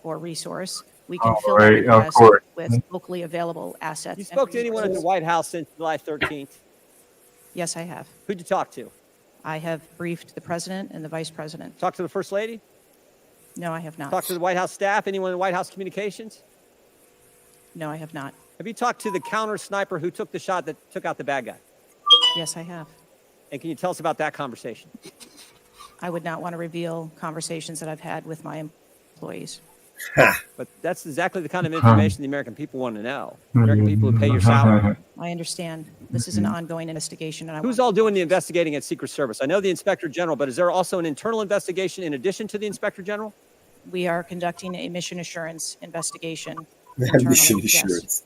or resource. We can fill that request with locally available assets. You spoke to anyone at the White House since July 13th? Yes, I have. Who'd you talk to? I have briefed the president and the vice president. Talked to the First Lady? No, I have not. Talked to the White House staff? Anyone in the White House communications? No, I have not. Have you talked to the counter sniper who took the shot that took out the bad guy? Yes, I have. And can you tell us about that conversation? I would not want to reveal conversations that I've had with my employees. But that's exactly the kind of information the American people want to know. American people who pay your salary. I understand. This is an ongoing investigation. And Who's all doing the investigating at Secret Service? I know the Inspector General, but is there also an internal investigation in addition to the Inspector General? We are conducting a mission assurance investigation. Mission assurance.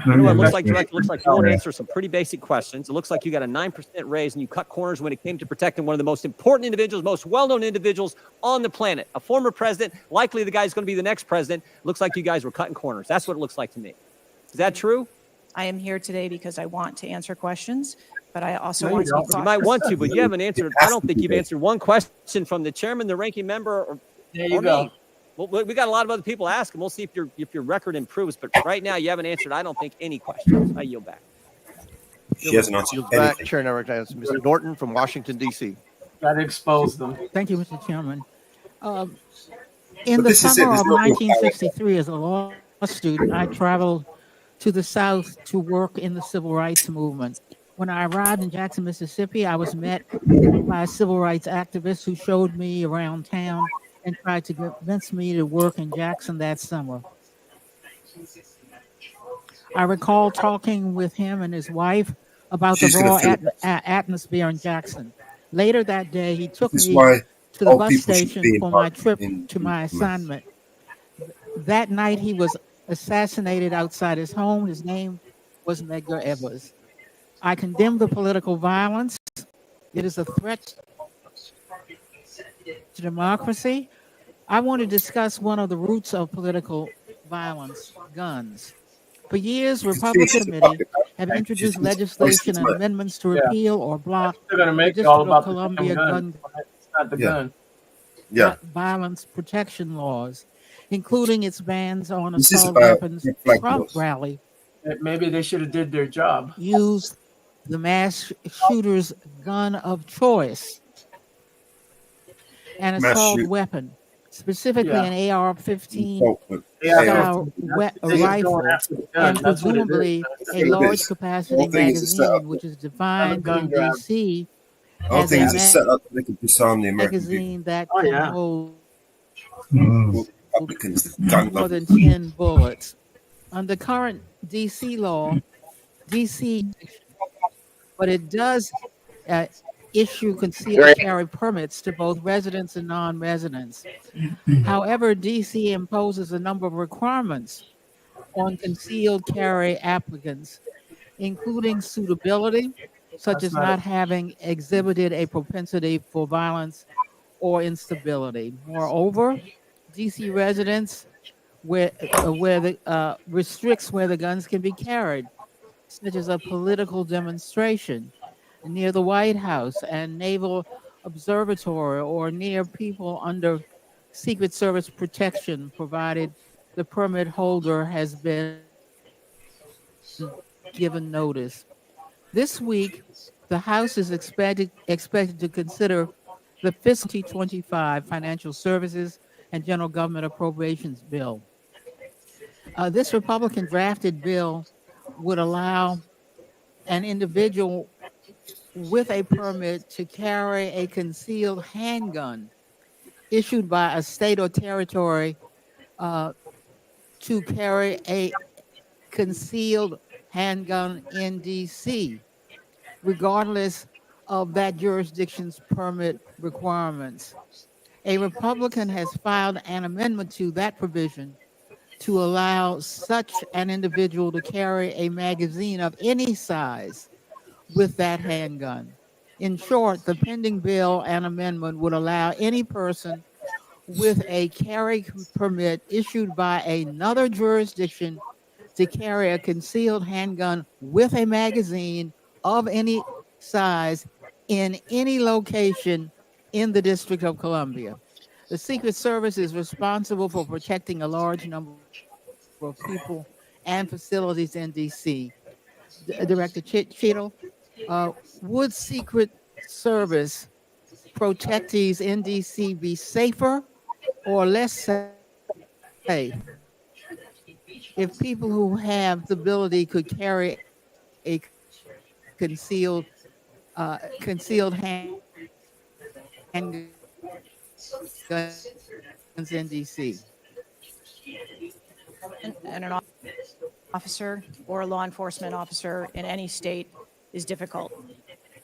You know what it looks like, Director? It looks like you won't answer some pretty basic questions. It looks like you got a 9% raise and you cut corners when it came to protecting one of the most important individuals, most well-known individuals on the planet. A former president, likely the guy who's going to be the next president. Looks like you guys were cutting corners. That's what it looks like to me. Is that true? I am here today because I want to answer questions, but I also want to be cautious. You might want to, but you haven't answered. I don't think you've answered one question from the chairman, the ranking member, or me. Well, we got a lot of other people asking. We'll see if your record improves. But right now, you haven't answered, I don't think, any questions. I yield back. She hasn't answered back. Chair now recognizes Mr. Norton from Washington, D.C. That exposed them. Thank you, Mr. Chairman. In the summer of 1963, as a law student, I traveled to the South to work in the civil rights movement. When I arrived in Jackson, Mississippi, I was met by civil rights activists who showed me around town and tried to convince me to work in Jackson that summer. I recall talking with him and his wife about the raw atmosphere in Jackson. Later that day, he took me to the bus station for my trip to my assignment. That night, he was assassinated outside his home. His name was Medgar Evers. I condemn the political violence. It is a threat to democracy. I want to discuss one of the roots of political violence, guns. For years, Republican committee have introduced legislation and amendments to repeal or block the District of Columbia gun violence protection laws, including its bans on assault weapons. Trump rally. Maybe they should have did their job. Used the mass shooter's gun of choice, an assault weapon, specifically an AR-15 style rifle, and presumably a large capacity magazine, which is defined in D.C. as a magazine that can hold more than 10 bullets. Under current D.C. law, but it does issue concealed carry permits to both residents and non-residents. However, D.C. imposes a number of requirements on concealed carry applicants, including suitability, such as not having exhibited a propensity for violence or instability. Moreover, D.C. residents restricts where the guns can be carried, such as a political demonstration near the White House and Naval Observatory, or near people under Secret Service protection, provided the permit holder has been given notice. This week, the House is expected to consider the fiscal 2025 Financial Services and General Government Appropriations Bill. This Republican drafted bill would allow an individual with a permit to carry a concealed handgun issued by a state or territory to carry a concealed handgun in D.C., regardless of that jurisdiction's permit requirements. A Republican has filed an amendment to that provision to allow such an individual to carry a magazine of any size with that handgun. In short, the pending bill and amendment would allow any person with a carry permit issued by another jurisdiction to carry a concealed handgun with a magazine of any size in any location in the District of Columbia. The Secret Service is responsible for protecting a large number of people and facilities in D.C. Director Cheadle, would Secret Service protectees in D.C. be safer or less safe if people who have the ability could carry a concealed handguns in D.C.? And an officer or a law enforcement officer in any state is difficult.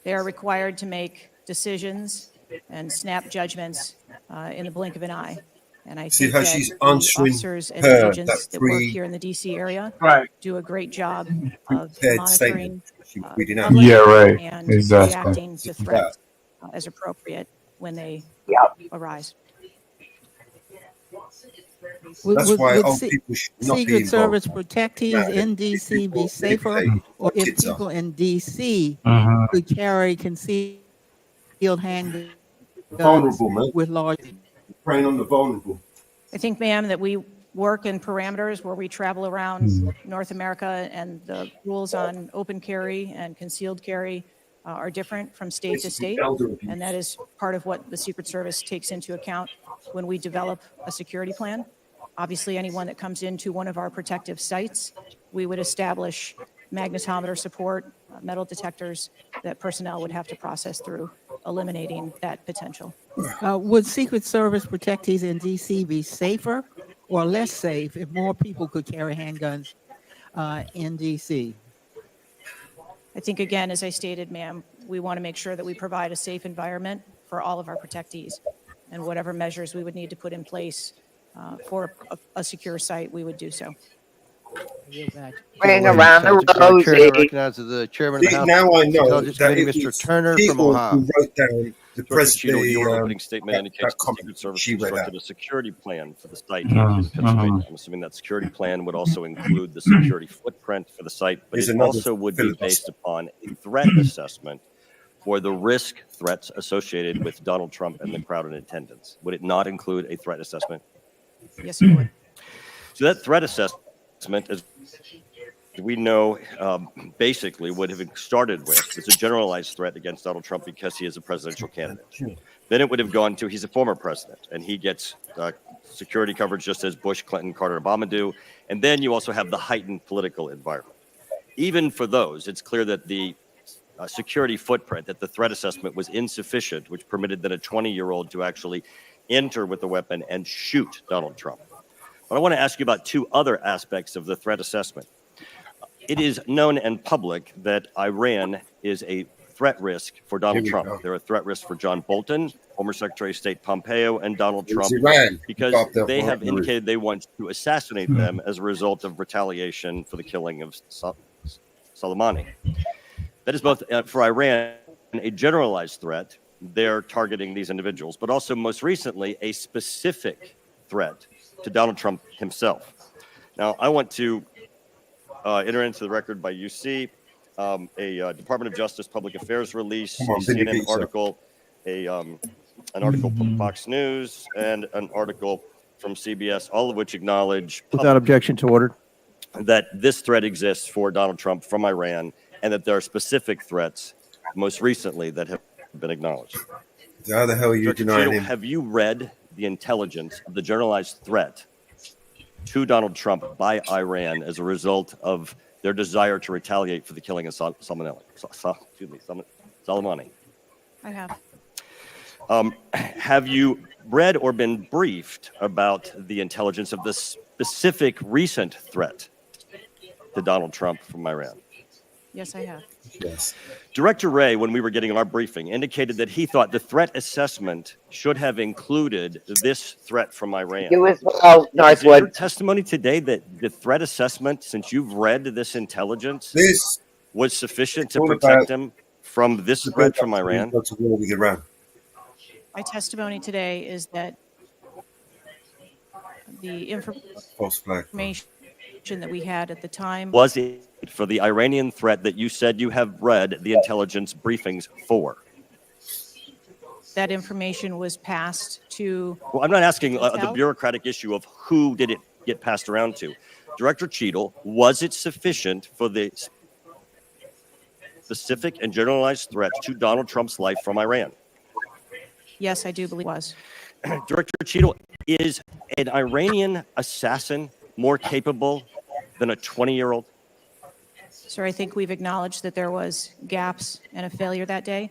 They are required to make decisions and snap judgments in the blink of an eye. And I See think how that she's the answering officers and her, agents that that work here in the D.C. area Right. do a great job of prepared monitoring statement. She was reading out. public Yeah, right. and Exactly. reacting to That. threats as appropriate when they arise. That's why Would old people should not be Secret involved. Service protectees Yeah, in these D.C. be people safer, manipulate or what if kids are. people in D.C. Mhm. could carry concealed handguns Vulnerable, man. with large? Preying on the vulnerable. I think, ma'am, that we work in parameters where we travel around North America, and the rules on open carry and concealed carry are different from state to state. And that is part of what the Secret Service takes into account when we develop a security plan. Obviously, anyone that comes into one of our protective sites, we would establish magnetometer support, metal detectors that personnel would have to process through, eliminating that potential. Would Secret Service protectees in D.C. be safer or less safe if more people could carry handguns in D.C.? I think, again, as I stated, ma'am, we want to make sure that we provide a safe environment for all of our protectees, and whatever measures we would need to put in place for a secure site, we would do so. Bring around the Chair rosy. recognizes the chairman of the See, House now I know Intelligence that Committee, it Mr. was Turner from people Ohio. who wrote down the Director Cheadle, your the, opening statement indicates that the comment Secret Service she read constructed out. a security plan for the site Mhm, in Pennsylvania. mhm. I'm assuming that security plan would also include the security footprint for the site, but Here's it another also would be filibuster. based upon a threat assessment for the risk threats associated with Donald Trump and the crowd in attendance. Would it not include a threat assessment? Yes, it would. So that threat assessment, as we know, basically would have started with, it's a generalized threat against Donald Trump because he is a presidential candidate. Then it would have gone to, he's a former president, and he gets security coverage just as Bush, Clinton, Carter, and Obama do. And then you also have the heightened political environment. Even for those, it's clear that the security footprint, that the threat assessment was insufficient, which permitted then a 20-year-old to actually enter with a weapon and shoot Donald Trump. But I want to ask you about two other aspects of the threat assessment. It is known and public that Iran is a threat risk for Donald Here we Trump. go. They're a threat risk for John Bolton, former Secretary of State Pompeo, and Donald It was Trump, Iran who because got their they have partner. indicated they want to assassinate them as a result of retaliation for the killing of Soleimani. That is both for Iran a generalized threat. They're targeting these individuals, but also most recently a specific threat to Donald Trump himself. Now, I want to enter into the record by UC a Department of Justice Public Affairs release, Come on, a CNN vindicate yourself. article, an article from Fox News, and an article from CBS, all of which acknowledge Without objection to order. that this threat exists for Donald Trump from Iran, and that there are specific threats, most recently, that have been acknowledged. How the hell are you Director denying Cheadle, him? have you read the intelligence of the generalized threat to Donald Trump by Iran as a result of their desire to retaliate for the killing of Soleimani? I have. Have you read or been briefed about the intelligence of this specific recent threat to Donald Trump from Iran? Yes, I have. Yes. Director Wray, when we were getting our briefing, indicated that he thought the threat assessment should have included this threat from Iran. You as well, Is there your Northwood. testimony today that the threat assessment, since you've read this intelligence, This was sufficient to all protect about him from this the threat from build-up to Iran? go to war with Iran. My testimony today is that the False flag. information that we had at the time Was it for the Iranian threat that you said you have read the intelligence briefings for? that information was passed to. Well, I'm not asking the Hotel? bureaucratic issue of who did it get passed around to. Director Cheadle, was it sufficient for the specific and generalized threats to Donald Trump's life from Iran? Yes, I do believe it was. Director Cheadle, is an Iranian assassin more capable than a 20-year-old? Sir, I think we've acknowledged that there was gaps and a failure that day.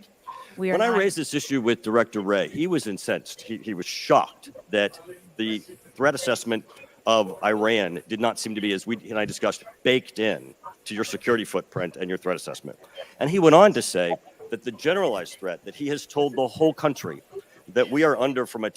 We are When I not- raised this issue with Director Wray, he was incensed. He was shocked that the threat assessment of Iran did not seem to be, as we and I discussed, baked in to your security footprint and your threat assessment. And he went on to say that the generalized threat that he has told the whole country that we are under from a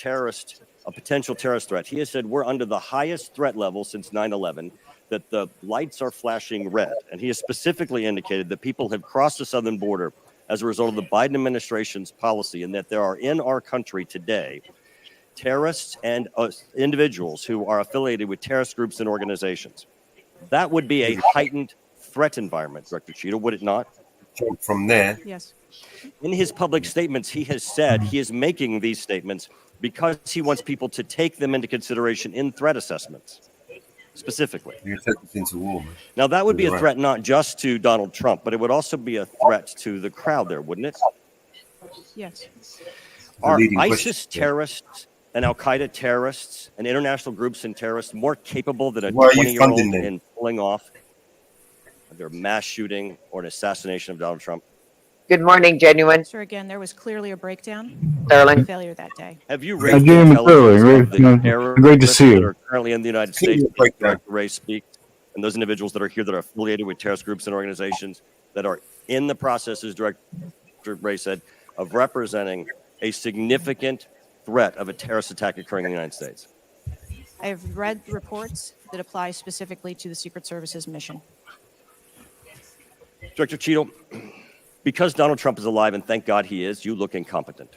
potential terrorist threat. He has said we're under the highest threat level since 9/11, that the lights are flashing red. And he has specifically indicated that people have crossed the southern border as a result of the Biden administration's policy, and that there are in our country today terrorists and individuals who are affiliated with terrorist groups and organizations. That would be a heightened threat environment, Director Cheadle, would it not? From there, Yes. In his public statements, he has said he is making these statements because he wants people to take them into consideration in threat assessments, specifically. you're taking us into war, man. Now, that would be a Right. threat not just to Donald Trump, but it would also be a threat to the crowd there, wouldn't it? Yes. Are leading ISIS question. terrorists and Al-Qaeda terrorists and international groups and terrorists more capable than a Why are you 20-year-old funding them? in pulling off their mass shooting or an assassination of Donald Trump? Good morning, Genuine. Sir, again, there was clearly a breakdown, Sterling. failure that day. Have you I raised gave him a intelligence clue. of the Great- terrorists great to see you. that are currently in the United Give me States? a breakdown. Director Ray speaks, and those individuals that are here that are affiliated with terrorist groups and organizations that are in the process, as Director Ray said, of representing a significant threat of a terrorist attack occurring in the United States. I have read reports that apply specifically to the Secret Service's mission. Director Cheadle, because Donald Trump is alive, and thank God he is, you look incompetent.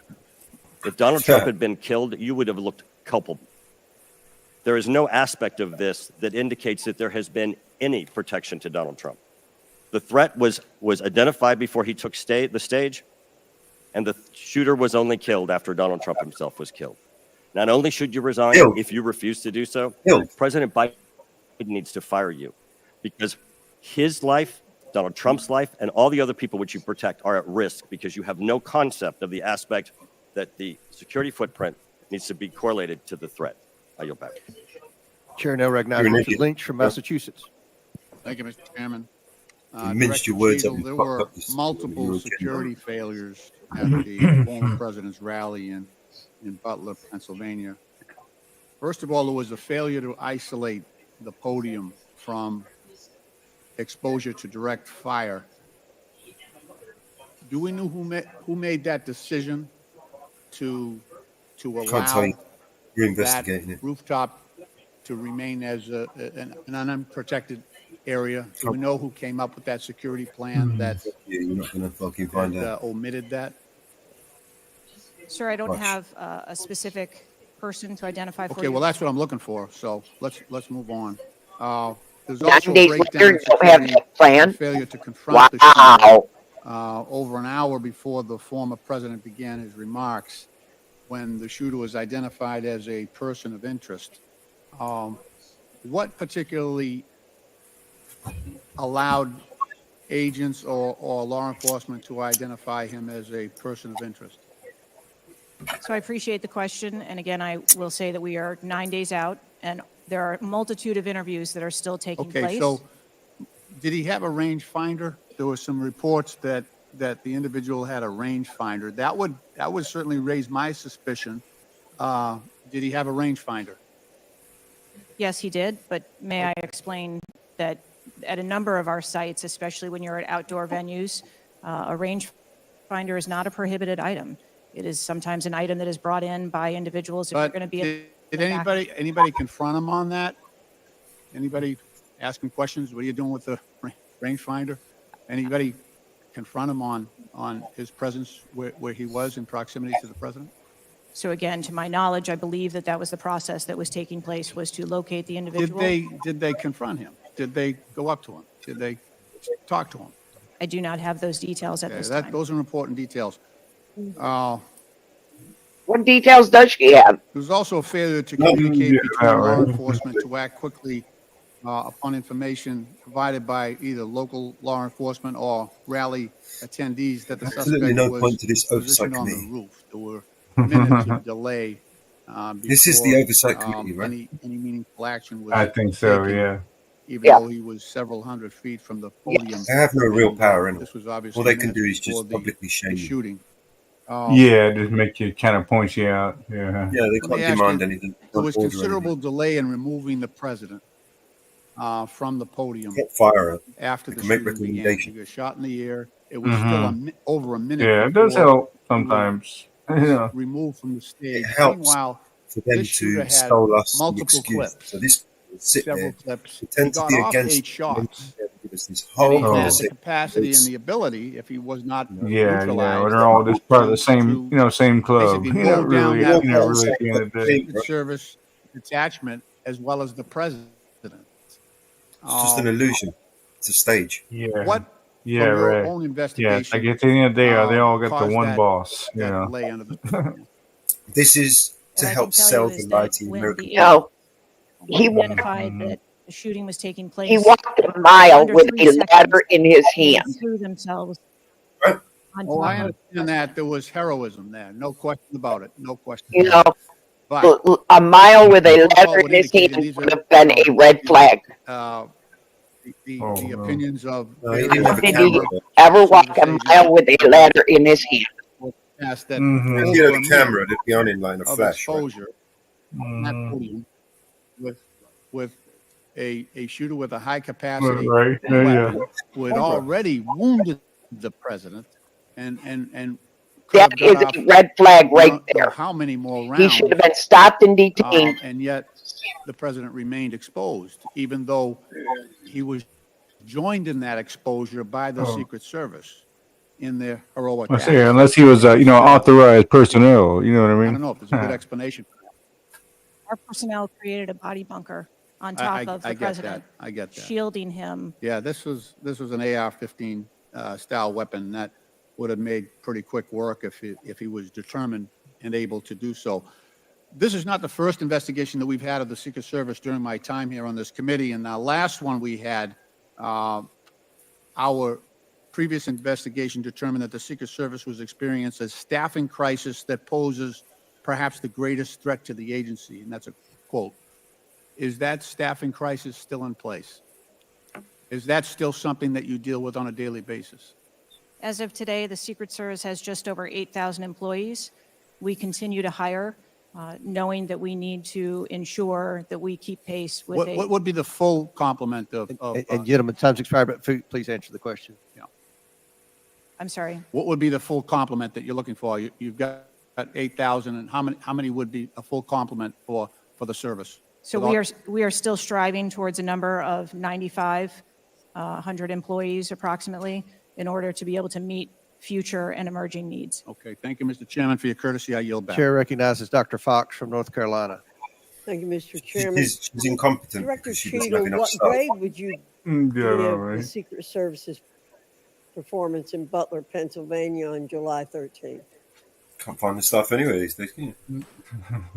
If Donald Trump had been killed, you would have looked culpable. There is no aspect of this that indicates that there has been any protection to Donald Trump. The threat was identified before he took the stage, and the shooter was only killed after Donald Trump himself was killed. Not only should you resign Killed. if you refuse to do so, Killed. President Biden needs to fire you because his life, Donald Trump's life, and all the other people which you protect are at risk because you have no concept of the aspect that the security footprint needs to be correlated to the threat. I yield back. Chair now You're recognizes an Mrs. idiot. Lynch from Massachusetts. Thank you, Mr. Chairman. You minced your words up, you There fucked were up this- multiple you were security failures at the former president's rally in Butler, Pennsylvania. First of all, there was a failure to isolate the podium from exposure to direct fire. Do we know who made that decision to Can't allow tell you. You're that investigating it. rooftop to remain as an unprotected area? Do we know who came up with that security plan that Yeah, you're not gonna fucking find out. omitted that? Sir, I don't Watch. have a specific person to identify for Okay, you. well, that's what I'm looking for, so let's move on. There's 9 also a days breakdown later, in don't have security, that plan. failure to confront the shooter Wow. over an hour before the former president began his remarks, when the shooter was identified as a person of interest. What particularly allowed agents or law enforcement to identify him as a person of interest? So I appreciate the question. And again, I will say that we are 9 days out and there are a multitude of interviews that are still taking Okay, place. so did he have a rangefinder? There were some reports that the individual had a rangefinder. That would certainly raise my suspicion. Did he have a rangefinder? Yes, he did. But may I explain that at a number of our sites, especially when you're at outdoor venues, a rangefinder is not a prohibited item. It is sometimes an item that is brought in by individuals if you're But going to be did the back. anybody confront him on that? Anybody ask him questions? What are you doing with the rangefinder? Anybody confront him on his presence where he was in proximity to the president? So again, to my knowledge, I believe that that was the process that was taking place, was to locate the individual. Did they confront him? Did they go up to him? Did they talk to him? I do not have those details at Okay, this time. those are important details. What details does she have? There was also a failure to communicate Yeah, between law right. enforcement to act quickly upon information provided by either local law enforcement or rally attendees that the Absolutely suspect no was point to this oversight positioned on the committee. roof. There were minutes of delay This is the before oversight committee, right? any meaningful action was I think so, taken, yeah. even Yeah. though he was several hundred feet from the podium. They have no real And, power in this it. was obviously All they can minutes do is before just publicly the shame you. shooting. Yeah, just make you kind of point you out. Yeah. Yeah, they Let me can't ask demand you, anything. there Can't was order considerable anything. delay in removing the president from the podium Can't fire her. after They the can make shooting began. He recommendations. got shot in the air. It was still over a minute Yeah, it does before help he was sometimes. Yeah. removed from the It stage. helps Meanwhile, for them this shooter to had stole us the multiple excuse. clips, So this will sit several there, clips. He pretend to got be off against 8 it, and then shots, give us this and he whole had the conversation. capacity and the ability, if he was not Yeah, neutralized, they're all just part of the to same, same club. basically mow down that whole Really at the end of the day. Secret Service detachment as well as the president. It's just an illusion. It's a stage. Yeah. What, Yeah, from your right. own Yeah, investigation, like at the end of the day, they all got the caused one that, boss, you that know. delay under the This is to What I help can tell you sell is the lie that to the when American the people. No, he identified that the shooting was taking place, he walked a mile under with 3 a seconds, ladder in his they hand. threw themselves Right? on Oh, I top of. understand that there was heroism there. No question about it. No question You about know, it. But a mile with a protocol ladder would in his indicate, and hand these would are, have been a red flag. the opinions of No, he very didn't have a Did camera. he Though. ever walk service a agents mile with a ladder in his hand? past that If he over had a a camera, minute they'd be on him like in a of flash. Right? exposure on that podium with a shooter with a high capacity Right. Yeah, weapon who had already wounded the president and could That have got is off a red flag you right don't know there. how many more He should rounds, have been stopped and detained. and yet the president remained exposed, even though he was joined in that exposure by the Secret Service in their heroic I act. say, unless he was, authorized personnel, you know what I I mean? don't know if there's a good explanation for that. Our personnel created a body bunker on top of the I get president, that. I get that. shielding him. Yeah, this was an AR-15 style weapon that would have made pretty quick work if he was determined and able to do so. This is not the first investigation that we've had of the Secret Service during my time here on this committee, and the last one we had, our previous investigation determined that the Secret Service was experiencing a staffing crisis that poses perhaps the greatest threat to the agency, and that's a quote. Is that staffing crisis still in place? Is that still something that you deal with on a daily basis? As of today, the Secret Service has just over 8,000 employees. We continue to hire, knowing that we need to ensure that we keep pace with What would be the full complement of And gentlemen, time's expired, but please answer the question. I'm sorry. what would be the full complement that you're looking for? You've got 8,000, and how many would be a full complement for the service? So we are still striving towards a number of 9,500 employees approximately in order to be able to meet future and emerging needs. Okay, thank you, Mr. Chairman, for your courtesy. I yield back. Chair recognizes Dr. Fox from North Carolina. Thank you, Mr. Chairman. She's incompetent Director because she doesn't have Cheadle, enough what staff. grade would you Yeah, give right. the Secret Service's performance in Butler, Pennsylvania on July 13th? Can't find the stuff anyway these days, can you?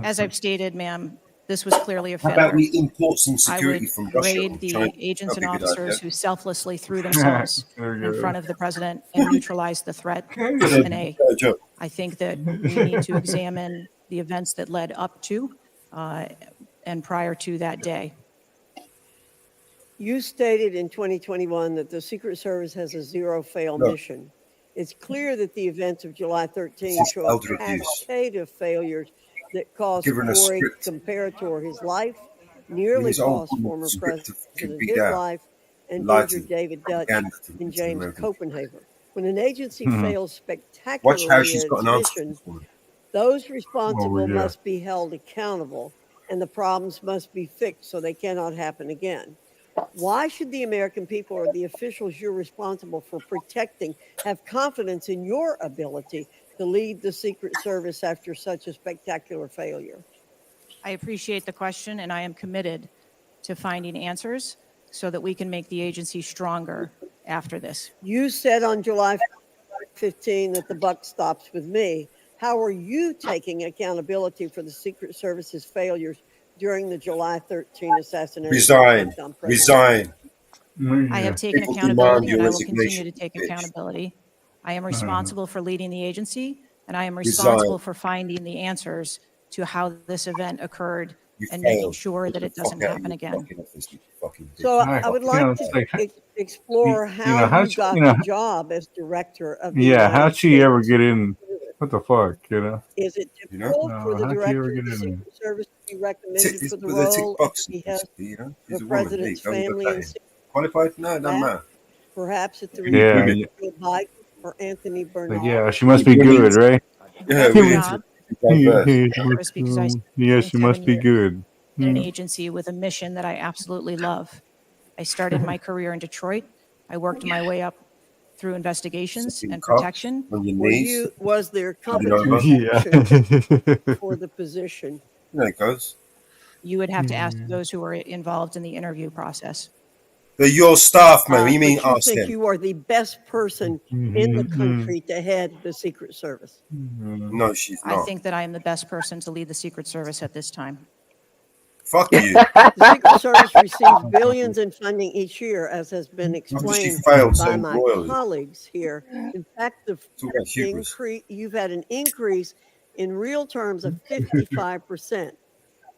As I've stated, ma'am, this was clearly a How failure. about we import some I security would from Russia? grade or the China? agents and That'd be a good officers idea. who selflessly threw themselves There you in go. front of the president and neutralized the threat an A. Bad job. I think that we need to examine the events that led up to and prior to that day. You stated in 2021 that the Secret Service has a zero-fail No. mission. It's clear that the events of July 13 This is show a elder abuse. cascade of failures that cost Given a Corey script. Comparator his life, nearly His own cost former script to President beat his out, life, and lie to injured David Dutch propaganda to and the James American. Copenhagen. When an agency Mhm. fails Watch how spectacularly she's in got its an answer mission, for him. those responsible yeah. must be held accountable, and the problems must be fixed so they cannot happen again. Why should the American people or the officials you're responsible for protecting have confidence in your ability to lead the Secret Service after such a spectacular failure? I appreciate the question, and I am committed to finding answers so that we can make the agency stronger after this. You said on July 15 that the buck stops with me. How are you taking accountability for the Secret Service's failures during the July 13 assassination Resign. attempt on President Resign. I have Yeah. taken People demand accountability your and I will continue resignation, to take bitch. accountability. I am responsible for leading the agency and I am Resign. responsible for finding the answers to how this event occurred You and making failed. sure Get that the it doesn't fuck out of happen your again. fucking office, you fucking bitch. So Right. I would You like know, to it's like, explore you how know, how you she, got you know, the job as director of the yeah, United how'd she ever States. get in? What the fuck, you know? Is it You know? typical for No, the how'd she ever director of get the in there? Secret Service to be recommended Tick, for the but they tick role at the boxes, behest basically, you know? of She's the a woman. There you president's go. You got family that and in. secret Qualified? No, it doesn't staff, matter. perhaps at the We need Yeah, request women. of Joe Biden or Anthony like, Bernard? yeah, she must We be need women. good, right? Yeah, My we need to job be diverse. Yes, is because I spent yes, she 27 must be years good. in an agency with a mission that I absolutely love. I started my career in Detroit. I worked my way up through investigations Sucking and cock protection. on your knees. Was there You know, competition for the position? there it goes. You would have to ask those who were involved in the interview process. They're your staff, man. What do you mean But you ask think them? you are the best person in the country to head the Secret Service? No, she's I not. think that I am the best person to lead the Secret Service at this time. Fuck you. The Secret Service receives billions in funding each year, as has been She explained failed so by my royally. colleagues here. In fact, Talk about hubris. you've had an increase in real terms of 55%.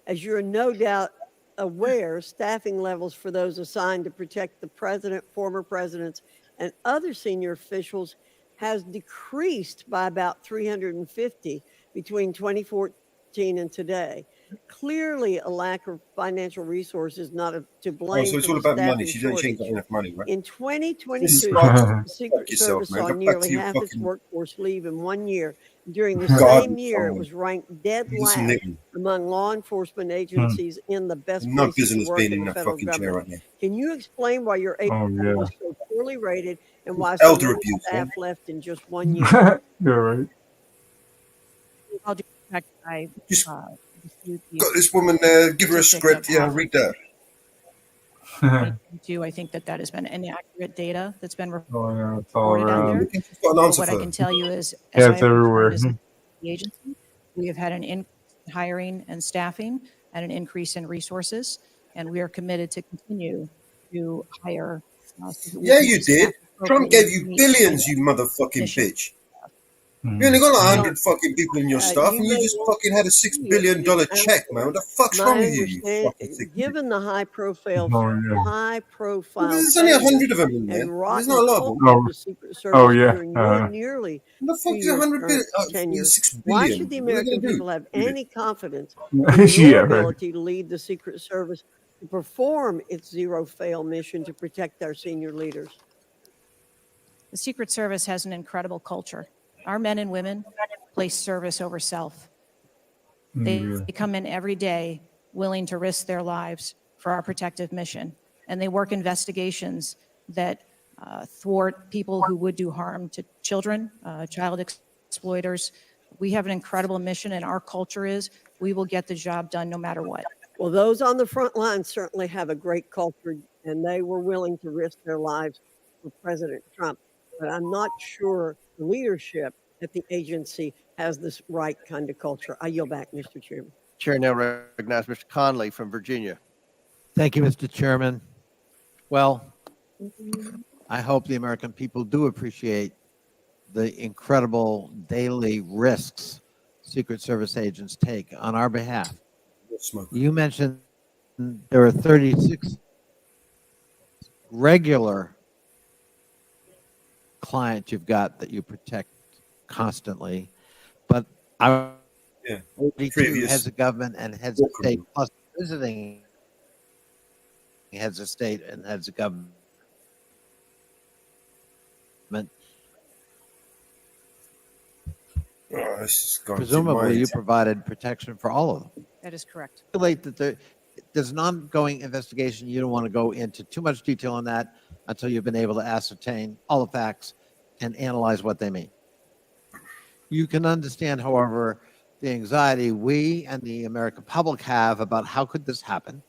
As you're no doubt aware, staffing levels for those assigned to protect the president, former presidents, and other senior officials has decreased by about 350 between 2014 and today. Clearly, a lack of financial resources not to Oh, blame so it's for all the about money. staffing She ain't got shortage. enough money, right? In This 2022, fuck, the Secret fuck yourself, Service man. saw Go back nearly to your half its fucking workforce leave in 1 year. During the same garden year, it somewhere. was ranked dead Do some last knitting. among law enforcement agencies in the best No places to business work being in in the that federal fucking chair government. right now. Can you explain why your Oh agency yeah, was so poorly rated and why so Elder many abuse, staff man. left in just 1 year? you're right. I'll do respect. I Just dispute the got this woman there. Give her a statistic of script. Yeah, half of read that. 2022. I think that has been inaccurate data that's been Oh yeah, it's all reported out around. there. She's got an But answer what for I her. can tell you is, Yeah, as I it's have everywhere. performed as the agency, we have had an increase in hiring and staffing and an increase in resources, and we are committed to continue to hire. So that we Yeah, can you staff did. Trump appropriately gave to you meet billions, the you motherfucking mission. bitch. You only got like Well, 100 fucking people in your staff, you and you may just want fucking had a $6 to billion see it check, man. What the fuck's wrong my with you, you understanding, fucking sick bitch? given the high Oh yeah. Well, profile there's only failures 100 of them in there. and There's rotten not a lot of culture them. of Oh, the Secret oh Service yeah. during your nearly What the fuck is 100 billion? tenure, 6 why billion. should the What are they American going to do people have with it? any confidence in yeah, your right. ability to lead the Secret Service to perform its zero fail mission to protect our senior leaders? The Secret Service has an incredible culture. Our men and women place service over self. They come in every day willing to risk their lives for our protective mission. And they work investigations that thwart people who would do harm to children, child exploiters. We have an incredible mission, and our culture is we will get the job done no matter what. Well, those on the front line certainly have a great culture, and they were willing to risk their lives for President Trump. But I'm not sure the leadership at the agency has this right kind of culture. I yield back, Mr. Chairman. Chair now recognizes Mr. Conley from Virginia. Thank you, Mr. Chairman. Well, I hope the American people do appreciate the incredible daily risks Secret Service agents take on our behalf. You mentioned there are 36 regular clients you've got that you protect constantly, but our 42 heads of government and heads of state, plus visiting heads of state and heads of government. Presumably, you provided protection for all of them. That is correct. That there's an ongoing investigation. You don't want to go into too much detail on that until you've been able to ascertain all the facts and analyze what they mean. You can understand, however, the anxiety we and the American public have about how could this happen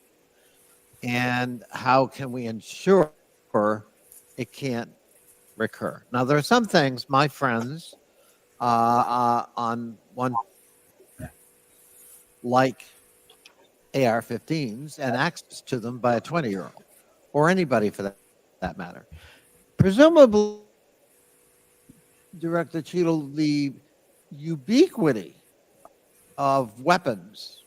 and how can we ensure it can't recur. Now, there are some things, my friends, on one like AR-15s and access to them by a 20-year-old or anybody for that matter. Presumably, Director Cheadle, the ubiquity of weapons,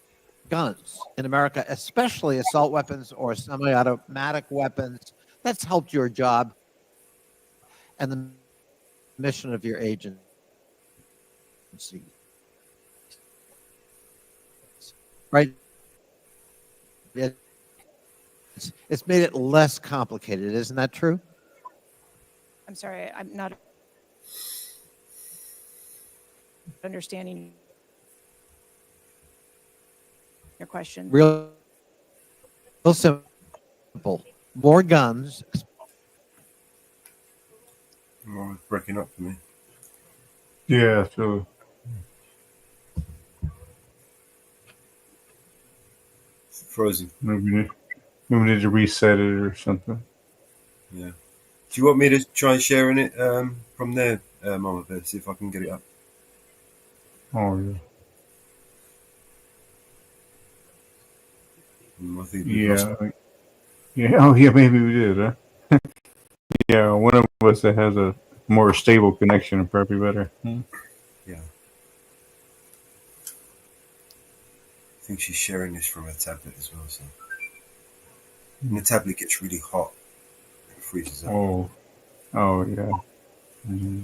guns in America, especially assault weapons or semi-automatic weapons, that's helped your job and the mission of your agency. Right? It's made it less complicated, isn't that true? I'm sorry, I'm not understanding your question. Real simple. More guns. Oh, it's breaking up for me. Yeah, so It's frozen. maybe we need to reset it or something. Yeah. Do you want me to try sharing it from there, Mama Bear? See if I can get it up. Oh yeah. I think we lost Yeah. Yeah. Oh yeah, maybe we did, huh? Yeah, one of us that has a more stable connection is probably better. Yeah. I think she's sharing this from her tablet as well. So, and the tablet gets really hot, it freezes up. Oh yeah. Mhm.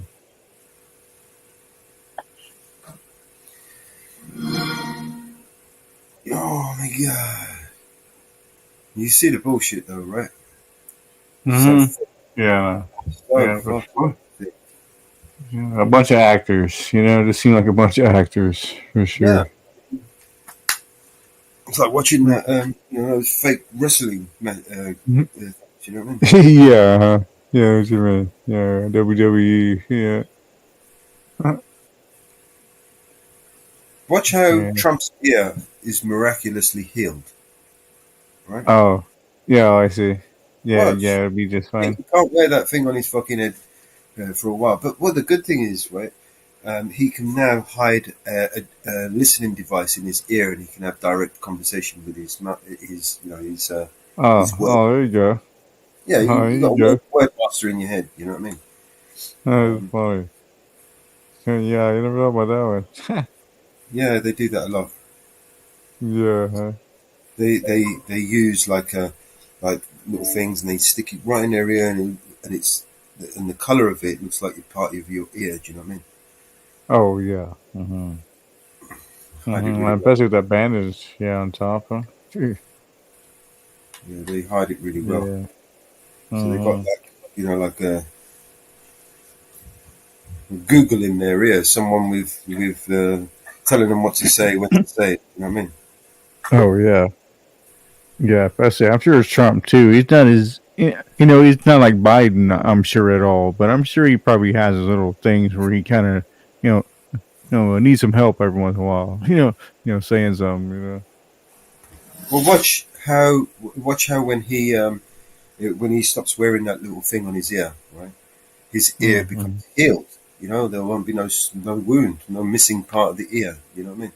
Oh my god! You see the bullshit though, right? Mhm. So, Yeah. so Yeah, but fucking thick. yeah, a bunch of actors. They seem like a bunch of actors for sure. Yeah. It's like watching that, those fake wrestling, Mhm. do you know what I mean? Yeah. Yeah. What you mean? Yeah. WWE. Yeah. Watch how Yeah. Trump's ear is miraculously healed, right? Oh. Yeah. I see. Yeah. Watch. Yeah. It'd be just He fine. can't wear that thing on his fucking head for a while. But what the good thing is, right? He can now hide a listening device in his ear, and he can have direct conversation with his word. Oh. There you go. Yeah, Oh, there you you got a go. word master in your head. You know what I mean? That's funny. Yeah. I never know about that one. Yeah, they do that a lot. Yeah. They use like little things, and they stick it right in their ear, and the color of it looks like part of your ear. Do you know what I mean? Oh yeah. Mm-hmm. Hide it Mm-hmm. really well. Especially with that bandage, on top. Huh? Gee. Yeah, they hide it really well. Yeah. So they got Mm-hmm. like a Google in their ear, someone with telling them what to say, when to say it. You know what I mean? Oh yeah. Yeah. Especially, I'm sure it's Trump too. He's not he's not like Biden. I'm sure at all, but I'm sure he probably has his little things where he kind of, you needs some help every once in a while. Saying something. Well, watch how when he stops wearing that little thing on his ear, right? His ear Mm-hmm. becomes healed. There won't be no wound, no missing part of the ear. You know what I mean?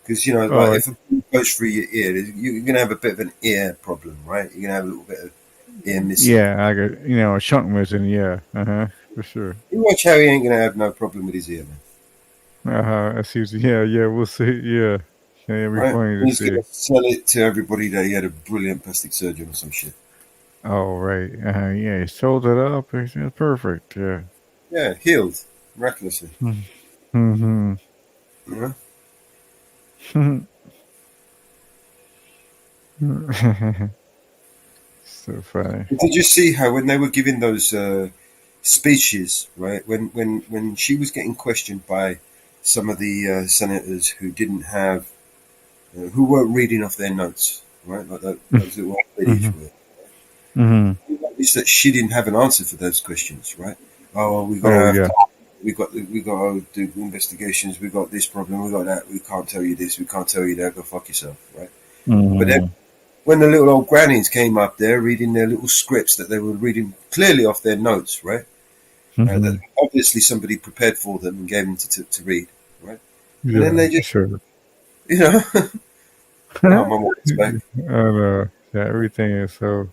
Because Oh, if a bullet goes through your ear, you're gonna have a bit of an ear problem, right? You're gonna have a little bit of ear missing. yeah. Like a chunk missing. Yeah. For sure. You watch how he ain't gonna have no problem with his ear, man. I see. Yeah. We'll see. Yeah. Yeah. It'll be Right? funny to He's see. gonna sell it to everybody that he had a brilliant plastic surgeon or some shit. Oh right. Yeah. He sold it up. It's perfect. Yeah. Yeah, healed miraculously. Mm-hmm. You know? So funny. Did you see how when they were giving those speeches, right? When she was getting questioned by some of the senators who didn't have, who weren't reading off their notes, right? Like those little ladies were. Mm-hmm. It's that she didn't have an answer for those questions, right? Oh, we Yeah. got to do investigations. We got this problem. We got that. We can't tell you this. We can't tell you that. Go fuck yourself, right? Mm-hmm. But then when the little old grannies came up there reading their little scripts that they were reading clearly off their notes, right? That obviously somebody prepared for them and gave them to read, right? And Yeah, then they just, sure. you know, oh, my mom's back. Yeah, everything is so.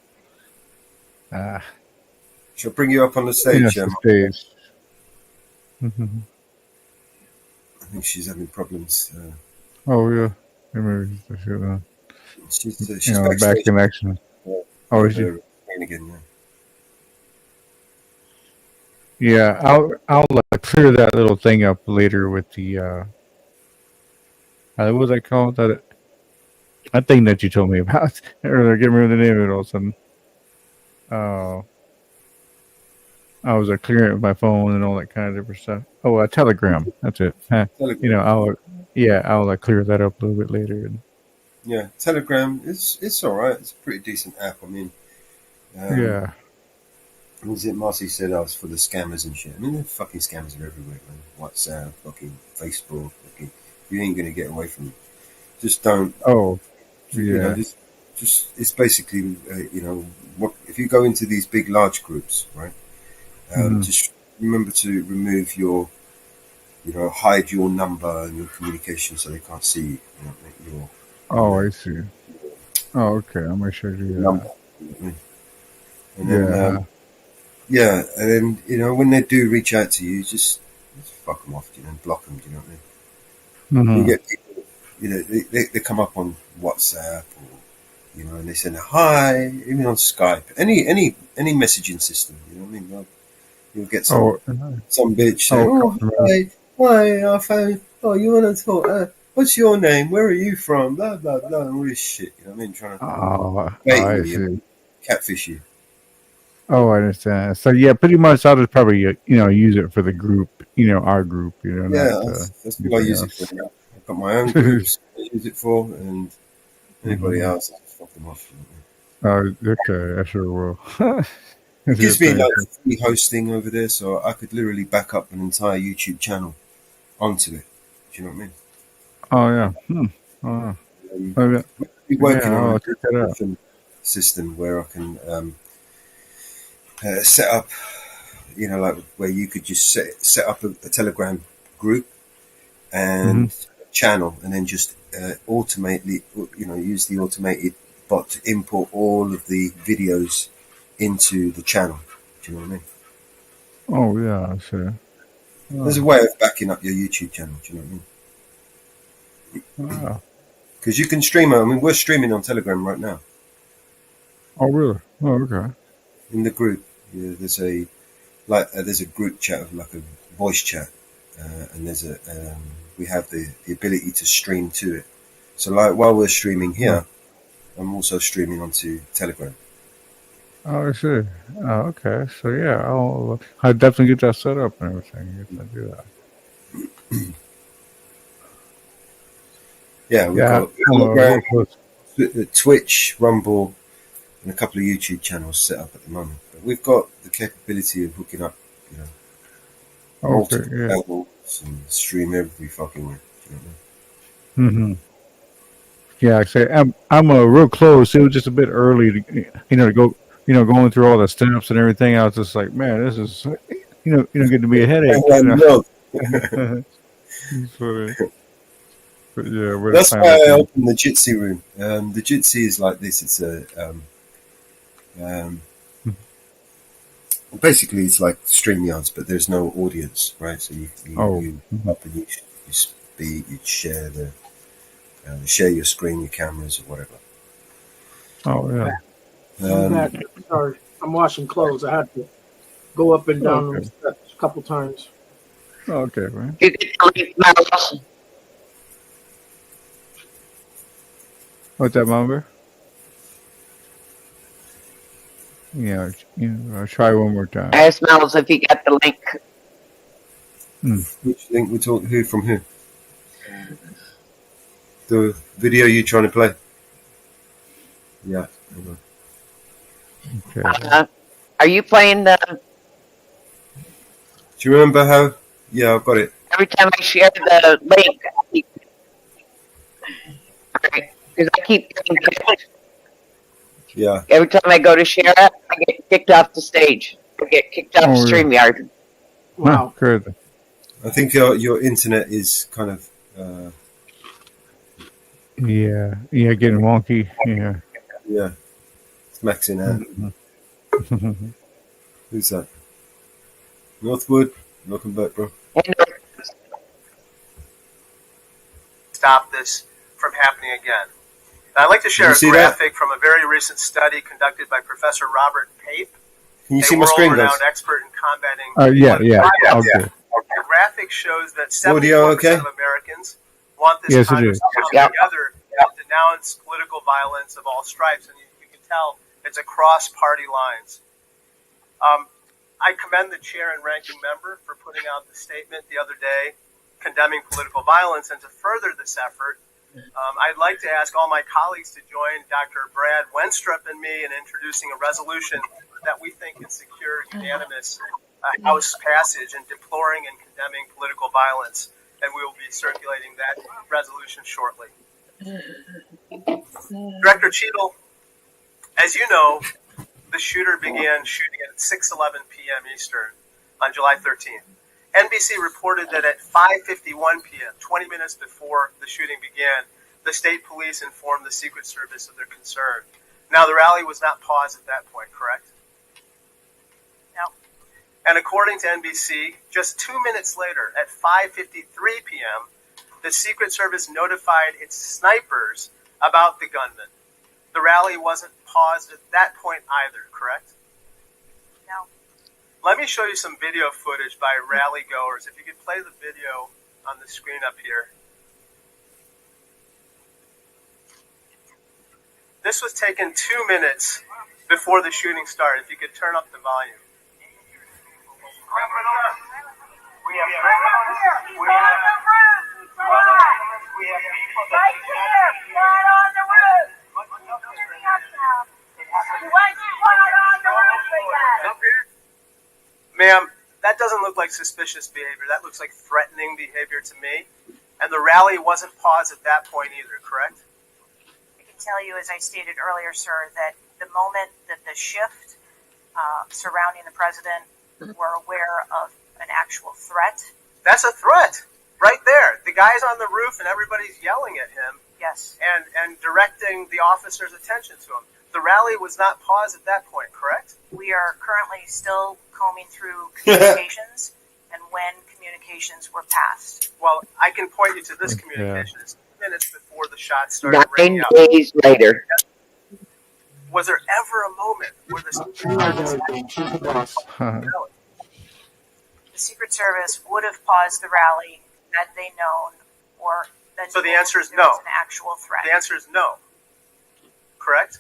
She'll bring you up on the stage. Yes, the stage. Mhm. I think she's having problems. Oh yeah, maybe She's bad backstage. connection. Oh, is she? Again, yeah. Yeah, I'll clear that little thing up later with the what was that called? That thing that you told me about earlier. I can't remember the name of it all of a sudden. I was clearing it with my phone and all that kind of different stuff. Oh, a Telegram. That's it. Telegram. I'll clear that up a little bit later. Yeah, Telegram. It's all right. It's a pretty decent app. I mean, Yeah. What was it? Marcy said I was for the scammers and shit. I mean, the fucking scammers are everywhere, man. WhatsApp, fucking Facebook. Fucking, you ain't gonna get away from it. Just don't. Oh, You know, yeah. just it's basically, what if you go into these big, large groups, right? Just remember to remove your, hide your number and your communication so they can't see you. Your Oh, I see. Oh, okay. I'm gonna show you number. that. And then, and then when they do reach out to you, just fuck them off, and block them. Do you know what I mean? You get people, they come up on WhatsApp or and they send a hi, even on Skype, any messaging system. You know what I mean? You'll get some bitch saying, hi, I found. Oh, you want to talk? What's your name? Where are you from? Blah blah blah. And all this shit. You know what I mean? Trying to I see. Catfish you. Oh, I understand. So yeah, pretty much I'll just probably use it for the group, our group, Yeah, not, that's what I use it for now. I've got my own groups I use it for, and anybody else, I just fuck them off. Okay, I sure will. It gives me free hosting over there, so I could literally back up an entire YouTube channel onto it. Do you know what I mean? Oh yeah. Oh, We're working on I'll a check that out. different system where I can set up, like where you could just set up a Telegram group and channel, and then just use the automated bot to import all of the videos into the channel. Do you know what I mean? Oh yeah, I see. There's a way of backing up your YouTube channel. Do you know what I mean? Because you can stream. I mean, we're streaming on Telegram right now. Oh really? Oh okay. In the group, there's a group chat of like a voice chat, and we have the ability to stream to it. So like while we're streaming here, I'm also streaming onto Telegram. Oh, I see. Oh, okay. So yeah, I'll definitely get that set up and everything if I do that. Yeah, we've got Telegram, Twitch, Rumble, and a couple of YouTube channels set up at the moment. But we've got the capability of hooking up, multiple levels and stream every fucking way. You know what I mean? Yeah, I say I'm real close. It was just a bit early to go. Going through all the steps and everything. I was just like, man, this is getting to be a headache. But yeah, that's why I opened the Jitsi room. The Jitsi is like this. It's basically it's like StreamYards, but there's no audience, right? So you up and you speak, you share share your screen, your cameras, or whatever. Oh yeah. I'm back. Sorry, I'm washing clothes. I had to go up and down the steps a couple times. Okay, man. What's that, Mumber? Yeah, I'll try one more time. Ask Miles if he got the link. Which link we talk? Who from who? The video you trying to play? Yeah. Okay. Are you playing the? Do you remember how? Yeah, I've got it. Every time I share the link, because I keep getting kicked. Yeah. Every time I go to share it, I get kicked off the stage. I get kicked off StreamYard. Wow. Crazy. I think your internet is kind of Yeah, getting wonky. Yeah. it's maxing out. Mhm. Who's that? Northwood, welcome back, bro. Stop this from happening again. And I'd like to share a graphic from a very recent study conducted by Professor Robert Pape, Can you a see my screen, guys? world-renowned expert in combating. Yeah. Okay. The graphic shows that 74% Audio okay? of Americans want this Yes, it Congress is. to come together to denounce political violence of all stripes, and you can tell it's across party lines. I commend the chair and ranking member for putting out the statement the other day condemning political violence, and to further this effort, I'd like to ask all my colleagues to join Dr. Brad Wenstrup and me in introducing a resolution that we think can secure unanimous House passage in deploring and condemning political violence, and we will be circulating that resolution shortly. Director Cheadle, as you know, the shooter began shooting at 6:11 p.m. Eastern on July 13th. NBC reported that at 5:51 p.m., 20 minutes before the shooting began, the state police informed the Secret Service of their concern. Now, the rally was not paused at that point, correct? No. And according to NBC, just 2 minutes later, at 5:53 p.m., the Secret Service notified its snipers about the gunman. The rally wasn't paused at that point either, correct? No. Let me show you some video footage by rally goers. If you could play the video on the screen up here. This was taken 2 minutes before the shooting started. If you could turn up the volume. Ma'am, that doesn't look like suspicious behavior. That looks like threatening behavior to me. And the rally wasn't paused at that point either, correct? I can tell you, as I stated earlier, sir, that the moment that the shift surrounding the president were aware of an actual threat. That's a threat right there. The guy's on the roof and everybody's yelling at him. Yes. And directing the officers' attention to him. The rally was not paused at that point, correct? We are currently still combing through communications and when communications were passed. Well, I can point you to this communication. It's 2 minutes before the shots started 9 ringing out. days later. Was there ever a moment where the Secret Service would have paused the rally had they known, or that So the answer is there no. was an actual threat? The answer is no. Correct?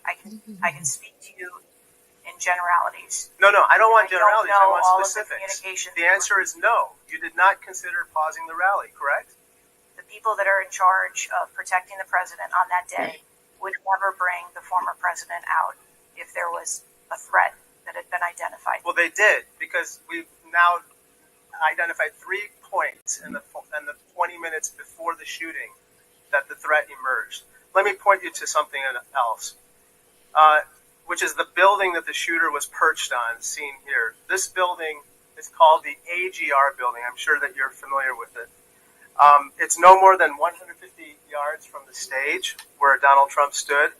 I can speak to you in generalities. No, I don't want generalities. I want all of the specifics. communications. The answer is no. You did not consider pausing the rally, correct? The people that are in charge of protecting the president on that day would never bring the former president out if there was a threat that had been identified. Well, they did, because we've now identified 3 points in the 20 minutes before the shooting that the threat emerged. Let me point you to something else, which is the building that the shooter was perched on, seen here. This building is called the AGR building. I'm sure that you're familiar with it. It's no more than 150 yards from the stage where Donald Trump stood,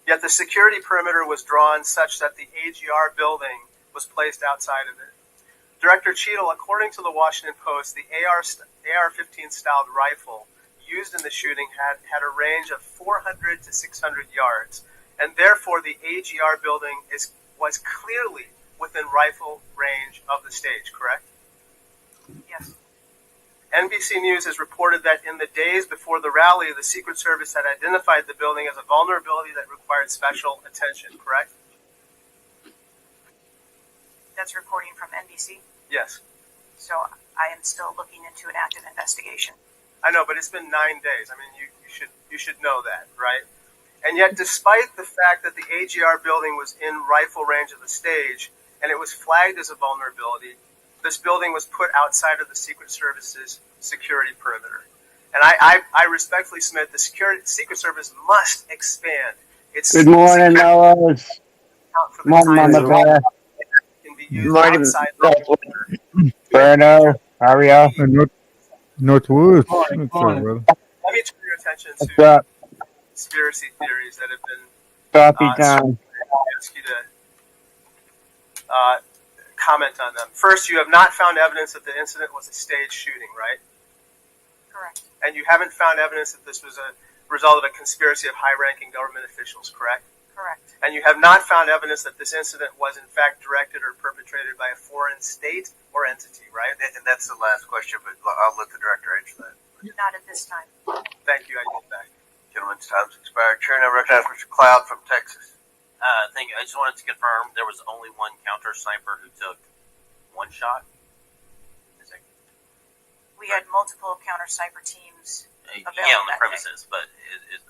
yet the security perimeter was drawn such that the AGR building was placed outside of it. Director Cheadle, according to the Washington Post, the AR-15 styled rifle used in the shooting had a range of 400 to 600 yards, and therefore the AGR building was clearly within rifle range of the stage, correct? Yes. NBC News has reported that in the days before the rally, the Secret Service had identified the building as a vulnerability that required special attention, correct? That's reporting from NBC. Yes. So I am still looking into an active investigation. I know, but it's been 9 days. I mean, you should know that, right? And yet, despite the fact that the AGR building was in rifle range of the stage and it was flagged as a vulnerability, this building was put outside of the Secret Service's security perimeter. And I respectfully submit the Secret Service must expand its. Good morning, Noahs. Morning, Mama Bear. Can be used Marty, outside. Bruno, Aria. Northwoods. Morning, What's up, morning. brother? Let me turn your attention What's to up? conspiracy theories that have been Coffee uh, time. ask you to comment on them. First, you have not found evidence that the incident was a staged shooting, right? Correct. And you haven't found evidence that this was a result of a conspiracy of high-ranking government officials, correct? Correct. And you have not found evidence that this incident was in fact directed or perpetrated by a foreign state or entity, right? And that's the last question, but I'll let the director answer that. Not at this time. Thank you. I yield back. Gentlemen's time's expired. Chair now recognizes Mr. Cloud from Texas. Thank you. I just wanted to confirm there was only one counter sniper who took one shot. We had multiple counter sniper teams available. Yeah, on the that premises, but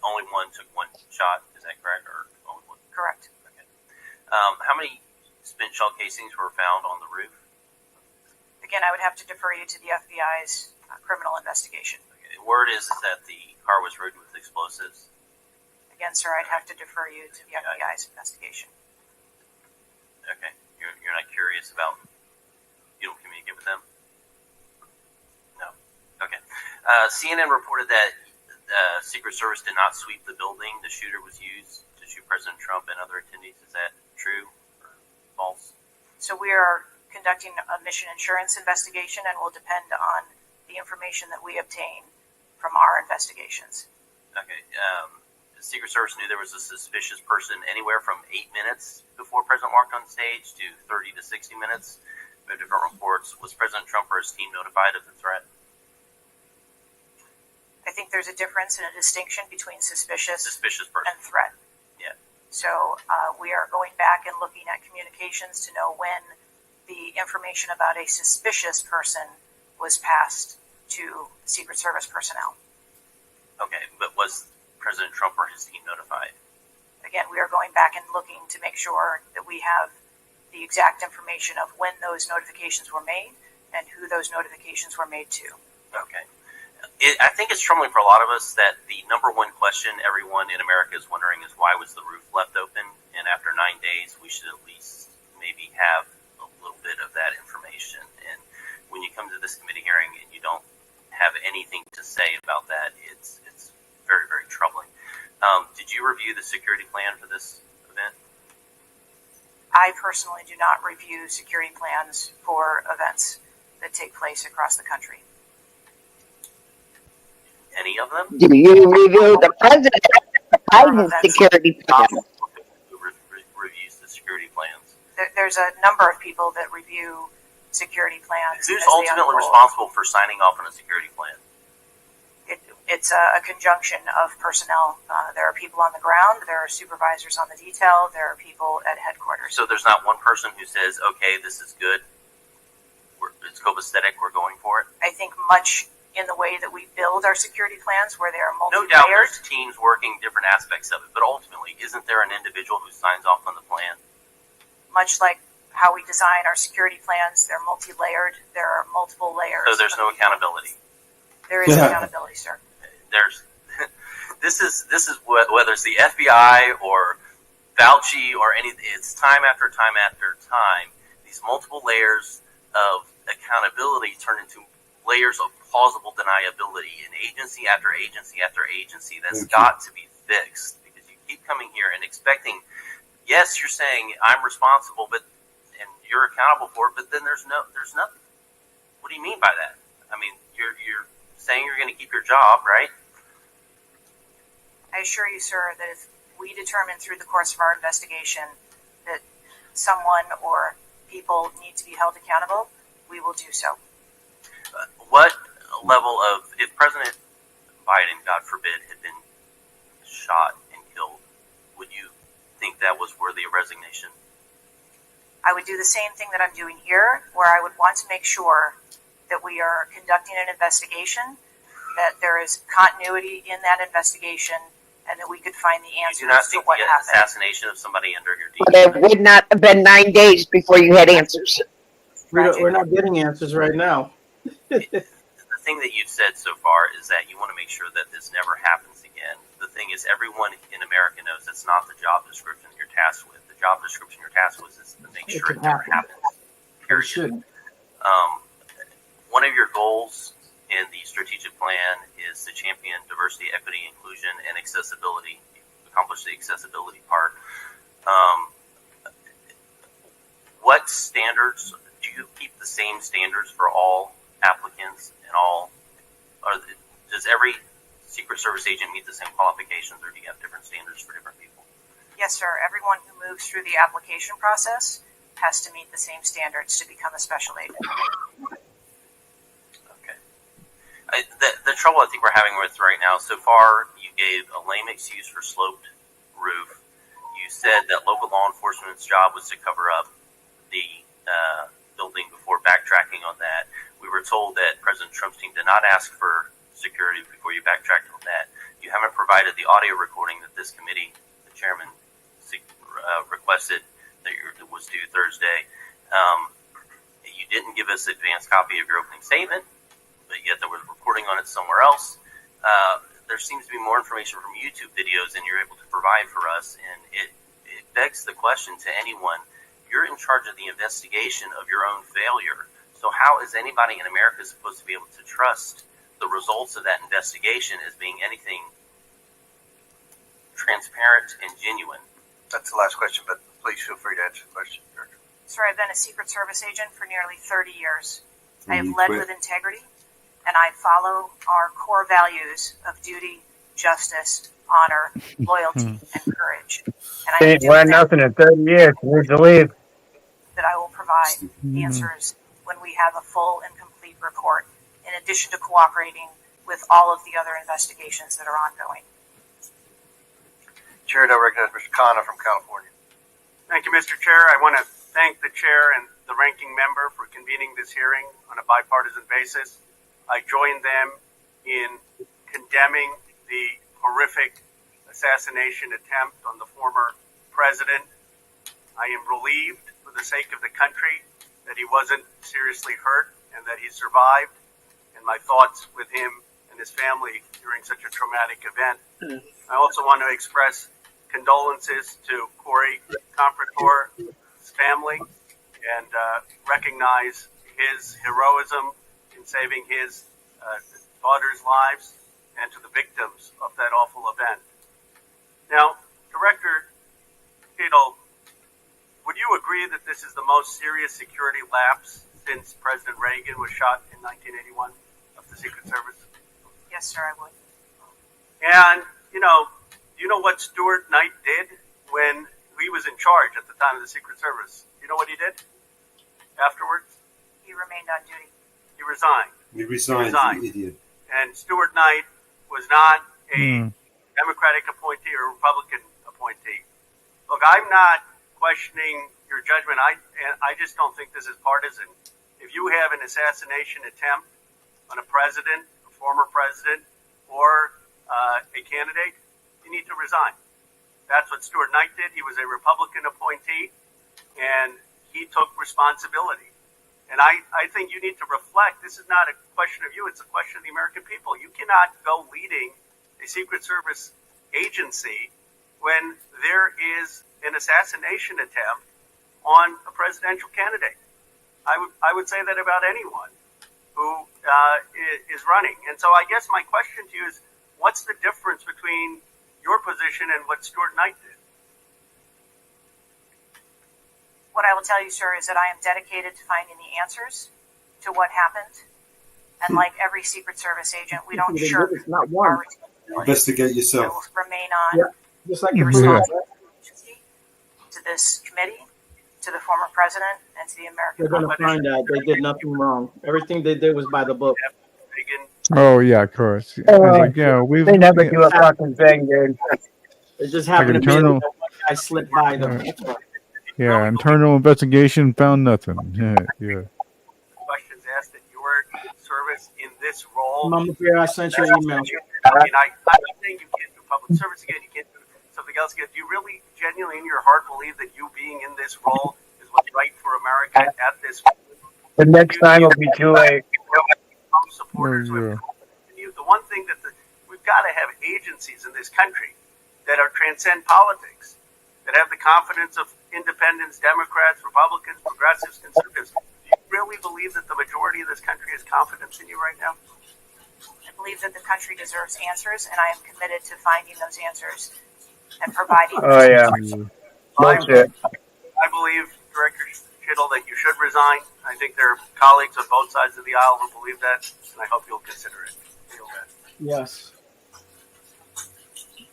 only one took one shot. Is that correct, or only one? Day. Correct. Okay. How many spent shell casings were found on the roof? Again, I would have to defer you to the FBI's criminal investigation. Okay. The word is that the car was rigged with explosives. Again, sir, I'd have to defer you to the FBI's investigation. Okay. You're not curious about. You don't communicate with them. No. Okay. CNN reported that Secret Service did not sweep the building the shooter was used to shoot President Trump and other attendees. Is that true or false? So we are conducting a mission insurance investigation and will depend on the information that we obtain from our investigations. Okay. The Secret Service knew there was a suspicious person anywhere from 8 minutes before President walked on stage to 30 to 60 minutes. There are different reports. Was President Trump or his team notified of the threat? I think there's a difference and a distinction between suspicious person and threat. Yeah. So we are going back and looking at communications to know when the information about a suspicious person was passed to Secret Service personnel. Okay, but was President Trump or his team notified? Again, we are going back and looking to make sure that we have the exact information of when those notifications were made and who those notifications were made to. Okay. I think it's troubling for a lot of us that the number one question everyone in America is wondering is why was the roof left open? And after 9 days, we should at least maybe have a little bit of that information. And when you come to this committee hearing and you don't have anything to say about that, it's very, very troubling. Did you review the security plan for this event? I personally do not review security plans for events that take place across the country. Any of them? Do you review the president Biden's security plan? Who reviews the security plans? There's a number of people that review security plans. Who's as they ultimately unfold. responsible for signing off on a security plan? It's a conjunction of personnel. There are people on the ground, there are supervisors on the detail, there are people at headquarters. So there's not one person who says, okay, this is good, it's copacetic, we're going for it? I think much in the way that we build our security plans, where they are No doubt multi-layered. there's teams working different aspects of it, but ultimately, isn't there an individual who signs off on the plan? Much like how we design our security plans, they're multi-layered, there are multiple layers. So there's no accountability. There is accountability, sir. There's this is whether it's the FBI or Fauci or any, it's time after time after time, these multiple layers of accountability turn into layers of plausible deniability, and agency after agency after agency that's got to be fixed, because you keep coming here and expecting, yes, you're saying I'm responsible, but and you're accountable for it, but then there's nothing. What do you mean by that? I mean, you're saying you're going to keep your job, right? I assure you, sir, that if we determine through the course of our investigation that someone or people need to be held accountable, we will do so. What level of, if President Biden, God forbid, had been shot and killed, would you think that was worthy of resignation? I would do the same thing that I'm doing here, where I would want to make sure that we are conducting an investigation, that there is continuity in that investigation, and that we could find the You do not answers to think what the happened. assassination of somebody under your But it would not have been 9 days before you had answers. We're not getting answers right now. The thing that you've said so far is that you want to make sure that this never happens again. The thing is, everyone in America knows it's not the job description you're tasked with. The job description you're tasked with is to make sure it never happens. period. shouldn't. One of your goals in the strategic plan is to champion diversity, equity, inclusion, and accessibility. Accomplish the accessibility part. What standards do you keep the same standards for all applicants and all? Does every Secret Service agent meet the same qualifications, or do you have different standards for different people? Yes, sir. Everyone who moves through the application process has to meet the same standards to become a special agent. Okay. The trouble I think we're having with right now, so far, you gave a lame excuse for sloped roof. You said that local law enforcement's job was to cover up the building before backtracking on that. We were told that President Trump's team did not ask for security before you backtracked on that. You haven't provided the audio recording that this committee, the chairman, requested that was due Thursday. You didn't give us an advanced copy of your opening statement, but yet there was reporting on it somewhere else. There seems to be more information from YouTube videos than you're able to provide for us, and it begs the question to anyone: you're in charge of the investigation of your own failure. So how is anybody in America supposed to be able to trust the results of that investigation as being anything transparent and genuine? That's the last question, but please feel free to answer the question. Sir, I've been a Secret Service agent for nearly 30 years. I have led with integrity, and I follow our core values of duty, justice, honor, loyalty, and courage. And I Ain't learned nothing in 30 years. Need to leave. that I will provide answers when we have a full and complete report, in addition to cooperating with all of the other investigations that are ongoing. Chair, now recognize Mr. Khanna from California. Thank you, Mr. Chair. I want to thank the chair and the ranking member for convening this hearing on a bipartisan basis. I join them in condemning the horrific assassination attempt on the former president. I am relieved for the sake of the country that he wasn't seriously hurt and that he survived, and my thoughts with him and his family during such a traumatic event. I also want to express condolences to Corey Comfortor's family and recognize his heroism in saving his daughter's lives, and to the victims of that awful event. Now, Director Kittle, would you agree that this is the most serious security lapse since President Reagan was shot in 1981 of the Secret Service? Yes, sir, I would. And, do you know what Stuart Knight did when he was in charge at the time of the Secret Service? You know what he did afterwards? He remained on duty. He resigned. He resigned, you idiot. And Stuart Knight was not a Democratic appointee or Republican appointee. Look, I'm not questioning your judgment. I just don't think this is partisan. If you have an assassination attempt on a president, a former president, or a candidate, you need to resign. That's what Stuart Knight did. He was a Republican appointee, and he took responsibility. And I think you need to reflect. This is not a question of you. It's a question of the American people. You cannot go leading a Secret Service agency when there is an assassination attempt on a presidential candidate. I would say that about anyone who is running. And so I guess my question to you is, what's the difference between your position and what Stuart Knight did? What I will tell you, sir, is that I am dedicated to finding the answers to what happened. And like every Secret Service agent, we don't shirk not one. our responsibilities. Investigate yourself. We'll remain on Just like the the responsibility to this committee, to the former president, and to the American They're going to public. find out they did nothing wrong. Everything they did was by the book. Oh yeah, of course. I was like, yeah, we've They never do a fucking thing, dude. It just happened to be internal- that one guy slipped by them. Yeah, internal investigation found nothing. Yeah. Questions asked at your service in this role. Mama Bear, I sent you an email. I mean, I'm not saying you can't do public service again, you can't do something else again. Do you really genuinely in your heart believe that you being in this role is what's right for America at this moment? The next time will be too late. Supporters with the one thing that we've got to have agencies in this country that are transcend politics, that have the confidence of independents, Democrats, Republicans, progressives, conservatives. Do really believe that the majority of this country has confidence in you right now? I believe that the country deserves answers, and I am committed to finding those answers and providing Oh those yeah. answers. Bullshit. I believe, Director Kittle, that you should resign. I think there are colleagues on both sides of the aisle who believe that, and I hope you'll consider it. Yes.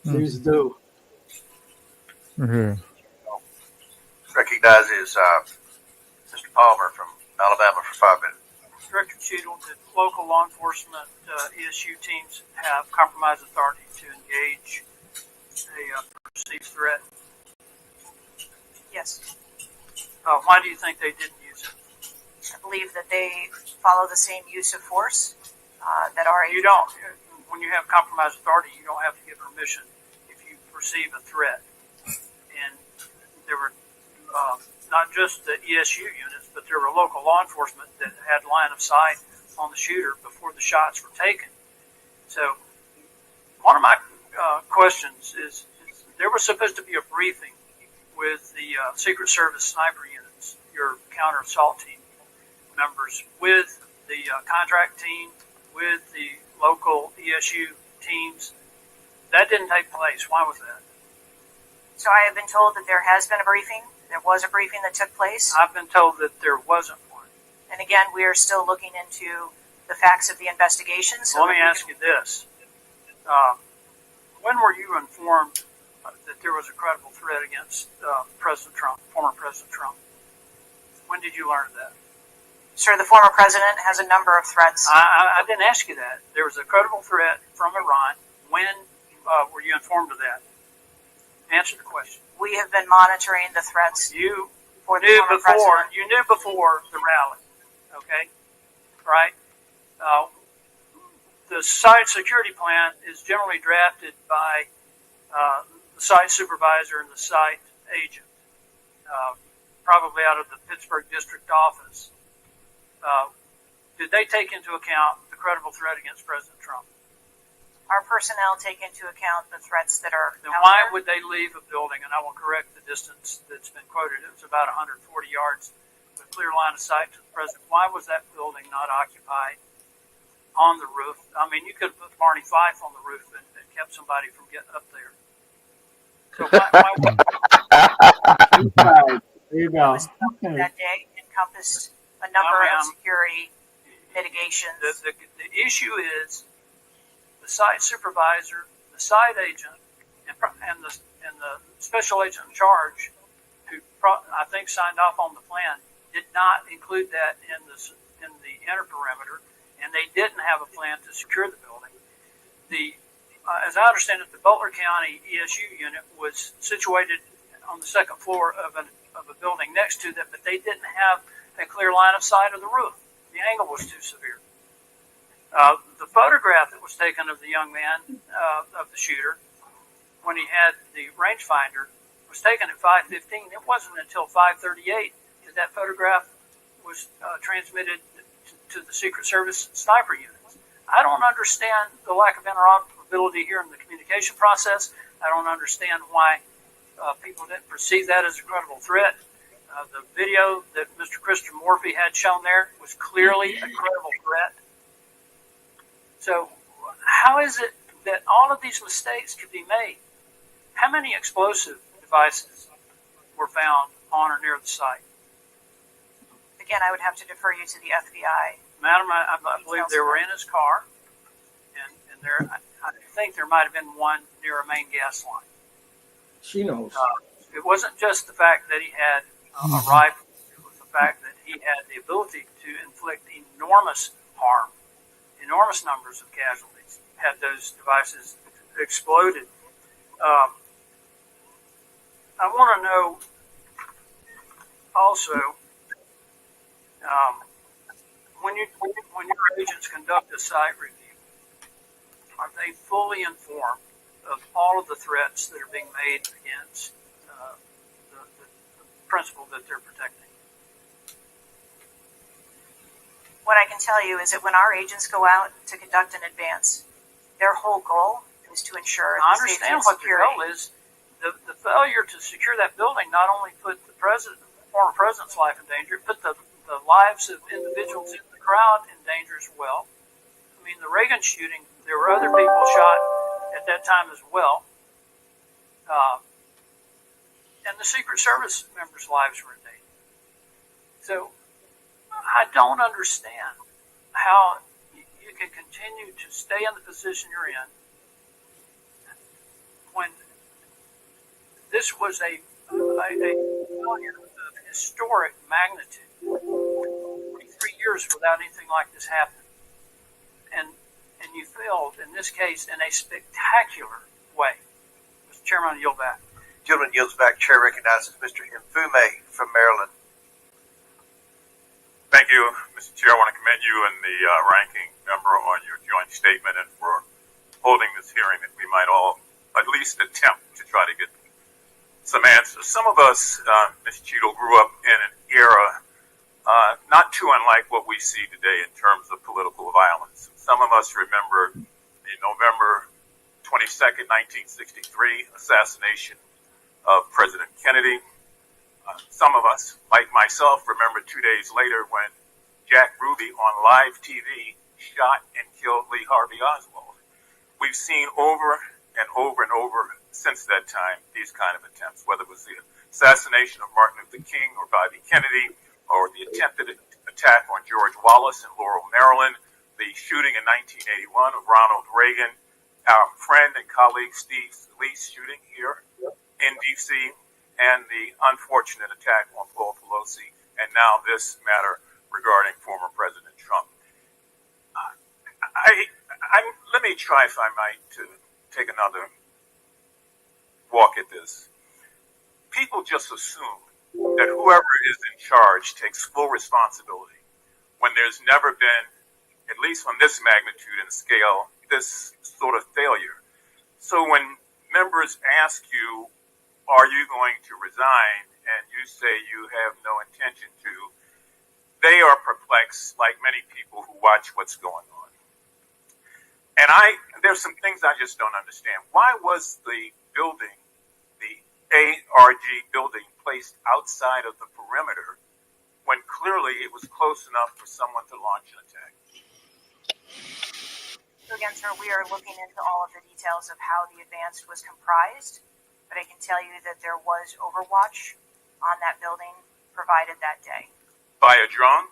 Please do. Yeah. Recognizes Mr. Palmer from Alabama for 5 minutes. Director Cheadle, did local law enforcement ESU teams have compromised authority to engage a perceived threat? Yes. Why do you think they didn't use it? I believe that they follow the same use of force that our You don't. When you have compromised authority, you don't have to get permission if you perceive a threat. And there were not just the ESU units, but there were local law enforcement that had line of sight on the shooter before the shots were taken. So one of my questions is there was supposed to be a briefing with the Secret Service sniper units, your counter assault team members, with the contract team, with the local ESU teams. That didn't take place. Why was that? So I have been told that there has been a briefing. There was a briefing that took place. I've been told that there wasn't one. And again, we are still looking into the facts of the investigation. So let me ask you this. When were you informed that there was a credible threat against President Trump, former President Trump? When did you learn that? Sir, the former president has a number of threats. I didn't ask you that. There was a credible threat from Iran. When were you informed of that? Answer the question. We have been monitoring the threats. You for the knew former before. president. You knew before the rally. Okay, right? The site security plan is generally drafted by the site supervisor and the site agent, probably out of the Pittsburgh district office. Did they take into account the credible threat against President Trump? Our personnel take into account the threats that are Then out why there. would they leave a building? And I will correct the distance that's been quoted. It was about 140 yards with clear line of sight to the president. Why was that building not occupied on the roof? I mean, you could have put Barney Fife on the roof and kept somebody from getting up there. So why There you go. That day encompassed a number of security mitigations. The issue is the site supervisor, the site agent, and the special agent in charge, who I think signed off on the plan, did not include that in the inner perimeter, and they didn't have a plan to secure the building. As I understand it, the Butler County ESU unit was situated on the second floor of a building next to them, but they didn't have a clear line of sight of the roof. The angle was too severe. The photograph that was taken of the young man, of the shooter, when he had the rangefinder, was taken at 5:15. It wasn't until 5:38 that that photograph was transmitted to the Secret Service sniper units. I don't understand the lack of interoperability here in the communication process. I don't understand why people didn't perceive that as a credible threat. The video that Mr. Christopher Morphy had shown there was clearly a credible threat. So how is it that all of these mistakes could be made? How many explosive devices were found on or near the site? Again, I would have to defer you to the FBI. Madam, I believe they were in his car, and I think there might have been one near a main gas line. She knows. It wasn't just the fact that he had a rifle. It was the fact that he had the ability to inflict enormous harm, enormous numbers of casualties, had those devices exploded. I want to know also, when your agents conduct a site review, are they fully informed of all of the threats that are being made against the principle that they're protecting? What I can tell you is that when our agents go out to conduct an advance, their whole goal is to ensure I the safety understand and what the security. goal is. The failure to secure that building not only put the former president's life in danger, it put the the lives of individuals in the crowd in danger as well. I mean, the Reagan shooting, there were other people shot at that time as well. And the Secret Service members' lives were in danger. So I don't understand how you can continue to stay in the position you're in when this was a failure of historic magnitude. 23 years without anything like this happening. And you failed, in this case, in a spectacular way. Mr. Chairman, I yield back. Gentleman yields back. Chair recognizes Mr. Mfume from Maryland. Thank you, Mr. Chair. I want to commend you and the ranking member on your joint statement and for holding this hearing that we might all at least attempt to try to get some answers. Some of us, Ms. Cheadle, grew up in an era not too unlike what we see today in terms of political violence. Some of us remember the November 22nd, 1963 assassination of President Kennedy. Some of us, like myself, remember 2 days later when Jack Ruby on live TV shot and killed Lee Harvey Oswald. We've seen over and over and over since that time these kind of attempts, whether it was the assassination of Martin Luther King or Bobby Kennedy, or the attempted attack on George Wallace in Laurel, Maryland, the shooting in 1981 of Ronald Reagan, our friend and colleague Steve Scalise shooting here in D.C., and the unfortunate attack on Paul Pelosi, and now this matter regarding former President Trump. Let me try, if I might, to take another walk at this. People just assume that whoever is in charge takes full responsibility when there's never been, at least on this magnitude and scale, this sort of failure. So when members ask you, are you going to resign, and you say you have no intention to, they are perplexed, like many people who watch what's going on. And there's some things I just don't understand. Why was the building, the ARG building, placed outside of the perimeter when clearly it was close enough for someone to launch an attack? So again, sir, we are looking into all of the details of how the advance was comprised, but I can tell you that there was overwatch on that building provided that day. By a drone?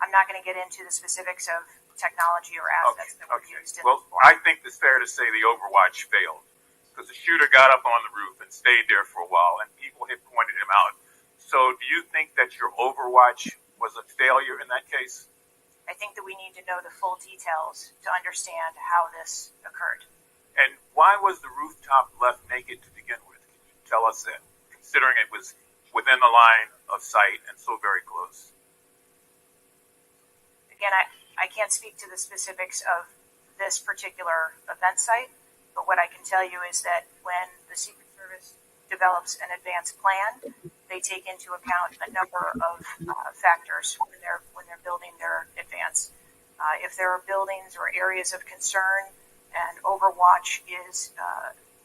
I'm not going to get into the specifics of technology or assets that were used in Well, I think it's fair to say the overwatch failed because the shooter got up on the roof and stayed there for a while, and people had pointed him out. So do you think that your overwatch was a failure in that case? I think that we need to know the full details to understand how this occurred. And why was the rooftop left naked to begin with? Can you tell us that, considering it was within the line of sight and so very close? Again, I can't speak to the specifics of this particular event site, but what I can tell you is that when the Secret Service develops an advanced plan, they take into account a number of factors when they're building their advance. If there are buildings or areas of concern, and overwatch is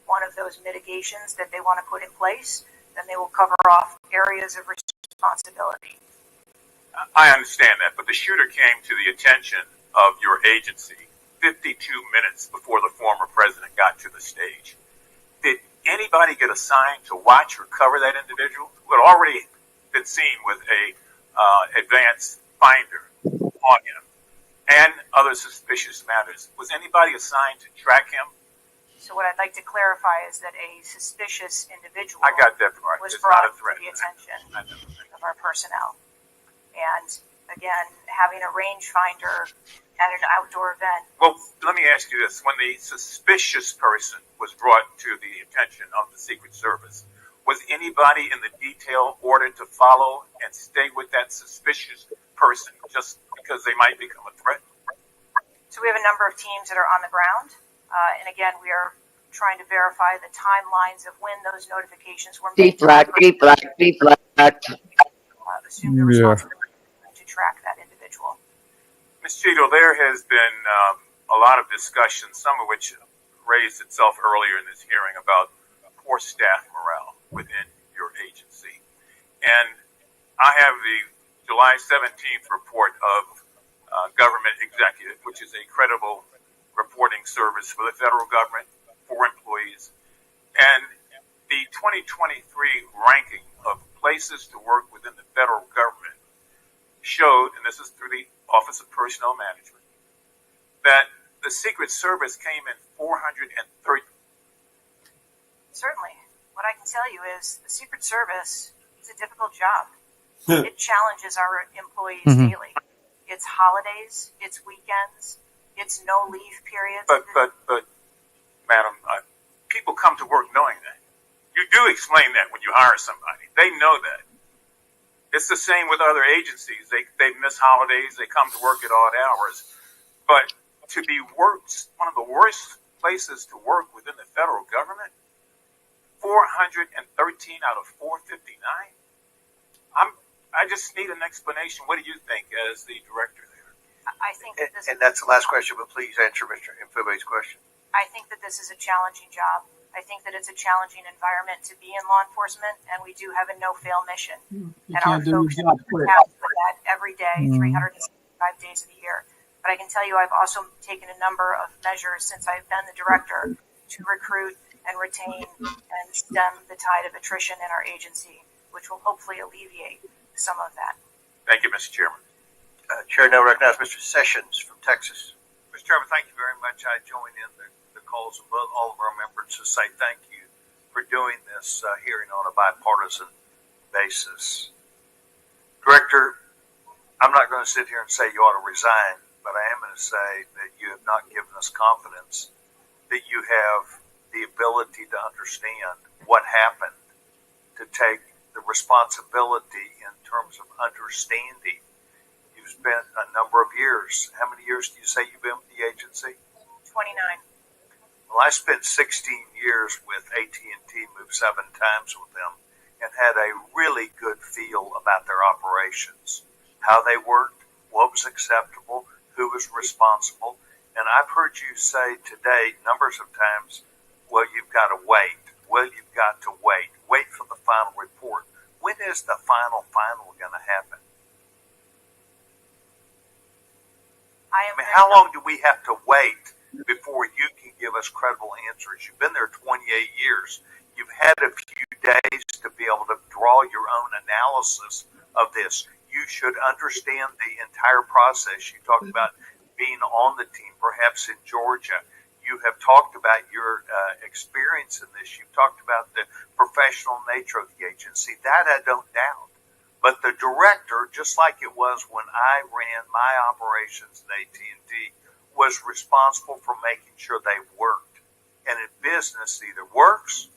one of those mitigations that they want to put in place, then they will cover off areas of responsibility. I understand that, but the shooter came to the attention of your agency 52 minutes before the former president got to the stage. Did anybody get assigned to watch or cover that individual who had already been seen with a advanced finder on him and other suspicious matters? Was anybody assigned to track him? So what I'd like to clarify is that a suspicious individual I got that part. was It's brought not a threat. to the attention of our personnel. And again, having a rangefinder at an outdoor event. Well, let me ask you this. When the suspicious person was brought to the attention of the Secret Service, was anybody in the detail ordered to follow and stay with that suspicious person just because they might become a threat? So we have a number of teams that are on the ground. And again, we are trying to verify the timelines of when those notifications were made. Assume the responsibility to track that individual. Ms. Cheadle, there has been a lot of discussion, some of which raised itself earlier in this hearing about poor staff morale within your agency. And I have the July 17th report of government executive, which is a credible reporting service for the federal government, for employees. And the 2023 ranking of places to work within the federal government showed, and this is through the Office of Personnel Management, that the Secret Service came in 430. Certainly. What I can tell you is the Secret Service is a difficult job. It challenges our employees daily. It's holidays, it's weekends, it's no leave periods. But, madam, people come to work knowing that. You do explain that when you hire somebody. They know that. It's the same with other agencies. They miss holidays. They come to work at odd hours. But to be worked, one of the worst places to work within the federal government, 413 out of 459. I just need an explanation. What do you think as the director there? I think that And that's the last question, but please answer Mr. Mfube's question. I think that this is a challenging job. I think that it's a challenging environment to be in law enforcement, and we do have a no-fail mission. You And our can't do folks your job quick. have that every day, 365 days of the year. But I can tell you I've also taken a number of measures since I've been the director to recruit and retain and stem the tide of attrition in our agency, which will hopefully alleviate some of that. Thank you, Mr. Chairman. Chair now recognizes Mr. Sessions from Texas. Mr. Chairman, thank you very much. I join in the calls of all of our members to say thank you for doing this hearing on a bipartisan basis. Director, I'm not going to sit here and say you ought to resign, but I am going to say that you have not given us confidence that you have the ability to understand what happened, to take the responsibility in terms of understanding. You've spent a number of years. How many years do you say you've been with the agency? 29. Well, I spent 16 years with AT&T, moved 7 times with them, and had a really good feel about their operations, how they worked, what was acceptable, who was responsible. And I've heard you say today numbers of times, well, you've got to wait. Well, you've got to wait. Wait for the final report. When is the final going to happen? I mean, how long do we have to wait before you can give us credible answers? You've been there 28 years. You've had a few days to be able to draw your own analysis of this. You should understand the entire process. You talked about being on the team, perhaps in Georgia. You have talked about your experience in this. You've talked about the professional nature of the agency. That I don't doubt. But the director, just like it was when I ran my operations at AT&T, was responsible for making sure they worked. And in business, it either works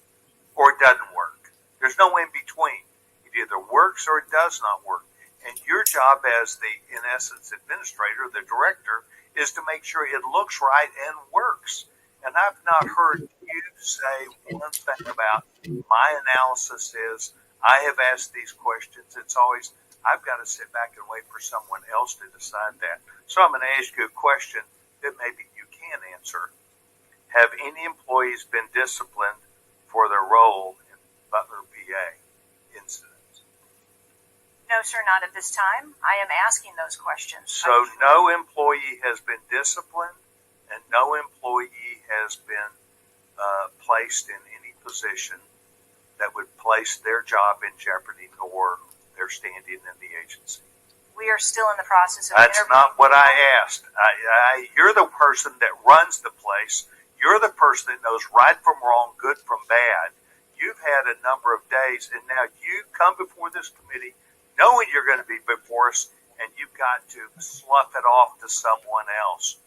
or it doesn't work. There's no in between. It either works or it does not work. And your job as the, in essence, administrator, the director, is to make sure it looks right and works. And I've not heard you say one thing about my analysis is I have asked these questions. It's always, I've got to sit back and wait for someone else to decide that. So I'm going to ask you a question that maybe you can answer. Have any employees been disciplined for their role in Butler, PA incidents? No, sir, not at this time. I am asking those questions. So no employee has been disciplined and no employee has been placed in any position that would place their job in jeopardy or their standing in the agency. We are still in the process of That's not what I asked. You're the person that runs the place. You're the person that knows right from wrong, good from bad. You've had a number of days, and now you come before this committee knowing you're going to be before us, and you've got to slough it off to someone else.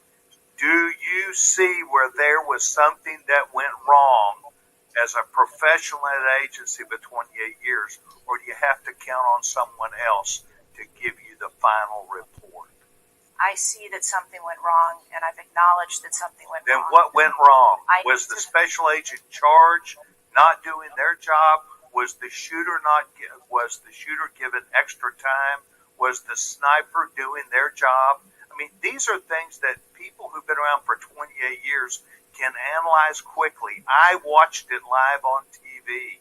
Do you see where there was something that went wrong as a professional at an agency for 28 years, or do you have to count on someone else to give you the final report? I see that something went wrong, and I've acknowledged that something went Then wrong. what went wrong? Was the special agent charge not doing their job? Was the shooter given extra time? Was the sniper doing their job? I mean, these are things that people who've been around for 28 years can analyze quickly. I watched it live on TV,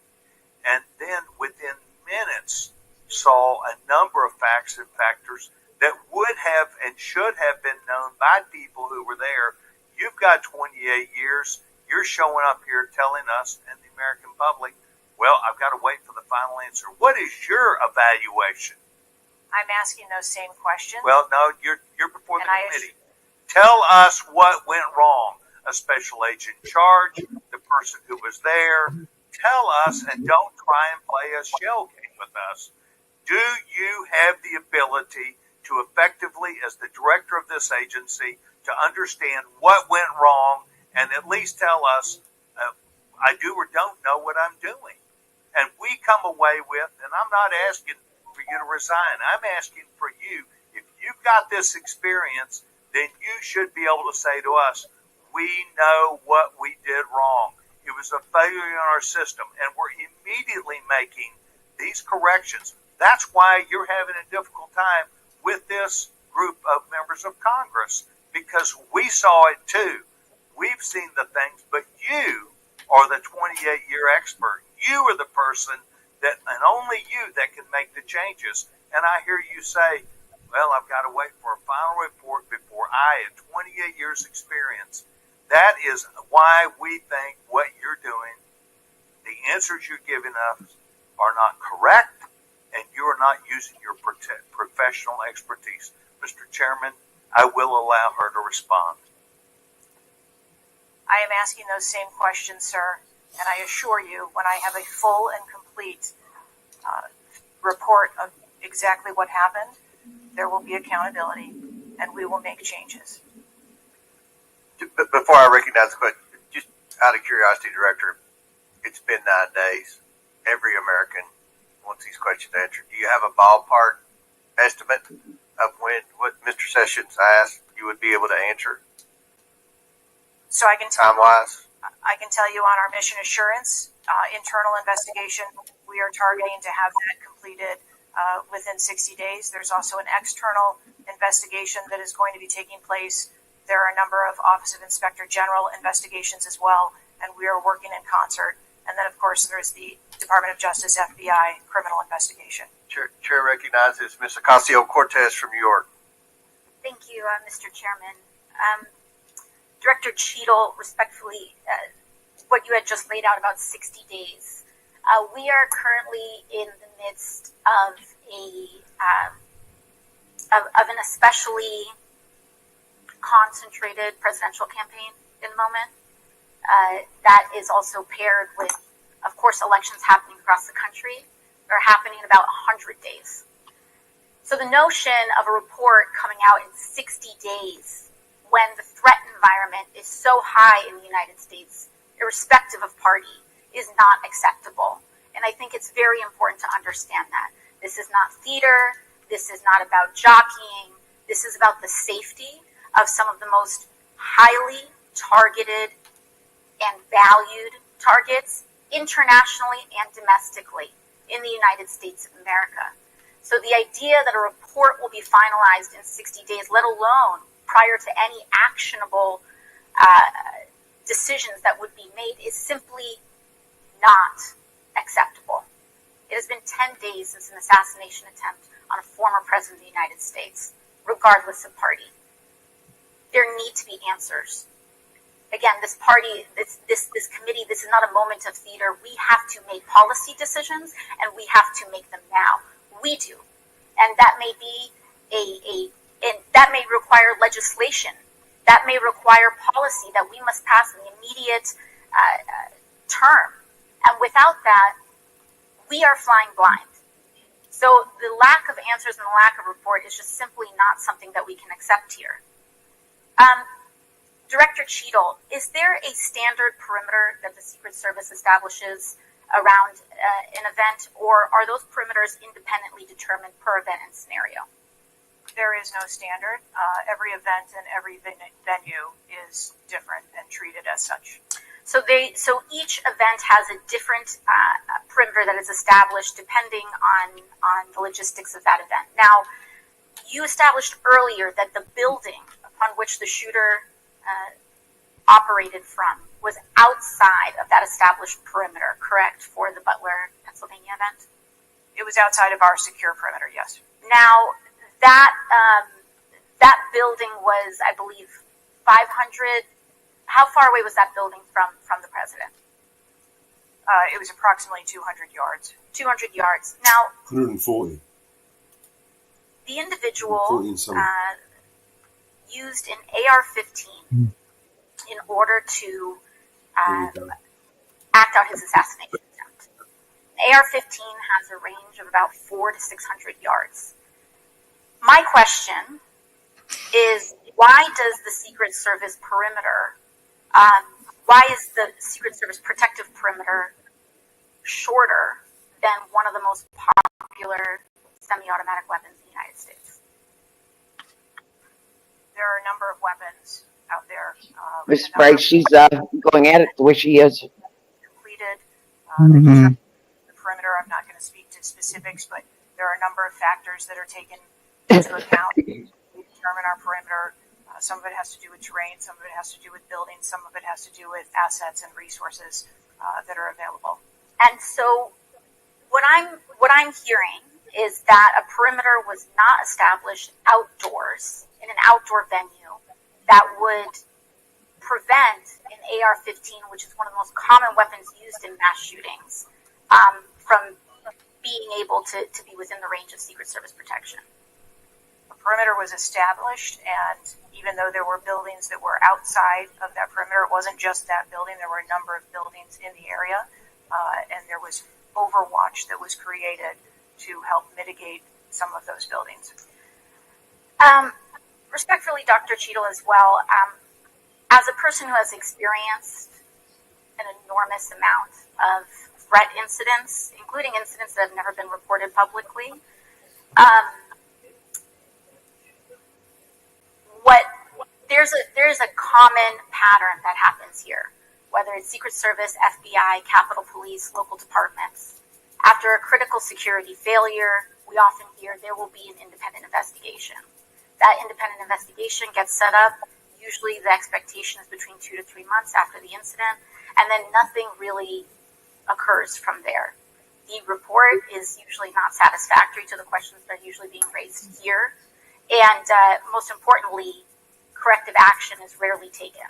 and then within minutes saw a number of facts relaxing factors that would have and should have been known by people who were there. You've got 28 years. You're showing up here telling us and the American public, well, I've got to wait for the final answer. What is your evaluation? I'm asking those same questions. Well, no, you're before the committee. Tell us what went wrong. A special agent in charge, the person who was there. Tell us, and don't try and play a shell game with us. Do you have the ability to effectively, as the director of this agency, to understand what went wrong and at least tell us, I do or don't know what I'm doing? And we come away with, and I'm not asking for you to resign. I'm asking for you, if you've got this experience, then you should be able to say to us, we know what we did wrong. It was a failure in our system, and we're immediately making these corrections. That's why you're having a difficult time with this group of members of Congress, because we saw it too. We've seen the things, but you are the 28-year expert. You are the person that, and only you, that can make the changes. And I hear you say, well, I've got to wait for a final report before I have 28 years experience. That is why we think what you're doing, the answers you're giving us are not correct, and you're not using your professional expertise. Mr. Chairman, I will allow her to respond. I am asking those same questions, sir, and I assure you, when I have a full and complete report of exactly what happened, there will be accountability, and we will make changes. Before I recognize the question, just out of curiosity, Director, it's been 9 days. Every American wants these questions answered. Do you have a ballpark estimate of when what Mr. Sessions asked you would be able to answer? So I can tell time-wise? I can tell you on our mission assurance internal investigation, we are targeting to have that completed within 60 days. There's also an external investigation that is going to be taking place. There are a number of Office of Inspector General investigations as well, and we are working in concert. And then, of course, there's the Department of Justice, FBI, criminal investigation. Chair recognizes Ms. Ocasio-Cortez from New York. Thank you, Mr. Chairman. Director Cheadle, respectfully, what you had just laid out about 60 days. We are currently in the midst of an especially concentrated presidential campaign in the moment. That is also paired with, of course, elections happening across the country. They're happening in about 100 days. So the notion of a report coming out in 60 days when the threat environment is so high in the United States, irrespective of party, is not acceptable. And I think it's very important to understand that. This is not theater. This is not about jockeying. This is about the safety of some of the most highly targeted and valued targets internationally and domestically in the United States of America. So the idea that a report will be finalized in 60 days, let alone prior to any actionable decisions that would be made, is simply not acceptable. It has been 10 days since an assassination attempt on a former president of the United States, regardless of party. There need to be answers. Again, this party, this committee, this is not a moment of theater. We have to make policy decisions, and we have to make them now. We do. And that may be and that may require legislation. That may require policy that we must pass in the immediate term. And without that, we are flying blind. So the lack of answers and the lack of report is just simply not something that we can accept here. Director Cheadle, is there a standard perimeter that the Secret Service establishes around an event, or are those perimeters independently determined per event and scenario? There is no standard. Every event and every venue is different and treated as such. So each event has a different perimeter that is established depending on the logistics of that event. Now, you established earlier that the building upon which the shooter operated from was outside of that established perimeter, correct, for the Butler, Pennsylvania event? It was outside of our secure perimeter, yes. Now, that building was, I believe, 500. How far away was that building from the president? It was approximately 200 yards. 200 yards. Now, 140. the individual 14 something. used an AR-15 in order to act out his assassination attempt. An AR-15 has a range of about 400 to 600 yards. My question is, why does the Secret Service perimeter, why is the Secret Service protective perimeter shorter than one of the most popular semi-automatic weapons in the United States? There are a number of weapons out there. Miss Price, she's going at it the way she is. Completed. Mm-hmm. The perimeter, I'm not going to speak to specifics, but there are a number of factors that are taken into account. We determine our perimeter. Some of it has to do with terrain, some of it has to do with buildings, some of it has to do with assets and resources that are available. And so what I'm hearing is that a perimeter was not established outdoors in an outdoor venue that would prevent an AR-15, which is one of the most common weapons used in mass shootings, from being able to be within the range of Secret Service protection. A perimeter was established, and even though there were buildings that were outside of that perimeter, it wasn't just that building. There were a number of buildings in the area, and there was overwatch that was created to help mitigate some of those buildings. Respectfully, Dr. Cheadle, as well, as a person who has experienced an enormous amount of threat incidents, including incidents that have never been reported publicly, there's a common pattern that happens here, whether it's Secret Service, FBI, Capitol Police, local departments. After a critical security failure, we often hear there will be an independent investigation. That independent investigation gets set up. Usually the expectation is between 2 to 3 months after the incident, and then nothing really occurs from there. The report is usually not satisfactory to the questions that are usually being raised here, and most importantly, corrective action is rarely taken.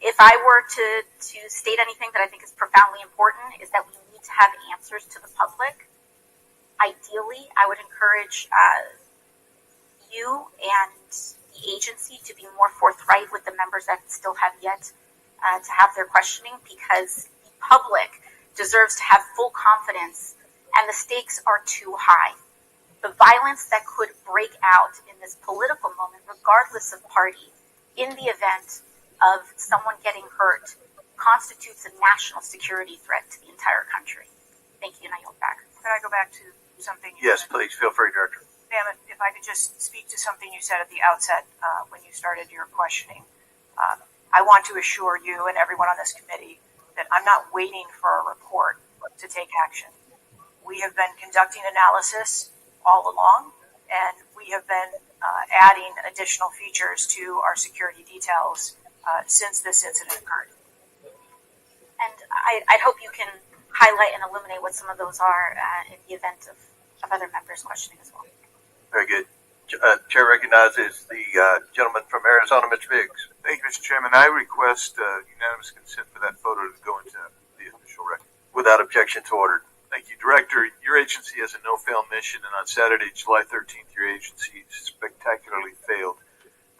If I were to state anything that I think is profoundly important, is that we need to have answers to the public. Ideally, I would encourage you and the agency to be more forthright with the members that still have yet to have their questioning, because the public deserves to have full confidence, and the stakes are too high. The violence that could break out in this political moment, regardless of party, in the event of someone getting hurt, constitutes a national security threat to the entire country. Thank you, and I yield back. Could I go back to something? Yes, please. Feel free, Director. Ma'am, if I could just speak to something you said at the outset when you started your questioning. I want to assure you and everyone on this committee that I'm not waiting for a report to take action. We have been conducting analysis all along, and we have been adding additional features to our security details since this incident occurred. And I'd hope you can highlight and illuminate what some of those are in the event of other members questioning as well. Very good. Chair recognizes the gentleman from Arizona, Mr. Biggs. Thank you, Mr. Chairman. I request unanimous consent for that photo to go into the official record. Without objection to order. Thank you, Director. Your agency has a no-fail mission, and on Saturday, July 13th, your agency spectacularly failed.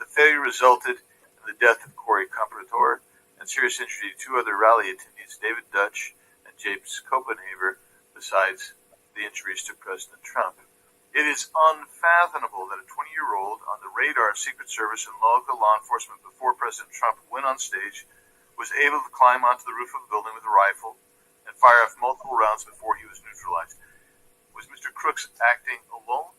The failure resulted in the death of Corey Comprador and serious injury to two other rally attendees, David Dutch and James Copenhaver, besides the injuries to President Trump. It is unfathomable that a 20-year-old on the radar of Secret Service and local law enforcement before President Trump went on stage was able to climb onto the roof of a building with a rifle and fire off multiple rounds before he was neutralized. Was Mr. Crooks acting alone?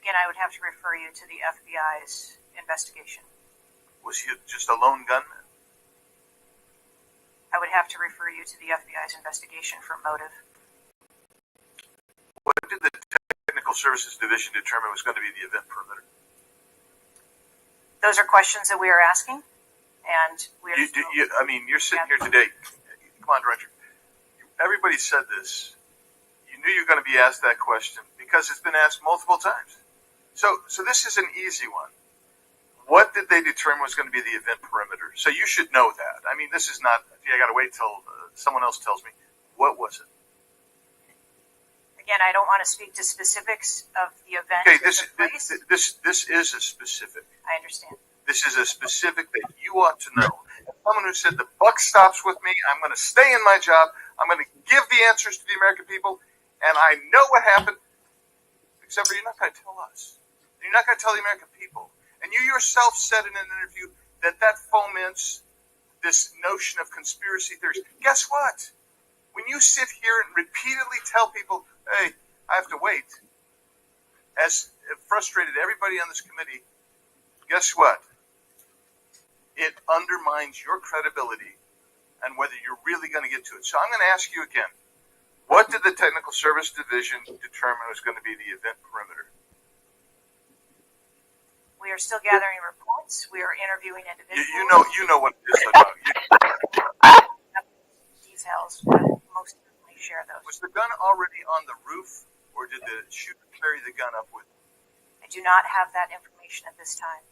Again, I would have to refer you to the FBI's investigation. Was he just a lone gunman? I would have to refer you to the FBI's investigation for motive. What did the Technical Services Division determine was going to be the event perimeter? Those are questions that we are asking, and we are. You're sitting here today. Come on, Director. everybody said this. You knew you were going to be asked that question because it's been asked multiple times. So this is an easy one. What did they determine was going to be the event perimeter? So you should know that. I mean, this is not, I got to wait till someone else tells me. What was it? Again, I don't want to speak to specifics of the event. Okay, this is a specific. I understand. This is a specific that you ought to know. As someone who said the buck stops with me, I'm going to stay in my job. I'm going to give the answers to the American people, and I know what happened. Except for you're not going to tell us. You're not going to tell the American people. And you yourself said in an interview that foments this notion of conspiracy theories. Guess what? When you sit here and repeatedly tell people, hey, I have to wait, as it frustrated everybody on this committee, guess what? It undermines your credibility and whether you're really going to get to it. So I'm going to ask you again, what did the Technical Service Division determine was going to be the event perimeter? We are still gathering reports. We are interviewing individuals. You know what it is. Details. Most certainly share those. Was the gun already on the roof, or did the shooter carry the gun up with him? I do not have that information at this time.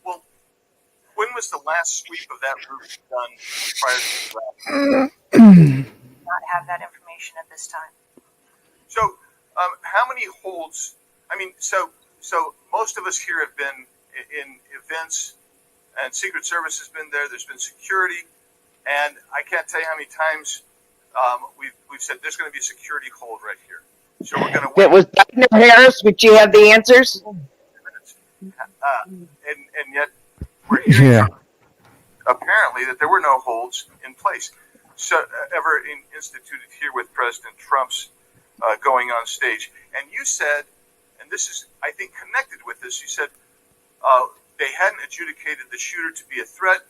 Well, when was the last sweep of that roof done prior to the blast? I do not have that information at this time. So, how many holds? I mean, so most of us here have been in events, and Secret Service has been there. There's been security, and I can't tell you how many times we've said there's going to be a security hold right here. So we're going to wait. It was Dr. Harris. Would you have the answers? And yet we're hearing apparently that there were no holds in place. So ever instituted here with President Trump's going on stage, and you said. And this is, I think, connected with this. You said they hadn't adjudicated the shooter to be a threat.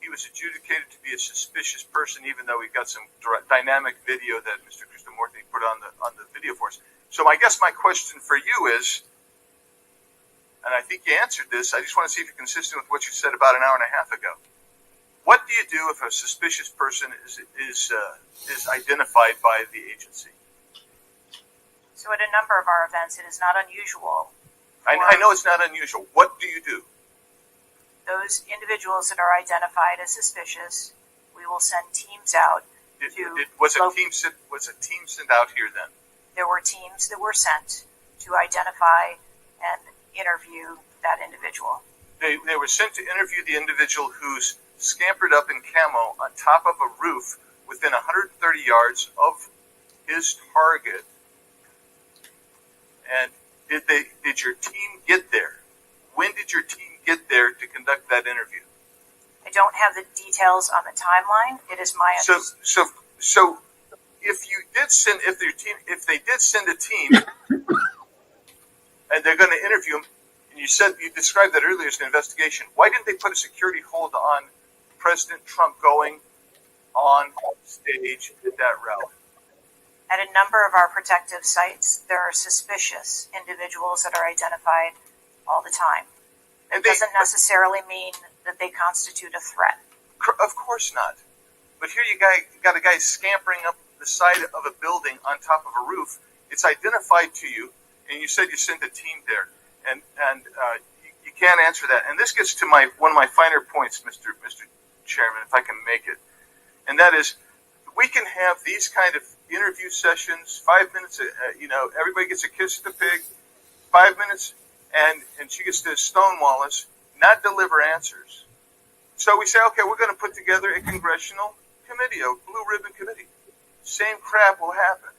He was adjudicated to be a suspicious person, even though we got some dynamic video that Mr. Krishnamurthy put on the video for us. So I guess my question for you is, and I think you answered this, I just want to see if you're consistent with what you said about an hour and a half ago. What do you do if a suspicious person is identified by the agency? So at a number of our events, it is not unusual. I know it's not unusual. What do you do? Those individuals that are identified as suspicious, we will send teams out Was a team sent out here then? There were teams that were sent to identify and interview that individual. They were sent to interview the individual who's scampered up in camo on top of a roof within 130 yards of his target. And did your team get there? When did your team get there to conduct that interview? I don't have the details on the timeline. It is my understanding. So if they did send a team, and they're going to interview him, and you described that earlier as an investigation. Why didn't they put a security hold on President Trump going on stage at that rally? At a number of our protective sites, there are suspicious individuals that are identified all the time. It doesn't necessarily mean that they constitute a threat. Of course not. But here you got a guy scampering up the side of a building on top of a roof. It's identified to you, and you said you sent a team there, and you can't answer that. And this gets to one of my finer points, Mr. Chairman, if I can make it, and that is, we can have these kind of interview sessions, 5 minutes, everybody gets a kiss of the pig, 5 minutes, and she gets to stonewall us, not deliver answers. So we say, okay, we're going to put together a congressional committee, a blue ribbon committee. Same crap will happen.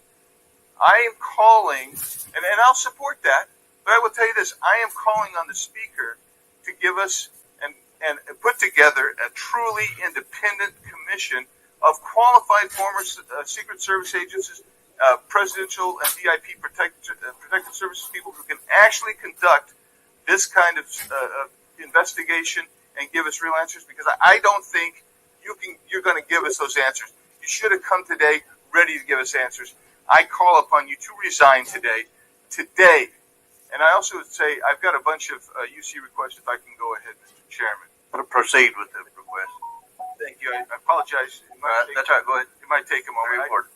I am calling, and I'll support that, but I will tell you this, I am calling on the Speaker to give us and put together a truly independent commission of qualified former Secret Service agents, presidential and VIP protective services people who can actually conduct this kind of investigation and give us real answers, because I don't think you're going to give us those answers. You should have come today ready to give us answers. I call upon you to resign today. And I also would say I've got a bunch of UC requests, if I can go ahead, Mr. Chairman. Proceed with the request. Thank you. I apologize. That's all right. Go ahead. It might take a moment. Very important.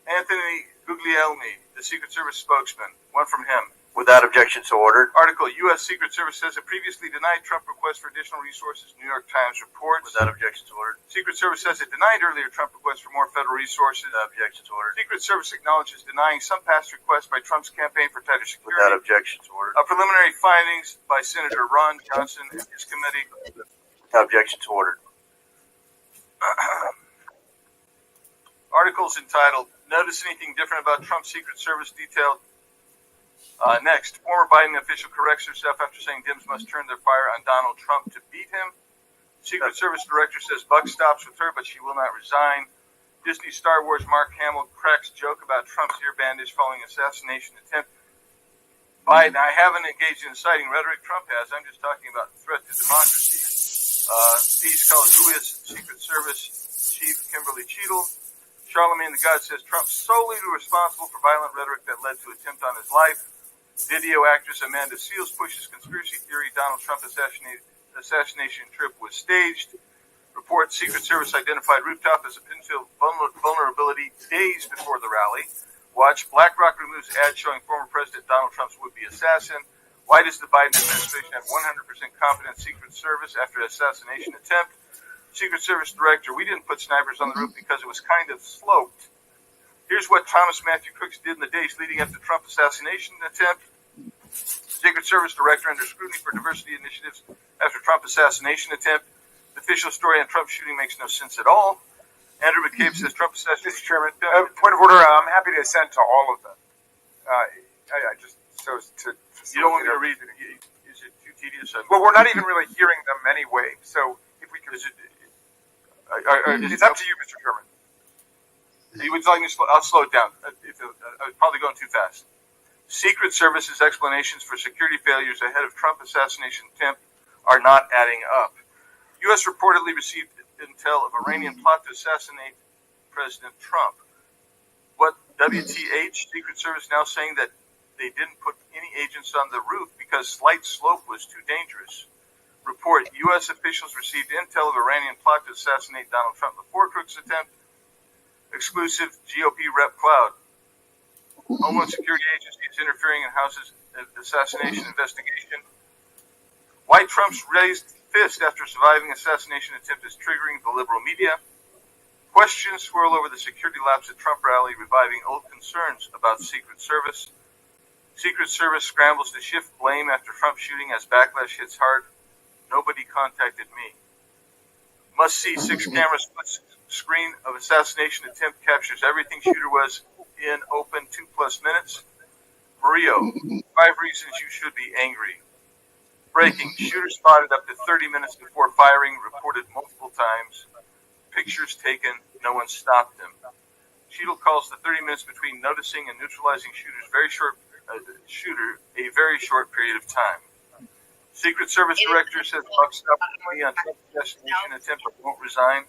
Anthony Guglielmi, the Secret Service spokesman, one from him. Without objection, so ordered. Article, U.S. Secret Service says it previously denied Trump requests for additional resources, New York Times reports. Without objection, so ordered. Secret Service says it denied earlier Trump requests for more federal resources. Without objection, so ordered. Secret Service acknowledges denying some past requests by Trump's campaign for tighter security. Without objection, so ordered. Preliminary findings by Senator Ron Johnson and his committee. Without objection, so ordered. Articles entitled, Notice Anything Different About Trump's Secret Service detailed. Next, former Biden official corrects herself after saying Dems must turn their fire on Donald Trump to beat him. Secret Service director says buck stops with her, but she will not resign. Disney Star Wars Mark Hamill cracks joke about Trump's ear bandage following assassination attempt. Biden, I haven't engaged in inciting rhetoric. Trump has. I'm just talking about the threat to democracy. Peace calls who is Secret Service Chief Kimberly Cheadle. Charlemagne the God says Trump's solely responsible for violent rhetoric that led to attempt on his life. Video actress Amanda Seals pushes conspiracy theory Donald Trump assassination trip was staged. Report Secret Service identified rooftop as a potential vulnerability days before the rally. Watch BlackRock removes ad showing former President Donald Trump's would-be assassin. Why does the Biden administration have 100% confidence Secret Service after assassination attempt? Secret Service director, we didn't put snipers on the roof because it was kind of sloped. Here's what Thomas Matthew Crooks did in the days leading up to Trump assassination attempt. Secret Service director under scrutiny for diversity initiatives after Trump assassination attempt. The official story on Trump shooting makes no sense at all. Andrew McCabe says Trump assassination. Mr. Chairman, point of order. I'm happy to assent to all of them. I just so to. You don't want me to read it? Is it too tedious? Well, we're not even really hearing them anyway. So if we could, it's up to you, Mr. Chairman. You would like me to I'll slow it down. I was probably going too fast. Secret Service's explanations for security failures ahead of Trump assassination attempt are not adding up. U.S. reportedly received intel of Iranian plot to assassinate President Trump. What WTH? Secret Service now saying that they didn't put any agents on the roof because slight slope was too dangerous. Report, U.S. officials received intel of Iranian plot to assassinate Donald Trump before Crooks' attempt. Exclusive GOP rep cloud. Homeland Security agencies interfering in House's assassination investigation. Why Trump's raised fist after surviving assassination attempt is triggering the liberal media. Questions swirl over the security lapse at Trump rally, reviving old concerns about Secret Service. Secret Service scrambles to shift blame after Trump shooting as backlash hits hard. Nobody contacted me. Must see 6-camera split screen of assassination attempt captures everything shooter was in open 2+ minutes. Murillo, 5 reasons you should be angry. Breaking, shooter spotted up to 30 minutes before firing, reported multiple times. Pictures taken, no one stopped him. Cheadle calls the 30 minutes between noticing and neutralizing a very short period of time. Secret Service director says buck stop with me on Trump's assassination attempt but won't resign.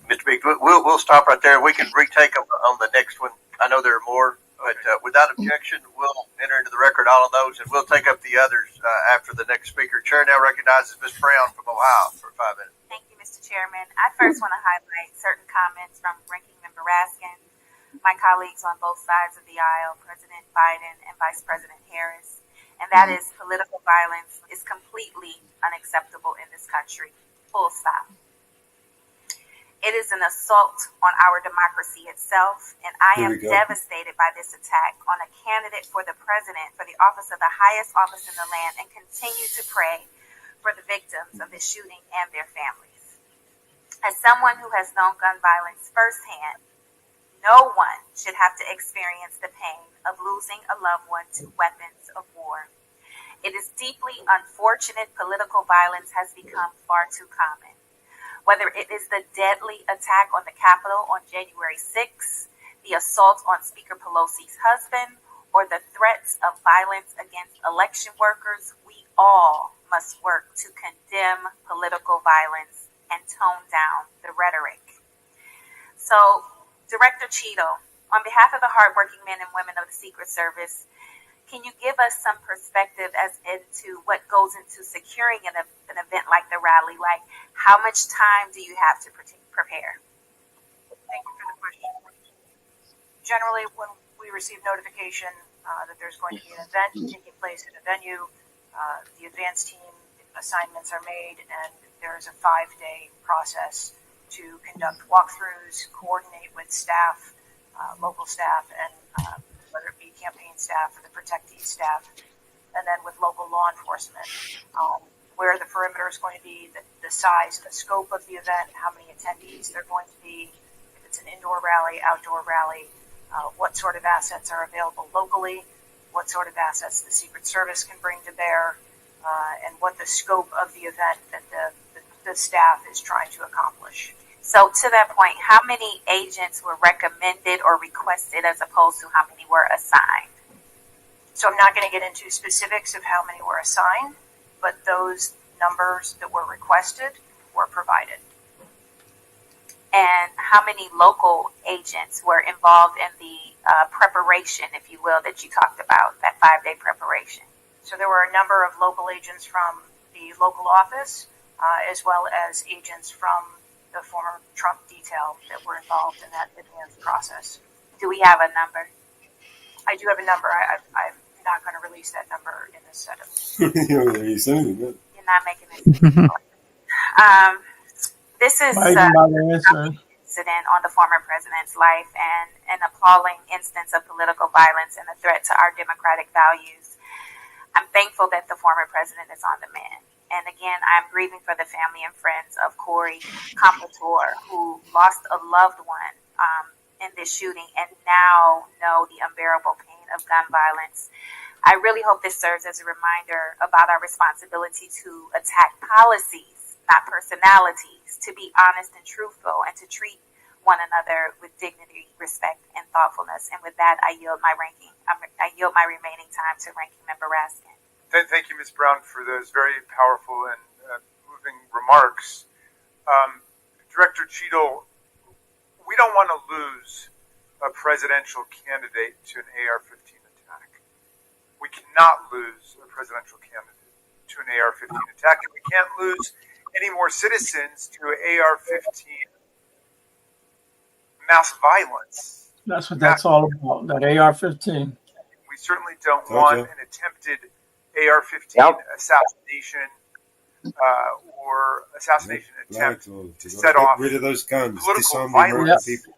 Mr. Biggs, we'll stop right there. We can retake them on the next one. I know there are more, but without objection, we'll enter into the record all of those, and we'll take up the others after the next speaker. Chair now recognizes Ms. Brown from Ohio for 5 minutes. Thank you, Mr. Chairman. I first want to highlight certain comments from Ranking Member Raskin, my colleagues on both sides of the aisle, President Biden and Vice President Harris. And that is political violence is completely unacceptable in this country. Full stop. It is an assault on our democracy itself, and I am devastated by this attack on a candidate for the president for the office of the highest office in the land, and continue to pray for the victims of this shooting and their families. As someone who has known gun violence firsthand, no one should have to experience the pain of losing a loved one to weapons of war. It is deeply unfortunate political violence has become far too common. Whether it is the deadly attack on the Capitol on January 6th, the assault on Speaker Pelosi's husband, or the threats of violence against election workers, we all must work to condemn political violence and tone down the rhetoric. So, Director Cheadle, on behalf of the hardworking men and women of the Secret Service, Can you give us some perspective as into what goes into securing an event like the rally? Like, how much time do you have to prepare? Thank you for the question. Generally, when we receive notification that there's going to be an event taking place at a venue, the advance team assignments are made, and there's a 5-day process to conduct walkthroughs, coordinate with staff, local staff, and whether it be campaign staff or the protectee staff, and then with local law enforcement, where the perimeter is going to be, the size and the scope of the event, how many attendees there are going to be, if it's an indoor rally, outdoor rally, what sort of assets are available locally, what sort of assets the Secret Service can bring to bear, and what the scope of the event that the staff is trying to accomplish. So to that point, how many agents were recommended or requested as opposed to how many were assigned? So I'm not going to get into specifics of how many were assigned, but those numbers that were requested were provided. And how many local agents were involved in the preparation, if you will, that you talked about, that 5-day preparation? So there were a number of local agents from the local office, as well as agents from the former Trump detail that were involved in that advanced process. Do we have a number? I do have a number. I'm not going to release that number in this setup. You're not making it. This is an incident on the former president's life and an appalling instance of political violence and a threat to our democratic values. I'm thankful that the former president is on the mend. And again, I'm grieving for the family and friends of Corey Compatore, who lost a loved one in this shooting and now know the unbearable pain of gun violence. I really hope this serves as a reminder about our responsibility to attack policies, not personalities, to be honest and truthful, and to treat one another with dignity, respect, and thoughtfulness. And with that, I yield my remaining time to Ranking Member Raskin. Thank you, Ms. Brown, for those very powerful and moving remarks. Director Cheadle, we don't want to lose a presidential candidate to an AR-15 attack. We cannot lose a presidential candidate to an AR-15 attack, and we can't lose any more citizens to AR-15 mass violence. That's what that's all about, that AR-15. We certainly don't want an attempted AR-15 assassination or assassination attempt to set off rid of those guns, political disarm the American violence people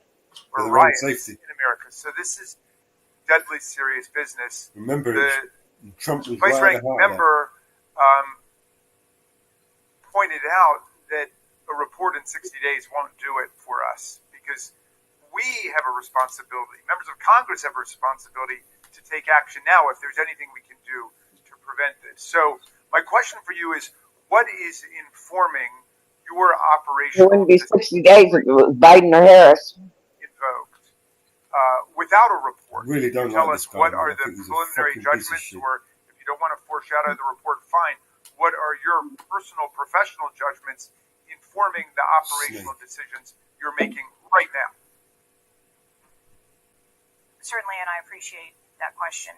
or for their own riots safety. in America. So this is deadly serious business. Remember, Trump was Vice right Ranking at that. Member pointed out that a report in 60 days won't do it for us because we have a responsibility. Members of Congress have a responsibility to take action now if there's anything we can do to prevent this. So my question for you is, what is informing your operation? It wouldn't be 60 days if it was Biden or Harris. Invoked without a report. Really don't tell like us this guy, what man. are I the think he's a preliminary fucking piece of judgments, shit. or if you don't want to foreshadow the report, fine. What are your personal, professional judgments informing the operational decisions you're making right now? Certainly, and I appreciate that question.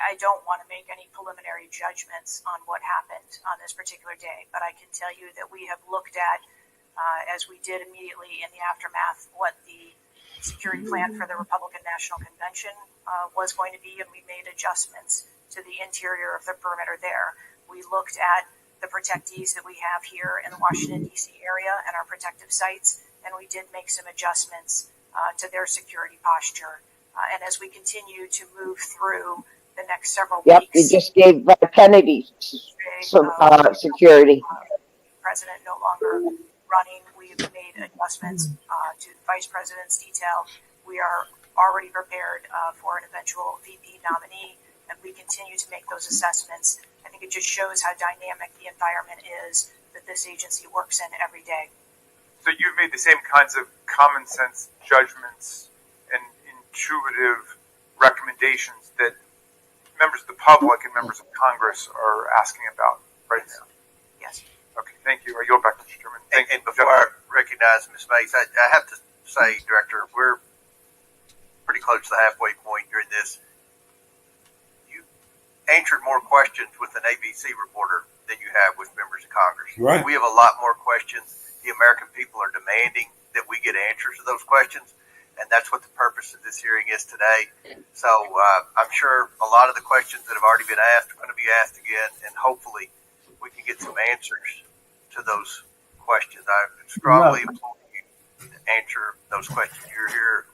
I don't want to make any preliminary judgments on what happened on this particular day, but I can tell you that we have looked at, as we did immediately in the aftermath, what the security plan for the Republican National Convention was going to be, and we made adjustments to the interior of the perimeter there. We looked at the protectees that we have here in the Washington, D.C. area and our protective sites, and we did make some adjustments to their security posture. And as we continue to move through the next several Yep, weeks, they just gave Kennedy some security. President no longer running, we've made adjustments to the Vice President's detail. We are already prepared for an eventual VP nominee, and we continue to make those assessments. I think it just shows how dynamic the environment is that this agency works in every day. So you've made the same kinds of common sense judgments and intuitive recommendations that members of the public and members of Congress are asking about right now. Yes. Okay, thank you. I yield back to Mr. Chairman. And before I recognize Ms. Mays, I have to say, Director, we're pretty close to the halfway point during this. answered more questions with an ABC reporter than you have with members of Congress. Right. We have a lot more questions. The American people are demanding that we get answers to those questions, and that's what the purpose of this hearing is today. So I'm sure a lot of the questions that have already been asked are going to be asked again, and hopefully we can get some answers to those questions. I strongly implore you to answer those questions. You're here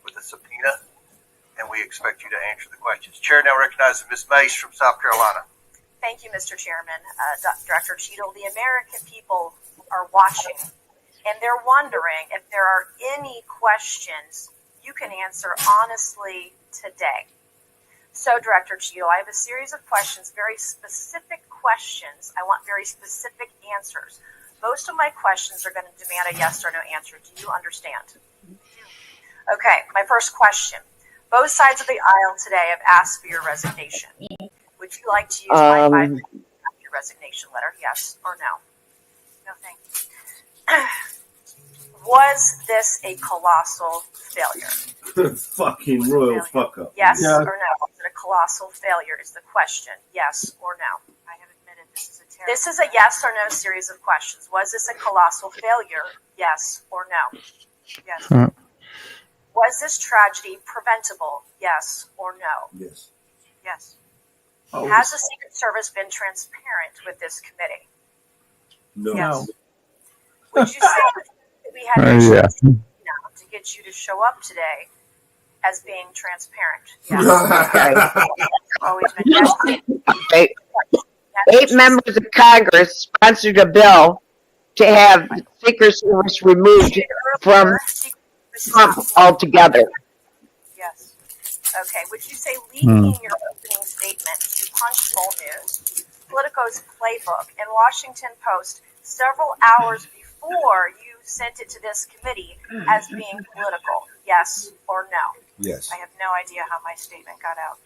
with a subpoena, and we expect you to answer the questions. Chair now recognizes Ms. Mace from South Carolina. Thank you, Mr. Chairman. Director Cheadle, the American people are watching, and they're wondering if there are any questions you can answer honestly today. So, Director Cheadle, I have a series of questions, very specific questions. I want very specific answers. Most of my questions are going to demand a yes or no answer. Do you understand? Okay, my first question. Both sides of the aisle today have asked for your resignation. Would you like to use my 5 minutes after your resignation letter? Yes or no? No, thank you. Was this a colossal failure? Fucking royal fuck up. Yes or no? Is it a colossal failure is the question. Yes or no? I have admitted this is a terrible. This is a yes or no series of questions. Was this a colossal failure? Yes or no? Yes. Was this tragedy preventable? Yes or no? Yes. Yes. Oh. Has the Secret Service been transparent with this committee? No. Yes. Would you say that we had Yeah. to get you to show up today as being transparent? Yes. Always been yes. Okay. 8 members of Congress sponsored a bill to have the Secret Service removed from Trump altogether. Yes. Okay. Would you say leaking your opening statement to Punchbowl News, Politico's Playbook, and Washington Post several hours before you sent it to this committee as being political? Yes or no? Yes. I have no idea how my statement got out.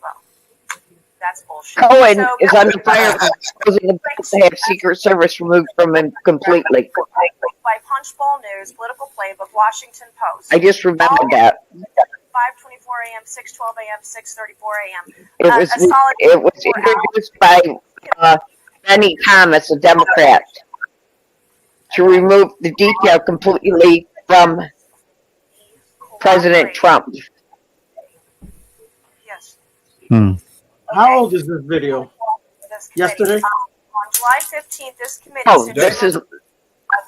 Well, that's bullshit. Cohen is under fire for proposing a bill to have Secret Service removed from him completely. By Punchbowl News, Political Playbook, Washington Post. I just remembered that. 5:24 a.m., 6:12 a.m., 6:34 a.m. It was introduced by Benny Thomas, a Democrat, to remove the detail completely from President Trump. Yes. How old is this video? Yesterday? On July 15th, this committee. Oh, this is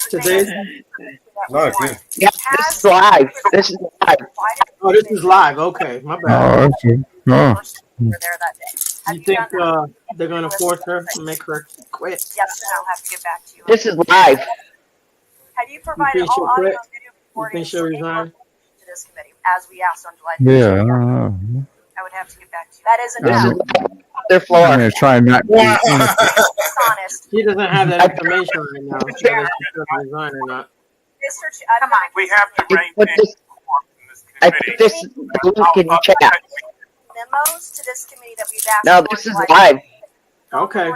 today. Live, yeah. Yeah, this is live. This is live. Oh, this is live. Okay, my bad. Oh, okay. Oh. You think they're going to force her to make her quit? Yes, and I'll have to get back to you. This is live. Have you provided think she'll all audio quit? and video You think recordings she'll resign? to this committee, as we asked on July 15th? Yeah, I don't know. I would have to get back to you. That is a This no. is their floor. I'm gonna try not to. Dishonest. She doesn't have that information right now. Whether she should resign or not. Come on. We have to I put this, I put this link in the chat. Memos to this committee that we've asked. No, for this is July live. Okay.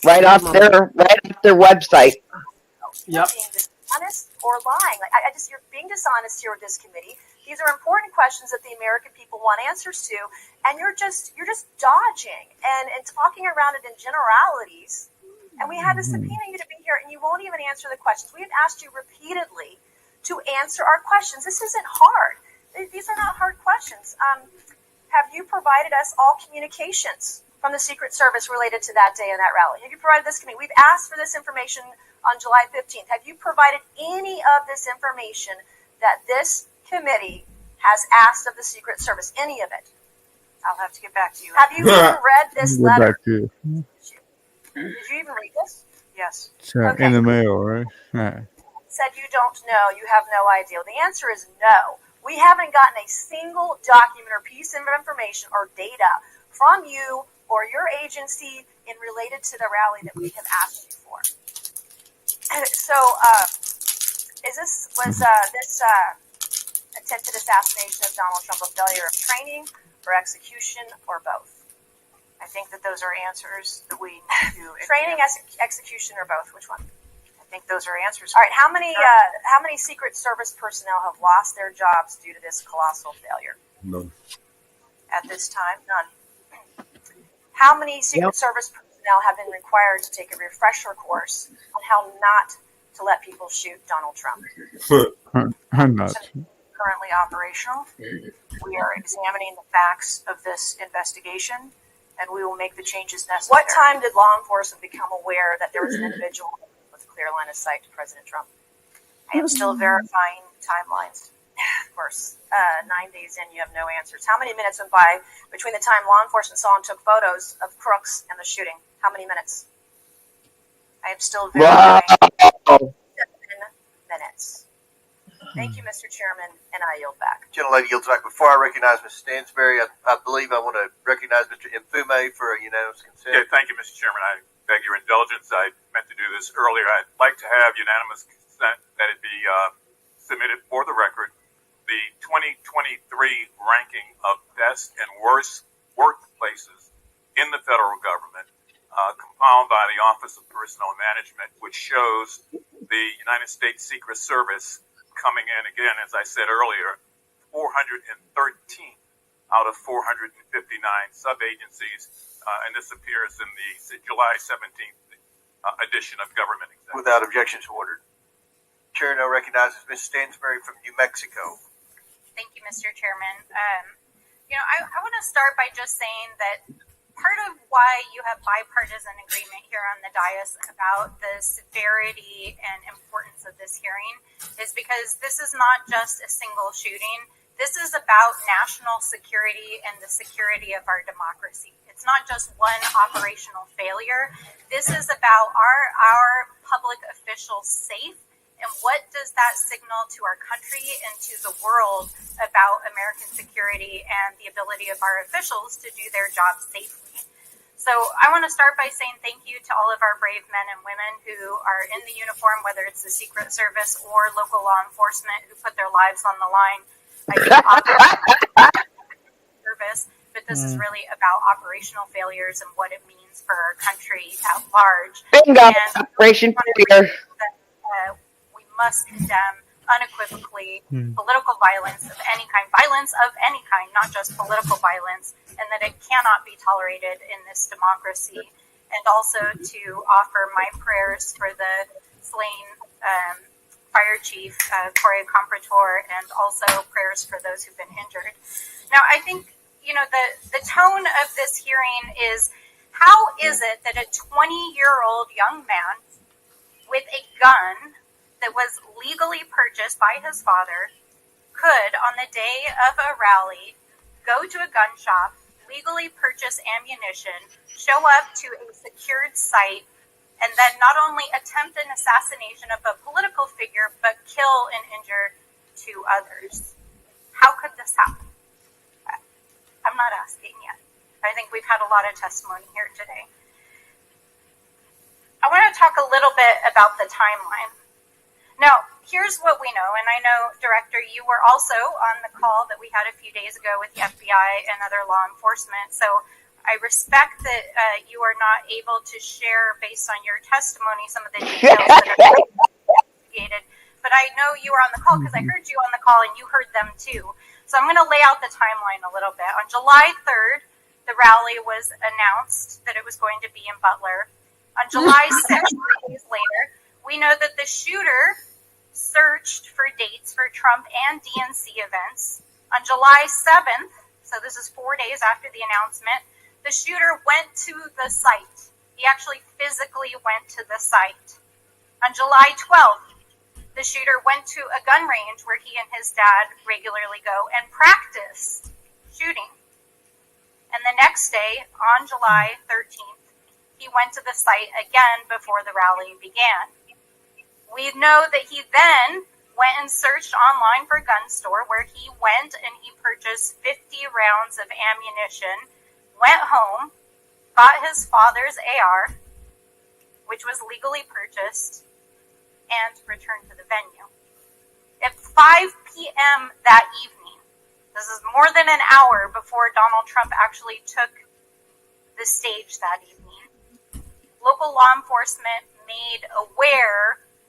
Right off their website. Yep. Being dishonest or lying. Like I just, you're being dishonest here with this committee. These are important questions that the American people want answers to, and you're just dodging and talking around it in generalities. And we had to subpoena you to be here, and you won't even answer the questions. We have asked you repeatedly to answer our questions. This isn't hard. These are not hard questions. Have you provided us all communications from the Secret Service related to that day and that rally? Have you provided this committee? We've asked for this information on July 15th. Have you provided any of this information that this committee has asked of the Secret Service? Any of it? I'll have to get back to you. Have you even read this Get letter? back to you. Did you even read this? Yes. It's, in the mail, right? Said you don't know, you have no idea. The answer is no. We haven't gotten a single document or piece of information or data from you or your agency in related to the rally that we have asked you for. So, was this attempted assassination of Donald Trump a failure of training or execution or both? I think that those are answers that we need to training, execution, or both. Which one? I think those are answers. All right. How many Secret Service personnel have lost their jobs due to this colossal failure? None. At this time, none. How many Secret Service personnel have been required to take a refresher course on how not to let people shoot Donald Trump? I'm not. Currently operational. We are examining the facts of this investigation, and we will make the changes necessary. What time did law enforcement become aware that there was an individual with a clear line of sight to President Trump? I am still verifying timelines. Of course, 9 days in, you have no answers. How many minutes went by between the time law enforcement saw and took photos of crooks and the shooting? How many minutes? I am still verifying. 7 minutes. Thank you, Mr. Chairman, and I yield back. Gentlelady yields back. Before I recognize Mr. Stansberry, I believe I want to recognize Mr. Mfume for a unanimous consent. Yeah, thank you, Mr. Chairman. I beg your indulgence. I meant to do this earlier. I'd like to have unanimous consent that it be submitted for the record. The 2023 ranking of best and worst workplaces in the federal government, compiled by the Office of Personnel Management, which shows the United States Secret Service coming in again, as I said earlier, 413 out of 459 sub-agencies, and this appears in the July 17th edition of Government Examiner. Without objections ordered. Chair now recognizes Ms. Stansberry from New Mexico. Thank you, Mr. Chairman. I want to start by just saying that part of why you have bipartisan agreement here on the dais about the severity and importance of this hearing is because this is not just a single shooting. This is about national security and the security of our democracy. It's not just one operational failure. This is about our public officials safe, and what does that signal to our country and to the world about American security and the ability of our officials to do their job safely? So I want to start by saying thank you to all of our brave men and women who are in the uniform, whether it's the Secret Service or local law enforcement, who put their lives on the line. I service, but this is really about operational failures and what it means for our country at large. Bingo! And Operation Fear. We must condemn unequivocally political violence of any kind, not just political violence, and that it cannot be tolerated in this democracy. And also to offer my prayers for the slain Fire Chief Corey Comprator, and also prayers for those who've been injured. Now, I think, the tone of this hearing is, how is it that a 20-year-old young man with a gun that was legally purchased by his father could, on the day of a rally, go to a gun shop, legally purchase ammunition, show up to a secured site, and then not only attempt an assassination of a political figure, but kill and injure 2 others? How could this happen? I'm not asking yet. I think we've had a lot of testimony here today. I want to talk a little bit about the timeline. Now, here's what we know, and I know, Director, you were also on the call that we had a few days ago with the FBI and other law enforcement, so I respect that you are not able to share, based on your testimony, some of the details that are investigated, but I know you were on the call because I heard you on the call and you heard them too. So I'm going to lay out the timeline a little bit. On July 3rd, the rally was announced that it was going to be in Butler. On July 6th, 3 days later, we know that the shooter searched for dates for Trump and DNC events. On July 7th, so this is 4 days after the announcement, the shooter went to the site. He actually physically went to the site. On July 12th, the shooter went to a gun range where he and his dad regularly go and practiced shooting. And the next day, on July 13th, he went to the site again before the rally began. We know that he then went and searched online for a gun store where he went and he purchased 50 rounds of ammunition, went home, got his father's AR, which was legally purchased, and returned to the venue. At 5 p.m. that evening, this is more than an hour before Donald Trump actually took the stage that evening, local law enforcement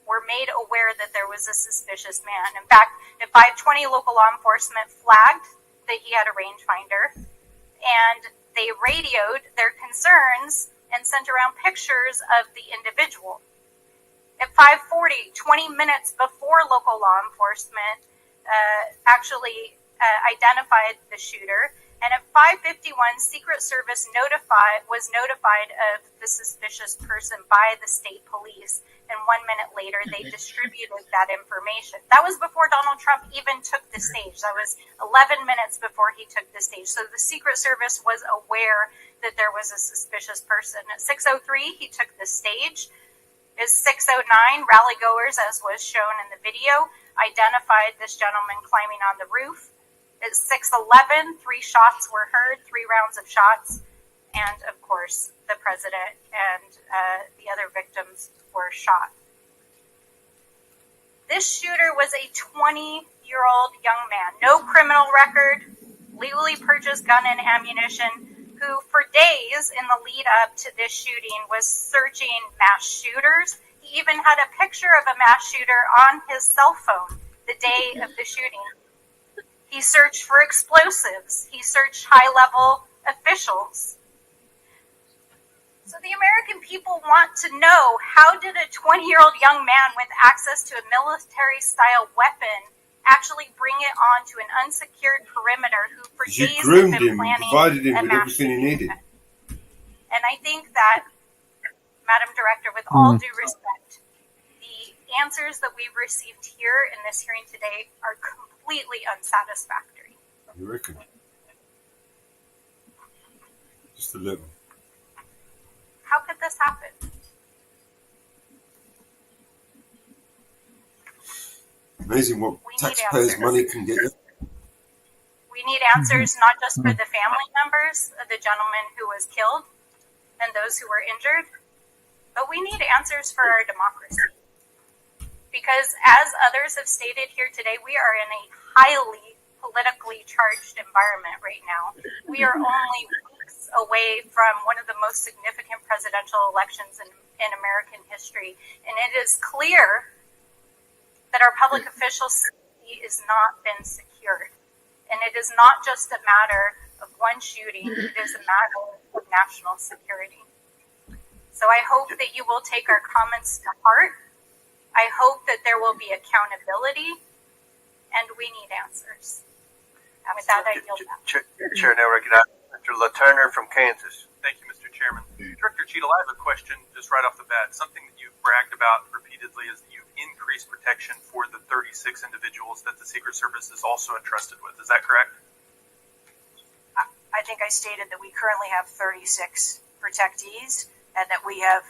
were made aware that there was a suspicious man. In fact, at 5:20, local law enforcement flagged that he had a rangefinder, and they radioed their concerns and sent around pictures of the individual. At 5:40, 20 minutes before local law enforcement actually identified the shooter, and at 5:51, Secret Service was notified of the suspicious person by the state police, and 1 minute later, they distributed that information. That was before Donald Trump even took the stage. That was 11 minutes before he took the stage. So the Secret Service was aware that there was a suspicious person. At 6:03, he took the stage. At 6:09, rally goers, as was shown in the video, identified this gentleman climbing on the roof. At 6:11, 3 shots were heard, 3 rounds of shots, and of course, the president and the other victims were shot. This shooter was a 20-year-old young man, no criminal record, legally purchased gun and ammunition, who for days in the lead up to this shooting was searching mass shooters. He even had a picture of a mass shooter on his cell phone the day of the shooting. He searched for explosives. He searched high-level officials. So the American people want to know, how did a 20-year-old young man with access to a military-style weapon actually bring it onto an unsecured perimeter who for You days groomed had been him, planning provided him a with mass everything he shooting? needed. And I think that, Madam Director, with all due respect, the answers that we've received here in this hearing today are completely unsatisfactory. You reckon? Just a little. How could this happen? Amazing what taxpayers' money can get you. We need answers not just for the family members of the gentleman who was killed and those who were injured, but we need answers for our democracy. Because as others have stated here today, we are in a highly politically charged environment right now. We are only weeks away from one of the most significant presidential elections in American history, and it is clear that our public official safety has not been secured. And it is not just a matter of one shooting, it is a matter of national security. So I hope that you will take our comments to heart. I hope that there will be accountability, and we need answers. And with that, I yield back. Chair now recognizes Mr. LaTurner from Kansas. Thank you, Mr. Chairman. Director Cheadle, I have a question just right off the bat. Something that you've bragged about repeatedly is that you've increased protection for the 36 individuals that the Secret Service is also entrusted with. Is that correct? I think I stated that we currently have 36 protectees, and that we have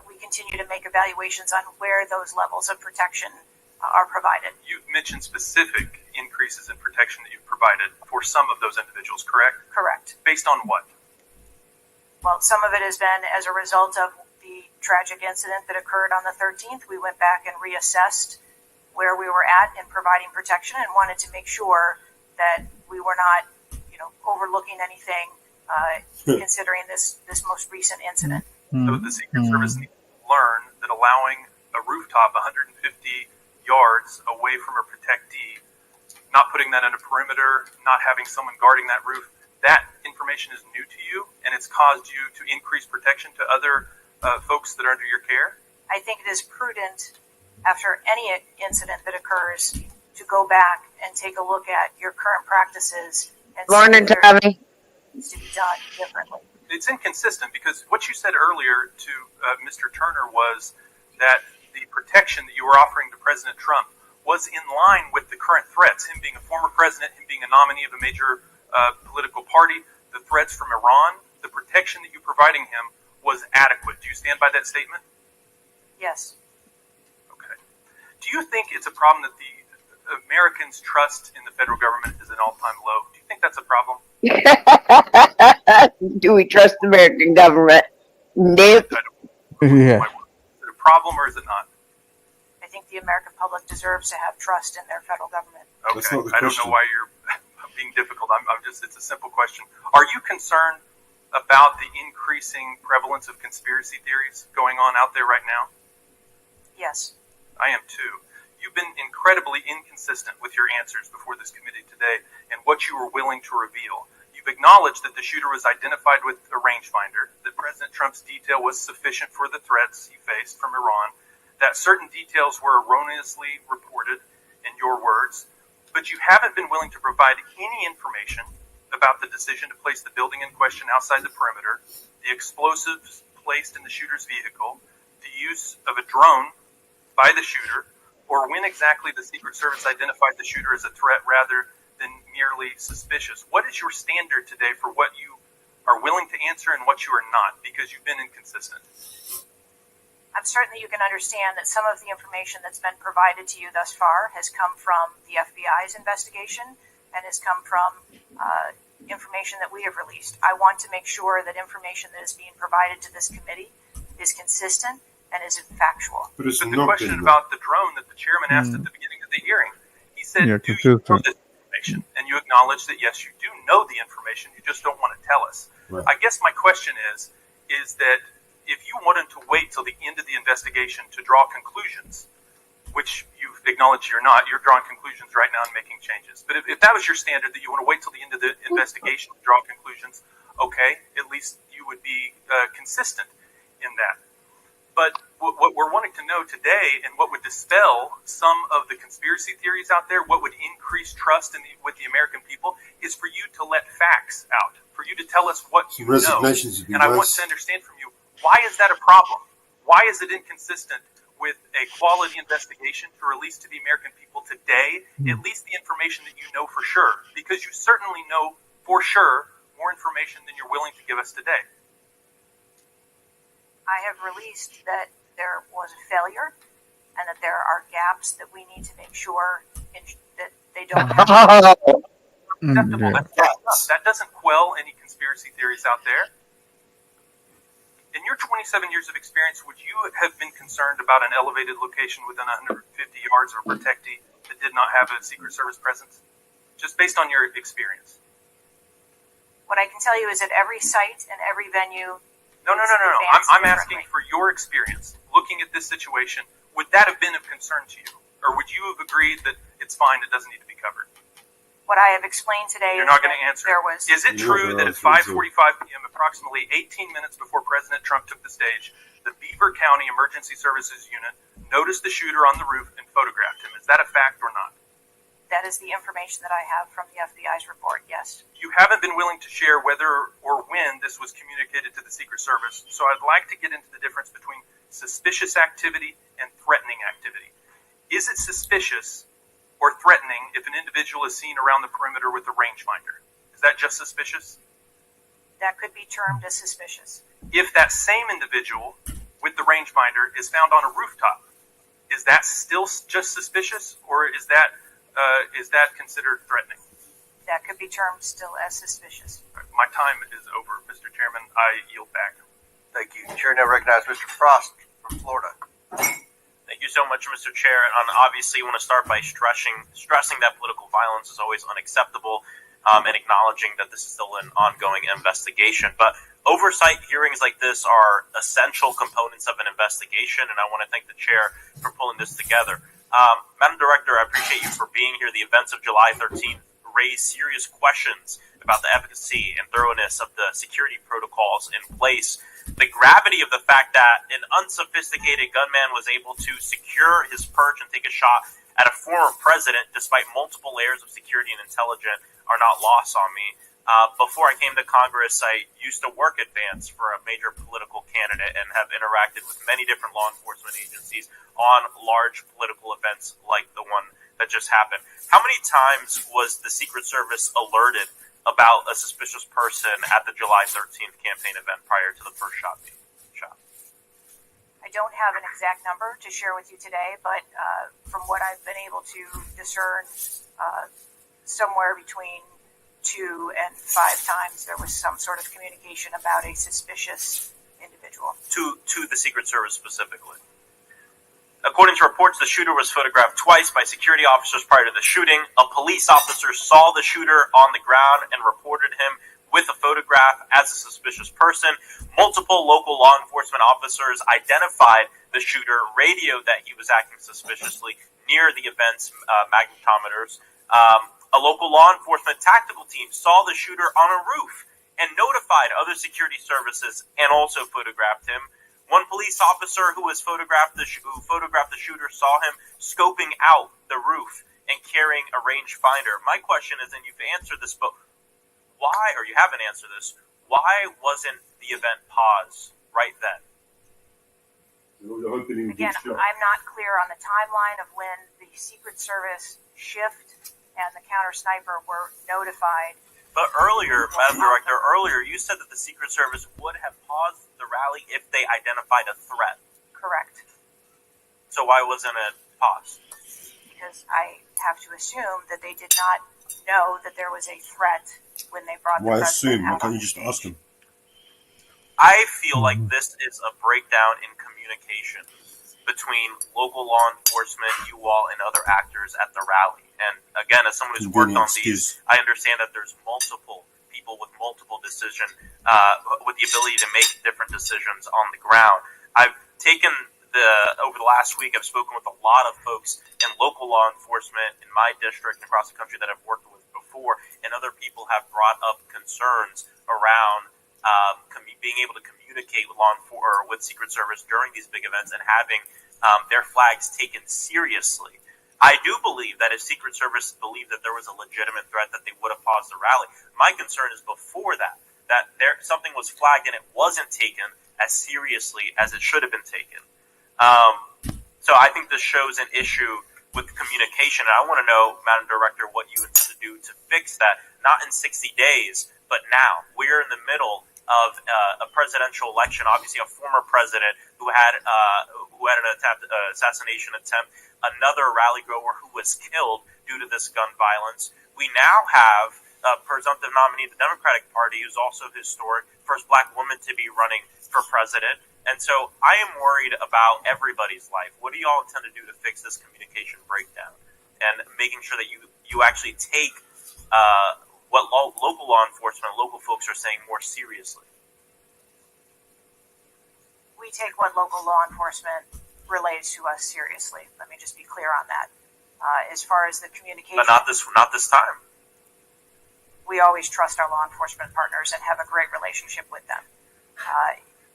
we continue to make evaluations on where those levels of protection are provided. You've mentioned specific increases in protection that you've provided for some of those individuals, correct? Correct. Based on what? Well, some of it has been as a result of the tragic incident that occurred on the 13th. We went back and reassessed where we were at in providing protection and wanted to make sure that we were not, overlooking anything, considering this most recent incident. So the Secret Service needs to learn that allowing a rooftop 150 yards away from a protectee, not putting that in a perimeter, not having someone guarding that roof, that information is new to you, and it's caused you to increase protection to other folks that are under your care? I think it is prudent, after any incident that occurs, to go back and take a look at your current practices and Morning, see where Tommy. it needs to be done differently. It's inconsistent because what you said earlier to Mr. Turner was that the protection that you were offering to President Trump was in line with the current threats, him being a former president, him being a nominee of a major political party, the threats from Iran, the protection that you're providing him was adequate. Do you stand by that statement? Yes. Okay. Do you think it's a problem that the Americans' trust in the federal government is an all-time low? Do you think that's a problem? Do we trust the American government? Nope. Yeah. Is it a problem or is it not? I think the American public deserves to have trust in their federal government. Okay. I don't know why you're being difficult. I'm just, it's a simple question. Are you concerned about the increasing prevalence of conspiracy theories going on out there right now? Yes. I am too. You've been incredibly inconsistent with your answers before this committee today and what you were willing to reveal. You've acknowledged that the shooter was identified with a rangefinder, that President Trump's detail was sufficient for the threats he faced from Iran, that certain details were erroneously reported, in your words, but you haven't been willing to provide any information about the decision to place the building in question outside the perimeter, the explosives placed in the shooter's vehicle, the use of a drone by the shooter, or when exactly the Secret Service identified the shooter as a threat rather than merely suspicious. What is your standard today for what you are willing to answer and what you are not? Because you've been inconsistent. I'm certain that you can understand that some of the information that's been provided to you thus far has come from the FBI's investigation and has come from information that we have released. I want to make sure that information that is being provided to this committee is consistent and is factual. But it's the not question been about the drone that the chairman asked at the beginning of the hearing, he said, Yeah, do you know consistent. this information? And you acknowledge that, yes, you do know the information, you just don't want to tell us. Right. I guess my question is that if you wanted to wait till the end of the investigation to draw conclusions, which you've acknowledged you're not, you're drawing conclusions right now and making changes. But if that was your standard, that you want to wait till the end of the investigation to draw conclusions, okay, at least you would be consistent in that. But what we're wanting to know today, and what would dispel some of the conspiracy theories out there, what would increase trust with the American people, is for you to let facts out, for you to tell us what you know. Resignations would be And I want nice. to understand from you, why is that a problem? Why is it inconsistent with a quality investigation to release to the American people today, at least the information that you know for sure? Because you certainly know for sure more information than you're willing to give us today. I have released that there was a failure and that there are gaps that we need to make sure that they don't happen. Acceptable. That doesn't quell any conspiracy theories out there. In your 27 years of experience, would you have been concerned about an elevated location within 150 yards of a protectee that did not have a Secret Service presence? Just based on your experience. What I can tell you is that every site and every venue. No. I'm asking for your experience. Looking at this situation, would that have been of concern to you? Or would you have agreed that it's fine, it doesn't need to be covered? What I have explained today You're not going to answer. There was. Is it true that at 5:45 p.m., approximately 18 minutes before President Trump took the stage, the Beaver County Emergency Services Unit noticed the shooter on the roof and photographed him? Is that a fact or not? That is the information that I have from the FBI's report, yes. You haven't been willing to share whether or when this was communicated to the Secret Service, so I'd like to get into the difference between suspicious activity and threatening activity. Is it suspicious or threatening if an individual is seen around the perimeter with a rangefinder? Is that just suspicious? That could be termed as suspicious. If that same individual with the rangefinder is found on a rooftop, is that still just suspicious, or is that considered threatening? That could be termed still as suspicious. My time is over, Mr. Chairman. I yield back. Thank you. Chair now recognize Mr. Frost from Florida. Thank you so much, Mr. Chair. And obviously, I want to start by stressing that political violence is always unacceptable, and acknowledging that this is still an ongoing investigation. But oversight hearings like this are essential components of an investigation, and I want to thank the chair for pulling this together. Madam Director, I appreciate you for being here. The events of July 13th raised serious questions about the efficacy and thoroughness of the security protocols in place. The gravity of the fact that an unsophisticated gunman was able to secure his perch and take a shot at a former president despite multiple layers of security and intelligence are not lost on me. Before I came to Congress, I used to work advance for a major political candidate and have interacted with many different law enforcement agencies on large political events like the one that just happened. How many times was the Secret Service alerted about a suspicious person at the July 13th campaign event prior to the first shot being shot? I don't have an exact number to share with you today, but from what I've been able to discern, somewhere between 2 and 5 times there was some sort of communication about a suspicious individual. To the Secret Service specifically. According to reports, the shooter was photographed twice by security officers prior to the shooting. A police officer saw the shooter on the ground and reported him with a photograph as a suspicious person. Multiple local law enforcement officers identified the shooter, radioed that he was acting suspiciously near the event's magnetometers. A local law enforcement tactical team saw the shooter on a roof and notified other security services and also photographed him. One police officer who photographed the shooter saw him scoping out the roof and carrying a rangefinder. My question is, and you've answered this, but why, or you haven't answered this, why wasn't the event paused right then? Again, I'm not clear on the timeline of when the Secret Service shift and the counter sniper were notified. But earlier, Madam Director, you said that the Secret Service would have paused the rally if they identified a threat. Correct. So why wasn't it paused? Because I have to assume that they did not know that there was a threat when they brought the president out. Why can't you just ask them? I feel like this is a breakdown in communication between local law enforcement, you all, and other actors at the rally. And again, as someone who's worked on these, I understand that there's multiple people with multiple decision, with the ability to make different decisions on the ground. I've taken over the last week, I've spoken with a lot of folks in local law enforcement in my district and across the country that I've worked with before, and other people have brought up concerns around being able to communicate with with Secret Service during these big events and having their flags taken seriously. I do believe that if Secret Service believed that there was a legitimate threat, that they would have paused the rally. My concern is before that something was flagged and it wasn't taken as seriously as it should have been taken. So I think this shows an issue with communication, and I want to know, Madam Director, what you intend to do to fix that, not in 60 days, but now. We're in the middle of a presidential election, obviously a former president who had an assassination attempt, another rally goer who was killed due to this gun violence. We now have a presumptive nominee of the Democratic Party who's also historic, first black woman to be running for president. And so I am worried about everybody's life. What do y'all intend to do to fix this communication breakdown and making sure that you actually take what local law enforcement and local folks are saying more seriously? We take what local law enforcement relays to us seriously. Let me just be clear on that. As far as the communication, but not this time. We always trust our law enforcement partners and have a great relationship with them.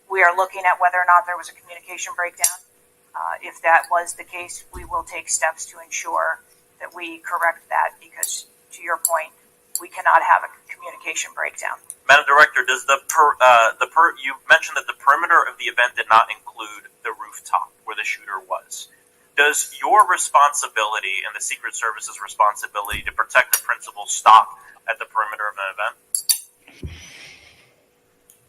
We are looking at whether or not there was a communication breakdown. If that was the case, we will take steps to ensure that we correct that, because to your point, we cannot have a communication breakdown. Madam Director, does you mentioned that the perimeter of the event did not include the rooftop where the shooter was. Does your responsibility and the Secret Service's responsibility to protect the principal stop at the perimeter of an event?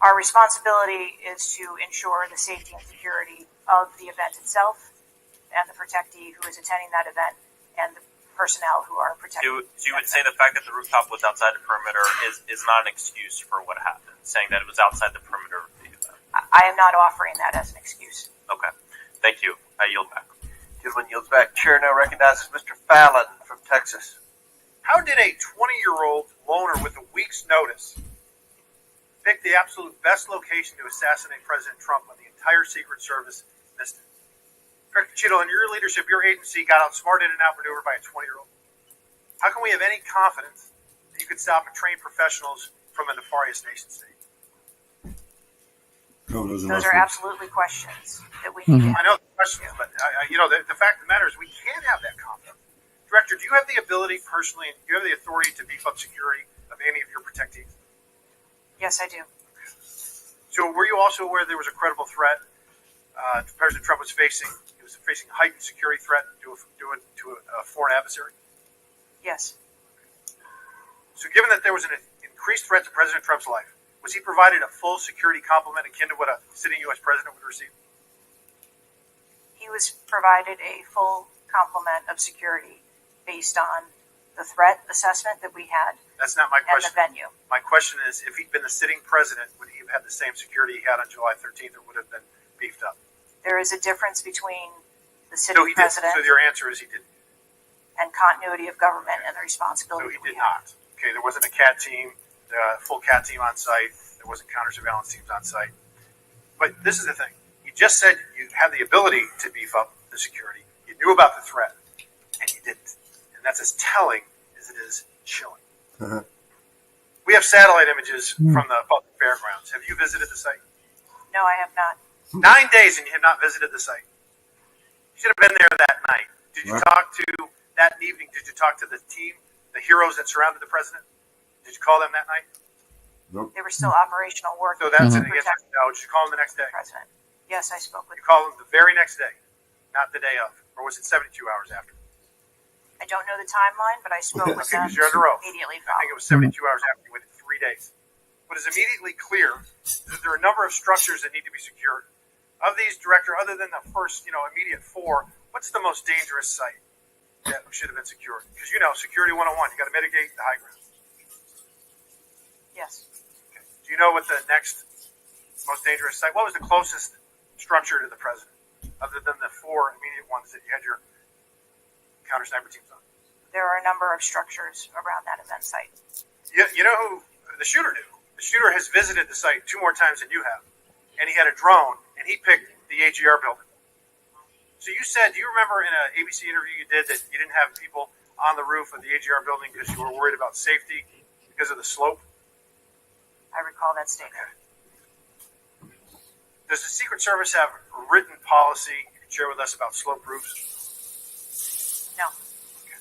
Our responsibility is to ensure the safety and security of the event itself and the protectee who is attending that event and the personnel who are protecting. So you would say the fact that the rooftop was outside the perimeter is not an excuse for what happened, saying that it was outside the perimeter of the event? I am not offering that as an excuse. Okay. Thank you. I yield back. Gentleman yields back. Chair now recognizes Mr. Fallon from Texas. How did a 20-year-old loner with a week's notice pick the absolute best location to assassinate President Trump when the entire Secret Service missed it? Director Cheadle, in your leadership, your agency got outsmarted and outmaneuvered by a 20-year-old. How can we have any confidence that you could stop and train professionals from a nefarious nation state? Those are absolutely questions that we need to I know the questions, but the fact of the matter is we can't have that confidence. Director, do you have the ability personally, and do you have the authority to beef up security of any of your protectees? Yes, I do. So were you also aware there was a credible threat President Trump was facing? He was facing a heightened security threat to a foreign adversary? Yes. So given that there was an increased threat to President Trump's life, was he provided a full security complement akin to what a sitting U.S. president would receive? He was provided a full complement of security based on the threat assessment that we had. That's not my question. And the venue. My question is, if he'd been the sitting president, would he have had the same security he had on July 13th, or would have been beefed up? There is a difference between the sitting president. So your answer is he didn't. And continuity of government and the responsibility. So he did not. Okay, there wasn't a CAT team, full CAT team on site. There wasn't counter surveillance teams on site. But this is the thing. You just said you had the ability to beef up the security. You knew about the threat, and you didn't. And that's as telling as it is chilling. Uh-huh. We have satellite images from the public fairgrounds. Have you visited the site? No, I have not. 9 days and you have not visited the site. You should have been there that night. Did you talk to, that evening, did you talk to the team, the heroes that surrounded the president? Did you call them that night? Nope. They were still operational work. So that's an against no. Did you call them the next day? President. Yes, I spoke with You called them the very next day, not the day of. Or was it 72 hours after? I don't know the timeline, but I spoke with them Because you're under oath. immediately I think it was 72 hours after you went in 3 days. What is immediately clear is that there are a number of structures that need to be secured. Of these, Director, other than the first, immediate 4, what's the most dangerous site that should have been secured? Because Security 101, you got to mitigate the high ground. Yes. Okay. Do you know what the next most dangerous site? What was the closest structure to the president, other than the 4 immediate ones that you had your counter sniper teams on? There are a number of structures around that event site. You know who the shooter knew? The shooter has visited the site 2 more times than you have, and he had a drone, and he picked the AGR building. So you said, do you remember in an ABC interview you did that you didn't have people on the roof of the AGR building because you were worried about safety because of the slope? I recall that statement. Okay. Does the Secret Service have a written policy you can share with us about slope roofs? No. Okay.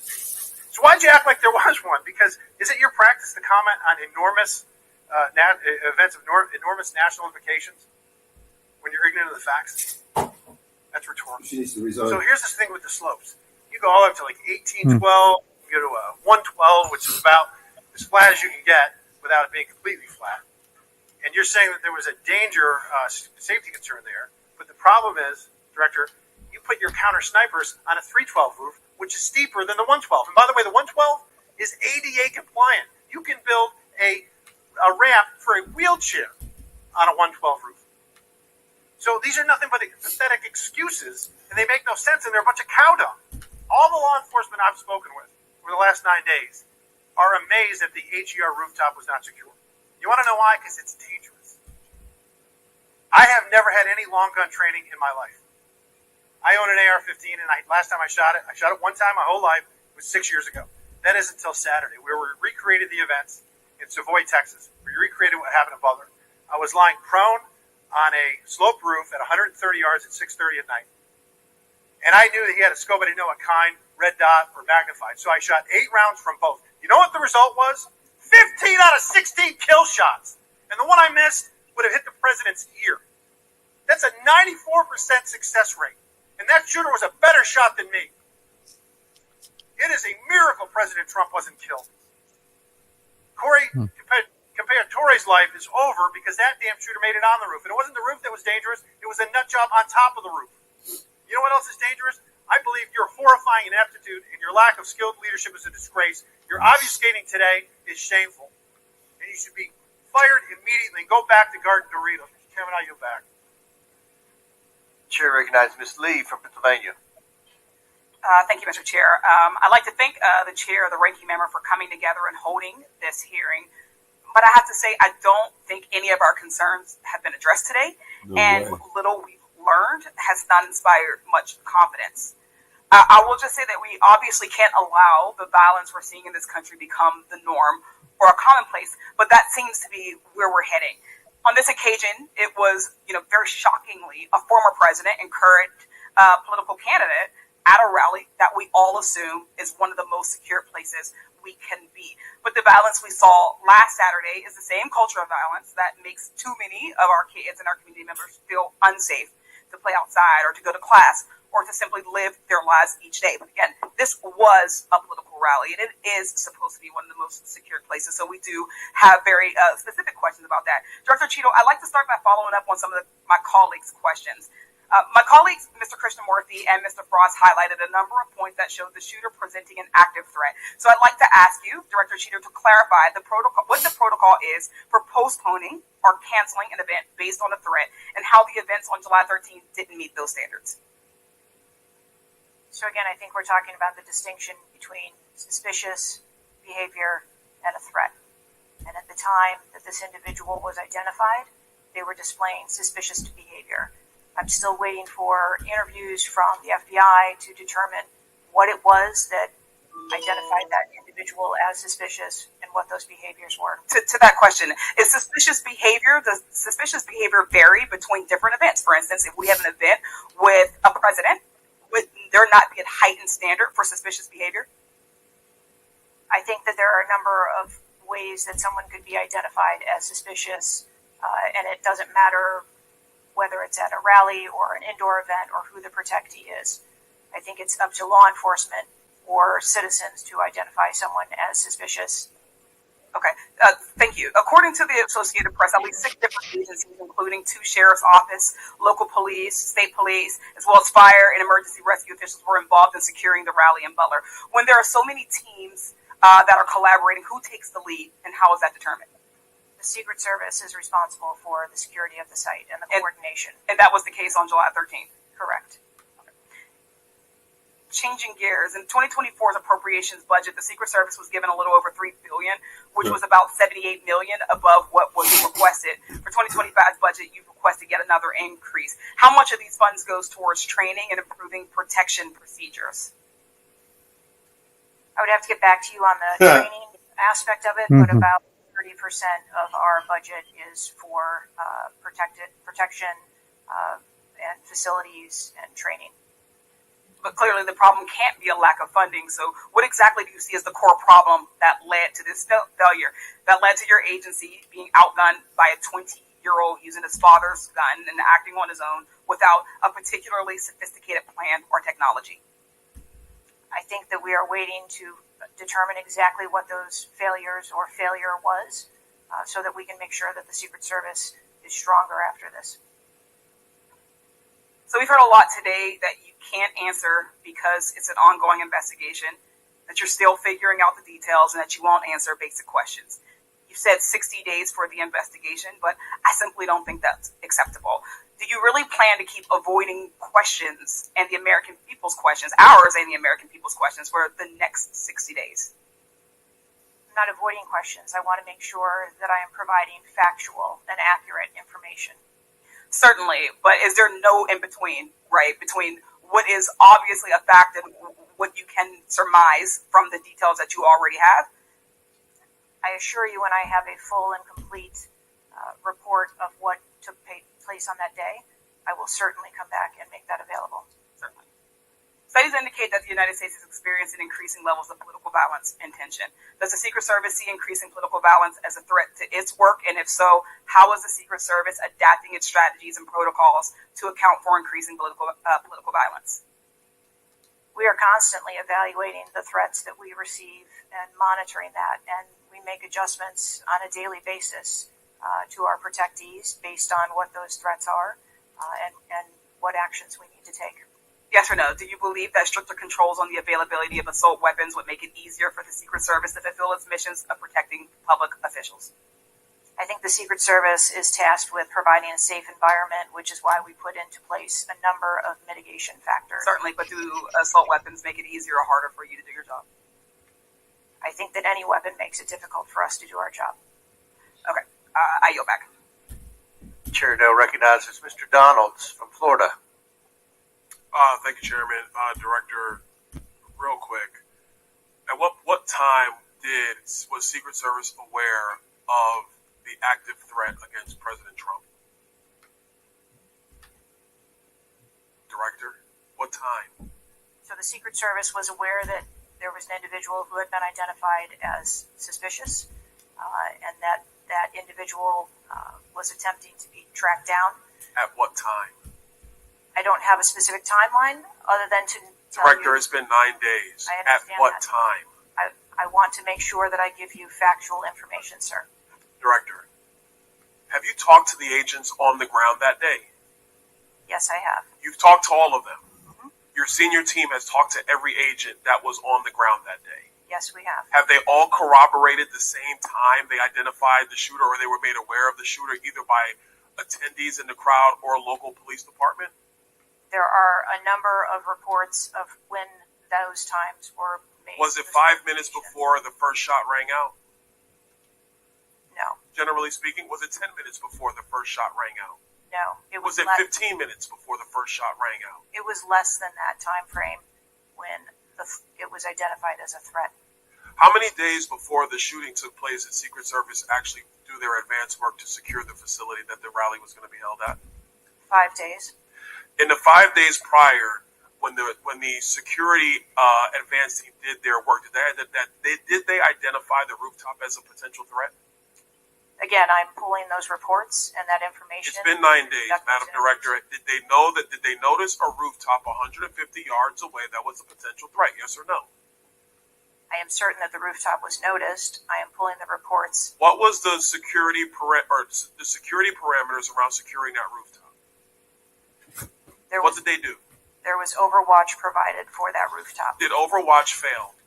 So why'd you act like there was one? Because is it your practice to comment on enormous events of enormous national implications when you're ignorant of the facts? That's rhetorical. She needs to resign. So here's this thing with the slopes. You go all up to like 1812, you go to 112, which is about as flat as you can get without it being completely flat. And you're saying that there was a danger, safety concern there. But the problem is, Director, you put your counter snipers on a 312 roof, which is steeper than the 112. And by the way, the 112 is ADA compliant. You can build a ramp for a wheelchair on a 112 roof. So these are nothing but pathetic excuses, and they make no sense, and they're a bunch of cow dung. All the law enforcement I've spoken with over the last 9 days are amazed that the AGR rooftop was not secure. You want to know why? Because it's dangerous. I have never had any long gun training in my life. I own an AR-15, and last time I shot it one time my whole life. It was 6 years ago. That is until Saturday, where we recreated the events in Savoy, Texas. We recreated what happened in Butler. I was lying prone on a slope roof at 130 yards at 6:30 at night. And I knew that he had a scope, but I didn't know what kind, red dot or magnified. So I shot 8 rounds from both. You know what the result was? 15 out of 16 kill shots. And the one I missed would have hit the president's ear. That's a 94% success rate. And that shooter was a better shot than me. It is a miracle President Trump wasn't killed. Corey, compared Torre's life is over because that damn shooter made it on the roof. And it wasn't the roof that was dangerous. It was a nut job on top of the roof. You know what else is dangerous? I believe your horrifying ineptitude and your lack of skilled leadership is a disgrace. Your obfuscating today is shameful. And you should be fired immediately and go back to Garden Doritos. Mr. Chairman, I yield back. Chair recognizes Ms. Lee from Pennsylvania. Thank you, Mr. Chair. I'd like to thank the chair, the ranking member, for coming together and holding this hearing. But I have to say, I don't think any of our concerns have been addressed today. And what little we've learned has not inspired much confidence. I will just say that we obviously can't allow the violence we're seeing in this country become the norm or a commonplace, but that seems to be where we're heading. On this occasion, it was, very shockingly, a former president and current political candidate at a rally that we all assume is one of the most secure places we can be. But the violence we saw last Saturday is the same culture of violence that makes too many of our kids and our community members feel unsafe to play outside or to go to class or to simply live their lives each day. But again, this was a political rally, and it is supposed to be one of the most secure places. So we do have very specific questions about that. Director Cheeto, I'd like to start by following up on some of my colleagues' questions. My colleagues, Mr. Krishnamurthy and Mr. Frost, highlighted a number of points that showed the shooter presenting an active threat. So I'd like to ask you, Director Cheeto, to clarify what the protocol is for postponing or canceling an event based on a threat, and how the events on July 13th didn't meet those standards. So again, I think we're talking about the distinction between suspicious behavior and a threat. And at the time that this individual was identified, they were displaying suspicious behavior. I'm still waiting for interviews from the FBI to determine what it was that identified that individual as suspicious and what those behaviors were. To that question, does suspicious behavior vary between different events? For instance, if we have an event with a president, would there not be a heightened standard for suspicious behavior? I think that there are a number of ways that someone could be identified as suspicious, and it doesn't matter whether it's at a rally or an indoor event or who the protectee is. I think it's up to law enforcement or citizens to identify someone as suspicious. Okay, thank you. According to the Associated Press, at least 6 different agencies, including 2 sheriff's office, local police, state police, as well as fire and emergency rescue officials, were involved in securing the rally in Butler. When there are so many teams that are collaborating, who takes the lead, and how is that determined? The Secret Service is responsible for the security of the site and the coordination. And that was the case on July 13th? Correct. Changing gears, in 2024's appropriations budget, the Secret Service was given a little over $3 billion, which was about $78 million above what was requested. For 2025's budget, you've requested yet another increase. How much of these funds goes towards training and improving protection procedures? I would have to get back to you on the training aspect of it, but about 30% of our budget is for protection and facilities and training. But clearly the problem can't be a lack of funding. So what exactly do you see as the core problem that led to this failure, that led to your agency being outgunned by a 20-year-old using his father's gun and acting on his own without a particularly sophisticated plan or technology? I think that we are waiting to determine exactly what those failure was so that we can make sure that the Secret Service is stronger after this. So we've heard a lot today that you can't answer because it's an ongoing investigation, that you're still figuring out the details, and that you won't answer basic questions. You said 60 days for the investigation, but I simply don't think that's acceptable. Do you really plan to keep avoiding questions and the American people's questions, ours and the American people's questions, for the next 60 days? I'm not avoiding questions. I want to make sure that I am providing factual and accurate information. Certainly, but is there no in-between, right, between what is obviously a fact and what you can surmise from the details that you already have? I assure you, when I have a full and complete report of what took place on that day, I will certainly come back and make that available. Certainly. Studies indicate that the United States is experiencing increasing levels of political violence and tension. Does the Secret Service see increasing political violence as a threat to its work? And if so, how is the Secret Service adapting its strategies and protocols to account for increasing political violence? We are constantly evaluating the threats that we receive and monitoring that, and we make adjustments on a daily basis to our protectees based on what those threats are and what actions we need to take. Yes or no? Do you believe that stricter controls on the availability of assault weapons would make it easier for the Secret Service to fulfill its missions of protecting public officials? I think the Secret Service is tasked with providing a safe environment, which is why we put into place a number of mitigation factors. Certainly, but do assault weapons make it easier or harder for you to do your job? I think that any weapon makes it difficult for us to do our job. Okay, I yield back. Chair Dale recognizes Mr. Donalds from Florida. Thank you, Chairman. Director, real quick, at what time was Secret Service aware of the active threat against President Trump? Director, what time? So the Secret Service was aware that there was an individual who had been identified as suspicious, and that individual was attempting to be tracked down. At what time? I don't have a specific timeline other than to tell Director, you. it's been 9 days. I At understand what that. time? I want to make sure that I give you factual information, sir. Director, have you talked to the agents on the ground that day? Yes, I have. You've talked to all of them? Mm-hmm. Your senior team has talked to every agent that was on the ground that day? Yes, we have. Have they all corroborated the same time they identified the shooter, or they were made aware of the shooter either by attendees in the crowd or a local police department? There are a number of reports of when those times were made. Was it 5 minutes before the first shot rang out? No. Generally speaking, was it 10 minutes before the first shot rang out? No. Was it 15 minutes before the first shot rang out? It was less than that time frame when it was identified as a threat. How many days before the shooting took place did Secret Service actually do their advance work to secure the facility that the rally was going to be held at? 5 days. In the 5 days prior, when the security advance team did their work, did they identify the rooftop as a potential threat? Again, I'm pulling those reports and that information. It's been 9 days, Madam Director. Did they notice a rooftop 150 yards away that was a potential threat? Yes or no? I am certain that the rooftop was noticed. I am pulling the reports. What was the security parameters around securing that rooftop? What did they do? There was overwatch provided for that rooftop. Did overwatch fail?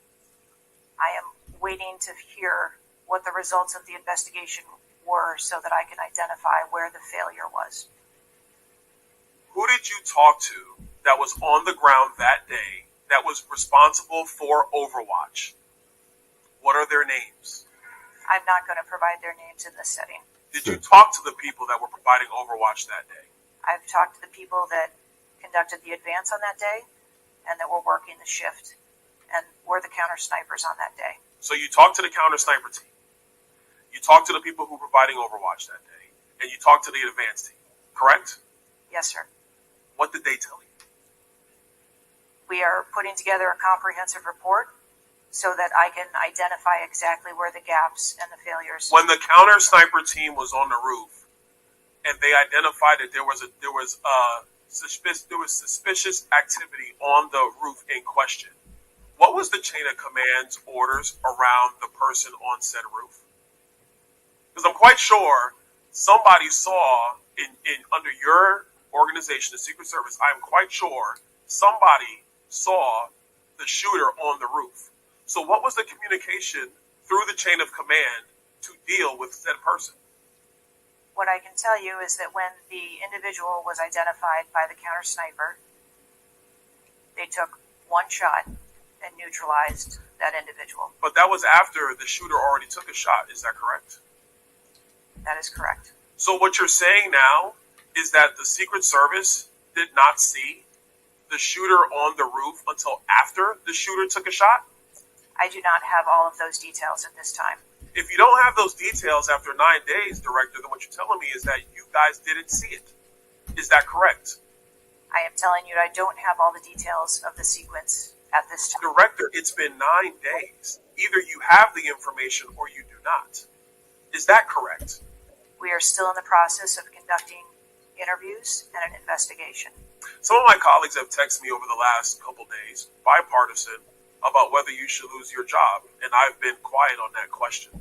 I am waiting to hear what the results of the investigation were so that I can identify where the failure was. Who did you talk to that was on the ground that day that was responsible for Overwatch? What are their names? I'm not going to provide their names in this setting. Did you talk to the people that were providing Overwatch that day? I've talked to the people that conducted the advance on that day and that were working the shift and were the counter snipers on that day. So you talked to the counter sniper team. You talked to the people who were providing Overwatch that day. And you talked to the advance team, correct? Yes, sir. What did they tell you? We are putting together a comprehensive report so that I can identify exactly where the gaps and the failures. When the counter sniper team was on the roof and they identified that there was suspicious activity on the roof in question, what was the chain of command's orders around the person on said roof? Because I'm quite sure somebody saw in under your organization, the Secret Service, I'm quite sure somebody saw the shooter on the roof. So what was the communication through the chain of command to deal with said person? What I can tell you is that when the individual was identified by the counter sniper, they took one shot and neutralized that individual. But that was after the shooter already took a shot. Is that correct? That is correct. So what you're saying now is that the Secret Service did not see the shooter on the roof until after the shooter took a shot? I do not have all of those details at this time. If you don't have those details after 9 days, Director, then what you're telling me is that you guys didn't see it. Is that correct? I am telling you I don't have all the details of the sequence at this time. Director, it's been 9 days. Either you have the information or you do not. Is that correct? We are still in the process of conducting interviews and an investigation. Some of my colleagues have texted me over the last couple days, bipartisan, about whether you should lose your job. And I've been quiet on that question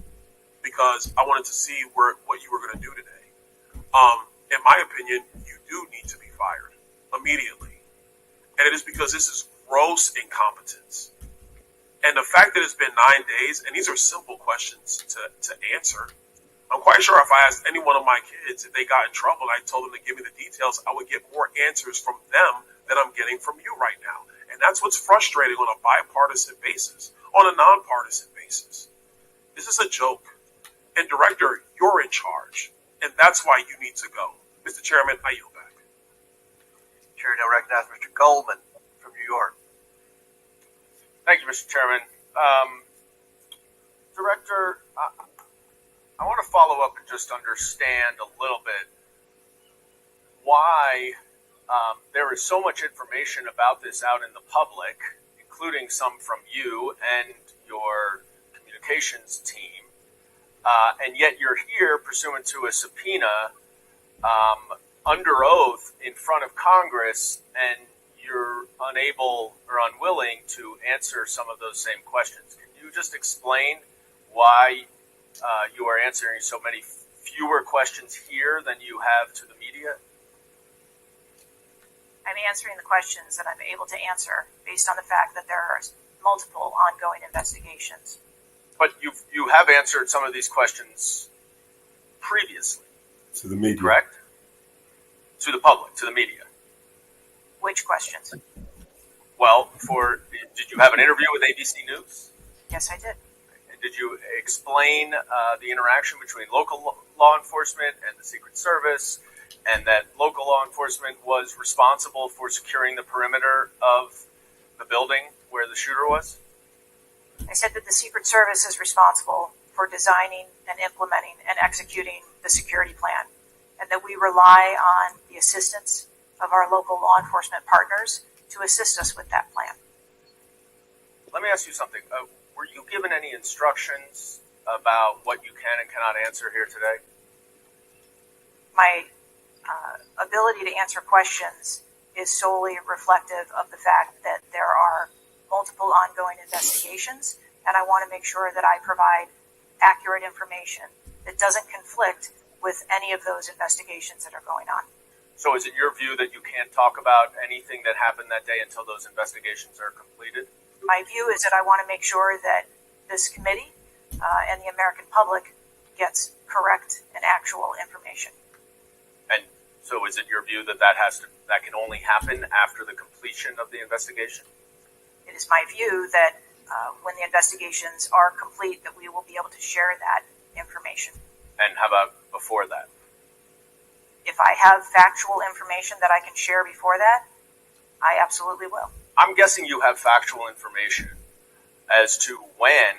because I wanted to see what you were going to do today. In my opinion, you do need to be fired immediately. And it is because this is gross incompetence. And the fact that it's been 9 days, and these are simple questions to answer. I'm quite sure if I asked any one of my kids if they got in trouble and I told them to give me the details, I would get more answers from them than I'm getting from you right now. And that's what's frustrating on a bipartisan basis, on a nonpartisan basis. This is a joke. And Director, you're in charge. And that's why you need to go. Mr. Chairman, I yield back. Chair now recognize Mr. Goldman from New York. Thank you, Mr. Chairman. Director, I want to follow up and just understand a little bit why there is so much information about this out in the public, including some from you and your communications team, and yet you're here pursuant to a subpoena under oath in front of Congress, and you're unable or unwilling to answer some of those same questions. Can you just explain why you are answering so many fewer questions here than you have to the media? I'm answering the questions that I'm able to answer based on the fact that there are multiple ongoing investigations. But you have answered some of these questions previously. To the media. Correct? To the public, to the media. Which questions? Well, did you have an interview with ABC News? Yes, I did. Did you explain the interaction between local law enforcement and the Secret Service, and that local law enforcement was responsible for securing the perimeter of the building where the shooter was? I said that the Secret Service is responsible for designing and implementing and executing the security plan, and that we rely on the assistance of our local law enforcement partners to assist us with that plan. Let me ask you something. Were you given any instructions about what you can and cannot answer here today? My ability to answer questions is solely reflective of the fact that there are multiple ongoing investigations, and I want to make sure that I provide accurate information that doesn't conflict with any of those investigations that are going on. So is it your view that you can't talk about anything that happened that day until those investigations are completed? My view is that I want to make sure that this committee and the American public gets correct and actual information. And so is it your view that that can only happen after the completion of the investigation? It is my view that when the investigations are complete, that we will be able to share that information. And how about before that? If I have factual information that I can share before that, I absolutely will. I'm guessing you have factual information as to when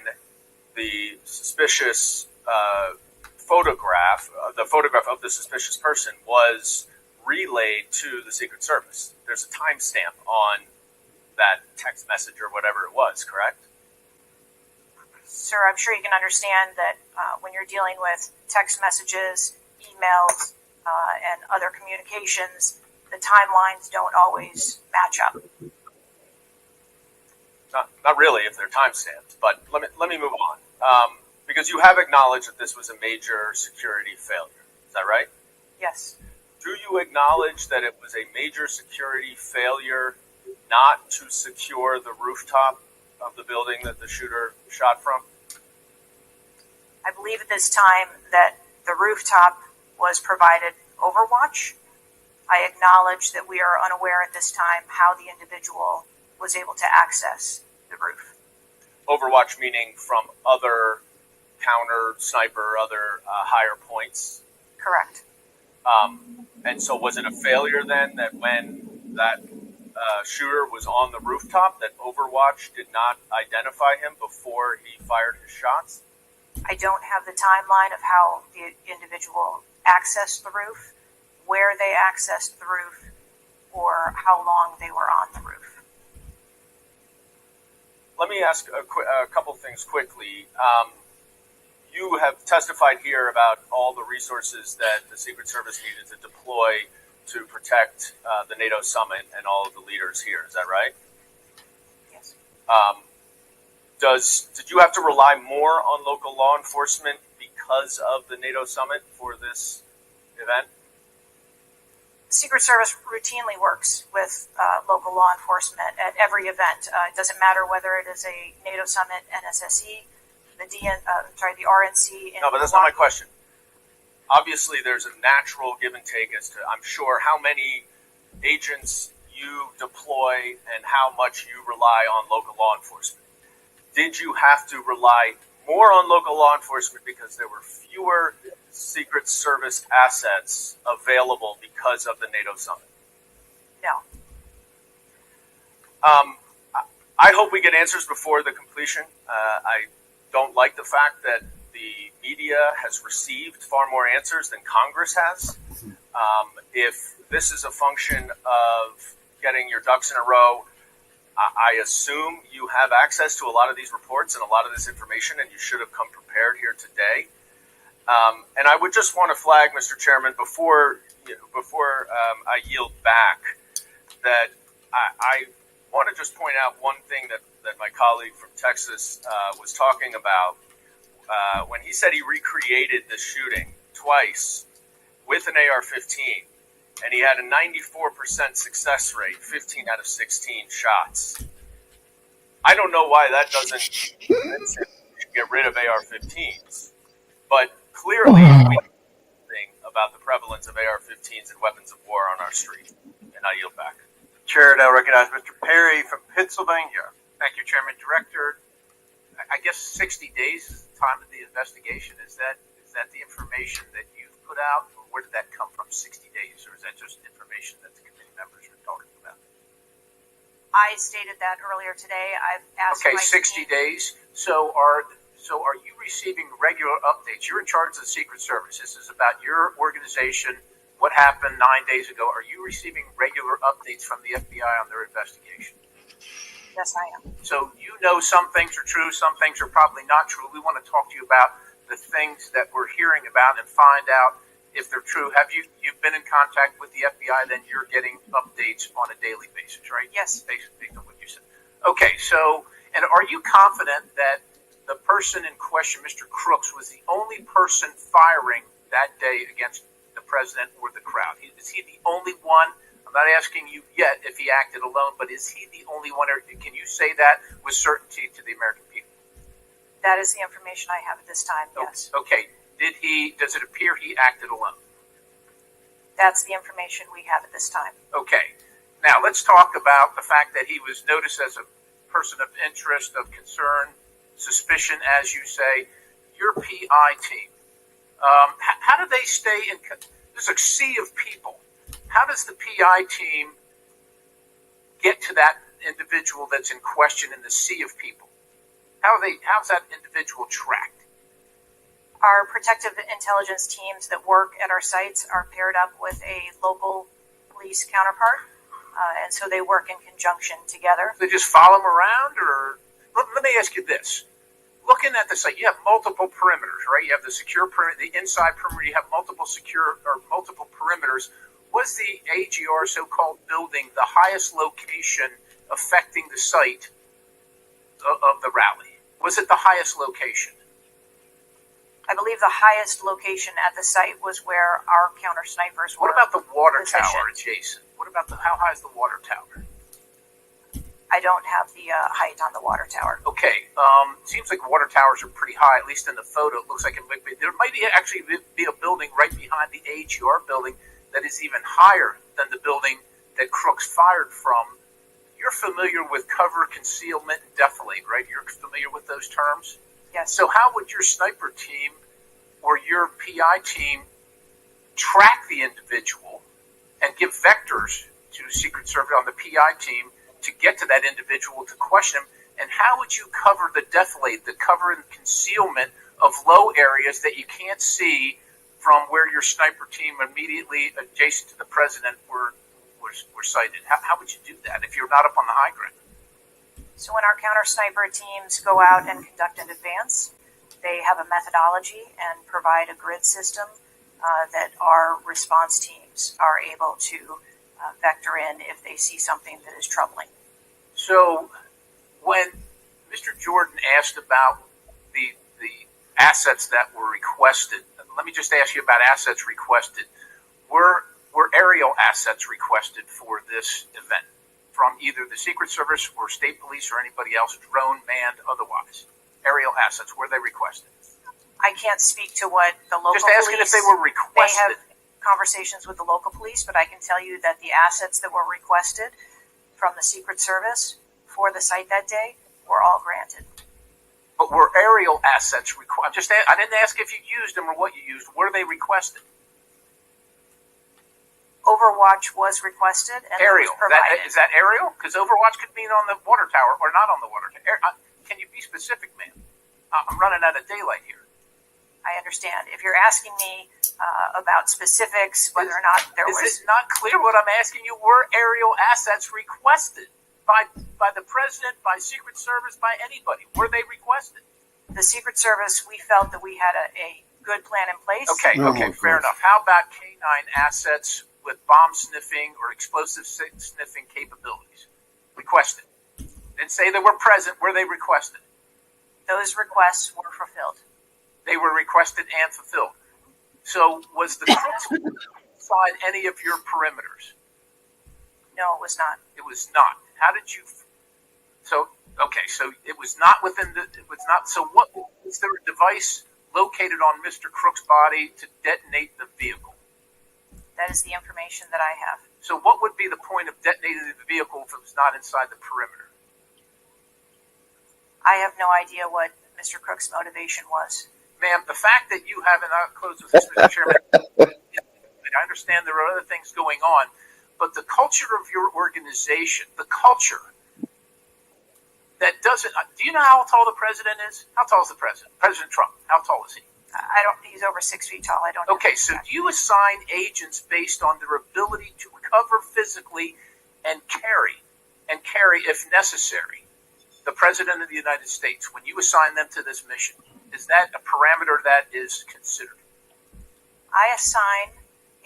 the suspicious photograph of the suspicious person was relayed to the Secret Service. There's a timestamp on that text message or whatever it was, correct? Sir, I'm sure you can understand that when you're dealing with text messages, emails, and other communications, the timelines don't always match up. Not really if they're timestamped, but let me move on. Because you have acknowledged that this was a major security failure. Is that right? Yes. Do you acknowledge that it was a major security failure not to secure the rooftop of the building that the shooter shot from? I believe at this time that the rooftop was provided Overwatch. I acknowledge that we are unaware at this time how the individual was able to access the roof. Overwatch meaning from other counter sniper, other higher points? Correct. And so was it a failure then that when that shooter was on the rooftop that Overwatch did not identify him before he fired his shots? I don't have the timeline of how the individual accessed the roof, where they accessed the roof, or how long they were on the roof. Let me ask a couple things quickly. You have testified here about all the resources that the Secret Service needed to deploy to protect the NATO summit and all of the leaders here. Is that right? Yes. Did you have to rely more on local law enforcement because of the NATO summit for this event? The Secret Service routinely works with local law enforcement at every event. It doesn't matter whether it is a NATO summit, NSSE, the RNC. No, but that's not my question. Obviously, there's a natural give and take as to, I'm sure, how many agents you deploy and how much you rely on local law enforcement. Did you have to rely more on local law enforcement because there were fewer Secret Service assets available because of the NATO summit? No. I hope we get answers before the completion. I don't like the fact that the media has received far more answers than Congress has. If this is a function of getting your ducks in a row, I assume you have access to a lot of these reports and a lot of this information, and you should have come prepared here today. And I would just want to flag, Mr. Chairman, before I yield back, that I want to just point out one thing that my colleague from Texas was talking about when he said he recreated the shooting twice with an AR-15, and he had a 94% success rate, 15 out of 16 shots. I don't know why that doesn't convince him to get rid of AR-15s, but clearly we know something about the prevalence of AR-15s and weapons of war on our street. And I yield back. Chair, now recognize Mr. Perry from Pennsylvania. Thank you, Chairman. Director, I guess 60 days is the time of the investigation. Is that the information that you've put out, or where did that come from, 60 days, or is that just information that the committee members are talking about? I stated that earlier today. I've asked. Okay, 60 days. So are you receiving regular updates? You're in charge of the Secret Service. This is about your organization. What happened 9 days ago? Are you receiving regular updates from the FBI on their investigation? Yes, I am. So you know some things are true, some things are probably not true. We want to talk to you about the things that we're hearing about and find out if they're true. Have you've been in contact with the FBI? Then you're getting updates on a daily basis, right? Yes. Based on what you said. Okay. So, and are you confident that the person in question, Mr. Crooks, was the only person firing that day against the president or the crowd? Is he the only one? I'm not asking you yet if he acted alone, but is he the only one, or can you say that with certainty to the American people? That is the information I have at this time, yes. Okay. Does it appear he acted alone? That's the information we have at this time. Okay. Now, let's talk about the fact that he was noticed as a person of interest, of concern, suspicion, as you say. Your PI team, how do they stay in? There's a sea of people. How does the PI team get to that individual that's in question in the sea of people? How's that individual tracked? Our protective intelligence teams that work at our sites are paired up with a local police counterpart, and so they work in conjunction together. They just follow them around, or let me ask you this. Looking at the site, you have multiple perimeters, right? You have the secure perimeter, the inside perimeter, you have multiple perimeters. Was the AGR so-called building the highest location affecting the site of the rally? Was it the highest location? I believe the highest location at the site was where our counter snipers were. What about the water positioned. tower adjacent? What about how high is the water tower? I don't have the height on the water tower. Okay, seems like water towers are pretty high, at least in the photo. It looks like it might be. There might actually be a building right behind the AGR building that is even higher than the building that Crooks fired from. You're familiar with cover, concealment, and defilade, right? You're familiar with those terms? Yes. So how would your sniper team or your PI team track the individual and give vectors to Secret Service on the PI team to get to that individual to question him? And how would you cover the defilade, the cover and concealment of low areas that you can't see from where your sniper team immediately adjacent to the president were sighted? How would you do that if you're not up on the high ground? So when our counter sniper teams go out and conduct an advance, they have a methodology and provide a grid system that our response teams are able to vector in if they see something that is troubling. So when Mr. Jordan asked about the assets that were requested, let me just ask you about assets requested. Were aerial assets requested for this event from either the Secret Service or state police or anybody else, drone, manned, otherwise? Aerial assets, were they requested? I can't speak to what the local just asking police if they were requested. They have conversations with the local police, but I can tell you that the assets that were requested from the Secret Service for the site that day were all granted. But were aerial assets requested? I didn't ask if you used them or what you used. Were they requested? Overwatch was requested and aerial. was provided. Is that aerial? Because Overwatch could mean on the water tower or not on the water tower. Can you be specific, ma'am? I'm running out of daylight here. I understand. If you're asking me about specifics, whether or not there was... Is it not clear what I'm asking you? Were aerial assets requested by the president, by Secret Service, by anybody? Were they requested? The Secret Service, we felt that we had a good plan in place. Okay, fair enough. How about K9 assets with bomb sniffing or explosive sniffing capabilities? Requested. Didn't say they were present. Were they requested? Those requests were fulfilled. They were requested and fulfilled. So was the Crooks inside any of your perimeters? No, it was not. It was not. How did you? So it was not within the. It was not. So what was there a device located on Mr. Crook's body to detonate the vehicle? That is the information that I have. So what would be the point of detonating the vehicle if it was not inside the perimeter? I have no idea what Mr. Crook's motivation was. Ma'am, the fact that you haven't, I'll close with this, Mr. Chairman. I understand there are other things going on, but the culture of your organization, the culture that doesn't. Do you know how tall the president is? How tall is the president? President Trump. How tall is he? I don't. He's over 6 feet tall. I don't. Okay, so do you assign agents based on their ability to cover physically and carry if necessary the president of the United States when you assign them to this mission? Is that a parameter that is considered? I assign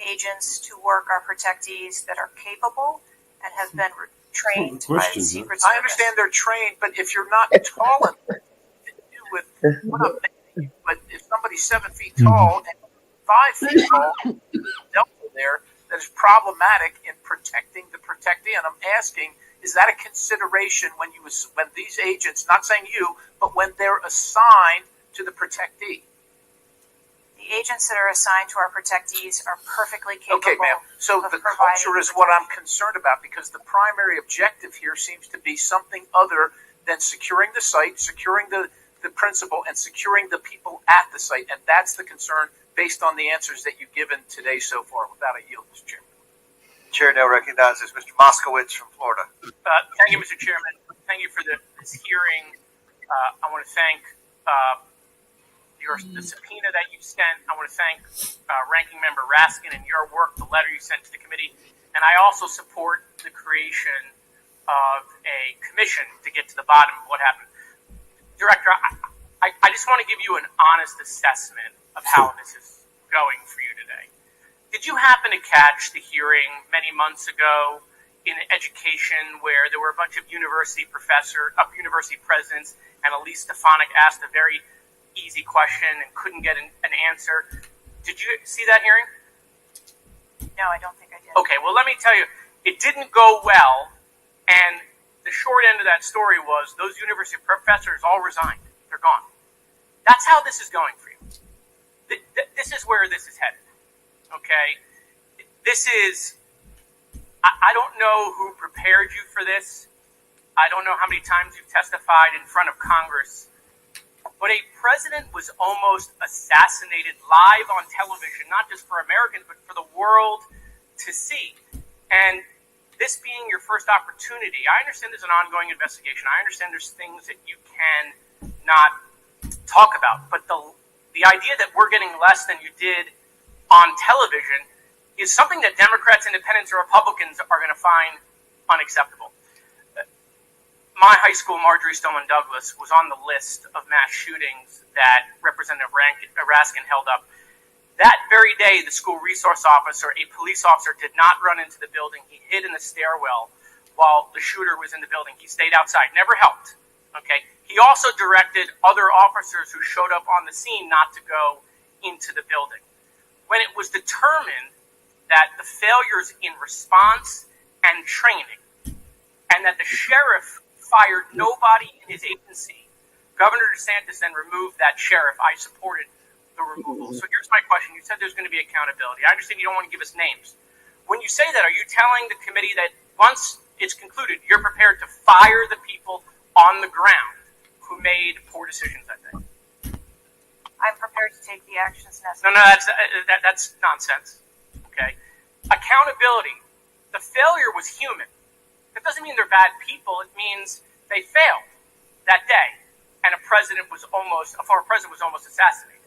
agents to work our protectees that are capable and have been trained by the Secret Service. I understand they're trained, but if you're not tall enough to do with what I'm thinking, but if somebody's 7 feet tall and 5 feet tall, delta there, that is problematic in protecting the protectee. And I'm asking, is that a consideration when these agents, not saying you, but when they're assigned to the protectee? The agents that are assigned to our protectees are perfectly capable. Okay, ma'am. So the culture is what I'm concerned about, because the primary objective here seems to be something other than securing the site, securing the principal, and securing the people at the site. And that's the concern based on the answers that you've given today so far. Without a yield, Mr. Chairman. Chair now recognizes Mr. Moskowitz from Florida. Thank you, Mr. Chairman. Thank you for this hearing. I want to thank the subpoena that you sent. I want to thank Ranking Member Raskin and your work, the letter you sent to the committee. And I also support the creation of a commission to get to the bottom of what happened. Director, I just want to give you an honest assessment of how this is going for you today. Did you happen to catch the hearing many months ago in education where there were a bunch of university presidents, and Elise Stefanik asked a very easy question and couldn't get an answer? Did you see that hearing? No, I don't think I did. Okay, well, let me tell you, it didn't go well, and the short end of that story was those university professors all resigned. They're gone. That's how this is going for you. This is where this is headed. Okay? This is, I don't know who prepared you for this. I don't know how many times you've testified in front of Congress. But a president was almost assassinated live on television, not just for Americans, but for the world to see. And this being your first opportunity, I understand there's an ongoing investigation. I understand there's things that you can not talk about. But the idea that we're getting less than you did on television is something that Democrats, Independents, or Republicans are going to find unacceptable. My high school, Marjorie Stoneman Douglas, was on the list of mass shootings that Representative Raskin held up. That very day, the school resource officer, a police officer, did not run into the building. He hid in the stairwell while the shooter was in the building. He stayed outside, never helped. Okay. He also directed other officers who showed up on the scene not to go into the building. When it was determined that the failures in response and training, and that the sheriff fired nobody in his agency, Governor DeSantis then removed that sheriff. I supported the removal. So here's my question. You said there's going to be accountability. I understand you don't want to give us names. When you say that, are you telling the committee that once it's concluded, you're prepared to fire the people on the ground who made poor decisions that day? I'm prepared to take the actions necessary. No, that's nonsense. Okay? Accountability. The failure was human. That doesn't mean they're bad people. It means they failed that day, and a former president was almost assassinated.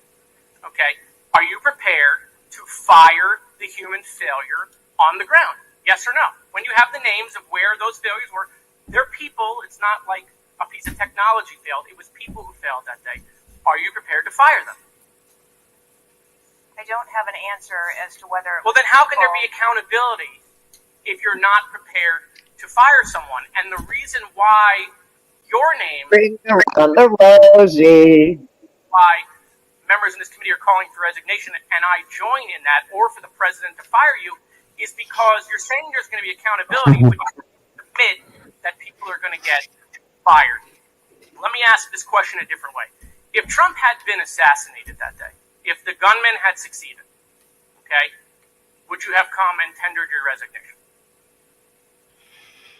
Okay? Are you prepared to fire the human failure on the ground? Yes or no? When you have the names of where those failures were, they're people. It's not like a piece of technology failed. It was people who failed that day. Are you prepared to fire them? I don't have an answer as to whether. Well, then how can there be accountability if you're not prepared to fire someone? And the reason why your name, Bring around the rosy. why members in this committee are calling for resignation, and I join in that, or for the president to fire you, is because you're saying there's going to be accountability, but you admit that people are going to get fired. Let me ask this question a different way. If Trump had been assassinated that day, if the gunman had succeeded, okay, would you have come and tendered your resignation?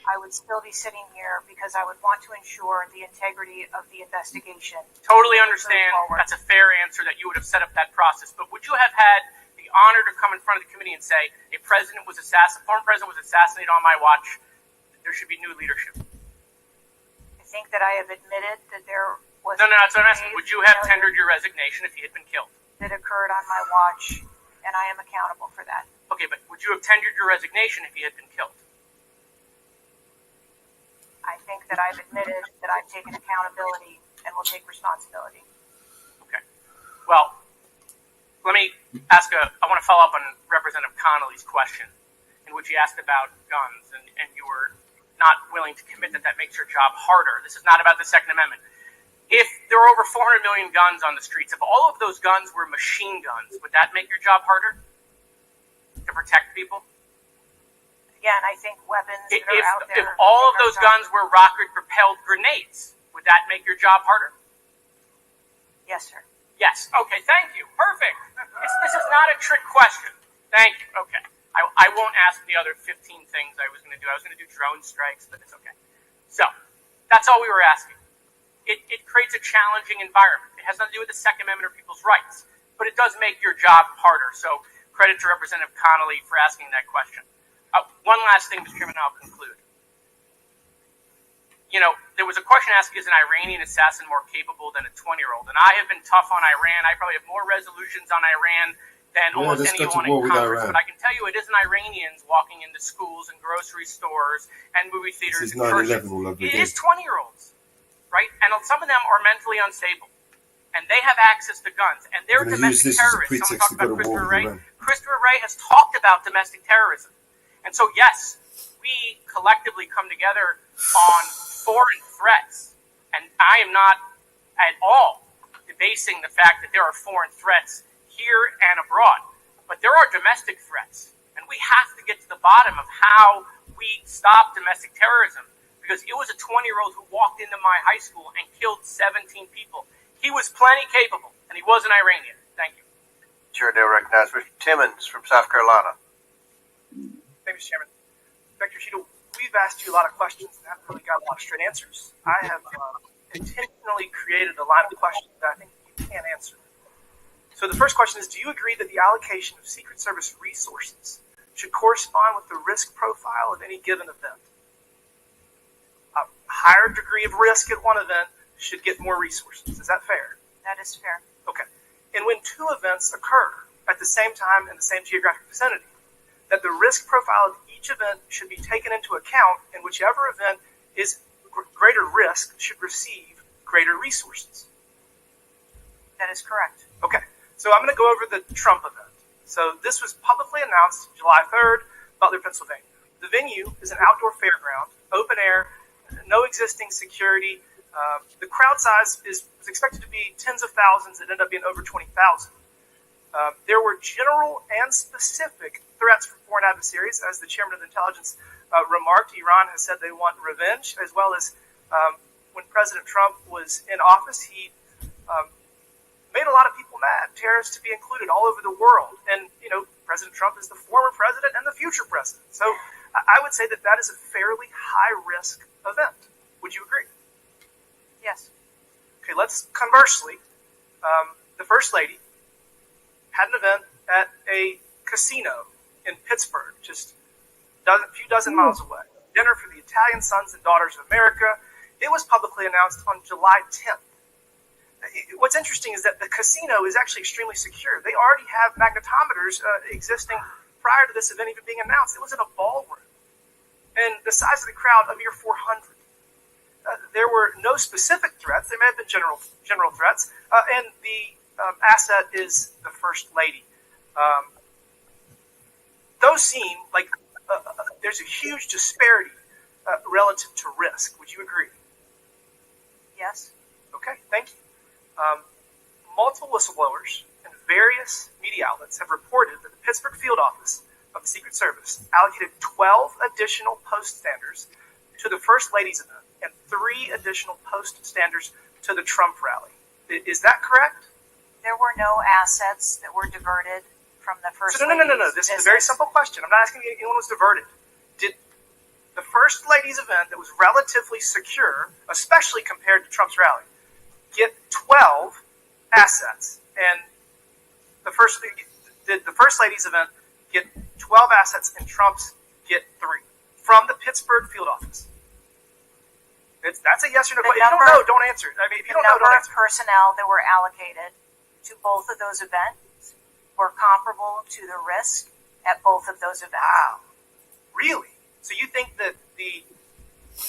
I would still be sitting here because I would want to ensure the integrity of the investigation. Totally understand. That's a fair answer that you would have set up that process. But would you have had the honor to come in front of the committee and say, a former president was assassinated on my watch, there should be new leadership? I think that I have admitted that there was No, that's what I'm asking. Would you have tendered your resignation if he had been killed? That occurred on my watch, and I am accountable for that. Okay, but would you have tendered your resignation if he had been killed? I think that I've admitted that I've taken accountability and will take responsibility. Okay. Well, let me ask I want to follow up on Representative Connolly's question, in which he asked about guns, and you were not willing to commit that makes your job harder. This is not about the Second Amendment. If there are over 400 million guns on the streets, if all of those guns were machine guns, would that make your job harder to protect people? Again, I think weapons that are out there. If all of those guns were rocket-propelled grenades, would that make your job harder? Yes, sir. Yes. Okay, thank you. Perfect. This is not a trick question. Thank you. Okay. I won't ask the other 15 things I was going to do. I was going to do drone strikes, but it's okay. So, that's all we were asking. It creates a challenging environment. It has nothing to do with the Second Amendment or people's rights, but it does make your job harder. So, credit to Representative Connolly for asking that question. One last thing, Mr. Chairman, and I'll conclude. You know, there was a question asked, is an Iranian assassin more capable than a 20-year-old? And I have been tough on Iran. I probably have more resolutions on Iran than almost anyone in Congress. But I can tell you it isn't Iranians walking into schools and grocery stores and movie theaters and churches. It is 20-year-olds, right? And some of them are mentally unstable. And they have access to guns. And they're domestic terrorists. Someone talked about Christopher Wray. Christopher Wray has talked about domestic terrorism. And so, yes, we collectively come together on foreign threats. And I am not at all debasing the fact that there are foreign threats here and abroad. But there are domestic threats. And we have to get to the bottom of how we stop domestic terrorism. Because it was a 20-year-old who walked into my high school and killed 17 people. He was plenty capable, and he was an Iranian. Thank you. Chair, now recognize Mr. Timmons from South Carolina. Thank you, Mr. Chairman. Dr. Cheadle, we've asked you a lot of questions and haven't really got a lot of straight answers. I have intentionally created a line of questions that I think you can't answer. So the first question is, do you agree that the allocation of Secret Service resources should correspond with the risk profile of any given event? A higher degree of risk at one event should get more resources. Is that fair? That is fair. Okay. And when two events occur at the same time in the same geographic vicinity, that the risk profile of each event should be taken into account, and whichever event is greater risk should receive greater resources. That is correct. Okay. So I'm going to go over the Trump event. So this was publicly announced July 3rd, Butler, Pennsylvania. The venue is an outdoor fairground, open air, no existing security. The crowd size was expected to be tens of thousands. It ended up being over 20,000. There were general and specific threats from foreign adversaries. As the chairman of the intelligence remarked, Iran has said they want revenge, as well as when President Trump was in office, he made a lot of people mad, terrorists to be included all over the world. And, you know, President Trump is the former president and the future president. So I would say that that is a fairly high-risk event. Would you agree? Yes. Okay, let's conversely, the First Lady had an event at a casino in Pittsburgh, just a few dozen miles away. Dinner for the Italian Sons and Daughters of America. It was publicly announced on July 10th. What's interesting is that the casino is actually extremely secure. They already have magnetometers existing prior to this event even being announced. It was in a ballroom. And the size of the crowd, a mere 400. There were no specific threats. There may have been general threats. And the asset is the First Lady. Those seem like there's a huge disparity relative to risk. Would you agree? Yes. Okay, thank you. Multiple whistleblowers and various media outlets have reported that the Pittsburgh field office of the Secret Service allocated 12 additional post standers to the First Lady's event and 3 additional post standers to the Trump rally. Is that correct? There were no assets that were diverted from the First Lady's No. This is a very simple question. I'm not asking if anyone was diverted. Did the First Lady's event that was relatively secure, especially compared to Trump's rally, get 12 assets? And did the First Lady's event get 12 assets and Trump's get 3 from the Pittsburgh field office? That's a yes or no. The If you don't know, don't answer. I mean, if you The don't know, number don't of answer. personnel that were allocated to both of those events were comparable to the risk at both of those events. Wow. Really? So you think that the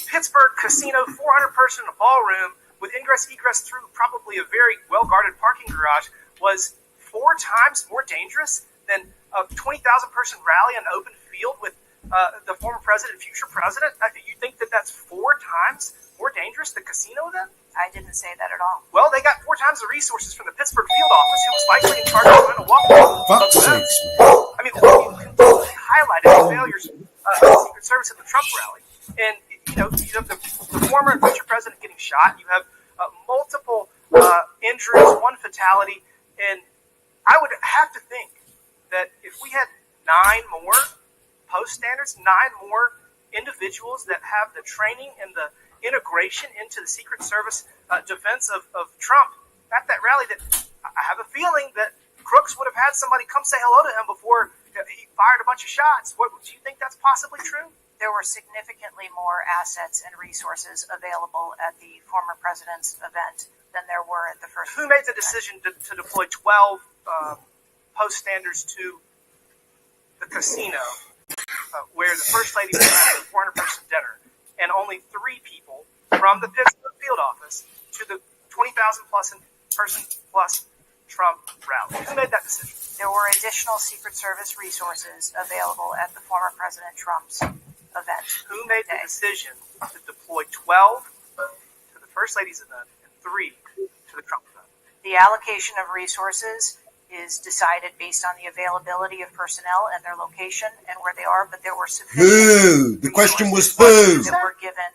Pittsburgh casino, 400 person in a ballroom with ingress egress through probably a very well guarded parking garage was 4 times more dangerous than a 20,000 person rally on an open field with the former president, future president? You think that that's 4 times more dangerous than casino event? I didn't say that at all. Well, they got 4 times the resources from the Pittsburgh field office, who was likely in charge of trying to walk Fuck's sakes, I mean, you continually highlighted the failures of the Secret Service at the Trump rally. And, you have the former and future president getting shot. You have multiple injuries, 1 fatality. And I would have to think that if we had 9 more post standards, 9 more individuals that have the training and the integration into the Secret Service defense of Trump at that rally, that I have a feeling that Crooks would have had somebody come say hello to him before he fired a bunch of shots. Do you think that's possibly true? There were significantly more assets and resources available at the former president's event than there were at the first. Who made the decision to deploy 12 post standards to the casino where the First Lady was having a 400-person dinner, and only 3 people from the Pittsburgh field office to the 20,000-person plus Trump rally? Who made that decision? There were additional Secret Service resources available at the former President Trump's event. Who made the decision to deploy 12 to the First Lady's event and 3 to the Trump event? The allocation of resources is decided based on the availability of personnel and their location and where they are, but there were sufficient Who? The question was who? that were given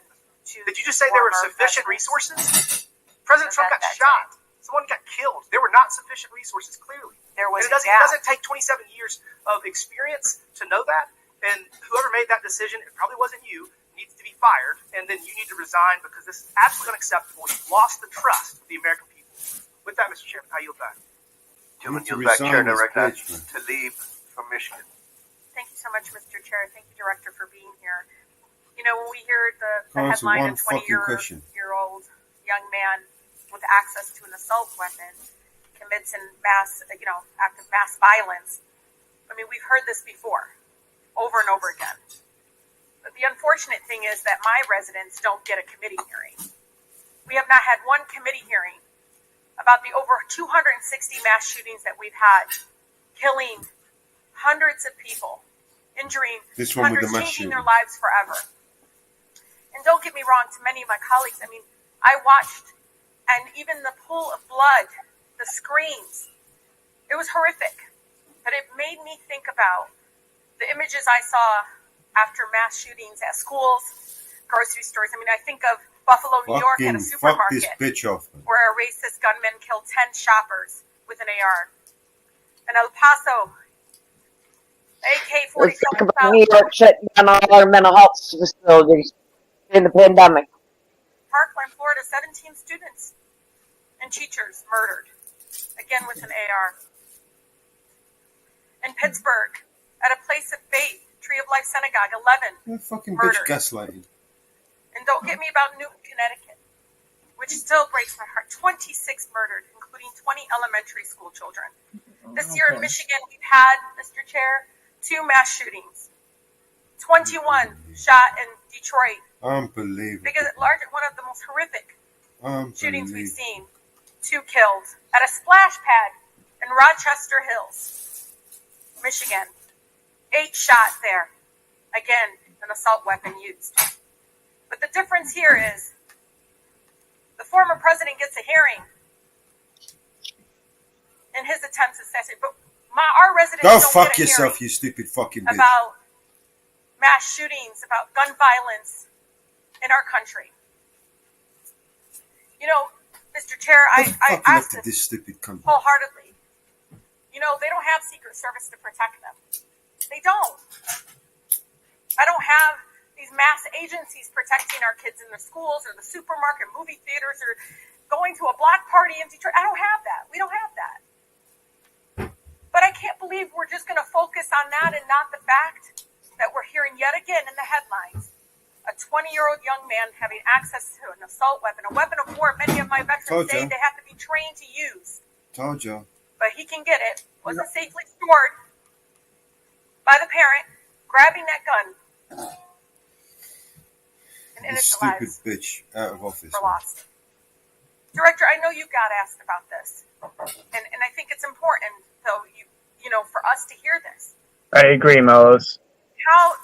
to. Did you just say there were sufficient resources? President Trump got shot. Someone got killed. There were not sufficient resources, clearly. There was and it doesn't take 27 years of experience to know that. And whoever made that decision, it probably wasn't you, needs to be fired. And then you need to resign because this is absolutely unacceptable. You've lost the trust of the American people. With that, Mr. Chairman, I yield back. Gentleman yield back. Chair, now recognize Talib from Michigan. Thank you so much, Mr. Chair. Thank you, Director, for being here. When we hear the headline, a 20-year-old young man with access to an assault weapon commits an act of mass violence. I mean, we've heard this before, over and over again. But the unfortunate thing is that my residents don't get a committee hearing. We have not had one committee hearing about the over 260 mass shootings that we've had, killing hundreds of people, injuring hundreds, changing their lives forever. And don't get me wrong, to many of my colleagues, I mean, I watched, and even the pool of blood, the screams, it was horrific. But it made me think about the images I saw after mass shootings at schools, grocery stores. I mean, I think of Buffalo, New York, at a supermarket where a racist gunman killed 10 shoppers with an AR. In El Paso, AK-47. Let's talk about New York shutting down all our mental health facilities in the pandemic. Parkland, Florida, 17 students and teachers murdered, again with an AR. In Pittsburgh, at a place of faith, Tree of Life Synagogue, 11 fucking murdered. bitch gaslighting. And don't get me about Newton, Connecticut, which still breaks my heart. 26 murdered, including 20 elementary school children. This year in Michigan, we've had, Mr. Chair, 2 mass shootings. 21 shot in Detroit. Unbelievable. Because one of the most horrific shootings we've seen. 2 killed at a splash pad in Rochester Hills, Michigan. 8 shot there. Again, an assault weapon used. But the difference here is the former president gets a hearing in his attempts to assassinate. But our residents Go don't fuck get a yourself, hearing you stupid fucking bitch. about mass shootings, about gun violence in our country. Mr. Chair, I asked this stupid cunt. wholeheartedly. They don't have Secret Service to protect them. They don't. I don't have these mass agencies protecting our kids in the schools or the supermarket, movie theaters, or going to a block party in Detroit. I don't have that. We don't have that. But I can't believe we're just going to focus on that and not the fact that we're hearing yet again in the headlines a 20-year-old young man having access to an assault weapon, a weapon of war many of my veterans say they have to be trained to use. Told you. But he can get it. Wasn't safely stored by the parent, grabbing that gun. And This innocent stupid lives bitch out of office. were lost. Director, I know you got asked about this. And I think it's important, though, you know, for us to hear this. I agree, Melos.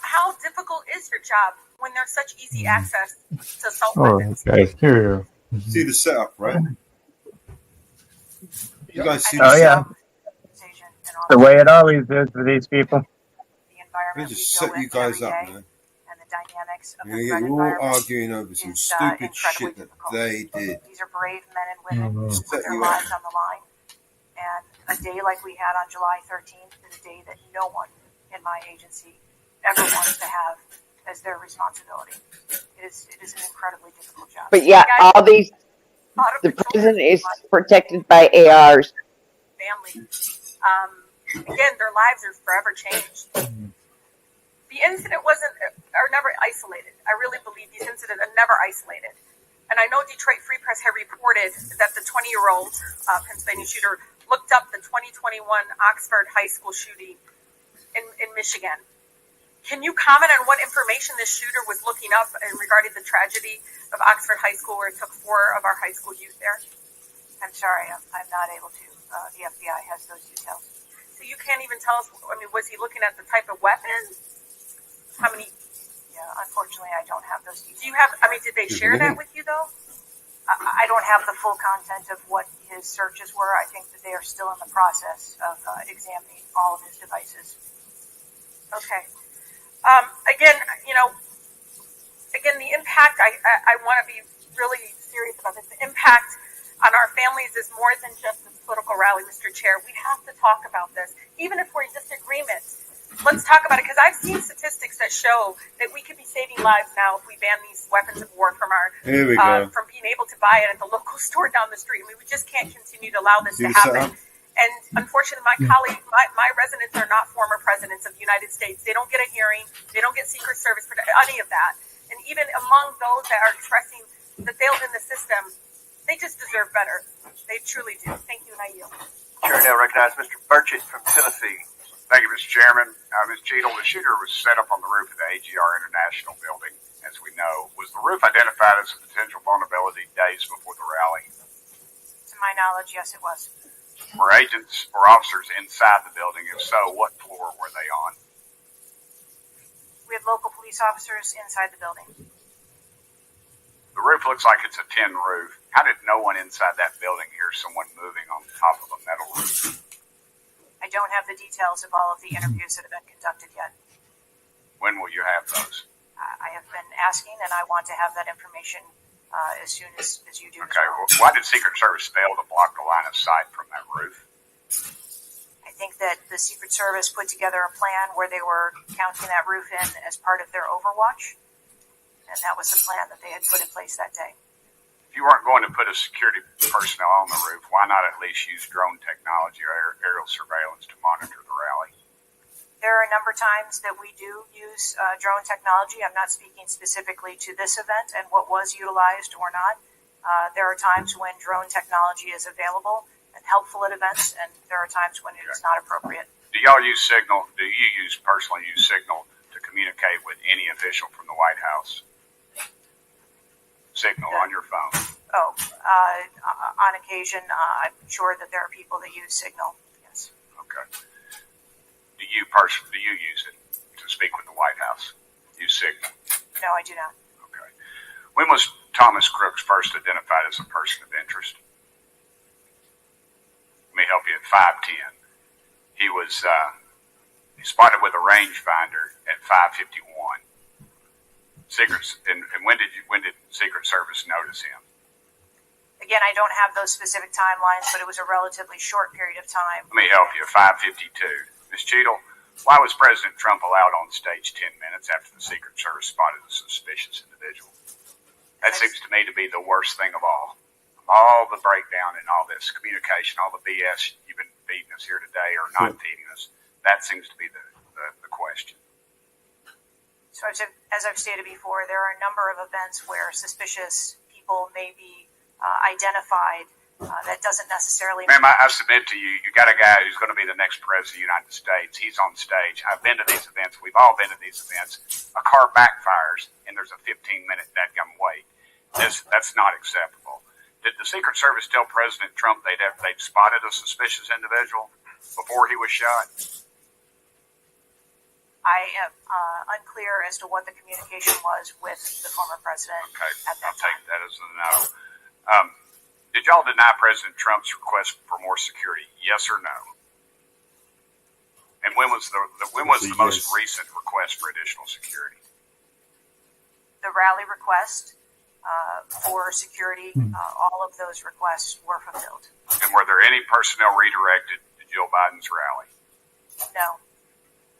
How difficult is your job when there's such easy access to assault Oh, weapons? okay. Here. See the setup, right? You guys see Oh, the yeah. setup? The way it always is for these people. They just set you guys up, man. And the dynamics of You're all arguing over some stupid shit that they did. These are brave men and women who Set put their you lives up. on the line. And a day like we had on July 13th is a day that no one in my agency ever wants to have as their responsibility. It is an incredibly difficult job. But yeah, all these, the president is protected by ARs. Family. Again, their lives are forever changed. The incident are never isolated. I really believe these incidents are never isolated. And I know Detroit Free Press had reported that the 20-year-old Pennsylvania shooter looked up the 2021 Oxford High School shooting in Michigan. Can you comment on what information this shooter was looking up regarding the tragedy of Oxford High School, where it took 4 of our high school youth there? I'm sorry, I'm not able to. The FBI has those details. So you can't even tell us, I mean, was he looking at the type of weapon? How many? Yeah, unfortunately, I don't have those details. Do you have, I mean, did they share that with you, though? I don't have the full content of what his searches were. I think that they are still in the process of examining all of his devices. Okay. Again, the impact, I want to be really serious about this. The impact on our families is more than just this political rally, Mr. Chair. We have to talk about this, even if we're in disagreement. Let's talk about it, because I've seen statistics that show that we could be saving lives now if we ban these weapons of war from from being able to buy it at the local store down the street. I mean, we just can't continue to allow this to happen. And unfortunately, my colleague, my residents are not former presidents of the United States. They don't get a hearing. They don't get Secret Service for any of that. And even among those that are expressing that failed in the system, they just deserve better. They truly do. Thank you, and I yield. Chair now recognize Mr. Burchett from Tennessee. Thank you, Mr. Chairman. Ms. Cheadle, the shooter was set up on the roof of the AGR International building, as we know. Was the roof identified as a potential vulnerability days before the rally? To my knowledge, yes, it was. Were agents or officers inside the building? If so, what floor were they on? We had local police officers inside the building. The roof looks like it's a tin roof. How did no one inside that building hear someone moving on top of a metal roof? I don't have the details of all of the interviews that have been conducted yet. When will you have those? I have been asking, and I want to have that information as soon as you do. Okay, well, why did Secret Service fail to block the line of sight from that roof? I think that the Secret Service put together a plan where they were counting that roof in as part of their overwatch, and that was the plan that they had put in place that day. If you weren't going to put a security personnel on the roof, why not at least use drone technology or aerial surveillance to monitor the rally? There are a number of times that we do use drone technology. I'm not speaking specifically to this event and what was utilized or not. There are times when drone technology is available and helpful at events, and there are times when it is not appropriate. Do y'all use Signal? Do you personally use Signal to communicate with any official from the White House? Signal on your phone? On occasion, I'm sure that there are people that use Signal. Yes. Okay. Do you use it to speak with the White House? Use Signal? No, I do not. Okay. When was Thomas Crooks first identified as a person of interest? Let me help you. At 5:10, he was spotted with a rangefinder at 5:51. And when did Secret Service notice him? Again, I don't have those specific timelines, but it was a relatively short period of time. Let me help you. 5:52. Ms. Cheadle, why was President Trump allowed on stage 10 minutes after the Secret Service spotted a suspicious individual? That seems to me to be the worst thing of all. All the breakdown and all this communication, all the BS you've been feeding us here today or not feeding us, that seems to be the question. So as I've stated before, there are a number of events where suspicious people may be identified. That doesn't necessarily. Ma'am, I submit to you, you got a guy who's going to be the next president of the United States. He's on stage. I've been to these events. We've all been to these events. A car backfires, and there's a 15-minute dadgum wait. That's not acceptable. Did the Secret Service tell President Trump they'd spotted a suspicious individual before he was shot? I am unclear as to what the communication was with the former president. Okay, at that I'll take that as a no. Did y'all deny President Trump's request for more security? Yes or no? And when was the most recent request for additional security? The rally request for security, all of those requests were fulfilled. And were there any personnel redirected to Jill Biden's rally? No.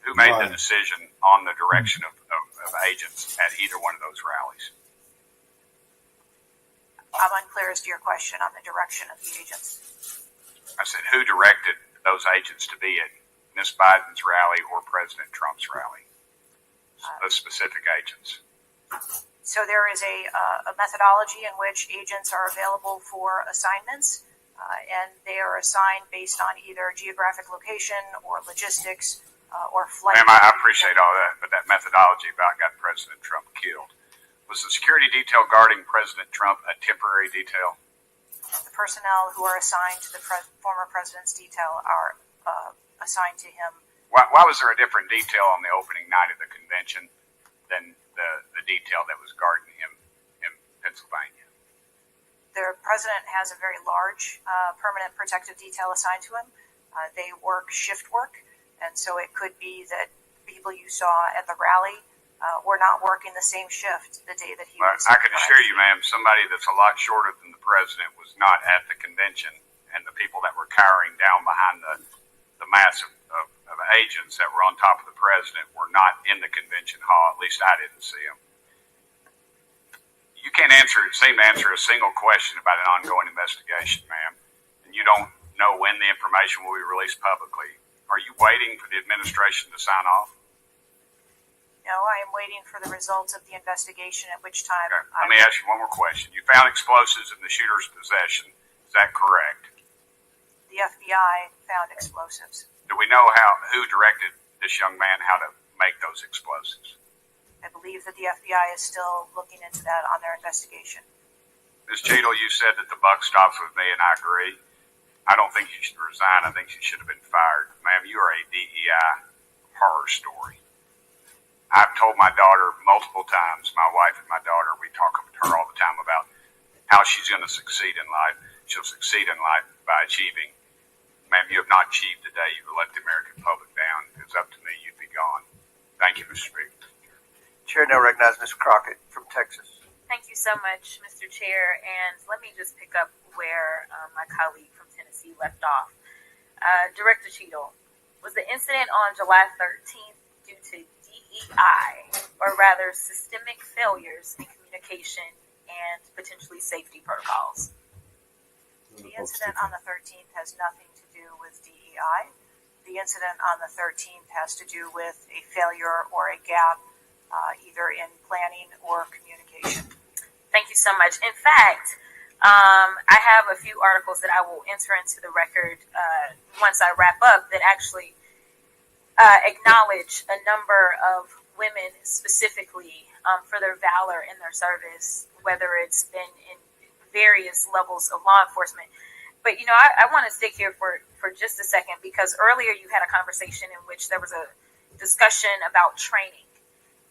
Who made the decision on the direction of agents at either one of those rallies? I'm unclear as to your question on the direction of the agents. I said, who directed those agents to be at Miss Biden's rally or President Trump's rally? Those specific agents. So there is a methodology in which agents are available for assignments, and they are assigned based on either geographic location or logistics or flight. Ma'am, I appreciate all that, but that methodology about got President Trump killed. Was the security detail guarding President Trump a temporary detail? The personnel who are assigned to the former president's detail are assigned to him. Why was there a different detail on the opening night of the convention than the detail that was guarding him in Pennsylvania? The president has a very large permanent protective detail assigned to him. They work shift work, and so it could be that people you saw at the rally were not working the same shift the day that he was. I can assure you, ma'am, somebody that's a lot shorter than the president was not at the convention, and the people that were cowering down behind the mass of agents that were on top of the president were not in the convention hall. At least I didn't see them. You can't seem to answer a single question about an ongoing investigation, ma'am, and you don't know when the information will be released publicly. Are you waiting for the administration to sign off? No, I am waiting for the results of the investigation, at which time... Okay. Let me ask you one more question. You found explosives in the shooter's possession. Is that correct? The FBI found explosives. Do we know who directed this young man how to make those explosives? I believe that the FBI is still looking into that on their investigation. Ms. Cheadle, you said that the buck stops with me, and I agree. I don't think you should resign. I think you should have been fired. Ma'am, you are a DEI horror story. I've told my daughter multiple times, my wife and my daughter, we talk to her all the time about how she's going to succeed in life. She'll succeed in life by achieving. Ma'am, you have not achieved today. You've let the American public down. If it's up to me, you'd be gone. Thank you, Mr. Speaker. Chair now recognizes Ms. Crockett from Texas. Thank you so much, Mr. Chair. And let me just pick up where my colleague from Tennessee left off. Director Cheadle, was the incident on July 13th due to DEI, or rather systemic failures in communication and potentially safety protocols? The incident on the 13th has nothing to do with DEI. The incident on the 13th has to do with a failure or a gap either in planning or communication. Thank you so much. In fact, I have a few articles that I will enter into the record once I wrap up that actually acknowledge a number of women specifically for their valor in their service, whether it's been in various levels of law enforcement. But, you know, I want to stick here for just a second, because earlier you had a conversation in which there was a discussion about training.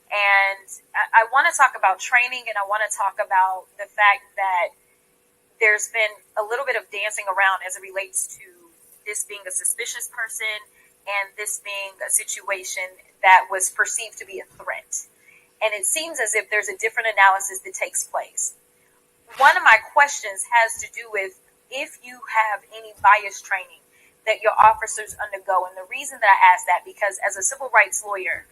And I want to talk about training, and I want to talk about the fact that there's been a little bit of dancing around as it relates to this being a suspicious person and this being a situation that was perceived to be a threat. And it seems as if there's a different analysis that takes place. One of my questions has to do with if you have any bias training that your officers undergo. And the reason that I ask that, because as a civil rights lawyer,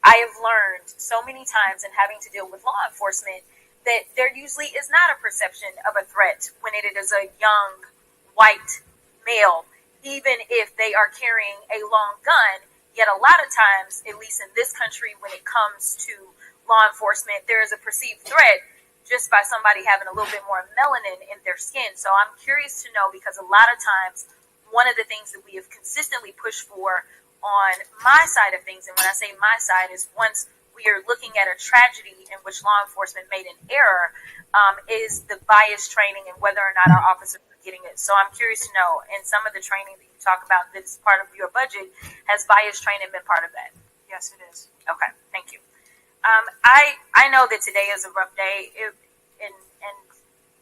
I have learned so many times in having to deal with law enforcement that there usually is not a perception of a threat when it is a young, white male, even if they are carrying a long gun. Yet a lot of times, at least in this country, when it comes to law enforcement, there is a perceived threat just by somebody having a little bit more melanin in their skin. So I'm curious to know, because a lot of times one of the things that we have consistently pushed for on my side of things, and when I say my side, is once we are looking at a tragedy in which law enforcement made an error, is the bias training and whether or not our officers are getting it. So I'm curious to know, in some of the training that you talk about that's part of your budget, has bias training been part of that? Yes, it is. Okay, thank you. I know that today is a rough day, and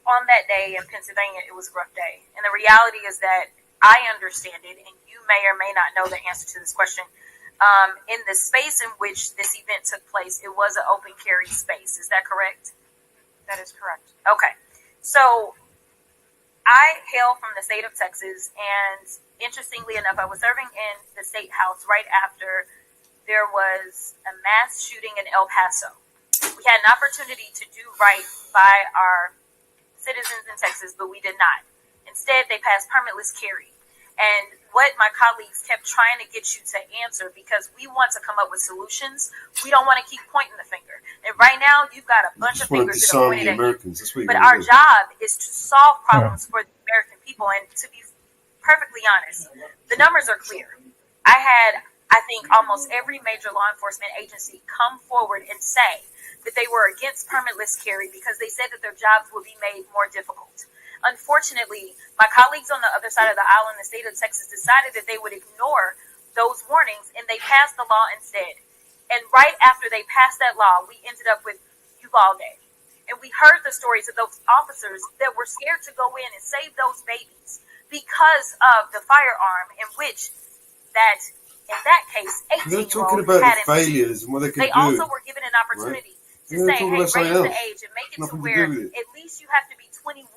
on that day in Pennsylvania, it was a rough day. And the reality is that I understand it, and you may or may not know the answer to this question. In the space in which this event took place, it was an open carry space. Is that correct? That is correct. Okay. So I hail from the state of Texas, and interestingly enough, I was serving in the state house right after there was a mass shooting in El Paso. We had an opportunity to do right by our citizens in Texas, but we did not. Instead, they passed permitless carry. And what my colleagues kept trying to get you to answer, because we want to come up with solutions, we don't want to keep pointing the finger. And right now, you've got a bunch of fingers that are pointed at you. But our job is to solve problems for the American people. And to be perfectly honest, the numbers are clear. I think almost every major law enforcement agency come forward and say that they were against permitless carry because they said that their jobs would be made more difficult. Unfortunately, my colleagues on the other side of the aisle in the state of Texas decided that they would ignore those warnings, and they passed the law instead. And right after they passed that law, we ended up with Uvalde. And we heard the stories of those officers that were scared to go in and save those babies because of the firearm in which that, in that case, 18-year-old had the failures and what they could do. They also were given an opportunity to say, hey, raise the age and make it to where at least you have to be 21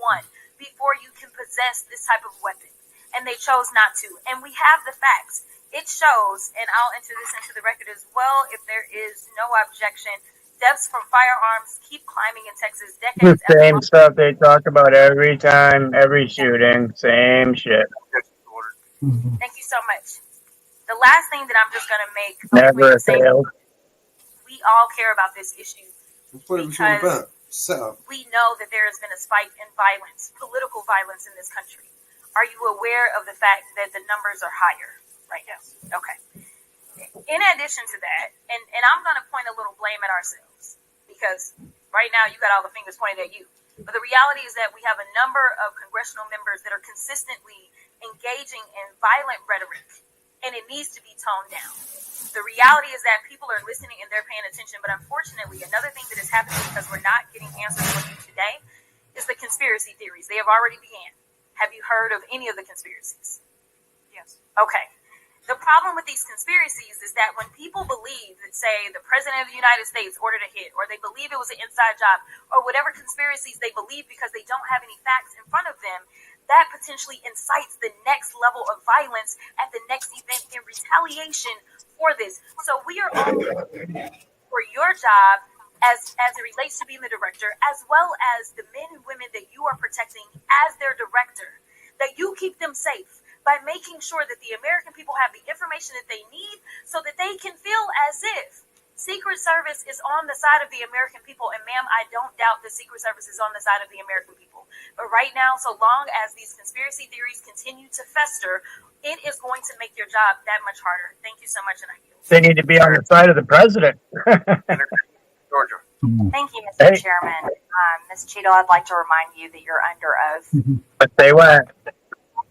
before you can possess this type of weapon. And they chose not to. And we have the facts. It shows, and I'll enter this into the record as well, if there is no objection, deaths from firearms keep climbing in Texas decades after. The same stuff they talk about every time, every shooting, same shit. Thank you so much. The last thing that I'm just going to make never fails. We all care about this issue. That's what it was all about. We know that there has been a spike in violence, political violence in this country. Are you aware of the fact that the numbers are higher right now? Okay. In addition to that, and I'm going to point a little blame at ourselves, because right now you got all the fingers pointed at you. But the reality is that we have a number of congressional members that are consistently engaging in violent rhetoric, and it needs to be toned down. The reality is that people are listening and they're paying attention, but unfortunately, another thing that is happening because we're not getting answers from you today is the conspiracy theories. They have already began. Have you heard of any of the conspiracies? Yes. Okay. The problem with these conspiracies is that when people believe that, say, the President of the United States ordered a hit, or they believe it was an inside job, or whatever conspiracies they believe because they don't have any facts in front of them, that potentially incites the next level of violence at the next event in retaliation for this. So we are all for your job as it relates to being the director, as well as the men and women that you are protecting as their director, that you keep them safe by making sure that the American people have the information that they need so that they can feel as if Secret Service is on the side of the American people. And ma'am, I don't doubt the Secret Service is on the side of the American people. But right now, so long as these conspiracy theories continue to fester, it is going to make your job that much harder. Thank you so much, and I yield. They need to be on the side of the president. Georgia. Thank you, Mr. Chairman. Ms. Cheadle, I'd like to remind you that you're under oath. But they went.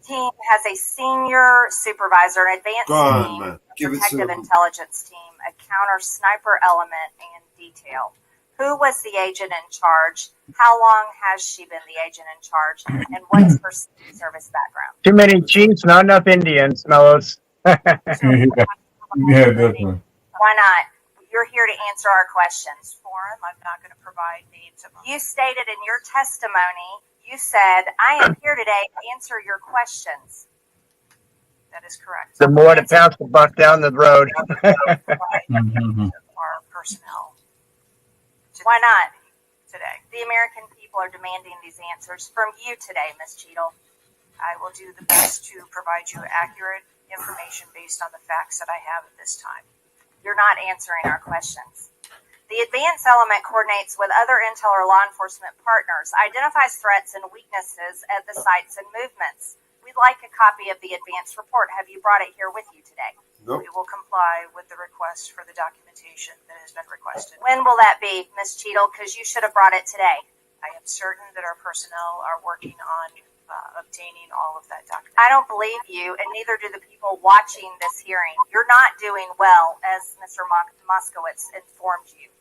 Team has a senior supervisor, an advanced team, a protective intelligence team, a counter sniper element, and detail. Who was the agent in charge? How long has she been the agent in charge? And what is her service background? Too many chiefs, not enough Indians, Mellows. Yeah, definitely. Why not? You're here to answer our questions. Forum, I'm not going to provide names. You stated in your testimony, you said, I am here today to answer your questions. That is correct. The more to pounce the buck down the road. Our personnel. Why not? Today. The American people are demanding these answers from you today, Ms. Cheadle. I will do the best to provide you accurate information based on the facts that I have at this time. You're not answering our questions. The advance element coordinates with other intel or law enforcement partners, identifies threats and weaknesses at the sites and movements. We'd like a copy of the advance report. Have you brought it here with you today? Nope. We will comply with the request for the documentation that has been requested. When will that be, Ms. Cheadle? Because you should have brought it today. I am certain that our personnel are working on obtaining all of that documentation. I don't believe you, and neither do the people watching this hearing. You're not doing well, as Mr. Moskowitz informed you.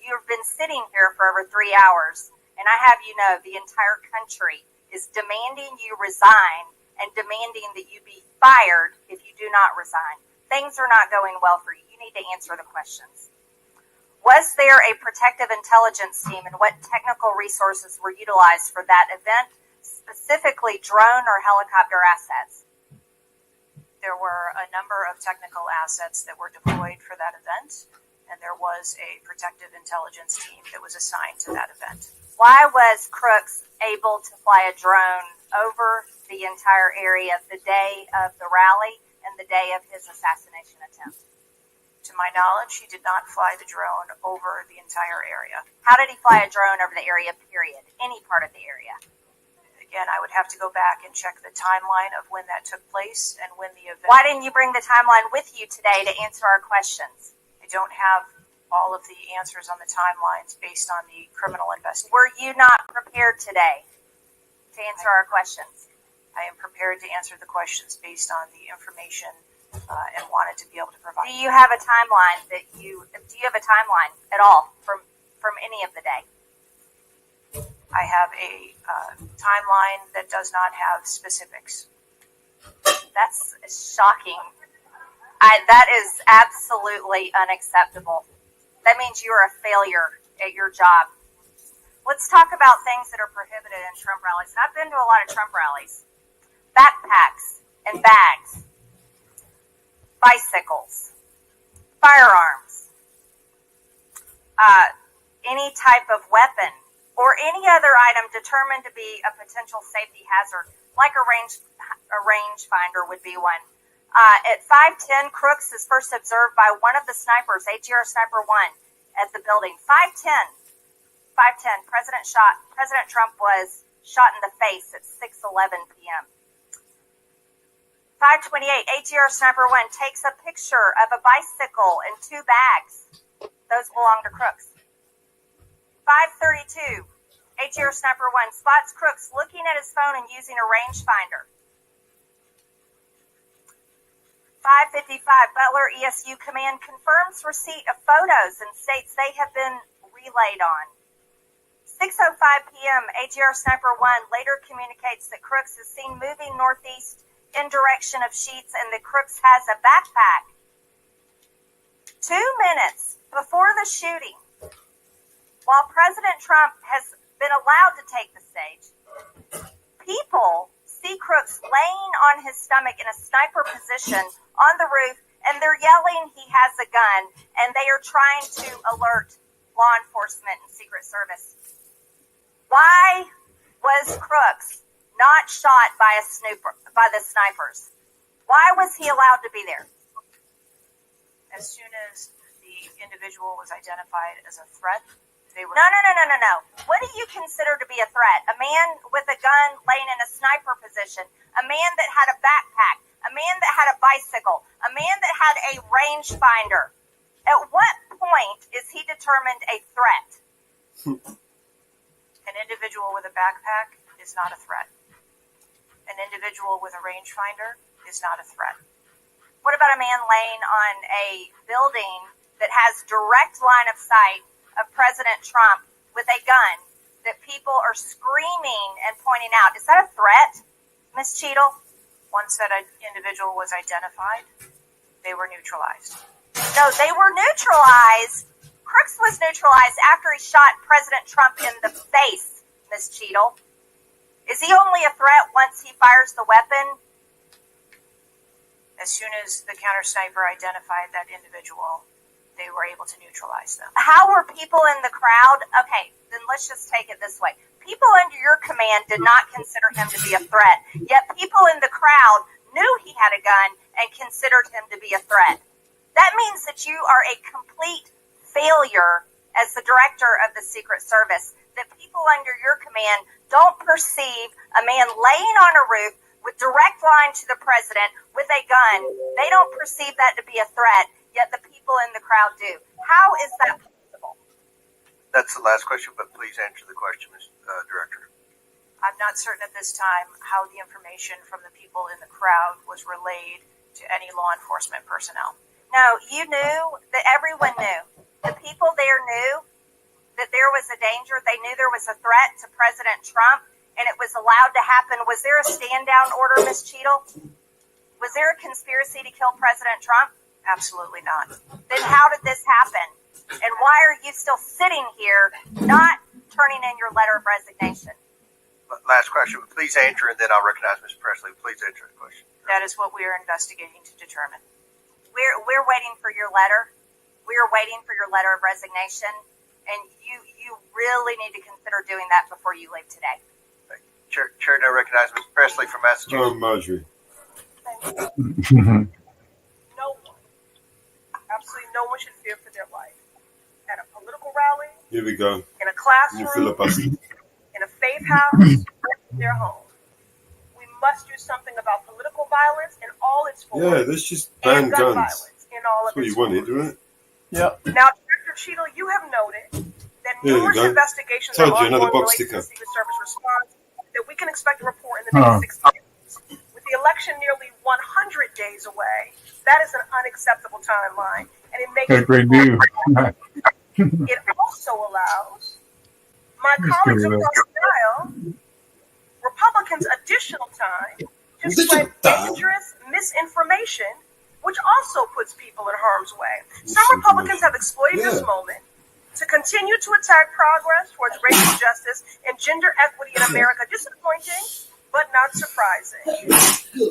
You've been sitting here for over 3 hours, and I have you know the entire country is demanding you resign and demanding that you be fired if you do not resign. Things are not going well for you. You need to answer the questions. Was there a protective intelligence team, and what technical resources were utilized for that event, specifically drone or helicopter assets? There were a number of technical assets that were deployed for that event, and there was a protective intelligence team that was assigned to that event. Why was Crooks able to fly a drone over the entire area the day of the rally and the day of his assassination attempt? To my knowledge, he did not fly the drone over the entire area. How did he fly a drone over the area, period? Any part of the area? Again, I would have to go back and check the timeline of when that took place and when the event... Why didn't you bring the timeline with you today to answer our questions? I don't have all of the answers on the timelines based on the criminal investigation. Were you not prepared today to answer our questions? I am prepared to answer the questions based on the information and wanted to be able to provide. Do you have a timeline do you have a timeline at all from any of the day? I have a timeline that does not have specifics. That's shocking. That is absolutely unacceptable. That means you are a failure at your job. Let's talk about things that are prohibited in Trump rallies. And I've been to a lot of Trump rallies. Backpacks and bags, bicycles, firearms, any type of weapon, or any other item determined to be a potential safety hazard, like a rangefinder would be one. At 5:10, Crooks is first observed by one of the snipers, ATR Sniper 1, at the building. 5:10, President Trump was shot in the face at 6:11 p.m. 5:28, ATR Sniper 1 takes a picture of a bicycle and 2 bags. Those belong to Crooks. 5:32, ATR Sniper 1 spots Crooks looking at his phone and using a rangefinder. 5:55, Butler ESU Command confirms receipt of photos and states they have been relayed on. 6:05 p.m., ATR Sniper 1 later communicates that Crooks is seen moving northeast in direction of Sheetz and that Crooks has a backpack. 2 minutes before the shooting, while President Trump has been allowed to take the stage, people see Crooks laying on his stomach in a sniper position on the roof, and they're yelling he has a gun, and they are trying to alert law enforcement and Secret Service. Why was Crooks not shot by the snipers? Why was he allowed to be there? As soon as the individual was identified as a threat, they were... No. What do you consider to be a threat? A man with a gun laying in a sniper position, a man that had a backpack, a man that had a bicycle, a man that had a rangefinder. At what point is he determined a threat? An individual with a backpack is not a threat. An individual with a rangefinder is not a threat. What about a man laying on a building that has direct line of sight of President Trump with a gun that people are screaming and pointing out? Is that a threat, Ms. Cheadle? Once that individual was identified, they were neutralized. No, they were neutralized. Crooks was neutralized after he shot President Trump in the face, Ms. Cheadle. Is he only a threat once he fires the weapon? As soon as the counter sniper identified that individual, they were able to neutralize them. How were people in the crowd? Okay, then let's just take it this way. People under your command did not consider him to be a threat, yet people in the crowd knew he had a gun and considered him to be a threat. That means that you are a complete failure as the director of the Secret Service, that people under your command don't perceive a man laying on a roof with direct line to the president with a gun. They don't perceive that to be a threat, yet the people in the crowd do. How is that possible? That's the last question, but please answer the question, Ms. Director. I'm not certain at this time how the information from the people in the crowd was relayed to any law enforcement personnel. No, you knew that everyone knew. The people there knew that there was a danger. They knew there was a threat to President Trump, and it was allowed to happen. Was there a stand-down order, Ms. Cheadle? Was there a conspiracy to kill President Trump? Absolutely not. Then how did this happen? And why are you still sitting here not turning in your letter of resignation? Last question. Please answer, and then I'll recognize Ms. Presley. Please answer the question. That is what we are investigating to determine. We're waiting for your letter. We are waiting for your letter of resignation, and you really need to consider doing that before you leave today. Chair now recognize Ms. Presley from Massachusetts. Oh, Marjorie. No one, absolutely no one should fear for their life. At a political rally, Here we go. in a classroom, in a faith house, their home. We must do something about political violence in all its forms. Yeah, let's just ban and gun guns. violence in all That's of what its you wanted, forms. right? Yep. Now, Director Cheadle, you have noted that There you numerous go. investigations Told are you, another ongoing box related to sticker. the Secret Service response that we can expect a report in the next 6 days. With the election nearly 100 days away, that is an unacceptable timeline, and it makes Got great news. it also allows my colleagues across the aisle, Republicans, additional time to spread dangerous misinformation, which also puts people in harm's way. Some Republicans have exploited this moment to continue to attack progress towards racial justice and gender equity in America. Disappointing, but not surprising.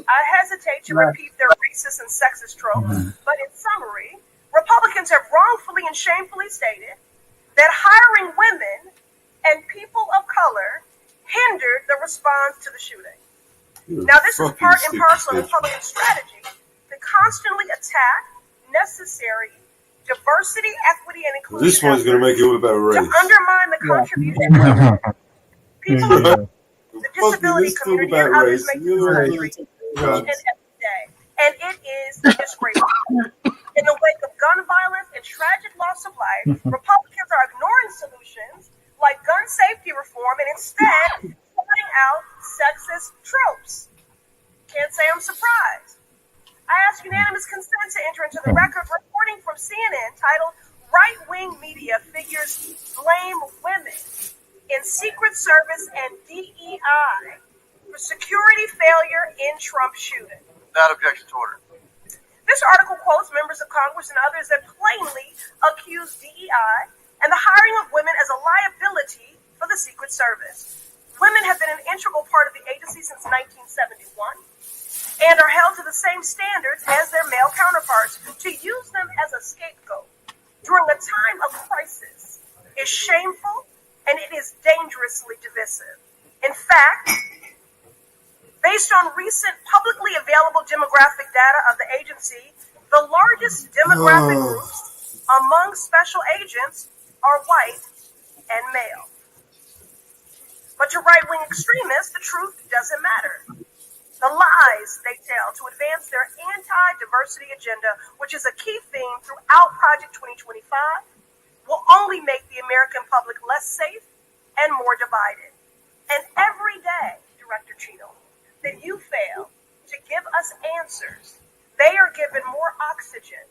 I hesitate to repeat their racist and sexist tropes, but in summary, Republicans have wrongfully and shamefully stated that hiring women and people of color hindered the response to the shooting. Now, this is part and parcel of Republican strategy to constantly attack necessary diversity, equity, and inclusion. This one's going to make it all about race. To undermine the contribution of people of color, the disability community, and others make this country each and every day. And it is disgraceful. In the wake of gun violence and tragic loss of life, Republicans are ignoring solutions like gun safety reform and instead pointing out sexist tropes. Can't say I'm surprised. I ask unanimous consent to enter into the record reporting from CNN titled Right-Wing Media Figures Blame Women in Secret Service and DEI for Security Failure in Trump Shooting. Without objection to order. This article quotes members of Congress and others that plainly accuse DEI and the hiring of women as a liability for the Secret Service. Women have been an integral part of the agency since 1971 and are held to the same standards as their male counterparts. To use them as a scapegoat during a time of crisis is shameful and it is dangerously divisive. In fact, based on recent publicly available demographic data of the agency, the largest demographic groups among special agents are white and male. But to right-wing extremists, the truth doesn't matter. The lies they tell to advance their anti-diversity agenda, which is a key theme throughout Project 2025, will only make the American public less safe and more divided. And every day, Director Cheadle, that you fail to give us answers, they are given more oxygen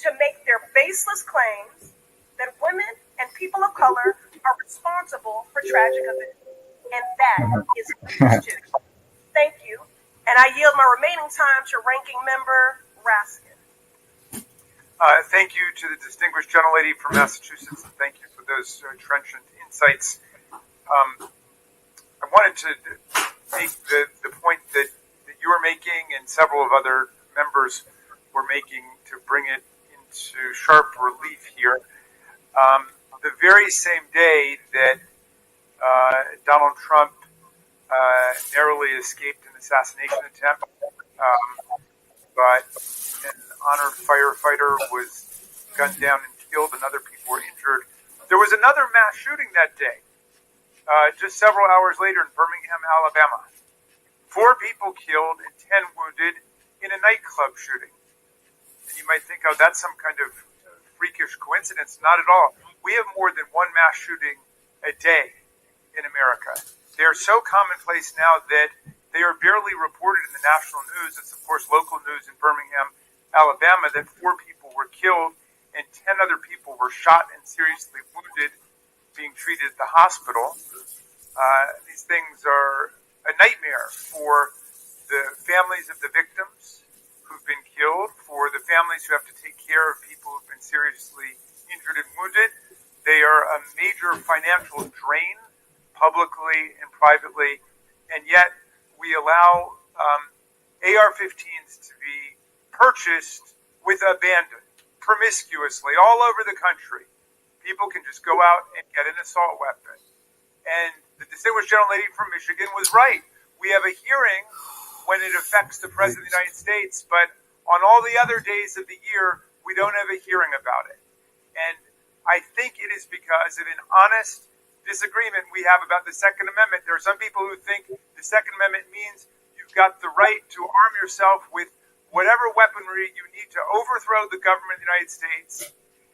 to make their baseless claims that women and people of color are responsible for tragic events. And that is injustice. Thank you. And I yield my remaining time to Ranking Member Raskin. Thank you to the distinguished gentlelady from Massachusetts. Thank you for those trenchant insights. I wanted to make the point that you were making and several of other members were making to bring it into sharp relief here. The very same day that Donald Trump narrowly escaped an assassination attempt, but an honored firefighter was gunned down and killed and other people were injured. There shooting that day, just several hours later in Birmingham, Alabama. 4 people killed and 10 wounded in a nightclub shooting. And you might think, oh, that's some kind of freakish coincidence. Not at all. We have more than one mass shooting a day in America. They are so commonplace now that they are barely reported in the national news. It's, of course, local news in Birmingham, Alabama, that 4 people were killed and 10 other people were shot and seriously wounded, being treated at the hospital. These things are a nightmare for the families of the victims who've been killed, for the families who have to take care of people who've been seriously injured and wounded. They are a major financial drain, publicly and privately, and yet we allow AR-15s to be purchased with abandon, promiscuously, all over the country. People can just go out and get an assault weapon. And the distinguished gentlelady from Michigan was right. We have a hearing when it affects the President of the United States, but on all the other days of the year, we don't have a hearing about it. And I think it is because of an honest disagreement we have about the Second Amendment. There are some people who think the Second Amendment means you've got the right to arm yourself with whatever weaponry you need to overthrow the government of the United States,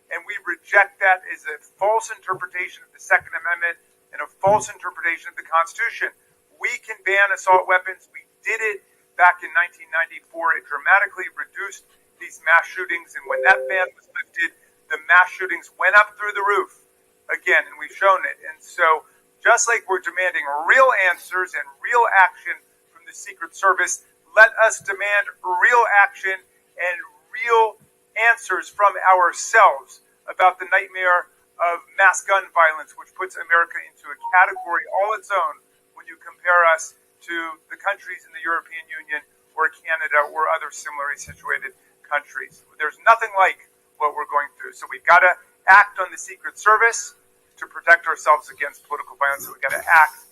and we reject that as a false interpretation of the Second Amendment and a false interpretation of the Constitution. We can ban assault weapons. We did it back in 1994. It dramatically reduced these mass shootings, and when that ban was lifted, the mass shootings went up through the roof again, and we've shown it. And so just like we're demanding real answers and real action from the Secret Service, let us demand real action and real answers from ourselves about the nightmare of mass gun violence, which puts America into a category all its own when you compare us to the countries in the European Union or Canada or other similarly situated countries. There's nothing like what we're going through. So we've got to act on the Secret Service to protect ourselves against political violence. So we've got to act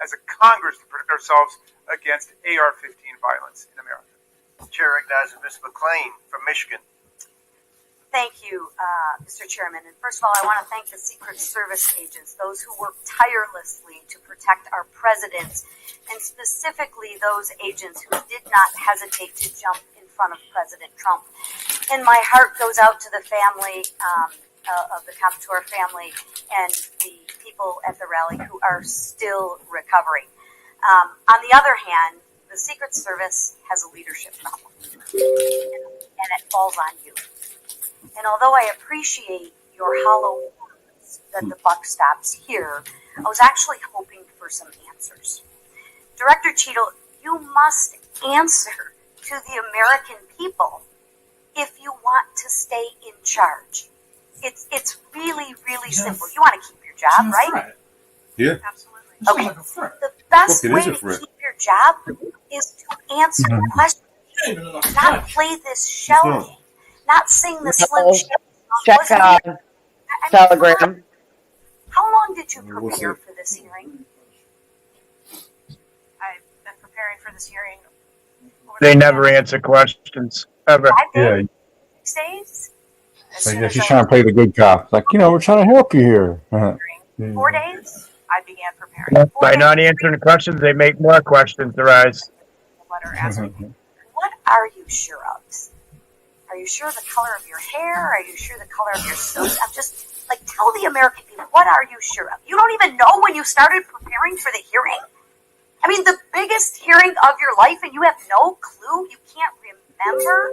as a Congress to protect ourselves against AR-15 violence in America. Chair recognizes Ms. McClain from Michigan. Thank you, Mr. Chairman. And first of all, I want to thank the Secret Service agents, those who work tirelessly to protect our president, and specifically those agents who did not hesitate to jump in front of President Trump. And my heart goes out to the family of the Capitor family and the people at the rally who are still recovering. On the other hand, the Secret Service has a leadership problem, and it falls on you. And although I appreciate your hollow words that the buck stops here, I was actually hoping for some answers. Director Cheadle, you must answer to the American people if you want to stay in charge. It's really, really simple. You want to keep your job, right? Yeah. Okay. The best way to keep your job is to answer questions, not play this shell game, not sing the Slim Shady Check on Telegram. How long did you prepare for this hearing? I've been preparing for this hearing. They never answer questions, ever. 5 days? Yeah. 6 days? I guess he's trying to play the good cop. Like, we're trying to help you here. 4 days? I began preparing. By not answering the questions, they make more questions arise. Letter asking. What are you sure of? Are you sure the color of your hair? Are you sure the color of your suit? I'm just, tell the American people, what are you sure of? You don't even know when you started preparing for the hearing? I mean, the biggest hearing of your life, and you have no clue? You can't remember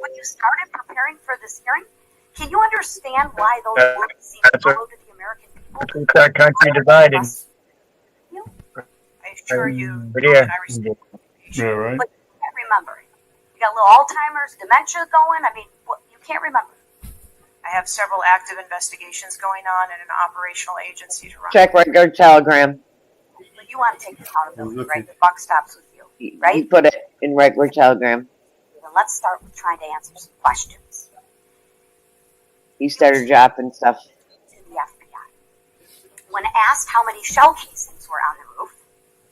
when you started preparing for this hearing? Can you understand why those words seem hollow to the American people? Keep that country divided. I assure you Yeah. that I respect Yeah, right. But you can't remember. You got a little Alzheimer's, dementia going. I mean, you can't remember. I have several active investigations going on and an operational agency to run. Check regular Telegram. But you want to take accountability, right? The buck stops with you, right? You put it in regular Telegram. Then let's start with trying to answer some questions. You started dropping stuff. To the FBI. When asked how many shell casings were on the roof,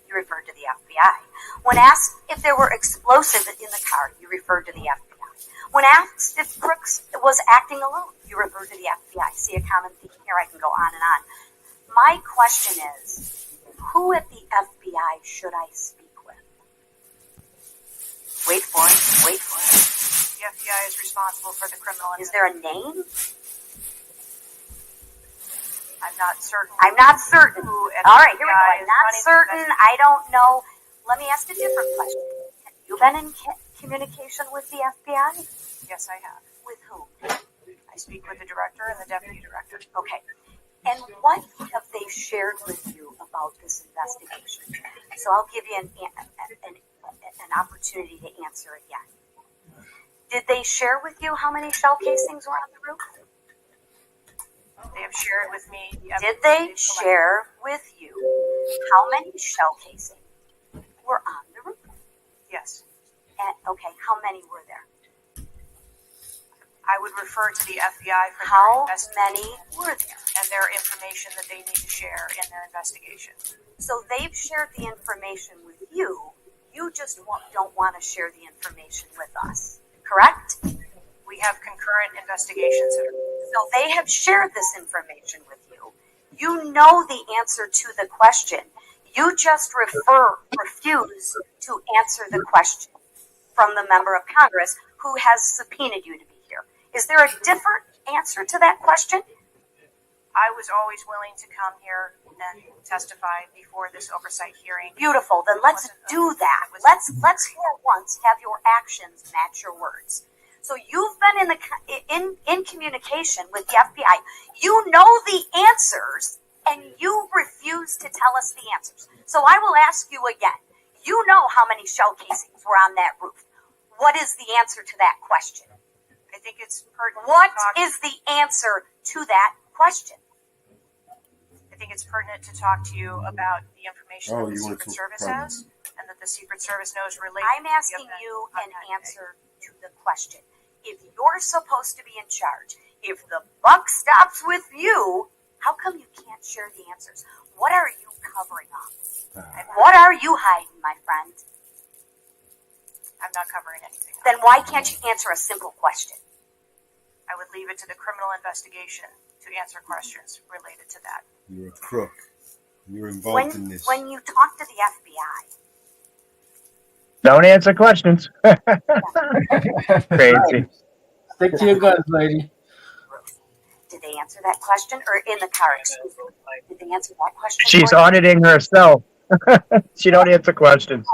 you referred to the FBI. When asked if there were explosives in the car, you referred to the FBI. When asked if Brooks was acting alone, you referred to the FBI. See a common theme here? I can go on and on. My question is, who at the FBI should I speak with? Wait for it. Wait for it. The FBI is responsible for the criminal. Is there a name? I'm not certain. I'm not certain. Who at All the right, here we go. FBI I'm not certain. I don't know. Let me ask a different question. Have you been in communication with the FBI? Yes, I have. With whom? I speak with the director and the deputy director. Okay. And what have they shared with you about this investigation? So I'll give you an opportunity to answer again. Did they share with you how many shell casings were on the roof? They have shared with me. Did they share with you how many shell casings were on the roof? Yes. And, okay, how many were there? I would refer to the FBI for how many were there? And their information that they need to share in their investigation. So they've shared the information with you. You just don't want to share the information with us, correct? We have concurrent investigations. So they have shared this information with you. You know the answer to the question. You just refuse to answer the question from the member of Congress who has subpoenaed you to be here. Is there a different answer to that question? I was always willing to come here and testify before this oversight hearing. Beautiful. Then let's do that. Let's for once have your actions match your words. So you've been in communication with the FBI. You know the answers, and you refuse to tell us the answers. So I will ask you again. You know how many shell casings were on that roof. What is the answer to that question? I think it's pertinent. What is the answer to that question? I think it's pertinent to talk to you about the information that the Secret Service has and that the Secret Service knows related. I'm asking you an answer to the question. If you're supposed to be in charge, if the buck stops with you, how come you can't share the answers? What are you covering up? What are you hiding, my friend? I'm not covering anything. Then why can't you answer a simple question? I would leave it to the criminal investigation to answer questions related to that. You're a crook. You're involved in this. When you talk to the FBI, don't answer questions. Crazy. Stick to your guns, lady. Did they answer that question? Or in the car, excuse me. Did they answer that question? She's auditing herself. She don't answer questions.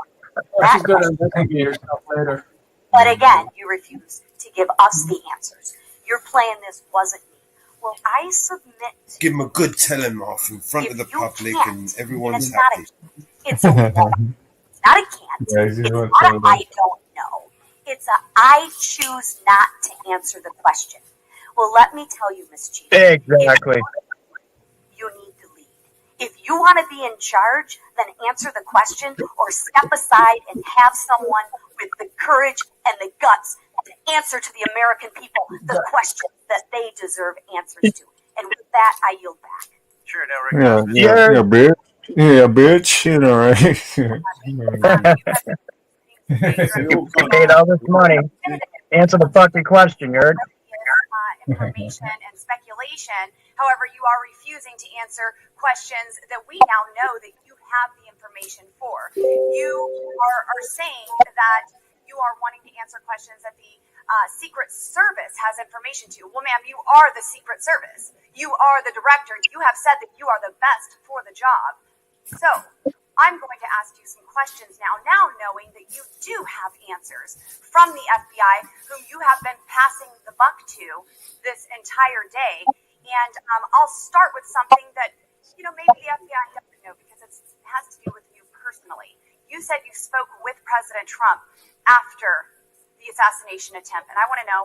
She's going to investigate herself later. But again, you refuse to give us the answers. Your plan this wasn't me. Well, I submit. Give them a good tell-em off in front of the public, and everyone's happy. It's a it's not a can't. It's not a I don't know. It's a I choose not to answer the question. Well, let me tell you, Ms. Cheatham. Exactly. You need to lead. If you want to be in charge, then answer the question or step aside and have someone with the courage and the guts to answer to the American people the questions that they deserve answers to. And with that, I yield back. Sure, now, Rick. Yeah, bitch. Yeah, bitch. You know, right? You paid all this money. Answer the fucking question, you heard? Information and speculation. However, you are refusing to answer questions that we now know that you have the information for. You are saying that you are wanting to answer questions that the Secret Service has information to. Well, ma'am, you are the Secret Service. You are the director. You have said that you are the best for the job. So I'm going to ask you some questions now knowing that you do have answers from the FBI, whom you have been passing the buck to this entire day. And I'll start with something that, maybe the FBI doesn't know because it has to do with you personally. You said you spoke with President Trump after the assassination attempt. And I want to know,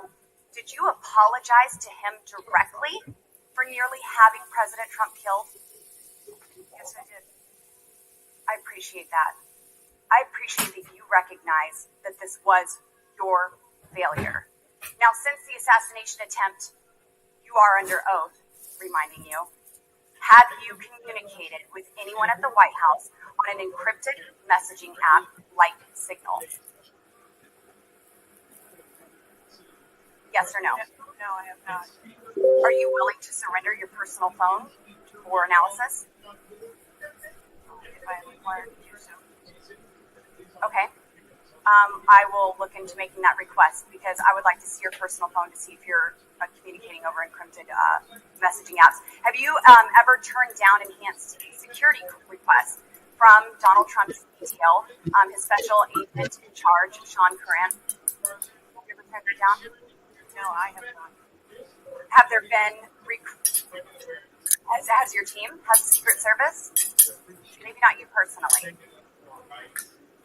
did you apologize to him directly for nearly having President Trump killed? Yes, I did. I appreciate that. I appreciate that you recognize that this was your failure. Now, since the assassination attempt, you are under oath, reminding you. Have you communicated with anyone at the White House on an encrypted messaging app like Signal? Yes or no? No, I have not. Are you willing to surrender your personal phone? for analysis? If I am required to do so. Okay. I will look into making that request because I would like to see your personal phone to see if you're communicating over encrypted messaging apps. Have you ever turned down enhanced security requests from Donald Trump's detail, his special agent in charge, Sean Curran? Have you ever turned it down? No, I have not. Have there been, has your team, has the Secret Service? Maybe not you personally.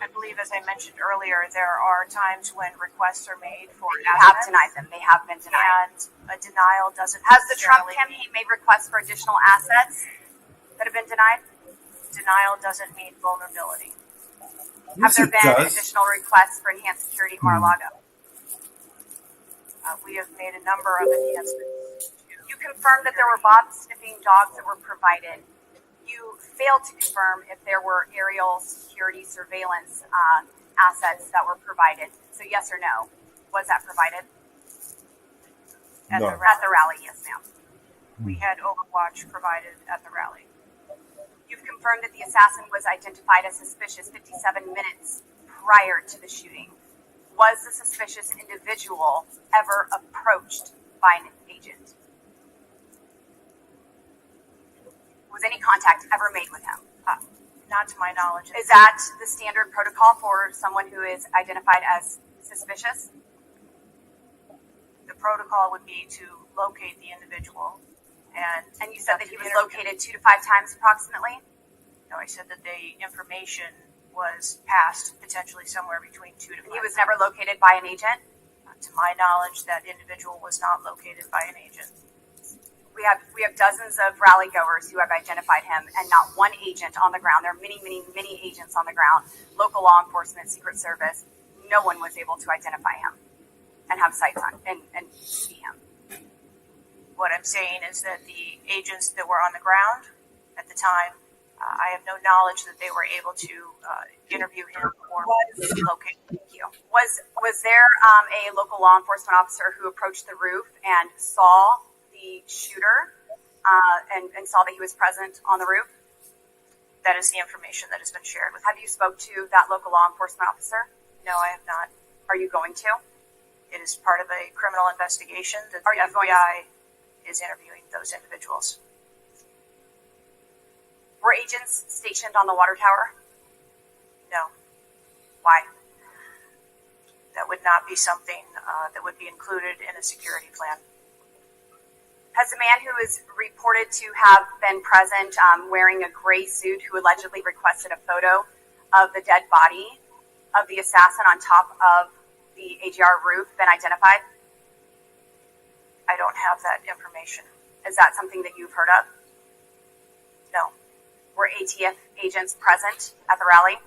I believe, as I mentioned earlier, there are times when requests are made for You have denied them. They have been denied. And a denial doesn't Has the Trump necessarily campaign made requests for additional assets that have been denied? Denial doesn't mean vulnerability. Have Yes, there it been does. additional requests for enhanced security at Mar-a-Lago? We have made a number of enhancements. You confirmed that there were Bob sniffing dogs that were provided. You failed to confirm if there were aerial security surveillance assets that were provided. So yes or no? Was that provided? No. At the rally, yes, ma'am. We had Overwatch provided at the rally. You've confirmed that the assassin was identified as suspicious 57 minutes prior to the shooting. Was the suspicious individual ever approached by an agent? Was any contact ever made with him? Not to my knowledge. Is that the standard protocol for someone who is identified as suspicious? The protocol would be to locate the individual. And you said that he was located 2 to 5 times approximately? No, I said that the information was passed potentially somewhere between 2 to 5 He was never located by an agent? To my knowledge, that individual was not located by an agent. We have dozens of rally goers who have identified him and not one agent on the ground. There are many, many, many agents on the ground, local law enforcement, Secret Service. No one was able to identify him and have sights on and see him. What I'm saying is that the agents that were on the ground at the time, I have no knowledge that they were able to interview him or locate him. Thank you. Was there a local law enforcement officer who approached the roof and saw the shooter and saw that he was present on the roof? That is the information that has been shared with me. Have you spoke to that local law enforcement officer? No, I have not. Are you going to? It is part of a criminal investigation that Are the you going FBI is interviewing those individuals. Were agents stationed on the water tower? No. Why? That would not be something that would be included in a security plan. Has the man who is reported to have been present wearing a gray suit who allegedly requested a photo of the dead body of the assassin on top of the AGR roof been identified? I don't have that information. Is that something that you've heard of? No. Were ATF agents present at the rally?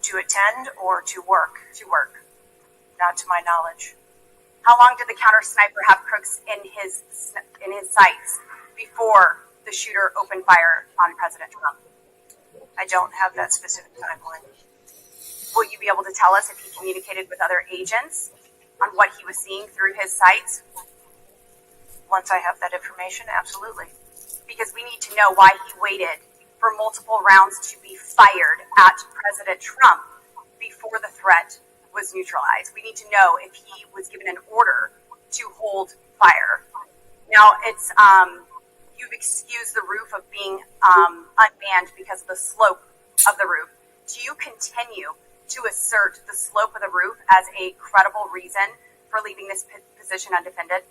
To attend or to work? To work. Not to my knowledge. How long did the counter sniper have crooks in his sights before the shooter opened fire on President Trump? I don't have that specific timeline. Will you be able to tell us if he communicated with other agents on what he was seeing through his sights? Once I have that information, absolutely. Because we need to know why he waited for multiple rounds to be fired at President Trump before the threat was neutralized. We need to know if he was given an order to hold fire. Now, it's you've excused the roof of being unmanned because of the slope of the roof. Do you continue to assert the slope of the roof as a credible reason for leaving this position undefended?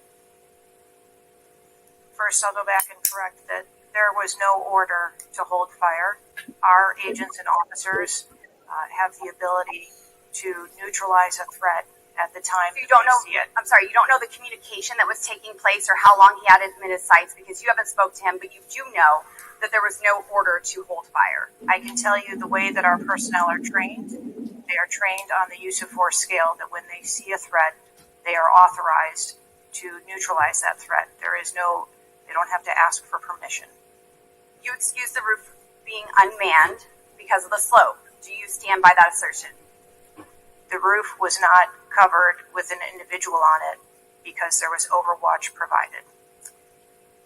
First, I'll go back and correct that there was no order to hold fire. Our agents and officers have the ability to neutralize a threat at the time. So you don't know. See it. I'm sorry. You don't know the communication that was taking place or how long he had him in his sights because you haven't spoke to him, but you do know that there was no order to hold fire. I can tell you the way that our personnel are trained. They are trained on the use of force scale. That when they see a threat, they are authorized to neutralize that threat. They don't have to ask for permission. You excuse the roof being unmanned because of the slope. Do you stand by that assertion? The roof was not covered with an individual on it because there was overwatch provided.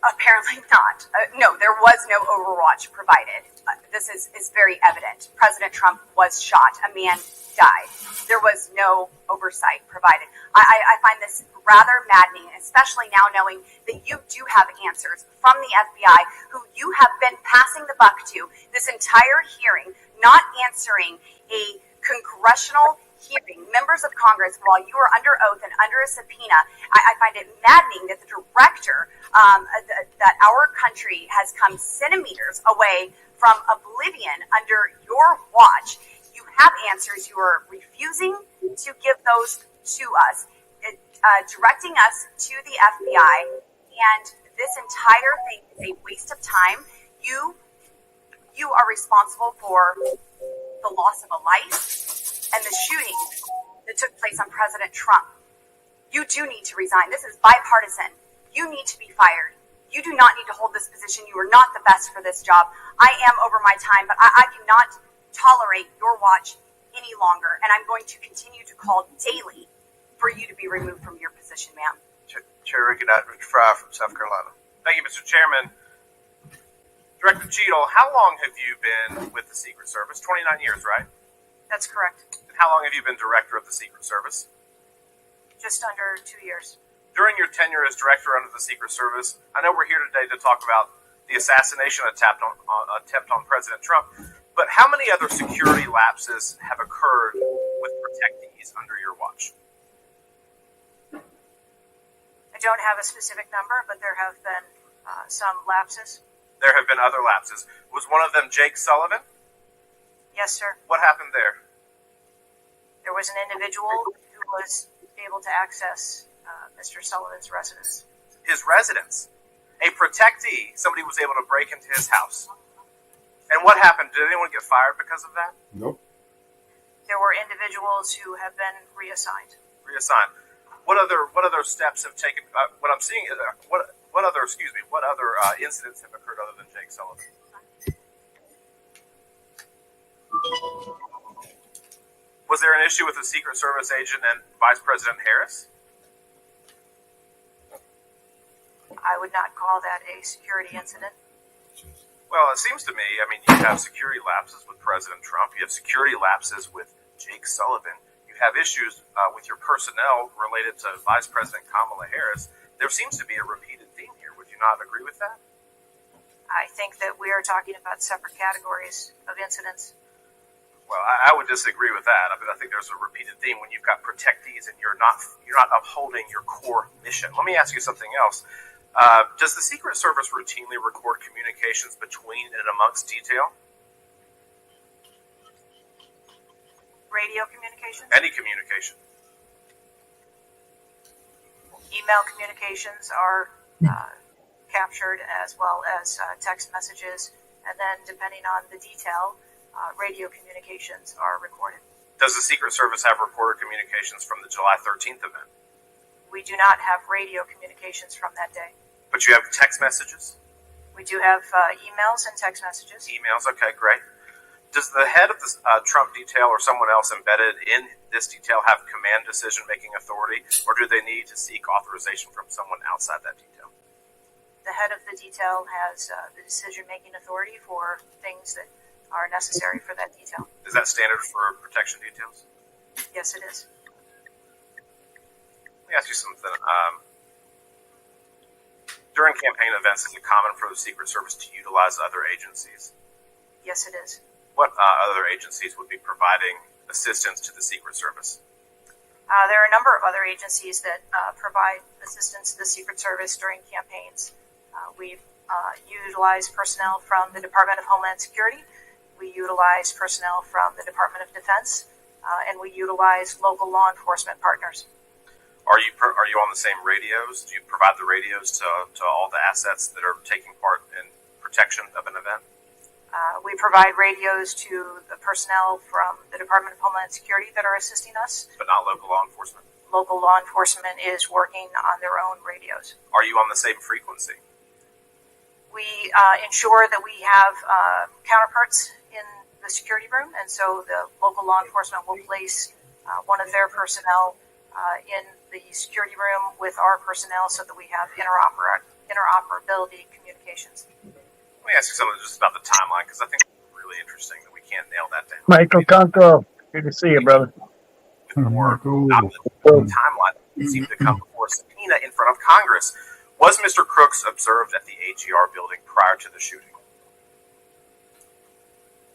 Apparently not. No, there was no Overwatch provided. This is very evident. President Trump was shot. A man died. There was no oversight provided. I find this rather maddening, especially now knowing that you do have answers from the FBI, who you have been passing the buck to this entire hearing, not answering a congressional hearing, members of Congress, while you are under oath and under a subpoena. I find it maddening that the director, that our country has come centimeters away from oblivion under your watch. You have answers. You are refusing to give those to us, directing us to the FBI, and this entire thing is a waste of time. You are responsible for the loss of a life and the shooting that took place on President Trump. You do need to resign. This is bipartisan. You need to be fired. You do not need to hold this position. You are not the best for this job. I am over my time, but I cannot tolerate your watch any longer, and I'm going to continue to call daily for you to be removed from your position, ma'am. Chair recognized Mr. Fry from South Carolina. Thank you, Mr. Chairman. Director Cheadle, how long have you been with the Secret Service? 29 years, right? That's correct. And how long have you been director of the Secret Service? Just under 2 years. During your tenure as director under the Secret Service, I know we're here today to talk about the assassination attempt on President Trump, but how many other security lapses have occurred with protectees under your watch? I don't have a specific number, but there have been some lapses. There have been other lapses. Was one of them Jake Sullivan? Yes, sir. What happened there? There was an individual who was able to access Mr. Sullivan's residence. His residence? A protectee, somebody was able to break into his house. And what happened? Did anyone get fired because of that? Nope. There were individuals who have been reassigned. Reassigned. What other steps have taken? What I'm seeing is what other incidents have occurred other than Jake Sullivan? Was there an issue with the Secret Service agent and Vice President Harris? I would not call that a security incident. Well, it seems to me, you have security lapses with President Trump. You have security lapses with Jake Sullivan. You have issues with your personnel related to Vice President Kamala Harris. There seems to be a repeated theme here. Would you not agree with that? I think that we are talking about separate categories of incidents. Well, I would disagree with that. I think there's a repeated theme when you've got protectees and you're not upholding your core mission. Let me ask you something else. Does the Secret Service routinely record communications between and amongst detail? Radio communications? Any communication. Email communications are captured, as well as text messages, and then depending on the detail, radio communications are recorded. Does the Secret Service have recorded communications from the July 13th event? We do not have radio communications from that day. But you have text messages? We do have emails and text messages. Emails, okay, great. Does the head of the Trump detail or someone else embedded in this detail have command decision-making authority, or do they need to seek authorization from someone outside that detail? The head of the detail has the decision-making authority for things that are necessary for that detail. Is that standard for protection details? Yes, it is. Let me ask you something. During campaign events, is it common for the Secret Service to utilize other agencies? Yes, it is. What other agencies would be providing assistance to the Secret Service? There are a number of other agencies that provide assistance to the Secret Service during campaigns. We've utilized personnel from the Department of Homeland Security. We utilize personnel from the Department of Defense, and we utilize local law enforcement partners. Are you on the same radios? Do you provide the radios to all the assets that are taking part in protection of an event? We provide radios to the personnel from the Department of Homeland Security that are assisting us. But not local law enforcement? Local law enforcement is working on their own radios. Are you on the same frequency? We ensure that we have counterparts in the security room, and so the local law enforcement will place one of their personnel in the security room with our personnel so that we have interoperability, communications. Let me ask you something just about the timeline, because I think it's really interesting that we can't nail that down. Michael Kunko, good to see you, brother. More about the timeline that seemed to come before a subpoena in front of Congress. Was Mr. Crooks observed at the AGR building prior to the shooting?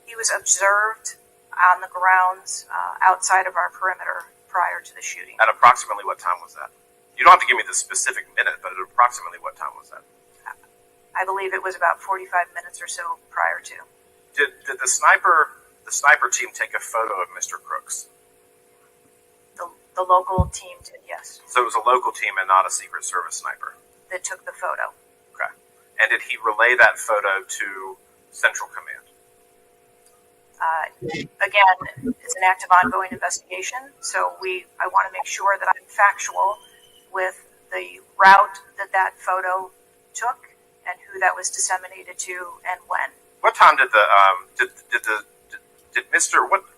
He was observed on the grounds outside of our perimeter prior to the shooting. At approximately what time was that? You don't have to give me the specific minute, but at approximately what time was that? I believe it was about 45 minutes or so prior to. Did the sniper team take a photo of Mr. Crooks? The local team did, yes. So it was a local team and not a Secret Service sniper that took the photo. Okay. And did he relay that photo to Central Command? Again, it's an active ongoing investigation, so I want to make sure that I'm factual with the route that photo took and who that was disseminated to and when. What time did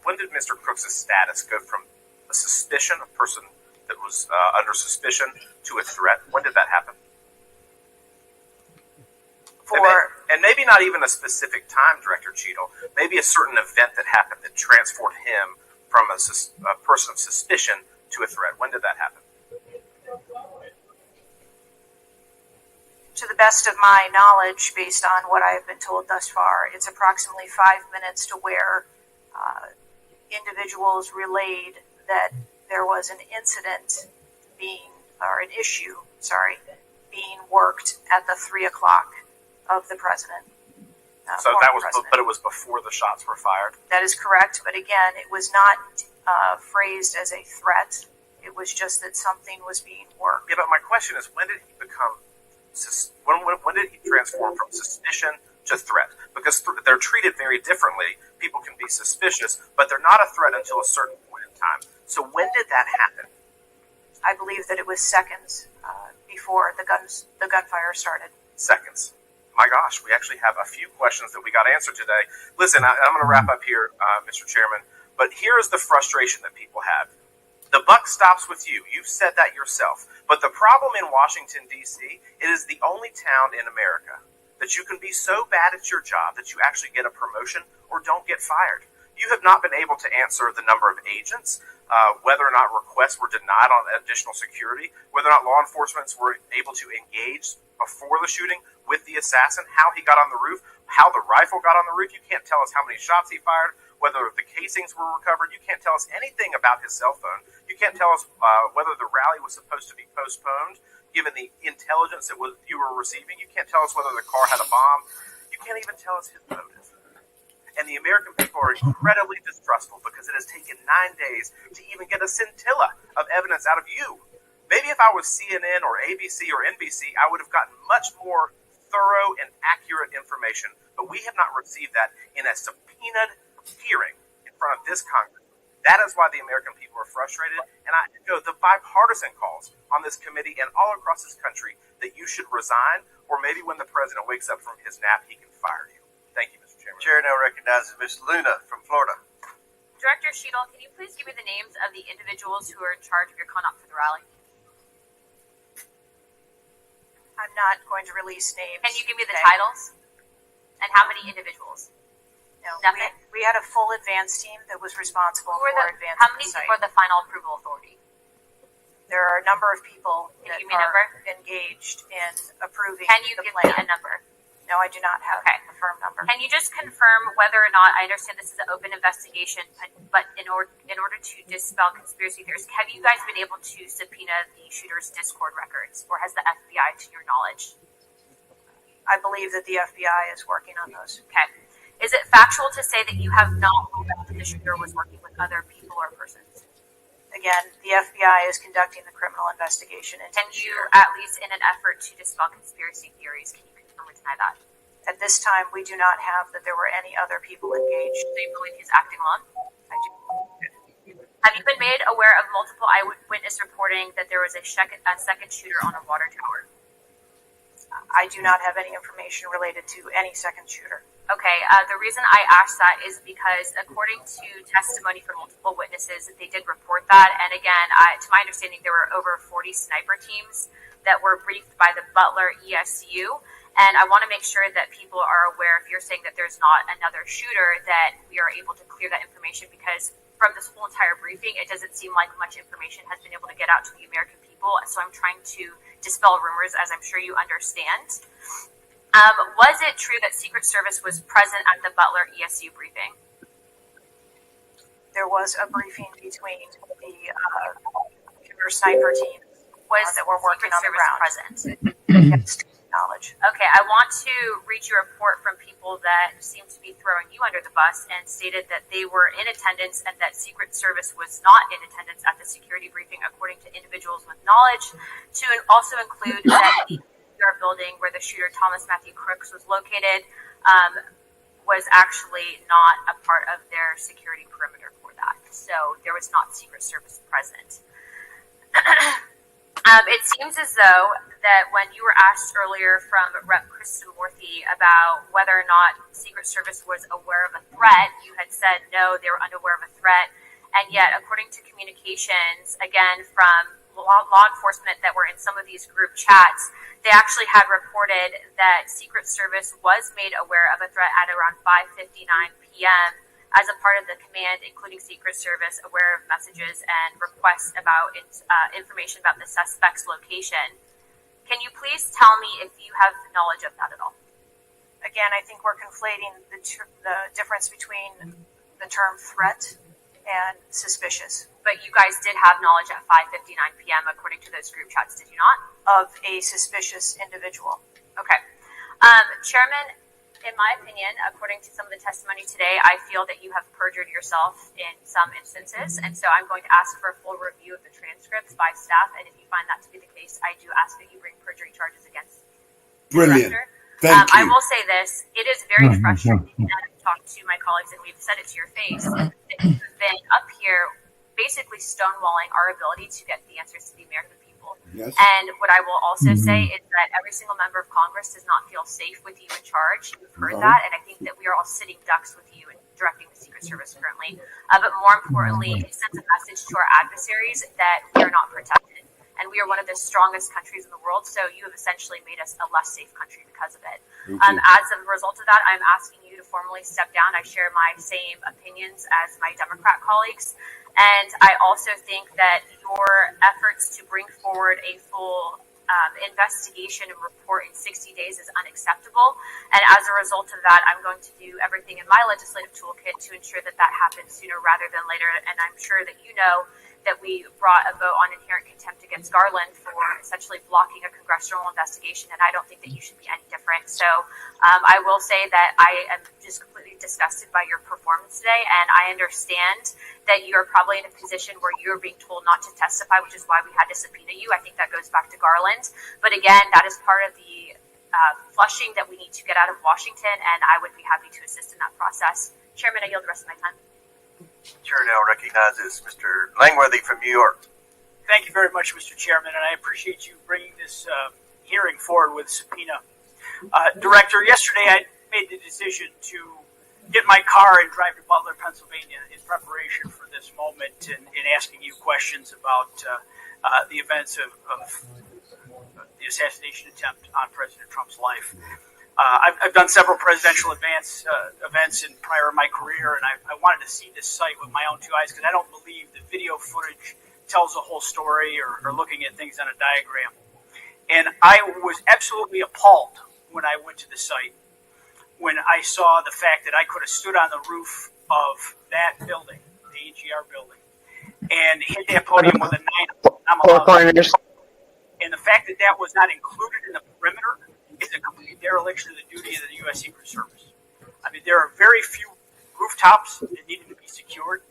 when did Mr. Crooks' status go from a suspicion, a person that was under suspicion, to a threat? When did that happen? And maybe not even a specific time, Director Cheadle. Maybe a certain event that happened that transformed him from a person of suspicion to a threat. When did that happen? To the best of my knowledge, based on what I have been told thus far, it's approximately 5 minutes to where individuals relayed that there was an incident being worked at the 3 o'clock of the president. So that was, but it was before the shots were fired? That is correct, but again, it was not phrased as a threat. It was just that something was being worked. Yeah, but my question is, when did he become, when did he transform from suspicion to threat? Because they're treated very differently. People can be suspicious, but they're not a threat until a certain point in time. So when did that happen? I believe that it was seconds before the gunfire started. Seconds. My gosh, we actually have a few questions that we got answered today. Listen, I'm going to wrap up here, Mr. Chairman, but here's the frustration that people have. The buck stops with you. You've said that yourself. But the problem in Washington, D.C., it is the only town in America that you can be so bad at your job that you actually get a promotion or don't get fired. You have not been able to answer the number of agents, whether or not requests were denied on additional security, whether or not law enforcement were able to engage before the shooting with the assassin, how he got on the roof, how the rifle got on the roof. You can't tell us how many shots he fired, whether the casings were recovered. You can't tell us anything about his cell phone. You can't tell us whether the rally was supposed to be postponed, given the intelligence that you were receiving. You can't tell us whether the car had a bomb. You can't even tell us his motive. And the American people are incredibly distrustful because it has taken 9 days to even get a scintilla of evidence out of you. Maybe if I was CNN or ABC or NBC, I would have gotten much more thorough and accurate information, but we have not received that in a subpoenaed hearing in front of this Congress. That is why the American people are frustrated, and I echo the bipartisan calls on this committee and all across this country that you should resign, or maybe when the president wakes up from his nap, he can fire you. Thank you, Mr. Chairman. Chair now recognizes Ms. Luna from Florida. Director Cheadle, can you please give me the names of the individuals who are in charge of your conduct for the rally? I'm not going to release names. Can you give me the titles? And how many individuals? No. Nothing? We had a full advance team that was responsible for advancing how many the site. people are the final approval authority? There are a number of people that are engaged in approving the plan. Can you give me a number? No, I do not have a firm number. Can you just confirm whether or not, I understand this is an open investigation, but in order to dispel conspiracy theories, have you guys been able to subpoena the shooter's Discord records, or has the FBI, to your knowledge? I believe that the FBI is working on those. Okay. Is it factual to say that you have not ruled out that the shooter was working with other people or persons? Again, the FBI is conducting the criminal investigation. Can you, at least in an effort to dispel conspiracy theories, can you confirm or deny that? At this time, we do not have that there were any other people engaged. Do you believe he's acting alone? I do. Have you been made aware of multiple eyewitness reporting that there was a second shooter on a water tower? I do not have any information related to any second shooter. Okay, the reason I asked that is because according to testimony from multiple witnesses, they did report that. And again, to my understanding, there were over 40 sniper teams that were briefed by the Butler ESU. And I want to make sure that people are aware, if you're saying that there's not another shooter, that we are able to clear that information, because from this whole entire briefing, it doesn't seem like much information has been able to get out to the American people. So I'm trying to dispel rumors, as I'm sure you understand. Was it true that Secret Service was present at the Butler ESU briefing? There was a briefing between the computer sniper team that were working on the ground. Present. Yes, knowledge. Okay, I want to read you a report from people that seem to be throwing you under the bus and stated that they were in attendance and that Secret Service was not in attendance at the security briefing, according to individuals with knowledge, to also include that the building where the shooter Thomas Matthew Crooks was located was actually not a part of their security perimeter for that. So there was not Secret Service present. It seems as though that when you were asked earlier from Rep. Krishnamurthy about whether or not Secret Service was aware of a threat, you had said no, they were unaware of a threat. And yet, according to communications, again, from law enforcement that were in some of these group chats, they actually had reported that Secret Service was made aware of a threat at around 5:59 p.m. as a part of the command, including Secret Service, aware of messages and requests about information about the suspect's location. Can you please tell me if you have knowledge of that at all? Again, I think we're conflating the difference between the term threat and suspicious. But you guys did have knowledge at 5:59 p.m. according to those group chats, did you not? Of a suspicious individual. Okay. Chairman, in my opinion, according to some of the testimony today, I feel that you have perjured yourself in some instances, and so I'm going to ask for a full review of the transcripts by staff, and if you find that to be the case, I do ask that you bring perjury charges against the director. Thank you. I will say this, it is very frustrating, and I've talked to my colleagues, and we've said it to your face, that you've been up here basically stonewalling our ability to get the answers to the American people. Yes. And what I will also say is that every single member of Congress does not feel safe with you in charge. You've heard that, and I think that we are all sitting ducks with you in directing the Secret Service currently. But more importantly, it sends a message to our adversaries that we are not protected. And we are one of the strongest countries in the world, so you have essentially made us a less safe country because of it. As a result of that, I'm asking you to formally step down. I share my same opinions as my Democrat colleagues. And I also think that your efforts to bring forward a full investigation and report in 60 days is unacceptable. And as a result of that, I'm going to do everything in my legislative toolkit to ensure that that happens sooner rather than later. And I'm sure that you know that we brought a vote on inherent contempt against Garland for essentially blocking a congressional investigation, and I don't think that you should be any different. So I will say that I am just completely disgusted by your performance today, and I understand that you're probably in a position where you're being told not to testify, which is why we had to subpoena you. I think that goes back to Garland. But again, that is part of the flushing that we need to get out of Washington, and I would be happy to assist in that process. Chairman, I yield the rest of my time. Chair now recognizes Mr. Langworthy from New York. Thank you very much, Mr. Chairman, and I appreciate you bringing this hearing forward with subpoena. Director, yesterday I made the decision to get my car and drive to Butler, Pennsylvania in preparation for this moment and asking you questions about the events of the assassination attempt on President Trump's life. I've done several presidential events in prior in my career, and I wanted to see this site with my own two eyes because I don't believe the video footage tells the whole story or looking at things on a diagram. And I was absolutely appalled when I went to the site, when I saw the fact that I could have stood on the roof of that building, the AGR building, and hit that podium with a 9. And the fact that that was not included in the perimeter is a complete dereliction of the duty of the U.S. Secret Service. I mean, there are very few rooftops that needed to be secured,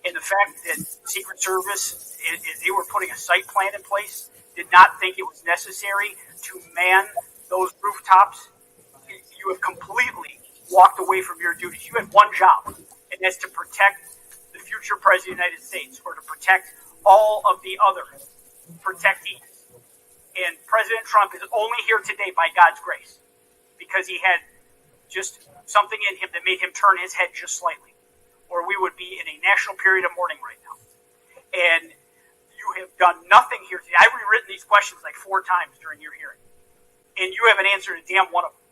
and the fact that Secret Service, as they were putting a site plan in place, did not think it was necessary to man those rooftops, you have completely walked away from your duties. You had one job, and that's to protect the future President of the United States, or to protect all of the other protectees. And President Trump is only here today by God's grace because he had just something in him that made him turn his head just slightly, or we would be in a national period of mourning right now. And you have done nothing here today. I've rewritten these questions like 4 times during your hearing, and you haven't answered a damn one of them.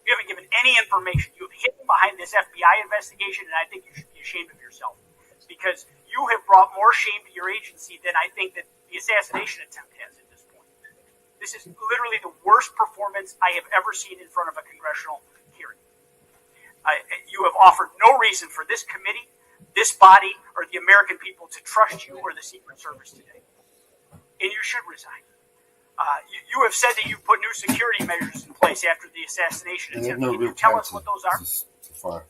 You haven't given any information. You have hidden behind this FBI investigation, and I think you should be ashamed of yourself, because you have brought more shame to your agency than I think that the assassination attempt has at this point. This is literally the worst performance I have ever seen in front of a congressional hearing. You have offered no reason for this committee, this body, or the American people to trust you or the Secret Service today. And you should resign. You have said that you put new security measures in place after the assassination attempt. Can you tell us what those are?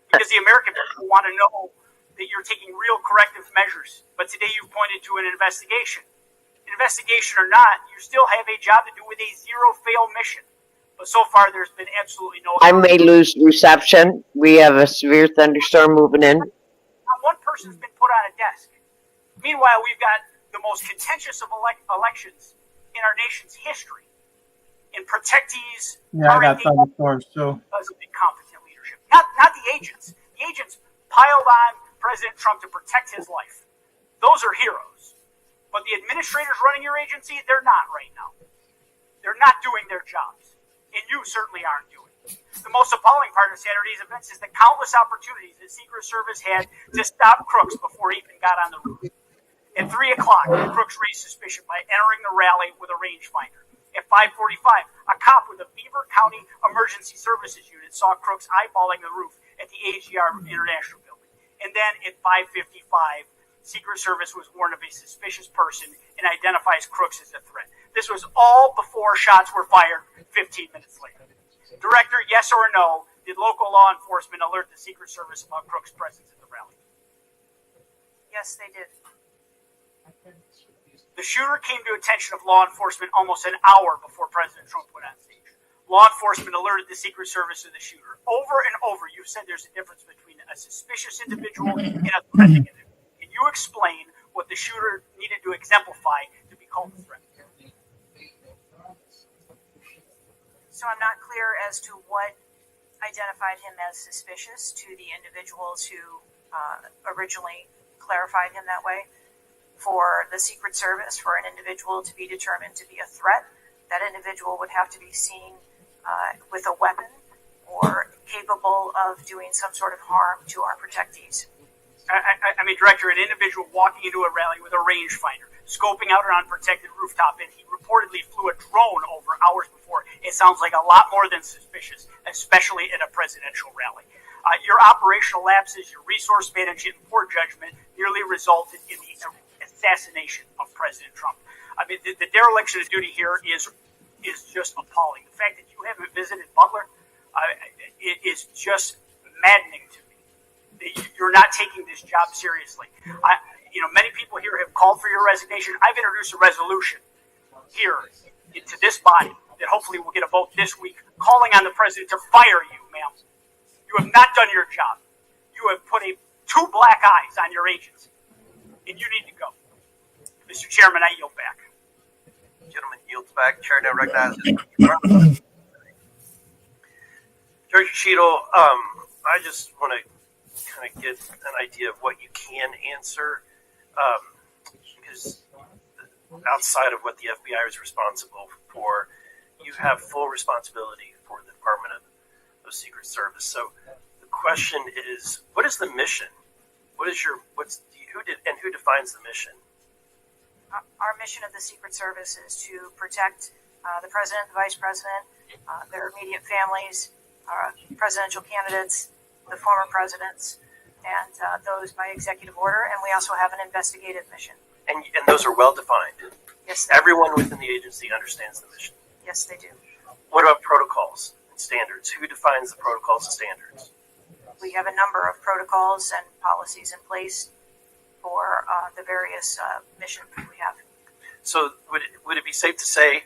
Because the American people want to know that you're taking real corrective measures. But today you pointed to an investigation. Investigation or not, you still have a job to do with a zero-fail mission. But so far, there's been absolutely no... I may lose reception. We have a severe thunderstorm moving in. Not one person's been put on a desk. Meanwhile, we've got the most contentious of elections in our nation's history. And protectees... Yeah, I got thunderstorms too. Because of incompetent leadership. Not the agents. The agents piled on President Trump to protect his life. Those are heroes. But the administrators running your agency, they're not right now. They're not doing their jobs. And you certainly aren't doing it. The most appalling part of Saturday's events is the countless opportunities the Secret Service had to stop Crooks before he even got on the roof. At 3 o'clock, Crooks raised suspicion by entering the rally with a rangefinder. At 5:45, a cop with the Beaver County Emergency Services Unit saw Crooks eyeballing the roof at the AGR International Building. And then at 5:55, Secret Service was warned of a suspicious person and identifies Crooks as a threat. This was all before shots were fired 15 minutes later. Director, yes or no, did local law enforcement alert the Secret Service about Crooks' presence at the rally? Yes, they did. The shooter came to attention of law enforcement almost an hour before President Trump went on stage. Law enforcement alerted the Secret Service of the shooter. Over and over, you've said there's a difference between a suspicious individual and a threatening individual. Can you explain what the shooter needed to exemplify to be called a threat? So I'm not clear as to what identified him as suspicious to the individuals who originally clarified him that way. For the Secret Service, for an individual to be determined to be a threat, that individual would have to be seen with a weapon or capable of doing some sort of harm to our protectees. I mean, Director, an individual walking into a rally with a rangefinder, scoping out an unprotected rooftop, and he reportedly flew a drone over hours before. It sounds like a lot more than suspicious, especially at a presidential rally. Your operational lapses, your resource management, and poor judgment nearly resulted in the assassination of President Trump. I mean, the dereliction of duty here is just appalling. The fact that you haven't visited Butler it is just maddening to me. You're not taking this job seriously. Many people here have called for your resignation. I've introduced a resolution here to this body that hopefully will get a vote this week, calling on the president to fire you, ma'am. You have not done your job. You have put 2 black eyes on your agency, and you need to go. Mr. Chairman, I yield back. Gentleman yields back. Chair now recognizes. Director Cheadle, I just want to kind of get an idea of what you can answer, because outside of what the FBI is responsible for, you have full responsibility for the Department of Secret Service. So the question is, what is the mission? Who defines the mission? Our mission of the Secret Service is to protect the president, the vice president, their immediate families, presidential candidates, the former presidents, and those by executive order. And we also have an investigative mission. And those are well defined. Yes. Everyone within the agency understands the mission. Yes, they do. What about protocols and standards? Who defines the protocols and standards? We have a number of protocols and policies in place for the various missions we have. So would it be safe to say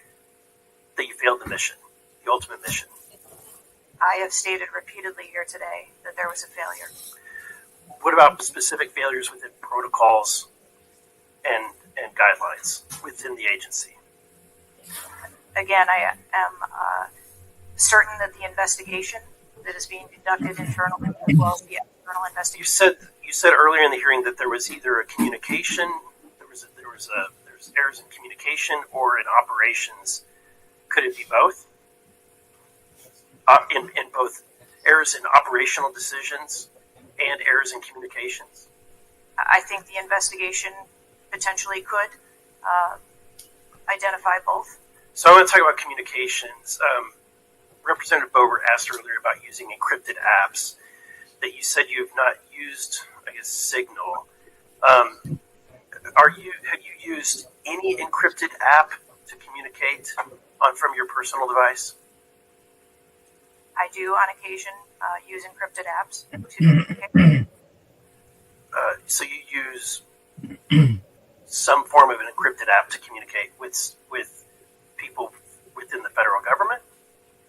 that you failed the mission, the ultimate mission? I have stated repeatedly here today that there was a failure. What about specific failures within protocols and guidelines within the agency? Again, I am certain that the investigation that is being conducted internally as well as the external investigation. You said earlier in the hearing that there was either a communication, there's there's errors in communication or in operations. Could it be both? In both errors in operational decisions and errors in communications? I think the investigation potentially could identify both. So I want to talk about communications. Representative Boebert asked earlier about using encrypted apps that you said you have not used, I guess, Signal. Have you used any encrypted app to communicate from your personal device? I do on occasion use encrypted apps to communicate. So you use some form of an encrypted app to communicate with people within the federal government,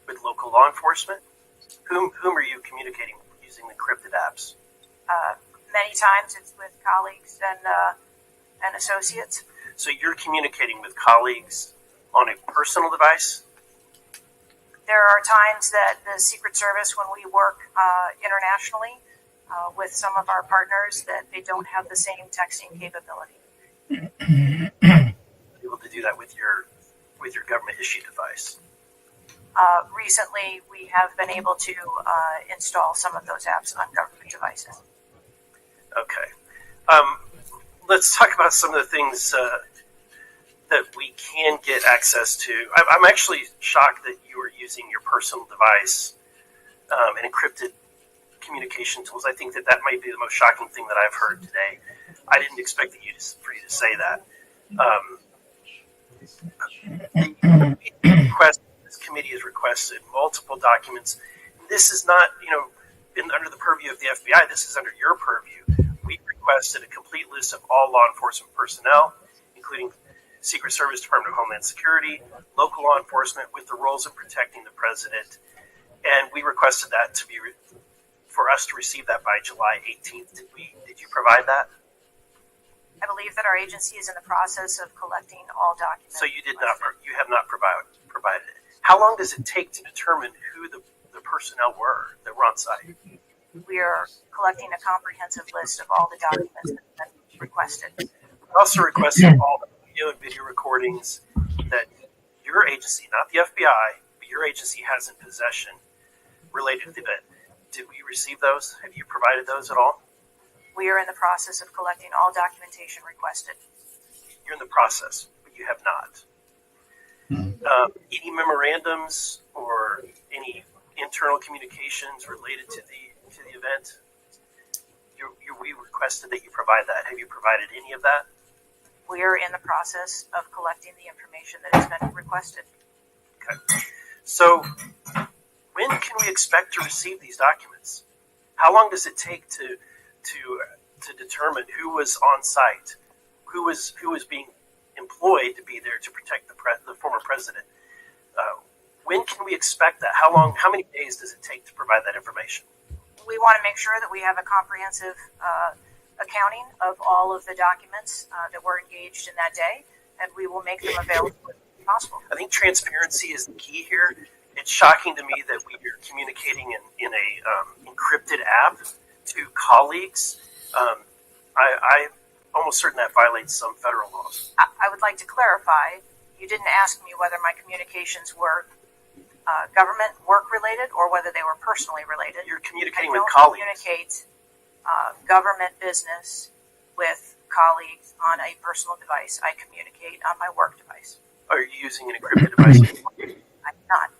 with local law enforcement. Whom are you communicating with using encrypted apps? Many times it's with colleagues and associates. So you're communicating with colleagues on a personal device? There are times that the Secret Service, when we work internationally with some of our partners, that they don't have the same texting capability. Able to do that with your government issued device. Recently, we have been able to install some of those apps on government devices. Okay. Let's talk about some of the things that we can get access to. I'm actually shocked that you are using your personal device and encrypted communication tools. I think that might be the most shocking thing that I've heard today. I didn't expect for you to say that. This committee has requested multiple documents. This is not, under the purview of the FBI. This is under your purview. We requested a complete list of all law enforcement personnel, including Secret Service, Department of Homeland Security, local law enforcement with the roles of protecting the president, and we requested that for us to receive that by July 18th. Did you provide that? I believe that our agency is in the process of collecting all documents. So you have not provided it. How long does it take to determine who the personnel were that were on site? We are collecting a comprehensive list of all the documents that have been requested. We also requested all the audio and video recordings that your agency, not the FBI, but your agency has in possession related to the event. Did we receive those? Have you provided those at all? We are in the process of collecting all documentation requested. You're in the process, but you have not. Any memorandums or any internal communications related to the event? We requested that you provide that. Have you provided any of that? We are in the process of collecting the information that has been requested. Okay. So, when can we expect to receive these documents? How long does it take to determine who was on site, who was being employed to be there to protect the former president? When can we expect that? How many days does it take to provide that information? We want to make sure that we have a comprehensive accounting of all of the documents that were engaged in that day, and we will make them available as soon as possible. I think transparency is the key here. It's shocking to me that we are communicating in a encrypted app to colleagues. I'm almost certain that violates some federal laws. I would like to clarify, you didn't ask me whether my communications were government work related or whether they were personally related. You're communicating with colleagues. I don't communicate government business with colleagues on a personal device. I communicate on my work device. Are you using an encrypted device? I'm not.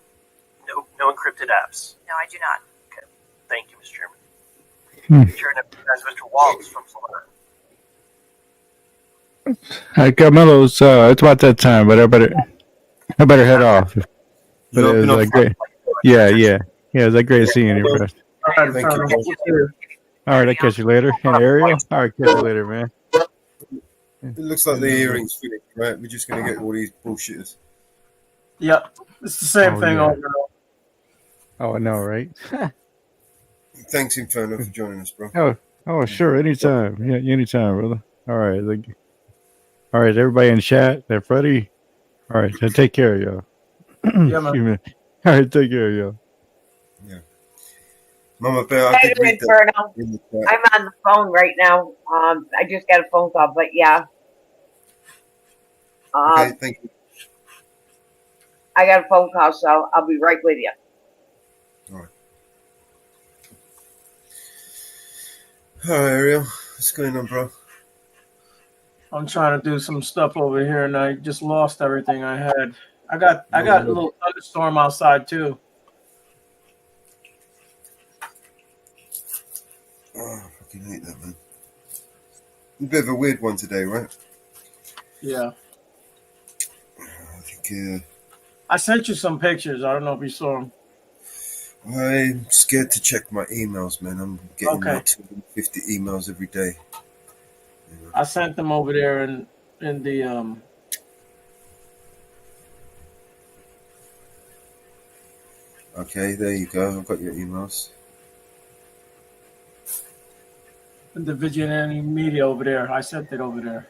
No encrypted apps? No, I do not. Okay. Thank you, Mr. Chairman. Chair, that's Mr. Waltz from Florida. Hi, Carmelo. It's about that time, but I better head off. But it was great. Yeah. It was great seeing you, Press. All right, thank you. All right, I'll catch you later. And Ariel, all right, catch you later, man. It looks like the hearing's finished, right? We're just going to get all these bullshitters. Yep, it's the same thing over and over. Oh, I know, right? Thanks, Inferno, for joining us, bro. Oh, sure, anytime. Yeah, anytime, brother. All right, all right, everybody in chat, they're ready. All right, so take care of y'all. Yeah, man. All right, take care of y'all. Yeah. Mama Bear, I did read Inferno. that. I'm on the phone right now. I just got a phone call, but yeah. Okay, thank you. I got a phone call, so I'll be right with you. All right. Hi, Ariel. What's going on, bro? I'm trying to do some stuff over here, and I just lost everything I had. I got a little thunderstorm outside too. Oh, I fucking hate that, man. A bit of a weird one today, right? Yeah. I think. I sent you some pictures. I don't know if you saw them. I'm scared to check my emails, man. I'm getting like 250 emails every day. You know? I sent them over there in the Okay, there you go. I've got your emails. the Vigilante Media over there. I sent it over there.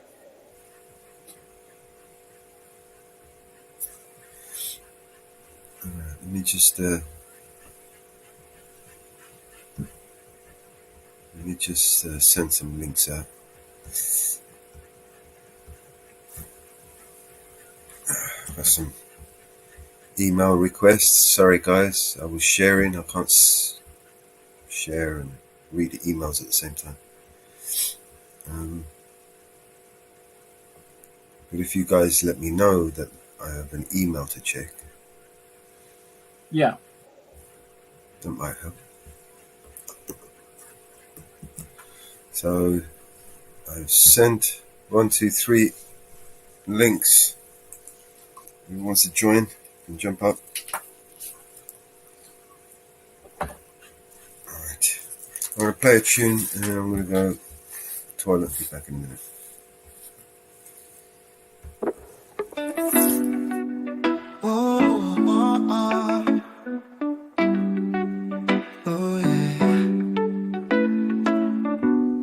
All right, let me just send some links out. Got some email requests. Sorry, guys. I was sharing. I can't share and read the emails at the same time. But if you guys let me know that I have an email to check, yeah, that might help. So I've sent 1, 2, 3 links. Who wants to join? Can jump up. Alright. I'm going to play a tune and then I'm going to go toilet and be back in a minute.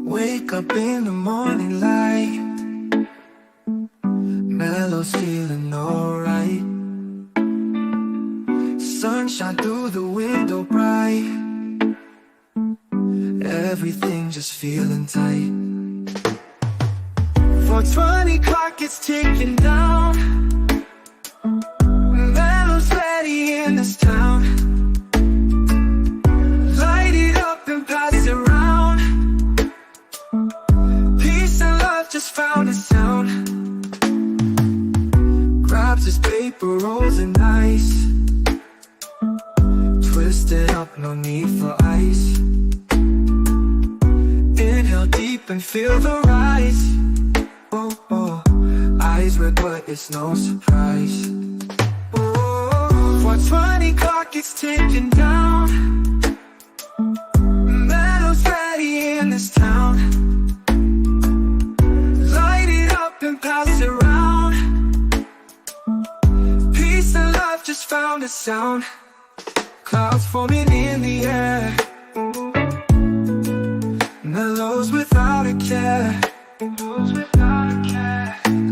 Wake up in the morning light, Mellow's feeling alright. Sunshine through the window bright, everything just feeling tight. 4:20 clock is ticking down, Mellow's ready in this town. Light it up and pass it around, peace and love just found a sound. Grabs his paper rolls and ice, twist it up, no need for ice. Inhale deep and feel the rise. Oh, oh. Eyes red but it's no surprise. Oh, 4:20 clock is ticking down, Mellow's ready in this town. Light it up and pass it around, peace and love just found a sound. Clouds forming in the air, Mellow's without a care.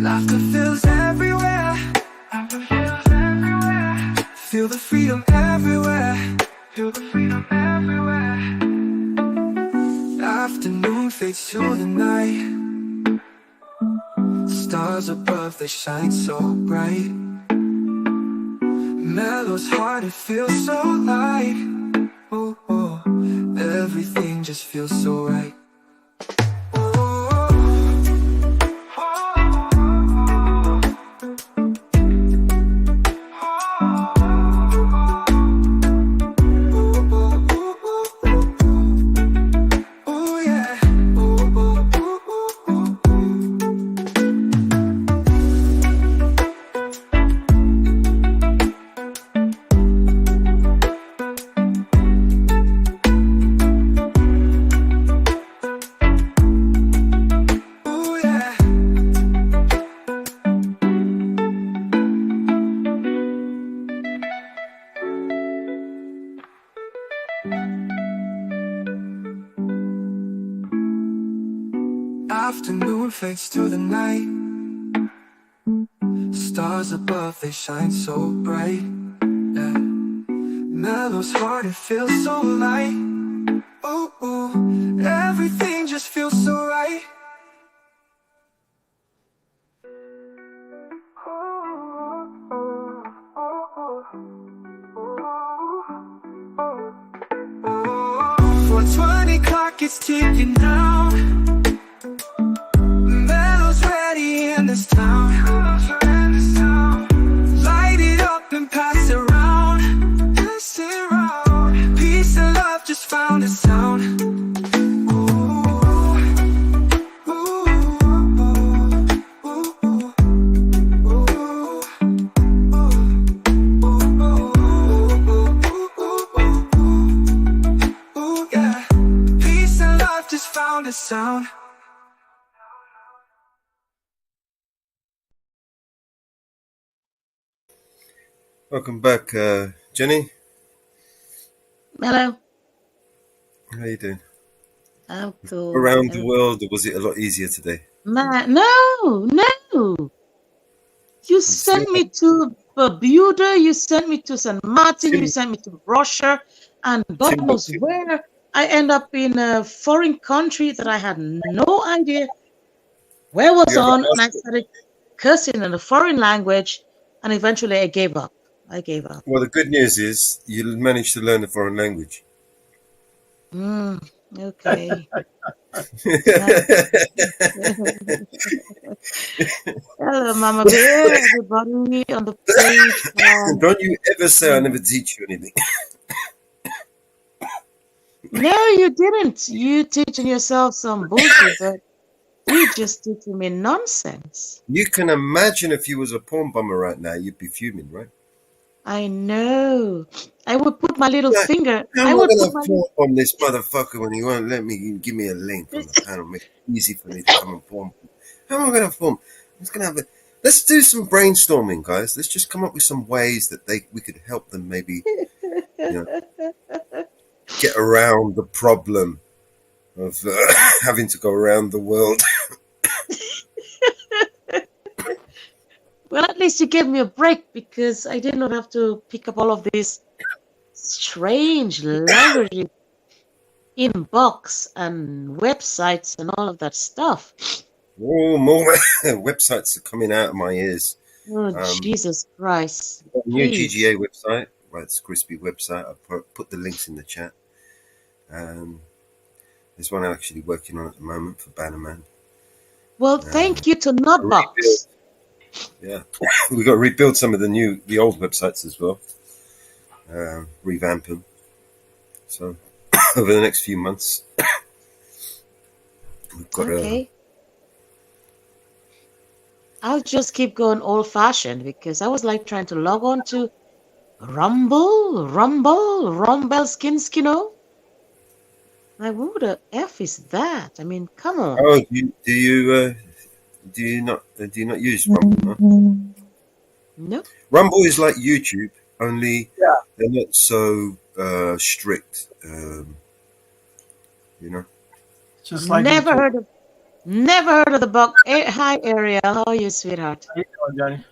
Laughter fills everywhere, feel the freedom everywhere, feel the freedom everywhere. Afternoon fades to the night, stars above, they shine so bright. Mellow's heart, it feels so light. Oh, oh, everything just feels so right. Afternoon fades to the night, stars above, they shine so bright. Yeah. Mellow's heart, it feels so light. Oh, oh, everything just feels so right. is ticking down. Metal's ready in this town. Light it up and pass it around. Pass it around. Peace and love just found a sound. Found a sound. Welcome back, Jenny. Hello. How you doing? I'm cool. Around the world, or was it a lot easier today? No. You sent me to Bermuda, you sent me to St. Martin, you sent me to Russia, and God knows where. I end up in a foreign country that I had no idea where was on, and I started cursing in a foreign language, and eventually I gave up. Well, the good news is you managed to learn a foreign language. Okay. Hello, Mama Bear, everybody on the page. Don't you ever say I never teach you anything. No, you didn't. You teaching yourself some bullshit, but you just teaching me nonsense. You can imagine if you was a porn bummer right now, you'd be fuming, right? I know. I would put my little finger. How I am I would going put to porn bomb this motherfucker when he won't let me give me a link on the panel, make it easy for me to come and porn? How am I going to porn? I'm just going to have let's do some brainstorming, guys. Let's just come up with some ways that we could help them maybe, get around the problem of having to go around the world. Well, at least you gave me a break because I did not have to pick up all of these strange languages, inbox and websites and all of that stuff. Oh, more websites are coming out of my ears. Oh, Jesus Christ. New Please. GGA website, Rights Crispy website. I put the links in the chat. There's one I'm actually working on at the moment for Bannerman. Well, thank you to Notbox. Yeah, we've got to rebuild some of the old websites as well. Revamp them. So over the next few months, we've got Okay. I'll just keep going old fashioned because I was like trying to log on to Rumble Skinskino. Like, who the F is that? I mean, come on. Oh, do you not use Rumble? No? Nope. Rumble is like YouTube, only they're not so strict. Just like Never YouTube. heard of the bug. Hi, Ariel. How are you, sweetheart? How you doing, Johnny?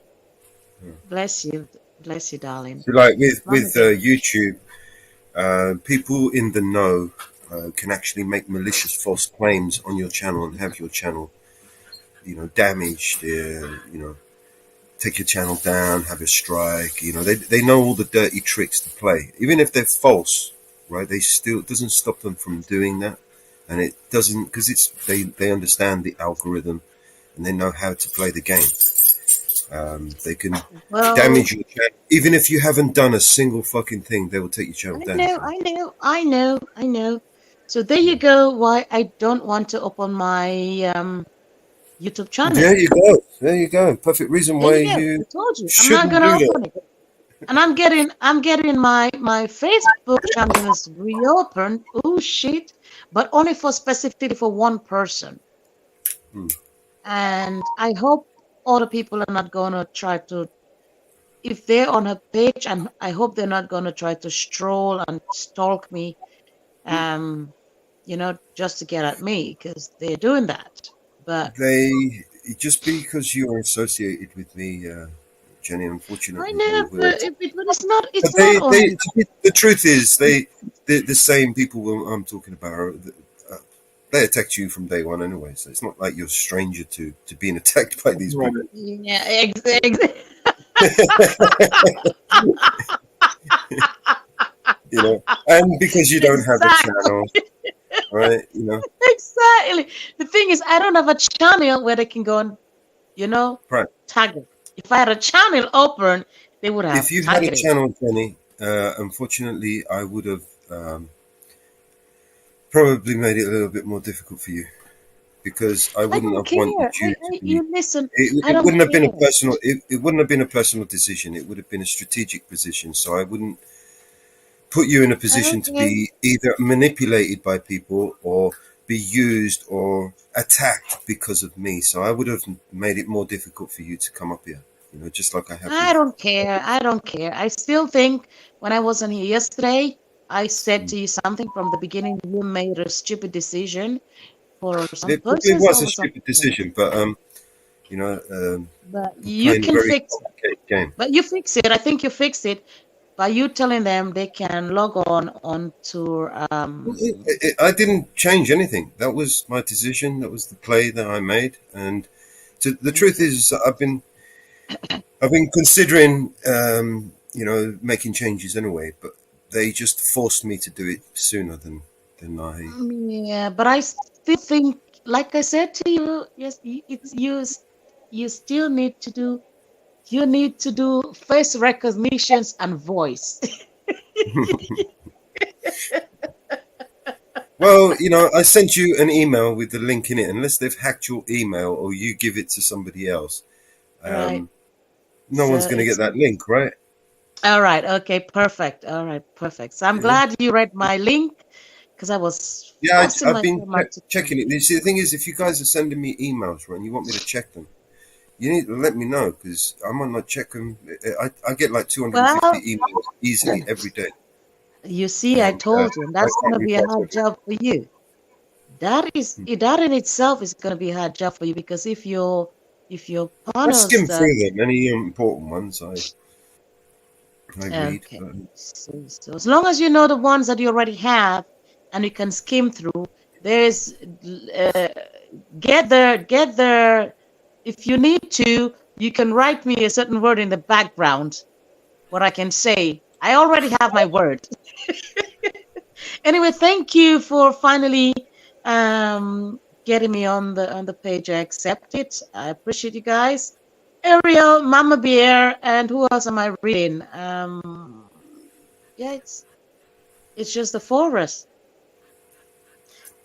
Bless you, darling. So like with YouTube, people in the know can actually make malicious false claims on your channel and have your channel, damaged. Take your channel down, have a strike. They know all the dirty tricks to play, even if they're false, right? It doesn't stop them from doing that, and it doesn't because they understand the algorithm and they know how to play the game. They can damage your channel. Even if you haven't done a single fucking thing, they will take your channel down. I know. So there you go. Why I don't want to open my YouTube channel. There you go. Perfect reason why you. I told you. I'm shouldn't not gonna do open it. And I'm getting my Facebook channel is reopened. Oh shit! But only specifically for one person. And I hope other people are not gonna try to. If they're on her page, and I hope they're not gonna try to stroll and stalk me, just to get at me because they're doing that. But just because you're associated with me, Jenny, unfortunately. I know, but it's not. The truth is, the same people I'm talking about, they attacked you from day one anyway. So it's not like you're a stranger to being attacked by these people. Yeah, exactly. And because you don't have a channel, right? You know, Exactly. The thing is, I don't have a channel where they can go and, right. tag it. If I had a channel open, they would If have you had a targeted. channel, Jenny, unfortunately, I would have probably made it a little bit more difficult for you because I I wouldn't don't have wanted care. you to be. You listen. It, I it don't wouldn't have been a care. personal. It wouldn't have been a personal decision. It would have been a strategic position. So I wouldn't put you in a position to Okay. be either manipulated by people or be used or attacked because of me. So I would have made it more difficult for you to come up here. Just like I have I with. don't care. I don't care. I still think when I wasn't here yesterday, I said to you something from the beginning. You made a stupid decision for some It probably persons was a over something stupid decision, but but we're you playing a can very fix it. complicated game. But you fix it. I think you fix it by you telling them they can log onto I didn't change anything. That was my decision. That was the play that I made. And the truth is, I've been considering, making changes anyway. But they just forced me to do it sooner than I. Yeah, but I still think, like I said to you, yes, it's you. You still need to do. You need to do face recognitions and voice. Well, I sent you an email with the link in it. Unless they've hacked your email or you give it to somebody else, Right. no So one's going to get it's that link, right? all right. Okay, perfect. All right, perfect. So I'm Yeah. glad you read my link because I was Yeah, forcing I've been myself not to. checking it. You see, the thing is, if you guys are sending me emails, right, and you want me to check them, you need to let me know because I might not check them. I get like 250 Well, emails easily every day. you see, I And told you, and I that's can't going to be a reply to hard everything. job for you. That in itself is going to be a hard job for you because if your I partners skim that through them. Any important ones I read. okay, so as long as you know the ones that you already have and you can skim through, there's get there. If you need to, you can write me a certain word in the background, what I can say. I already have my word. Anyway, thank you for finally getting me on the page. I accept it. I appreciate you guys. Ariel, Mama Bear, and who else am I reading? Yeah, it's just the forest.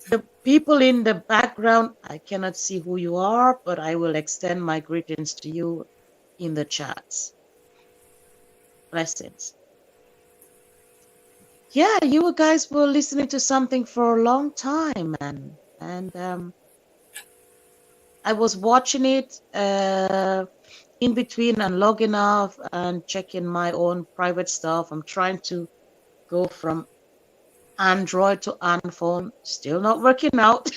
The people in the background, I cannot see who you are, but I will extend my greetings to you in the chats. Blessings. Yeah, you guys were listening to something for a long time, man. And I was watching it in between and logging off and checking my own private stuff. I'm trying to go from Android to iPhone, still not working out.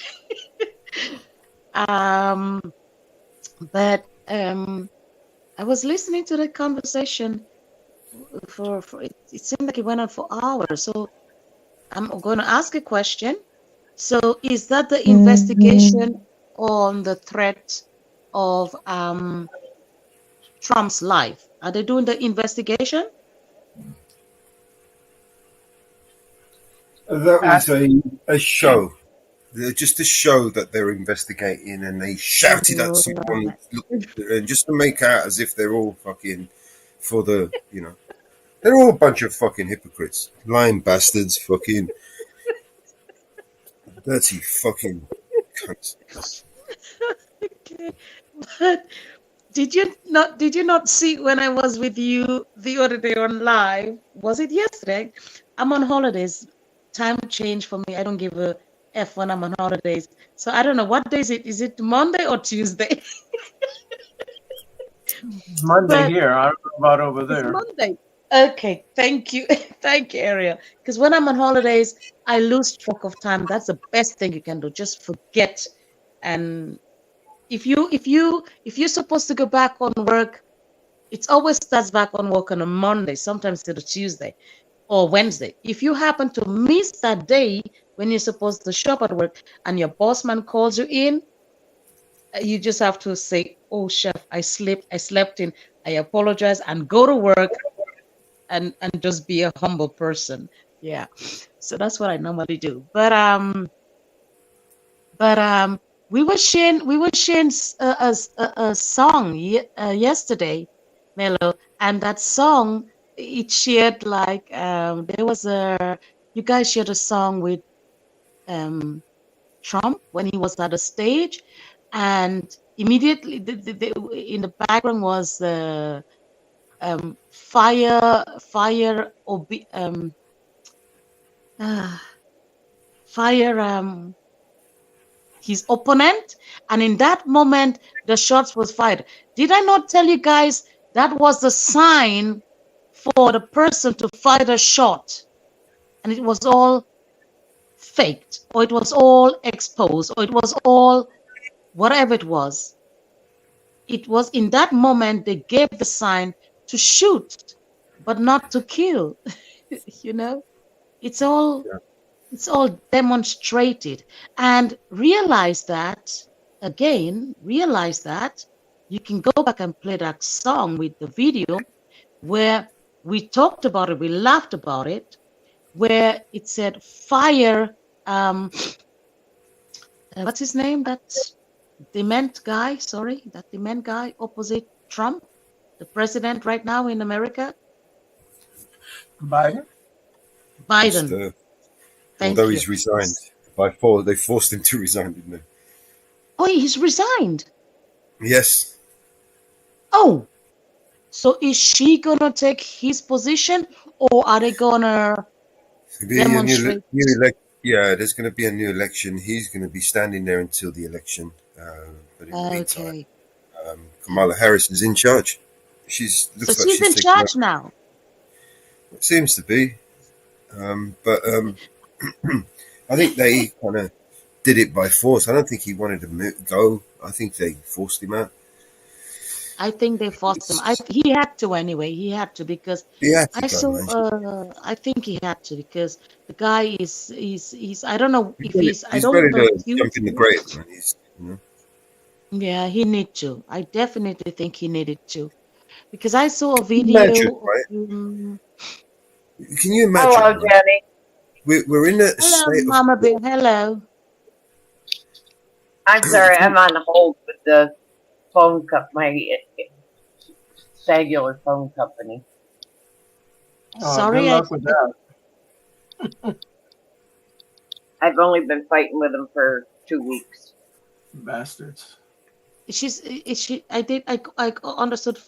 But I was listening to the conversation for it seemed like it went on for hours. So I'm going to ask a question. So is that the investigation on the threat of Trump's life? Are they doing the investigation? That was a show. Just a show that they're investigating, and they shouted at someone and just to make out as if they're all fucking for the, they're all a bunch of fucking hypocrites, lying bastards, fucking dirty fucking cunts. Okay. But did you not see when I was with you the other day on live? Was it yesterday? I'm on holidays. Time change for me. I don't give a F when I'm on holidays. So I don't know what day is it. Is it Monday or Tuesday? Monday here. I don't know about over It's there. Monday. Okay, thank you. Thank you, Ariel. Because when I'm on holidays, I lose track of time. That's the best thing you can do. Just forget. And if you're supposed to go back on work, it always starts back on work on a Monday, sometimes to the Tuesday or Wednesday. If you happen to miss that day when you're supposed to show up at work and your boss man calls you in, you just have to say, "Oh, chef, I slept in. I apologize," and go to work and just be a humble person. Yeah. So that's what I normally do. But But we were sharing a song yesterday, Melo, and that song it shared like there was you guys shared a song with Trump when he was at a stage, and immediately in the background was the fire fire his opponent, and in that moment the shots was fired. Did I not tell you guys that was the sign for the person to fire a shot, and it was all faked, or it was all exposed, or it was all whatever it was. It was in that moment they gave the sign to shoot, but not to kill. You know, it's all it's all demonstrated. And realize that you can go back and play that song with the video where we talked about it, we laughed about it, where it said fire what's his name, that dement guy opposite Trump, the president right now in America. Biden. Although he's resigned they forced him to resign, didn't they? Oh, he's resigned. Yes. Oh, so is she gonna take his position, or are they gonna demonstrate? There's going to be a new election. He's going to be standing there until the election. But in the meantime, Kamala Harris is in charge. She's in charge now. It seems to be. But I think they kind of did it by force. I don't think he wanted to go. I think they forced him out. I think they forced him. He had to anyway. He had to because I think he had to because the guy is I don't know if he's I don't ready know. To jump in the grave, man. Yeah, he need to. I definitely think he needed to because I saw a video. Can you imagine? Hello, Jenny. We're in a hello, state Mama of Bear. Hello. I'm sorry, I'm on hold with the phone my cellular phone company. Sorry, good luck with that. I've only been fighting with them for 2 weeks. Bastards. Is she? I understood.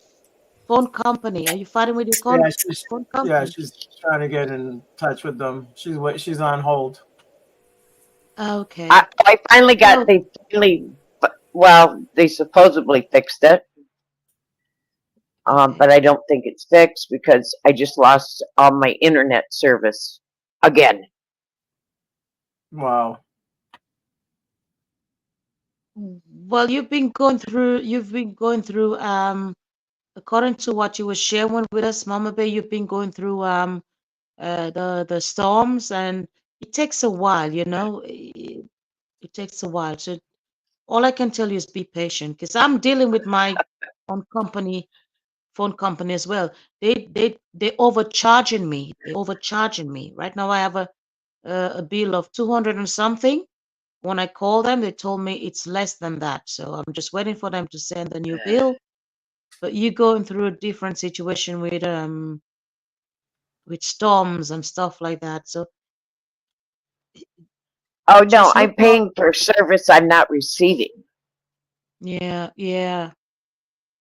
Phone company. Are you fighting with your phone company? Yeah, she's trying to get in touch with them. She's on hold. Okay. I finally got. They supposedly fixed it. But I don't think it's fixed because I just lost all my internet service again. Wow. Well, you've been going through according to what you were sharing with us, Mama Bear, you've been going through the storms, and it takes a while, you know. It takes a while. So all I can tell you is be patient because I'm dealing with my own phone company as well. They overcharging me. Right now I have a bill of 200 and something. When I call them, they told me it's less than that. So I'm just waiting for them to send a new bill. But you're going through a different situation with storms and stuff like that. So oh no, I'm paying for service I'm not receiving. Yeah,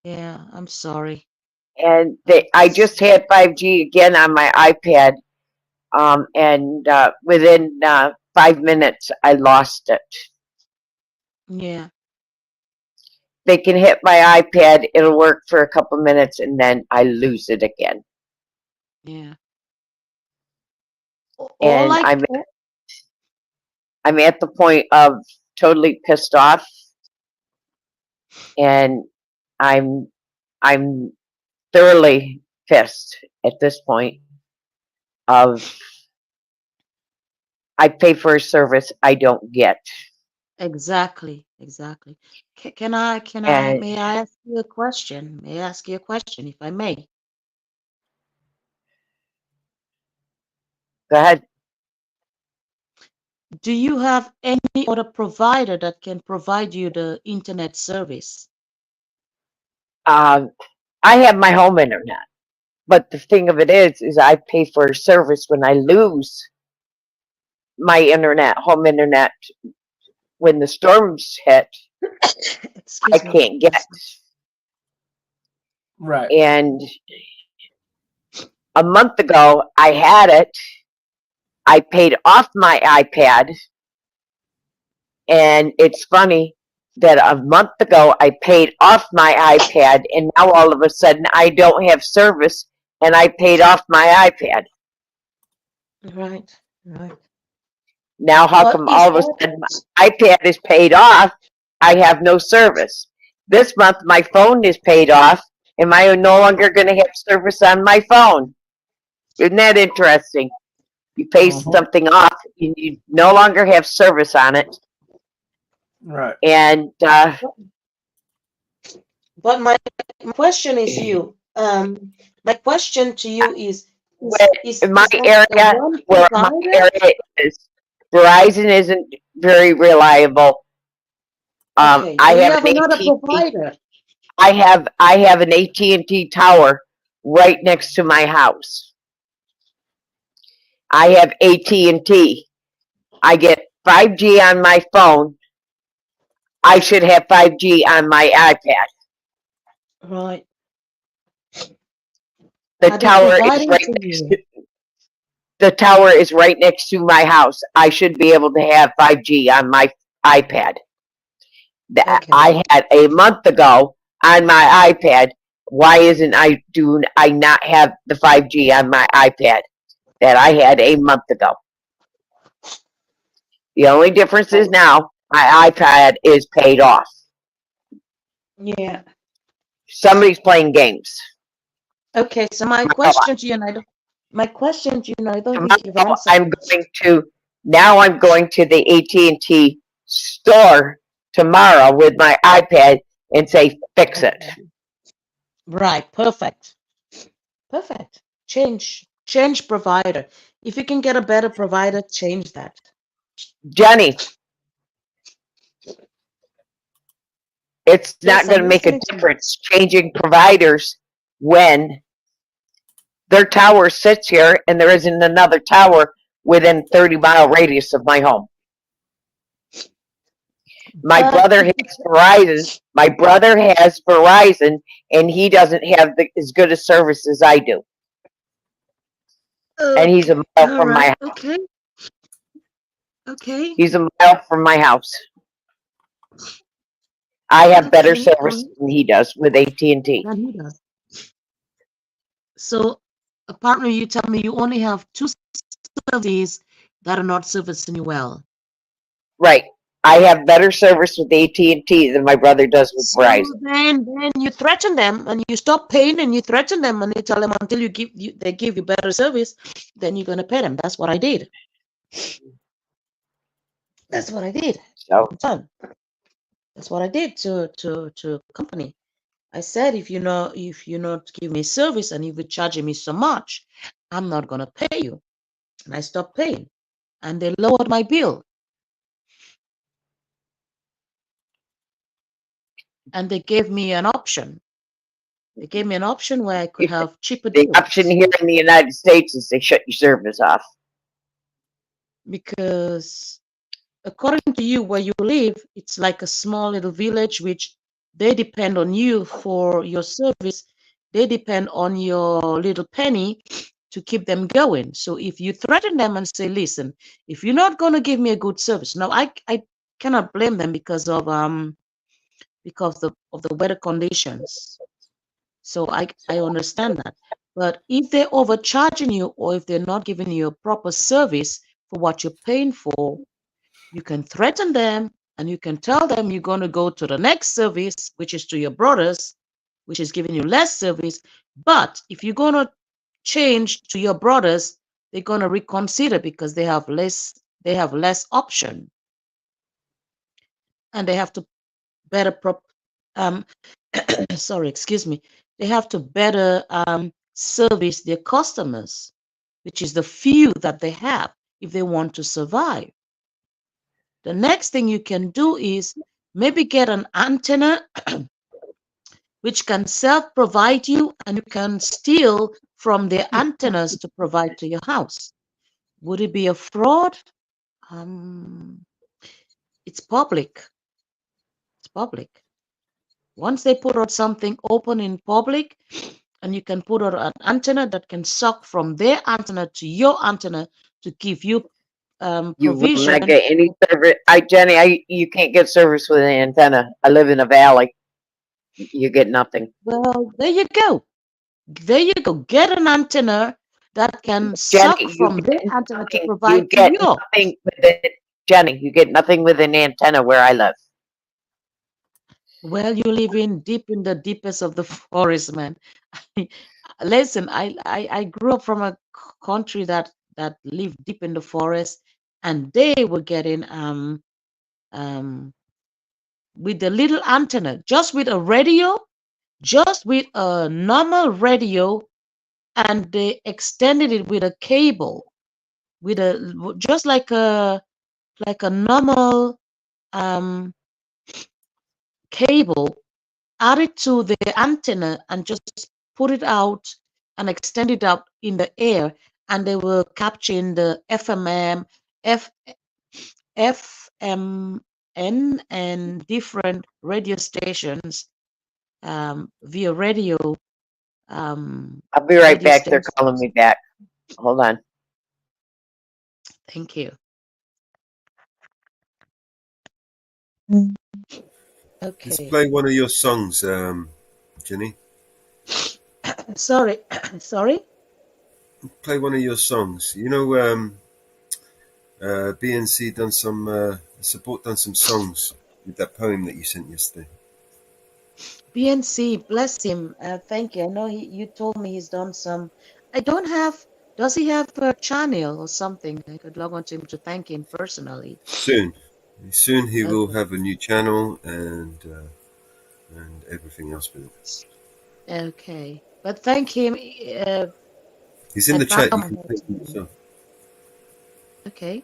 I'm sorry. And I just had 5G again on my iPad, and within 5 minutes I lost it. Yeah. They can hit my iPad, it'll work for a couple minutes, and then I lose it again. Yeah. And I'm at the point of totally pissed off, and I'm thoroughly pissed at this point of I pay for a service I don't get. Exactly. May I ask you a question? If I may? Go ahead. Do you have any other provider that can provide you the internet service? I have my home internet, but the thing of it is I pay for a service when I lose my internet, home internet. When the storms hit, I Excuse me. can't get. Right. And a month ago, I had it. I paid off my iPad. And it's funny that a month ago I paid off my iPad, and now all of a sudden I don't have service, and I paid off my iPad. Right, right. Now, how But come is all of a that sudden my iPad is paid off? I have no service. This month my phone is paid off. Am I no longer going to have service on my phone? Isn't that interesting? You pay something off, you no longer have service on it. Right. And but my question is my question to you is in my that the area, one where my provider? area is, Verizon isn't very reliable. Okay, I do you have have an another AT&T. provider? I have an AT&T tower right next to my house. I have AT&T. I get 5G on my phone. I should have 5G on my iPad. Right. The Are they tower is providing right to next you? to, the tower is right next to my house. I should be able to have 5G on my iPad. That Okay. I had a month ago on my iPad. Why isn't I not have the 5G on my iPad that I had a month ago? The only difference is now my iPad is paid off. Yeah. Somebody's playing games. Okay, so my question to you, and I don't think you've Tomorrow answered it. I'm going to the AT&T store tomorrow with my iPad and say, fix it. Right, perfect. Perfect. Change provider. If you can get a better provider, change that. Jenny, it's Yes, not going I'm to make a listening to you. difference changing providers when their tower sits here and there isn't another tower within 30-mile radius of my home. My brother has Verizon. My brother has Verizon, and he doesn't have as good a service as I do. And he's a mile from my house. Okay. Okay. He's a mile from my house. I have better service than he does with AT&T. Than he does. So, apparently, you tell me you only have 2 services that are not servicing you well. Right. I have better service with AT&T than my brother does with Verizon. So then you threaten them and you stop paying and you threaten them and you tell them until they give you better service, then you're gonna pay them. That's what I did. That's what I did. So that's what I did to company. I said if you not give me service and if you're charging me so much, I'm not gonna pay you. And I stopped paying. And they lowered my bill. And they gave me an option. They gave me an option where I could have cheaper the deals. option here in the United States is they shut your service off. Because according to you, where you live, it's like a small little village, which they depend on you for your service. They depend on your little penny to keep them going. So if you threaten them and say, listen, if you're not going to give me a good service, now I cannot blame them because of the weather conditions. So I understand that. But if they're overcharging you or if they're not giving you a proper service for what you're paying for, you can threaten them and you can tell them you're going to go to the next service, which is to your brothers, which is giving you less service. But if you're going to change to your brothers, they're going to reconsider because they have less option. And they have to better sorry, excuse me. They have to better service their customers, which is the few that they have if they want to survive. The next thing you can do is maybe get an antenna which can self-provide you, and you can steal from the antennas to provide to your house. Would it be a fraud? It's public. It's public. Once they put out something open in public, and you can put out an antenna that can suck from their antenna to your antenna to give you You will provision. not get any service. Jenny, you can't get service with an antenna. I live in a valley. You get nothing. Well, there you go. There you go. Get an antenna that can suck Jenny, from their antenna to you provide to get you. nothing with it. Jenny, you get nothing with an antenna where I live. Well, you live deep in the deepest of the forest, man. Listen, I grew up from a country that lived deep in the forest, and they were getting with the little antenna, just with a radio, just with a normal radio, and they extended it with a cable, with a just like a normal cable, add it to the antenna and just put it out and extend it out in the air, and they were capturing the FMN and different radio stations via radio. I'll be right back. They're calling me back. Hold on. Thank you. Okay. Let's play one of your songs, Jenny. Sorry. Play one of your songs. You know, BNC done some support, done some songs with that poem that you sent yesterday. BNC, bless him. Thank you. I know you told me he's done some. I don't have. Does he have a channel or something? I could log on to him to thank him personally. Soon he will have a new channel and everything else with it. Okay, but thank him. He's in the chat. You can thank him yourself. Okay.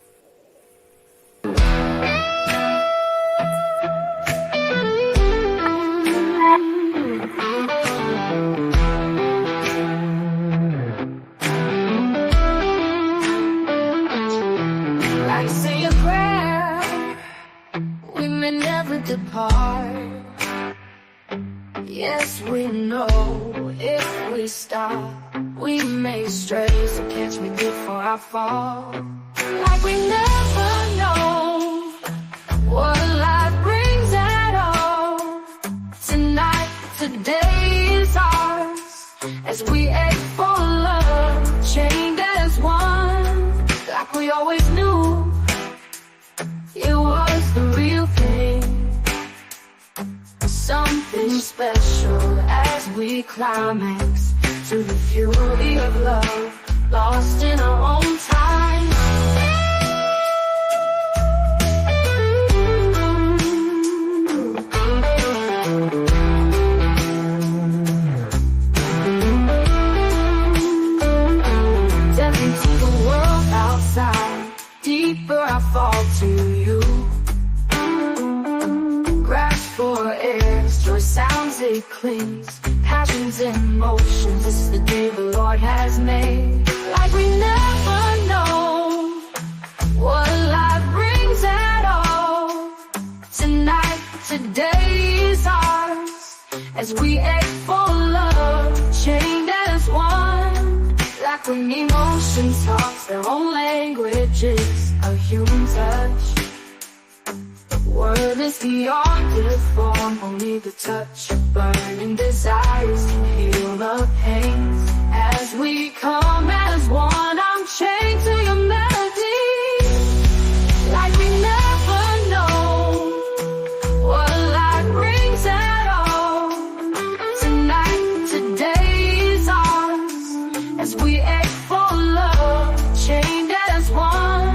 Like say a prayer, we may never depart. Yes, we know if we stop, we may stray. So catch me before I fall. Like we never know what life brings at all. Tonight, today is ours, as we ache for love, chained as one. Like we always knew, it was the real thing. Something special as we climax to the fury of love, lost in our own time. Step into the world outside, deeper I fall to you. Grasp for air, joy sounds it clings. Passions and emotions, this is the day the Lord has made. Like we never know what life brings at all. Tonight, today is ours, as we ache for love, chained as one. Like when emotion talks their own languages, a human touch. Word is beyond the form, only the touch of burning desires can heal the pains. As we come as one, I'm chained to your melody. Like we never know what life brings at all. Tonight, today is ours, as we ache for love, chained as one.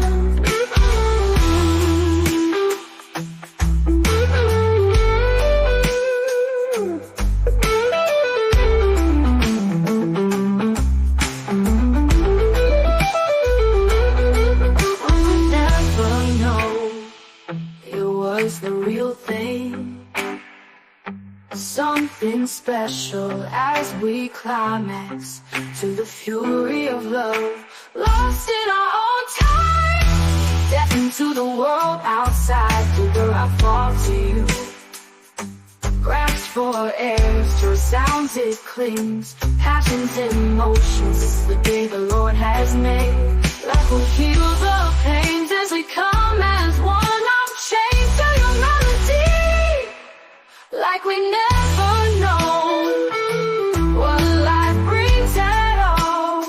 special as we climax to the fury of love, lost in our own time, deaf into the world outside. Where I fall to you, grasp for air, to sounds it clings, passions and emotions. It's the day the Lord has made. Life will heal the pains as we come as one. I'm chained to your melody, like we never know what life brings at all.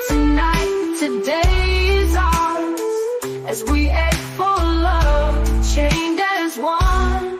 Tonight, today is ours, as we ache for love, chained as one.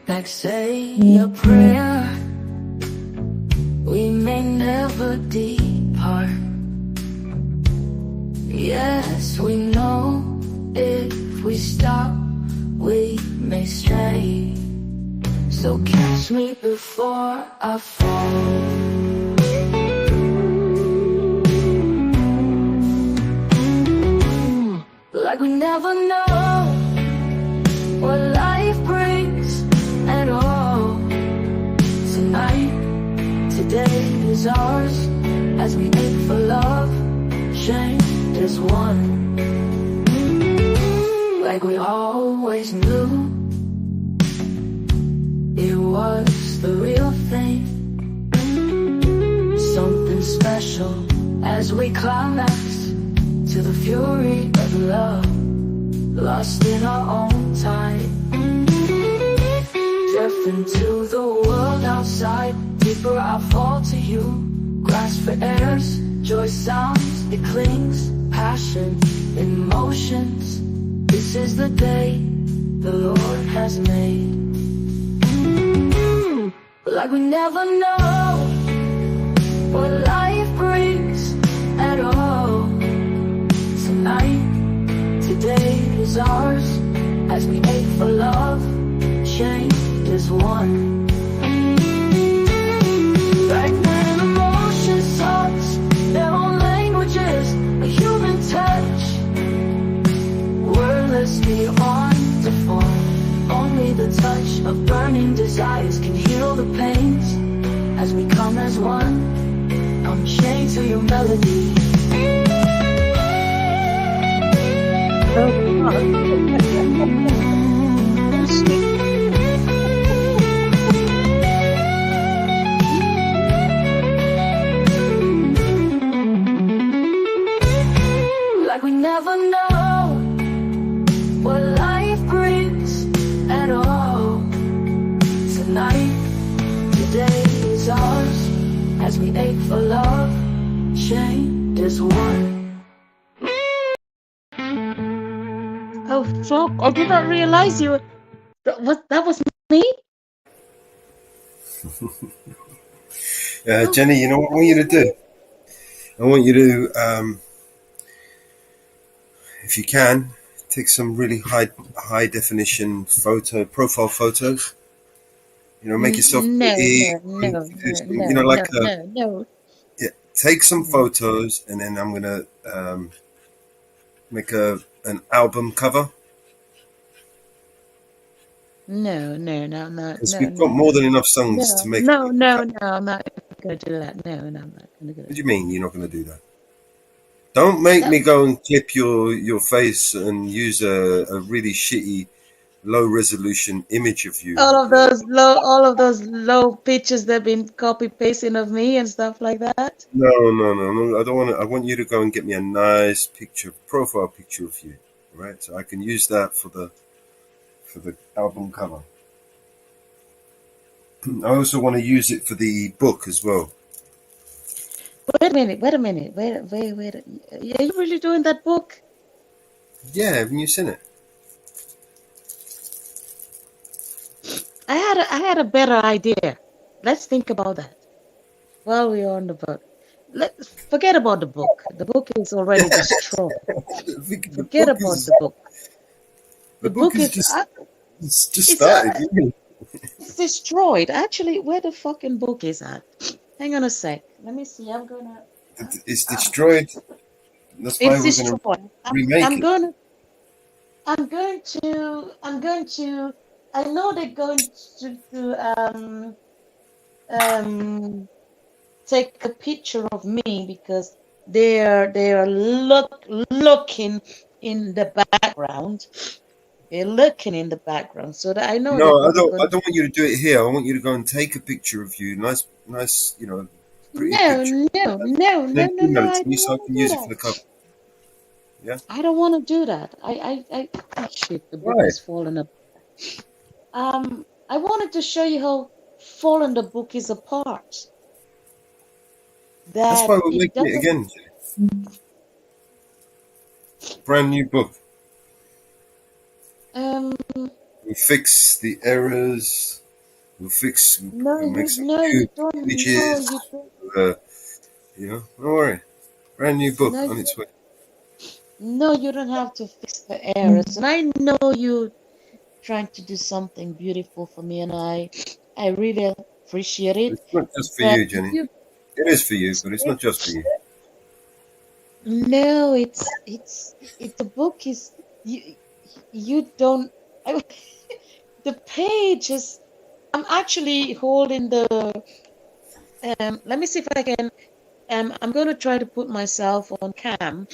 Like say a prayer, we may never depart. Yes, we know if we stop, we may stray. So catch me before I fall. Like we never know what life brings at all. Tonight, today is ours, as we ache for love, chained as one. Like we always knew, it was the real thing. Something special as we climax to the fury of love, lost in our own time. Drift into the world outside, deeper I fall to you. Grasp for airs, joy sounds, it clings, passion, emotions. This is the day the Lord has made. Like we never know what life brings at all. Tonight, today is ours, as we ache for love, chained as one. Back when emotions talked their own languages, a human touch, wordless beyond the form. Only the touch of burning desires can heal the pains, as we come as one. I'm chained to your melody. Like we never know what life brings at all. Tonight, today is ours, as we ache for love, chained as one. Oh, fuck. I did not realize you. That was me? Jenny, you know what I want you to do? I want you to, if you can, take some really high definition profile photos. You know, make yourself pretty. No. Yeah, take some photos, and then I'm gonna make an album cover. No. Because we've got more than enough songs to make. No, I'm not going to do that. No, I'm not going to do that. What do you mean you're not going to do that? Don't make me go and clip your face and use a really shitty low resolution image of you. All of those low pictures that've been copy pasting of me and stuff like that. No. I don't want to. I want you to go and get me a nice profile picture of you, right? So I can use that for the album cover. I also want to use it for the book as well. Wait a minute. Wait. Are you really doing that book? Yeah, haven't you seen it? I had a better idea. Let's think about that while we're on the book. Let's forget about the book. The book is already destroyed. Forget about the book. The The book book is is just it's just it's started. it's destroyed. Actually, where the fucking book is at? Hang on a sec. Let me see. I'm gonna. It's destroyed. That's why It's we're going to destroyed. remake I'm it. gonna. I'm going to. I'm going to. I know they're going to take a picture of me because they are looking in the background. They're looking in the background, so that I know No, they're I probably don't. I going. don't want you to do it here. I want you to go and take a picture of you. Nice. Pretty No, picture. no, no, And no, then no, email no. it I to me don't so I want can to do use it for that. the cover. Yeah. I don't want to do that. Oh shit, the book Why? is falling apart. I wanted to show you how fallen the book is apart. That's That why we're it making it doesn't. again. Brand new book. Um, We'll fix the errors. We'll fix. We'll make some no, new you don't. No, images. you don't. Don't worry. Brand new book No, on its way. no, you don't have to fix the errors. And I know you trying to do something beautiful for me, and I really appreciate it. It's not just for But you, Jenny. you, It is for you, but it's not just for you. no, the book is you don't. I, the page is. I'm actually holding the. Let me see if I can. I'm going to try to put myself on cam,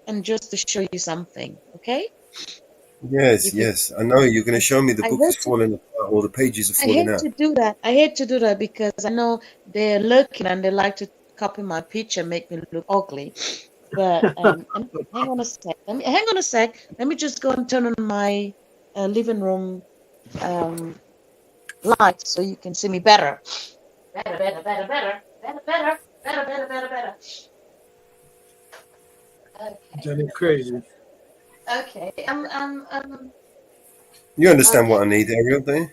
and just to show you something. Okay. Yes. I know you're going to show me the I book is hate to. falling apart or the pages are I falling hate out. to do that. I hate to do that because I know they're looking and they like to copy my picture, make me look ugly. But and hang on a sec. Hang on a sec. Let me just go and turn on my living room light so you can see me better. Better. Jenny crazy. Okay. You understand Okay. what I need, Ariel, don't you?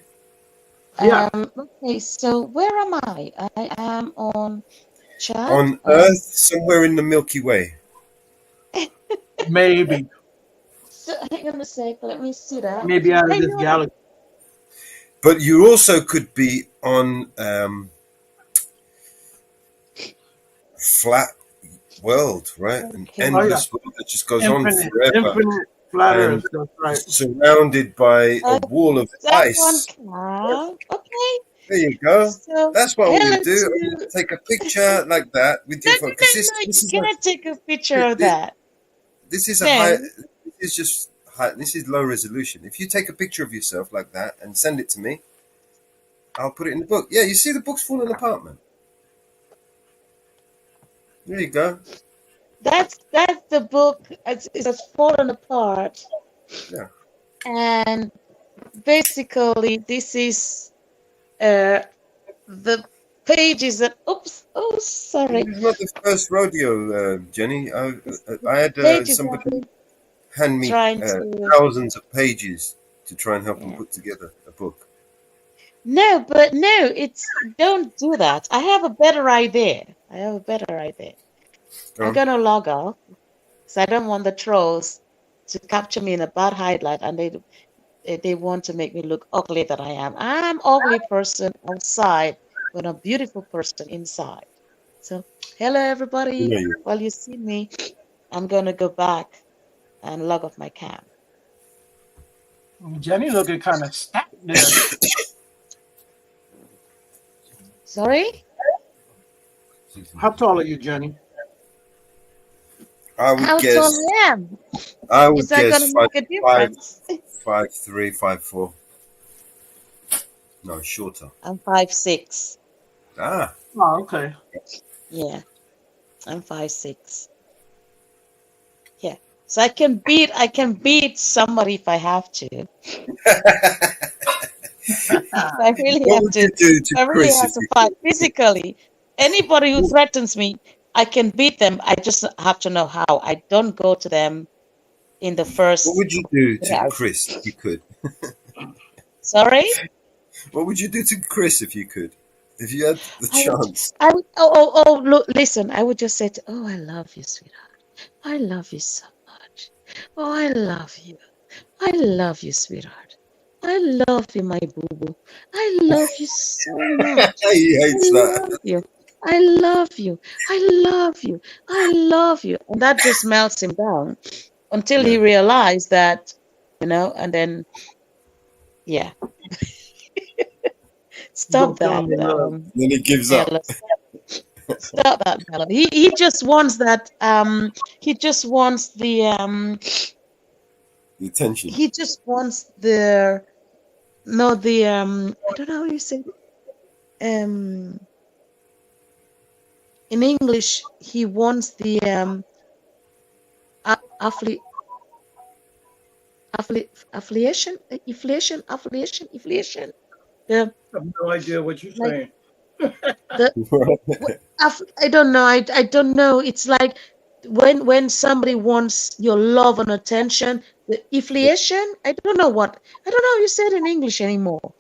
Yeah. Okay. So where am I? I am on chat. On Earth, somewhere in the Milky Way. Maybe. So hang on a sec. Let me see that. Maybe out of I this know. galaxy. But you also could be on flat world, right? An Okay. endless world that just goes on forever. Infinite flat And Earth. That's right. surrounded by a wall of Someone ice. can. Okay. There you go. So That's what I'm hello going to do. I'm to. going to take a picture like that with No, your phone. Because no, you this is cannot take a picture of that. this is a No. high. This is just high. This is low resolution. If you take a picture of yourself like that and send it to me, I'll put it in the book. Yeah, you see the book's falling apart, man. There you go. That's the book. It's fallen apart. Yeah. And basically, this is the pages that. Oops. Oh, sorry. This is not the first rodeo, Jenny. I had Pages somebody hand me trying to. thousands of pages to try and help them put together a book. No, but no, don't do that. I have a better idea. I'm gonna log off because I don't want the trolls to capture me in a bad highlight and they want to make me look ugly that I am. I'm ugly person outside, but a beautiful person inside. So hello everybody. Yeah, yeah. While you see me, I'm gonna go back and log off my cam. Jenny looking kind of stacked there. Sorry? How tall are you, Jenny? I would How guess. tall I am? I would Is that guess gonna make a difference? 5'3", 5'4". No, shorter. I'm 5'6". Ah. Oh, okay. Yeah, I'm 5'6". Yeah, so I can beat somebody if I have to. If I really What have would to. you do to I really Chris have if to you fight physically. Anybody who threatens me, I can beat them. I just have to know how. I don't go to them in the first. What would you do to Yeah. Chris if you could? Sorry? What would you do to Chris if you could? If you had the chance? I would, look, listen, I would just say, oh, I love you, sweetheart. I love you so much. Oh, I love you. I love you, sweetheart. I love you, my boo-boo. I love you so much. He hates I that. love you. I love you. I love you. I love you. And that just melts him down until he realized that, and then, yeah. Stop that. Then he gives up. Stop that, Bella. He just wants that. He just wants the attention. He just wants the I don't know how you say it. In English, he wants the affiliation. I have no idea what you're saying. I don't know. I don't know. It's like when somebody wants your love and attention, the affiliation. I don't know how you say it in English anymore.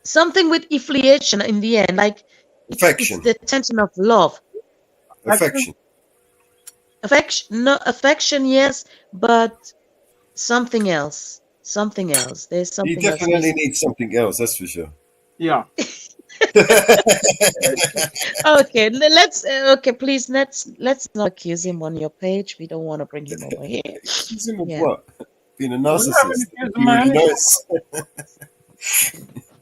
Something with affiliation in the end, like affection. It's the attention of love. Affection. Affection, yes, but something else. Something else. There's something. You definitely need something else. That's for sure. Yeah. Okay, please let's not accuse him on your page. We don't want to bring him over here. Accuse him of what? Being a narcissist.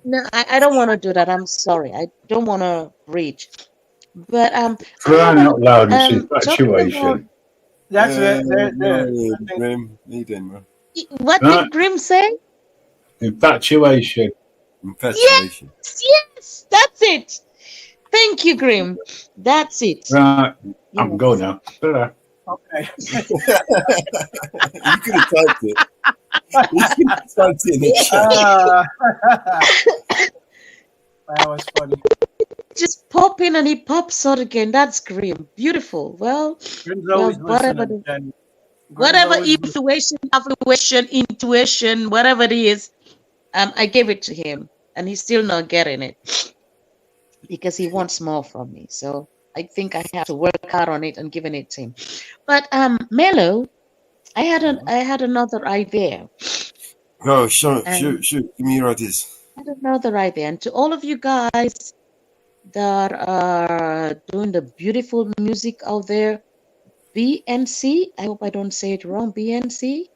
No, I don't want to do that. I'm sorry. I don't want to reach. But crying out loud, it's infatuation. That's it. Grim, bro. What did Grim say? Infatuation. Yes, that's it. Thank you, Grim. That's it. Right, I'm going now. Okay. You could have typed it. You could have typed it in the chat. That was funny. Just pop in and he pops out again. That's Grim. Beautiful. Well, whatever intuition, whatever it is, I gave it to him, and he's still not getting it because he wants more from me. So I think I have to work hard on it and giving it to him. But Mello, I had another idea. Oh, shoot! Give me your ideas. I had another idea, and to all of you guys that are doing the beautiful music out there, BNC. I hope I don't say it wrong. BNC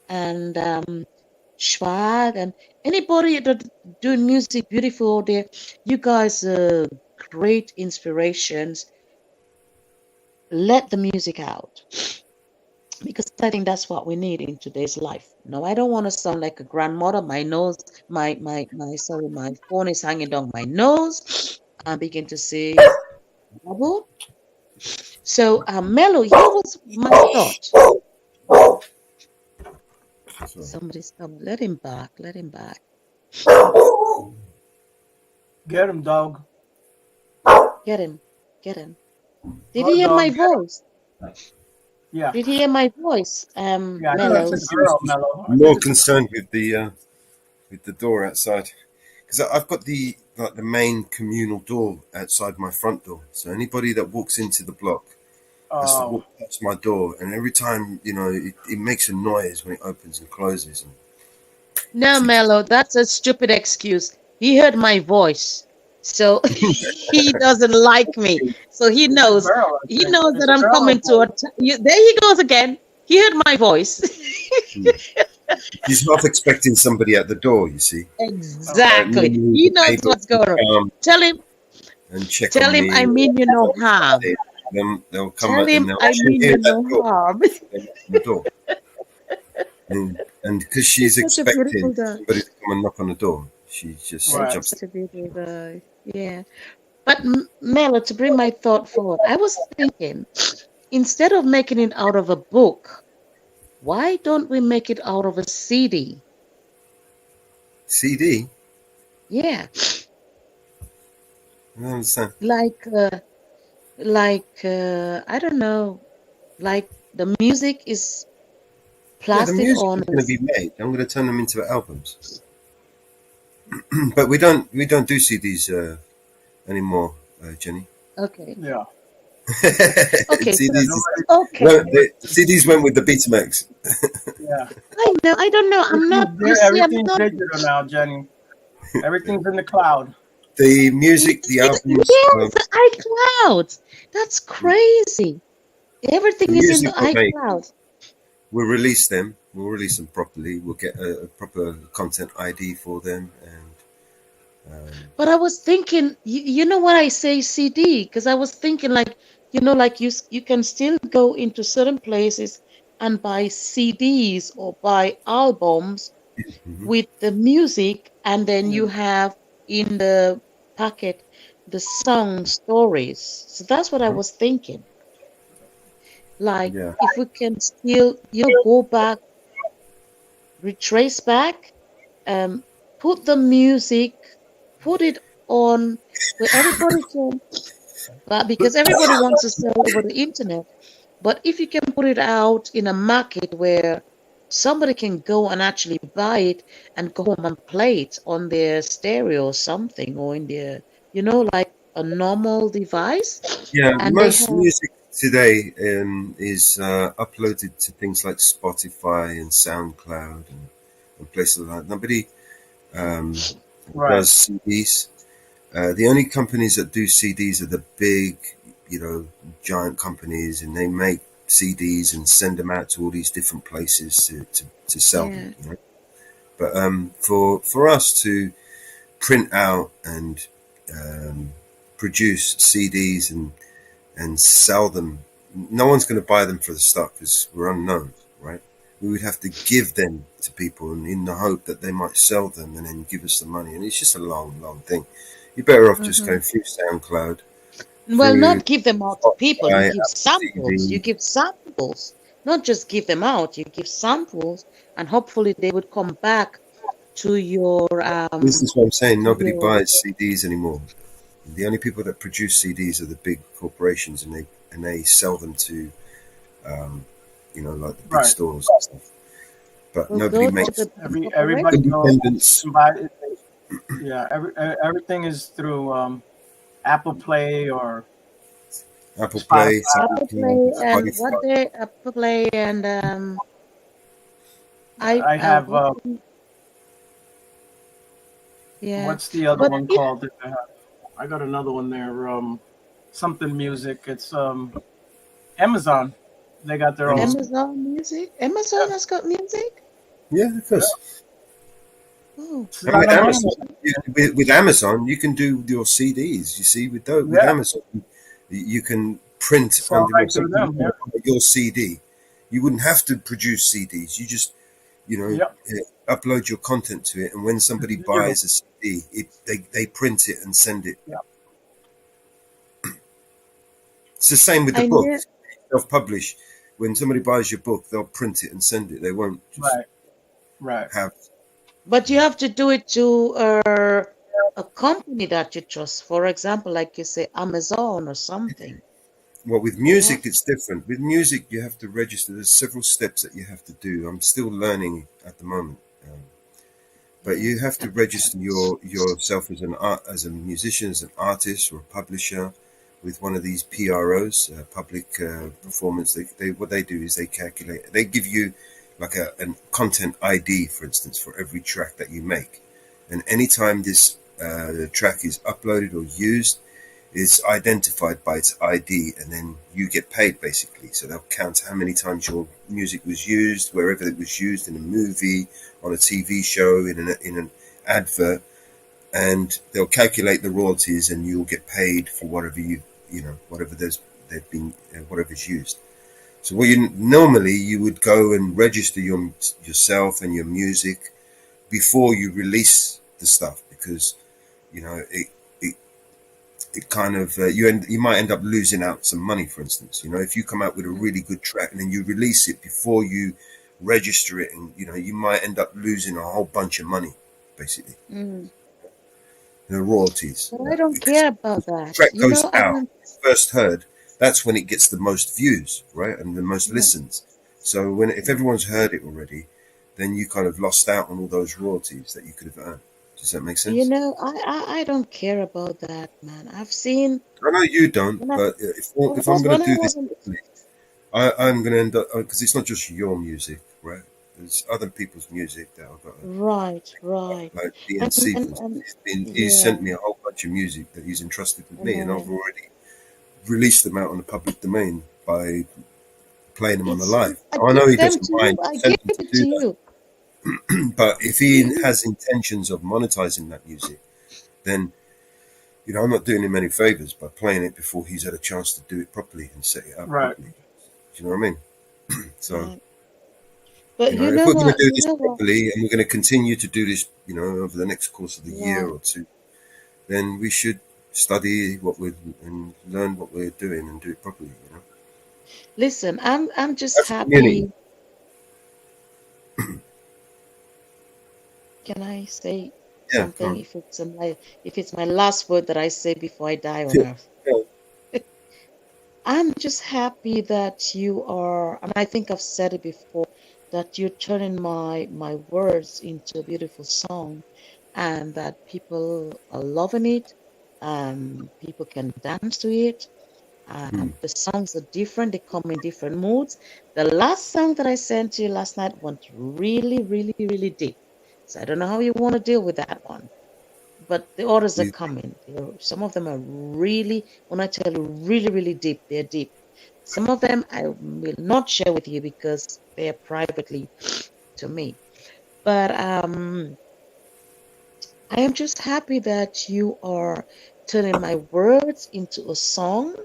and Schwag and anybody that doing music beautiful out there. You guys are great inspirations. Let the music out, because I think that's what we need in today's life. No, I don't want to sound like a grandmother. My nose, my phone is hanging down my nose. I begin to say trouble. So, Mello, here was my thought. Somebody's coming. Let him back. Let him back. Get him, dog. Get him. Did he hear my voice? Yeah. Did he hear my voice? Mello. I'm more concerned with the door outside, because I've got the main communal door outside my front door. So anybody that walks into the block has to walk past my door, and every time it makes a noise when it opens and closes. No, Mello, that's a stupid excuse. He heard my voice, so he doesn't like me. So he knows that I'm coming to there he goes again. He heard my voice. He's not expecting somebody at the door, you see. Exactly. He knows what's going on. Tell him. And check Tell him I mean you no harm. They'll come Tell him I mean you no harm. The door. And because she's expecting somebody to come and knock on the door, she just jumps. Yeah. But Mello, to bring my thought forward, I was thinking, instead of making it out of a book, why don't we make it out of a CD? CD? Yeah. I don't understand. I don't know, like the music is Yeah, the plastered music on is going to be made. I'm going to turn them into albums. But we don't do CDs anymore, Jenny. Okay. Yeah. Okay. CDs, Okay. the CDs went with the Betamax. Yeah. I don't know. I'm not. You see, I'm Everything's not. digital now, Jenny. Everything's in the cloud. The music, the albums, Yes, the iCloud. That's crazy. the Everything is in the music we make. iCloud. We'll release them. We'll release them properly. We'll get a proper content ID for them, and But I was thinking, you know what I say CD? Because I was thinking like, like you can still go into certain places and buy CDs or buy albums with the music, and then you have in the packet the song stories. So that's what I was thinking. Like yeah. if we can still, go back, retrace back, um, put the music, put it on where everybody can, but because everybody wants to sell over the internet. But if you can put it out in a market where somebody can go and actually buy it and go home and play it on their stereo or something, or in their, like a normal device, Yeah, and they most have. music today is uploaded to things like Spotify and SoundCloud and places like that. Nobody does CDs. The only companies that do CDs are the big, giant companies, and they make CDs and send them out to all these different places to sell them. Yeah. But for us to print out and produce CDs and sell them, no one's going to buy them for the stock because we're unknown, right? We would have to give them to people and in the hope that they might sell them and then give us the money. And it's just a long, long thing. You're better off just going through SoundCloud. Well, through not give them out to people. You Spotify, give samples. You TV. give samples. Not just give them out. You give samples, and hopefully they would come back to your This is what I'm saying. Nobody your buys CDs anymore. The only people that produce CDs are the big corporations, and they sell them to, like the big stores and stuff. But nobody makes everybody independence. Everything is through Apple Play or Apple Play, Apple Play and Apple Play and I have yeah. What's the other one called that I have? I got another one there. Something music. It's Amazon. They got their own Amazon Music. Amazon has got music. Yeah, of course. Oh. With Amazon, you can do your CDs. You see, with Amazon, you can print on your CD. You wouldn't have to produce CDs. You just, upload your content to it, and when somebody buys a CD, they print it and send it. Yeah. It's the same with the book. Self-publish. When somebody buys your book, they'll print it and send it. They won't just have. But you have to do it to a company that you trust. For example, like you say, Amazon or something. Well, with music, it's different. With music, you have to register. There's several steps that you have to do. I'm still learning at the moment. But you have to register yourself as a musician, as an artist, or a publisher with one of these PROs, public performance. What they do is they calculate. They give you like a content ID, for instance, for every track that you make. And anytime this track is uploaded or used, it's identified by its ID, and then you get paid, basically. So they'll count how many times your music was used, wherever it was used, in a movie, on a TV show, in an advert, and they'll calculate the royalties, and you'll get paid for whatever whatever's used. So normally you would go and register yourself and your music before you release the stuff, because it kind of you might end up losing out some money. For instance, if you come out with a really good track and then you release it before you register it, and you might end up losing a whole bunch of money, basically. royalties. But I don't care about that. Track You goes know, out, first heard, that's when it gets the most views, right, and the most listens. So if everyone's heard it already, then you kind of lost out on all those royalties that you could have earned. Does that make sense? you know, I don't care about that, man. I've seen. I know you don't, When I, but if I'm going when to I do this wasn't. properly, I'm going to end up, because it's not just your music, right? There's other people's music that I've got to, Right, right. like BNC, for instance. He's Yeah, sent me a whole bunch of music that he's entrusted with I me, and I've know. already released them out on the public domain by playing them on the It's. live. I I know gave he them doesn't to you. mind I gave attempting to it do to that, you. but if he has intentions of monetizing that music, then I'm not doing him any favors by playing it before he's had a chance to do it properly and set it up Right. properly. Do you know what I mean? So, Right. But you if know we're going to what? do You this know what? properly and we're going to continue to do this, over the next course of the year Right. or two, then we should study and learn what we're doing and do it properly. Listen, I'm just That's community. happy. Can I say Yeah, something if it's my last word that I say before I die on earth? Yeah. I'm just happy that you are, and I think I've said it before, that you're turning my words into a beautiful song, and that people are loving it. People can dance to it. The songs are different; they come in different moods. The last song that I sent to you last night went really, really, really deep. So I don't know how you want to deal with that one, but the orders are coming. Some of them are really, when I tell you, really, really deep. They're deep. Some of them I will not share with you because they are privately to me. But I am just happy that you are turning my words into a song,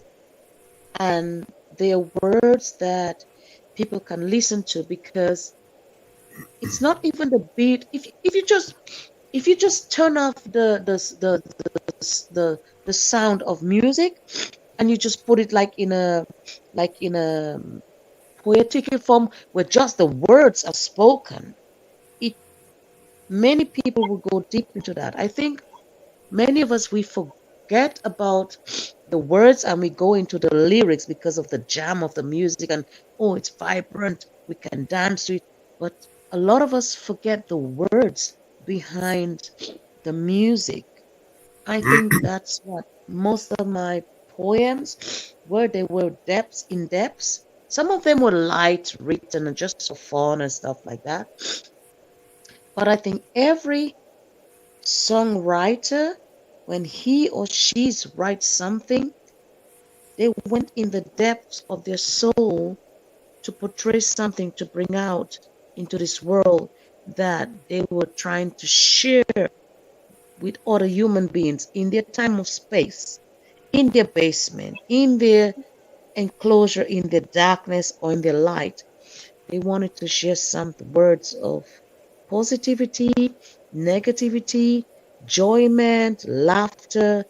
and they are words that people can listen to, because it's not even the beat. If you just turn off the sound of music, and you just put it like in a poetical form where just the words are spoken, it many people will go deep into that. I think many of us, we forget about the words and we go into the lyrics because of the jam of the music, and oh, it's vibrant, we can dance to it. But a lot of us forget the words behind the music. I think that's what most of my poems were. They were depths in depths. Some of them were light written and just for fun and stuff like that. But I think every songwriter, when he or she writes something, they went in the depths of their soul to portray something, to bring out into this world that they were trying to share with other human beings in their time of space, in their basement, in their enclosure, in their darkness, or in their light. They wanted to share some words of positivity, negativity, enjoyment, laughter,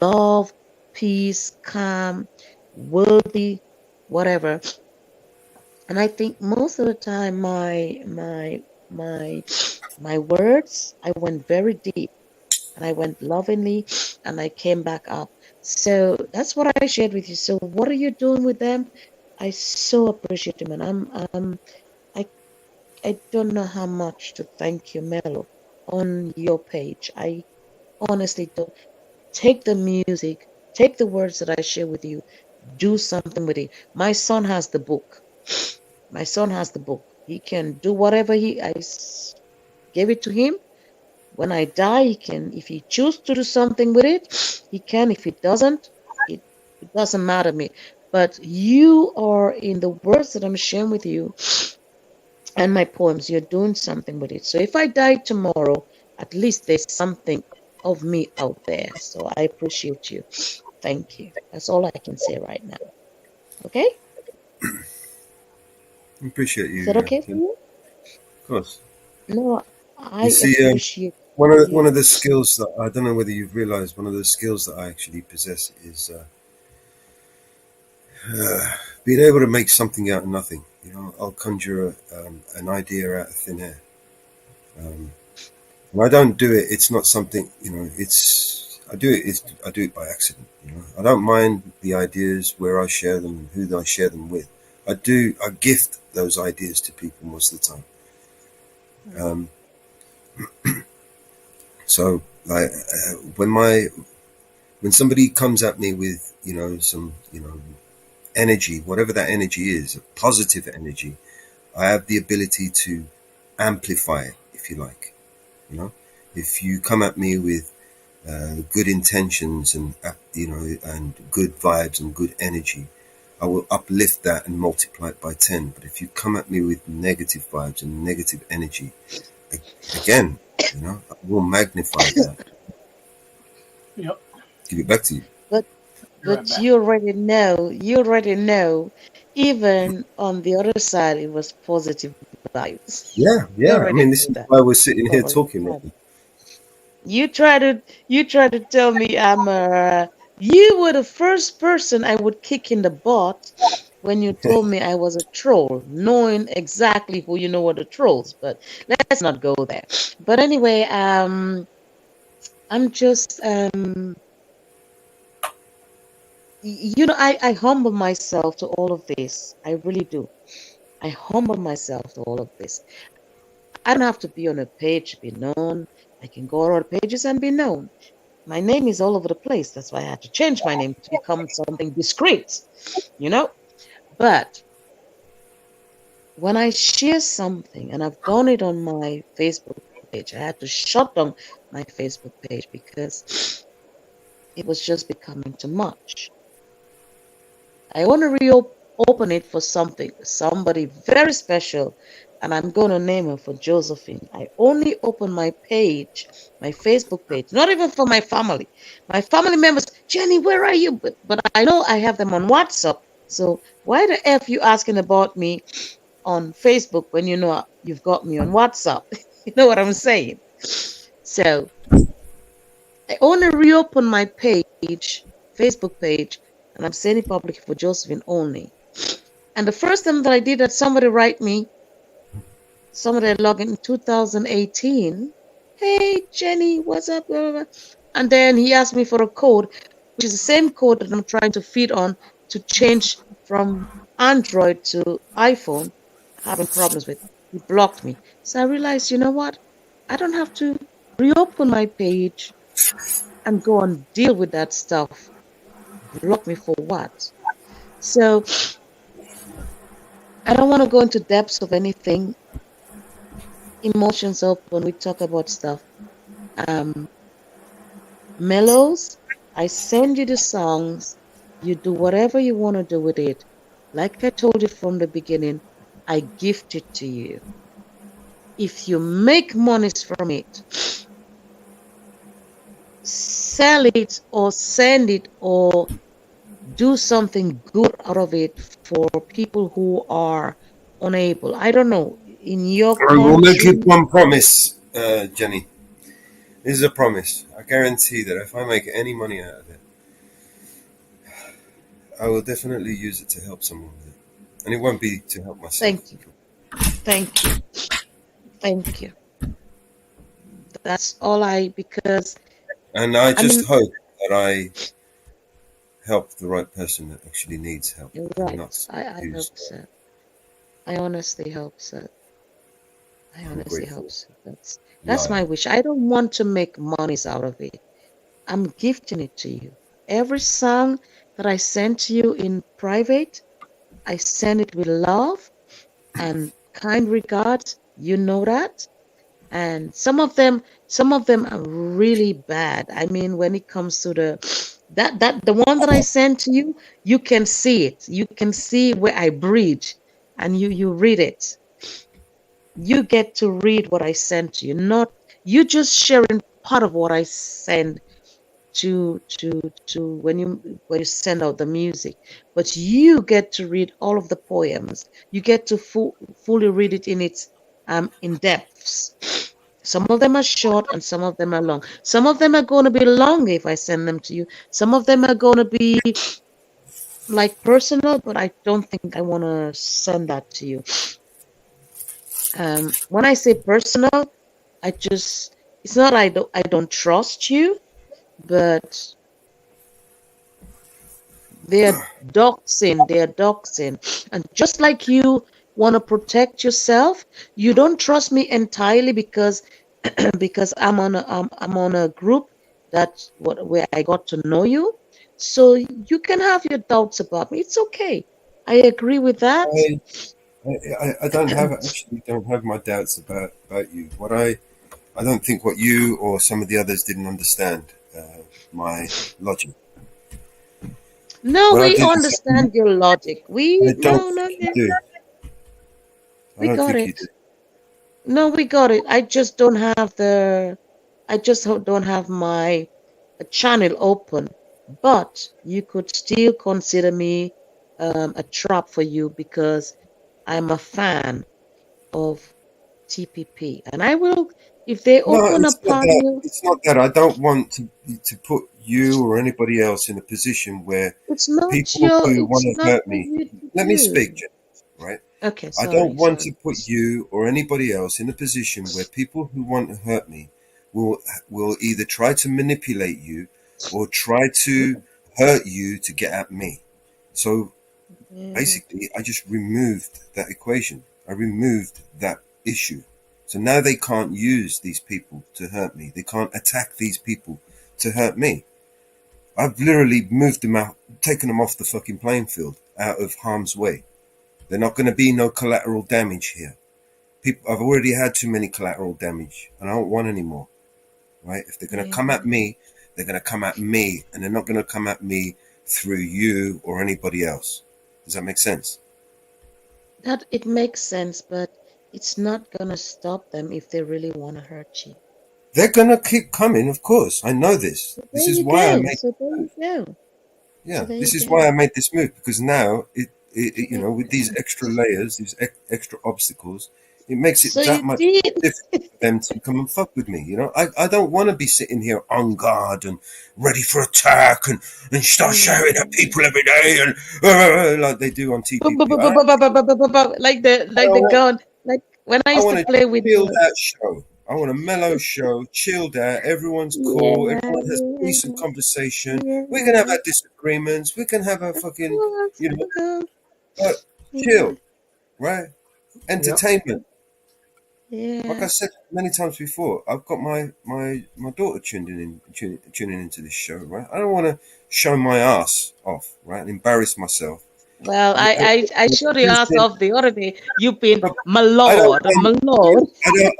love, peace, calm, worthy, whatever. And I think most of the time my words, I went very deep, and I went lovingly, and I came back up. So that's what I shared with you. So what are you doing with them? I so appreciate them, and I I don't know how much to thank you, Melo, on your page. I honestly don't. Take the music, take the words that I share with you, do something with it. My son has the book. My son has the book. He can do whatever gave it to him. When I die, he can, if he chooses to do something with it, he can. If he doesn't, it doesn't matter to me. But you are, in the words that I'm sharing with you and my poems, you're doing something with it. So if I die tomorrow, at least there's something of me out there. So I appreciate you. Thank you. That's all I can say right now. Okay? I appreciate you. Is that okay for you? Of course. No, I You see, appreciate one of the skills that I don't know whether you've realised, one of the skills that I actually possess is being able to make something out of nothing. I'll conjure an idea out of thin air. And I don't do it. It's not something, it's, I do it. I do it by accident. I don't mind the ideas, where I share them, and who I share them with. I gift those ideas to people most of the time. So like when somebody comes at me with some energy, whatever that energy is, a positive energy, I have the ability to amplify it, if you like. If you come at me with good intentions and and good vibes and good energy, I will uplift that and multiply it by 10. But if you come at me with negative vibes and negative energy, again, I will magnify that. Yep. Give it back to you. But you already know, even on the other side, it was positive vibes. Yeah. You I already mean, this knew is that. why we're sitting here Already talking. said. You try to tell me you were the first person I would kick in the butt when you told me I was a troll, knowing exactly who were the trolls. But let's not go there. But anyway, I'm just I humble myself to all of this. I really do. I humble myself to all of this. I don't have to be on a page to be known. I can go on pages and be known. My name is all over the place. That's why I had to change my name to become something discreet, But when I share something, and I've done it on my Facebook page, I had to shut down my Facebook page because it was just becoming too much. I want to reopen it for somebody very special, and I'm going to name her for Josephine. I only open my page, my Facebook page, not even for my family. My family members, Jenny, where are you? But I know I have them on WhatsApp. So why the F you asking about me on Facebook when you know you've got me on WhatsApp? You know what I'm saying? So I only reopen my page, Facebook page, and I'm saying it public for Josephine only. And the first time that I did that, somebody logged in 2018. Hey, Jenny, what's up? Blah, blah, blah. And then he asked me for a code, which is the same code that I'm trying to feed on to change from Android to iPhone. Having problems with. He blocked me. So I realized, you know what? I don't have to reopen my page and go and deal with that stuff. Block me for what? So I don't want to go into depths of anything. Emotions up when we talk about stuff. Mellows, I send you the songs. You do whatever you want to do with it. Like I told you from the beginning, I gift it to you. If you make monies from it, sell it or send it or do something good out of it for people who are unable. I don't know. In your I will make you country, one promise, Jenny. This is a promise. I guarantee that if I make any money out of it, I will definitely use it to help someone with it. And it won't be to help myself. Thank you. Thank you. Thank you. That's all because. And I just hope that I help the right person that actually needs help. Right. I hope so. I honestly hope so. I honestly hope so. That's my wish. I don't want to make monies out of it. I'm gifting it to you. Every song that I send to you in private, I send it with love and kind regards. You know that. And some of them are really bad. I mean, when it comes to the one that I sent to you, you can see it. You can see where I breathe, and you read it. You get to read what I sent to you, not you just sharing part of what I send to when you send out the music, but you get to read all of the poems. You get to fully read it in its in depths. Some of them are short and some of them are long. Some of them are going to be long if I send them to you. Some of them are going to be like personal, but I don't think I want to send that to you. When I say personal, I just It's not I don't trust you, but they're doxing. And just like you want to protect yourself, you don't trust me entirely because because I'm on a group where I got to know you. So you can have your doubts about me. It's okay. I agree with that. I don't have my doubts about you. I don't think what you or some of the others didn't understand my logic. No, What I we did is understand your logic. I don't No, think you do. I we don't got think you it. do. No, we got it. I just don't have my channel open. But you could still consider me a trap for you because I'm a fan of TPP, and I will if they No, open a it's not that. panel. It's not that. I don't want to put you or anybody else in a position where It's not people who want to hurt for me. you to Let me speak, do. Jen, right? Okay, I don't want sorry. to put you or anybody else in a position where people who want to hurt me will either try to manipulate you or try to hurt you to get at me. So basically, I just removed that equation. I removed that issue. So now they can't use these people to hurt me. They can't attack these people to hurt me. I've literally moved them out, taken them off the fucking playing field, out of harm's way. They're not going to be no collateral damage here. I've already had too many collateral damage, and I don't want any more. Right? If they're going to come at me, they're going to come at me, and they're not going to come at me through you or anybody else. Does that make sense? That it makes sense, but it's not gonna stop them if they really want to hurt you. They're going to keep coming, of course. I know this. So This there is you why I go. made So there you go. Yeah, So there this you is go. why I made this move, because now with these extra layers, these extra obstacles, it makes it So that you much did. difficult for them to come and fuck with me. I don't want to be sitting here on guard and ready for attack and start shouting at people every day and like they do on TPP. Like the gun. Like when I I used want to a play with chilled out show. I want a mellow show, chilled out. Everyone's cool. Everyone has decent conversation. We can have our disagreements. We can have our fucking, but chill, right? Entertainment. Like I said many times before, I've got my daughter tuning into this show, right? I don't want to show my ass off, right, and embarrass myself. Well, I showed your ass off the other day. You've been my I lord, my lord.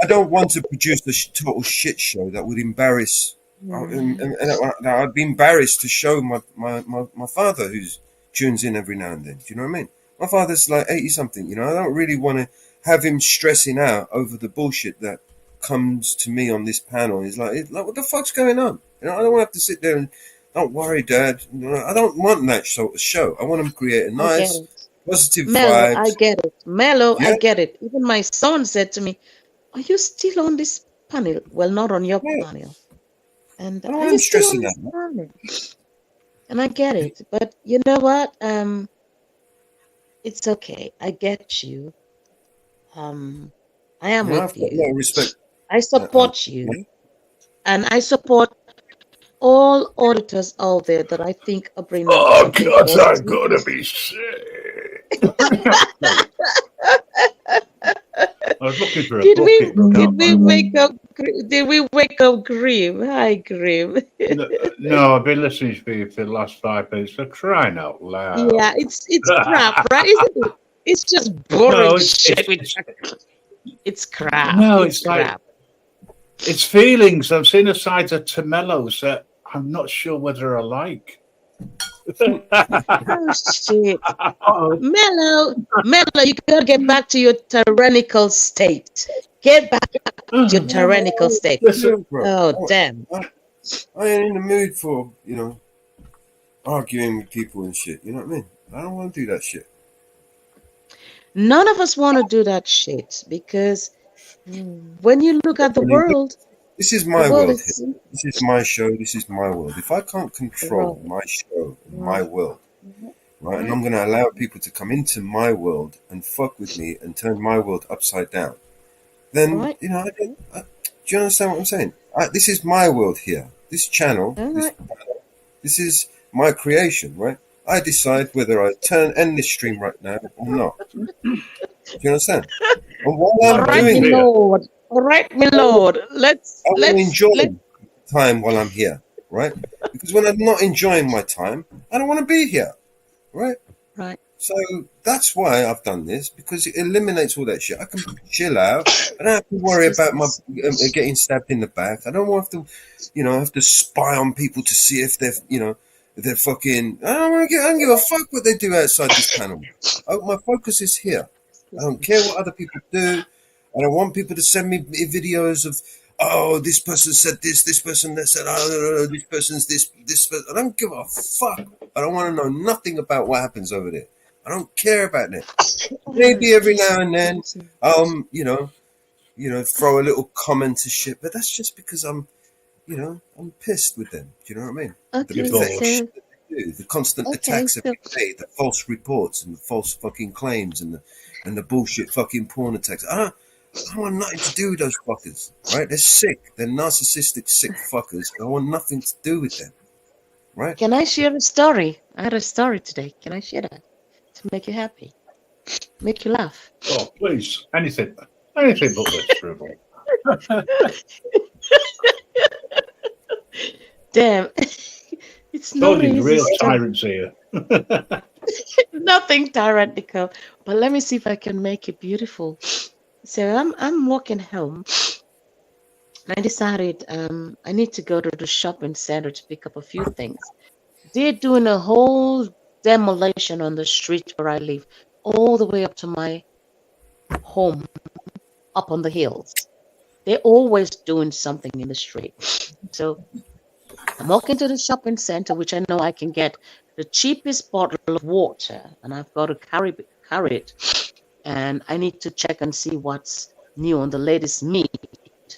don't want to produce a total shit show that would embarrass. And I'd be embarrassed to show my father, who's tunes in every now and then. Do you know what I mean? My father's like 80 something. I don't really want to have him stressing out over the bullshit that comes to me on this panel. He's like, what the fuck's going on? I don't want to have to sit there and don't worry, Dad. I don't want that sort of show. I want him to create a nice, positive Mellow, vibes. I get it. Mellow, Yeah. I get it. Even my son said to me, "Are you still on this panel?" Well, not on your panel. And are you still on this panel? And I get it. But you know what? It's okay. I get you. I am with you. Respect. I support you. And I support all auditors out there that I think are bringing something God, I'm positive. gonna be sick. I was looking for a Did we wake up? Did we wake up, Grim? Hi, Grim. No, I've been listening to you for the last 5 minutes. For crying out loud! Yeah, it's crap, right? Isn't it? It's just boring shit. It's crap. No, it's crap. It's feelings. I'm seeing the sides of Tomellos that I'm not sure whether I like. Oh shit! Mellow, you gotta get back to your tyrannical state. Get back to your tyrannical state. Oh damn! I ain't in the mood for arguing with people and shit. You know what I mean? I don't want to do that shit. None of us want to do that shit because when you look at the world, this is my world. This is my show. This is my world. If I can't control my show, my world, right, and I'm going to allow people to come into my world and fuck with me and turn my world upside down, then do you you understand what I'm saying? This is my world here. This channel, Alright. this is my creation, right? I decide whether I end this stream right now or not. Do you understand? And while I'm Alright, doing my it, lord. Alright, my lord. I will enjoy time while I'm here, right? Because when I'm not enjoying my time, I don't want to be here, right? Right. So that's why I've done this, because it eliminates all that shit. I can chill out. I don't have to worry about my getting stabbed in the back. I don't have to, have to spy on people to see if they're, if they're fucking. I don't give a fuck what they do outside this panel. My focus is here. I don't care what other people do. I don't want people to send me videos of, oh, this person said this person that said, oh, this person's this person. I don't give a fuck. I don't want to know nothing about what happens over there. I don't care about that. Maybe every now and then, throw a little comment to shit, but that's just because I'm pissed with them. Do you know what I mean? Okay, The pathetic so- shit that they do, the constant attacks every day, the false reports and the false fucking claims and the bullshit fucking porn attacks. I don't want nothing to do with those fuckers, right? They're sick. They're narcissistic, sick fuckers. I want nothing to do with them, right? Can I share a story? I had a story today. Can I share that? To make you happy. Make you laugh. Oh, please. Anything but this drivel. Damn. It's not Told you the easy. real tyrants here. Nothing tyrannical. But let me see if I can make it beautiful. So I'm walking home. And I decided I need to go to the shopping center to pick up a few things. They're doing a whole demolition on the street where I live, all the way up to my home, up on the hills. They're always doing something in the street. So I'm walking to the shopping center, which I know I can get the cheapest bottle of water, and I've got to carry it. And I need to check and see what's new on the latest meat,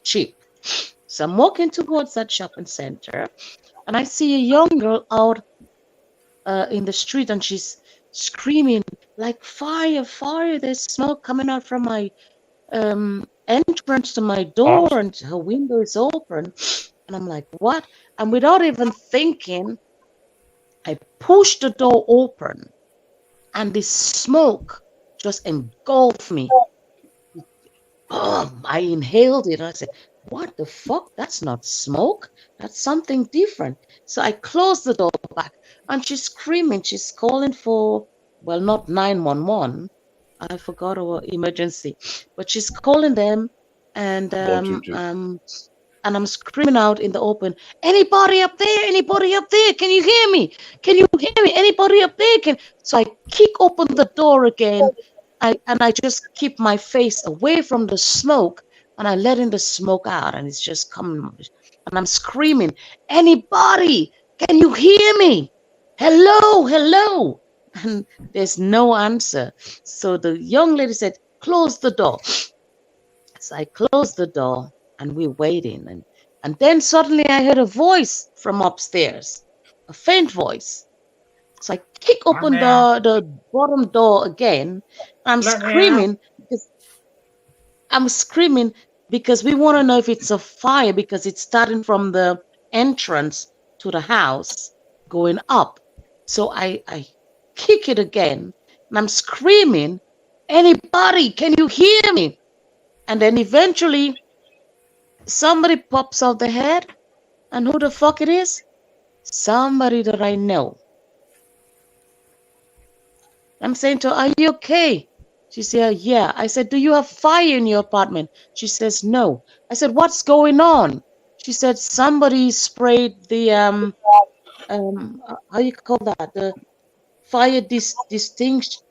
cheap. So I'm walking towards that shopping center, and I see a young girl out in the street, and she's screaming like, "Fire, fire, there's smoke coming out from my entrance to my door, and her window is open." And I'm like, what? And without even thinking, I pushed the door open, and this smoke just engulfed me. I inhaled it, and I said, what the fuck? That's not smoke. That's something different. So I closed the door back, and she's screaming. She's calling for, well, not 911. I forgot our emergency, but she's calling them, and I'm screaming out in the open, "Anybody up there? Anybody up there? Can you hear me? Can you hear me? Anybody up there?" So I kick open the door again, and I just keep my face away from the smoke, and I let in the smoke out, and it's just coming, and I'm screaming, "Anybody? Can you hear me? Hello, hello!" And there's no answer. So the young lady said, "Close the door." So I closed the door, and we're waiting. And then suddenly I heard a voice from upstairs, a faint voice. So I kick open the bottom door again. I'm screaming because we want to know if it's a fire, because it's starting from the entrance to the house going up. So I kick it again, and I'm screaming, "Anybody, can you hear me?" And then eventually somebody pops out the head, and who the fuck it is? Somebody that I know. I'm saying to her, "Are you okay?" She said, "Yeah." I said, "Do you have fire in your apartment?" She says, "No." I said, "What's going on?" She said, "Somebody sprayed the how you call that? The fire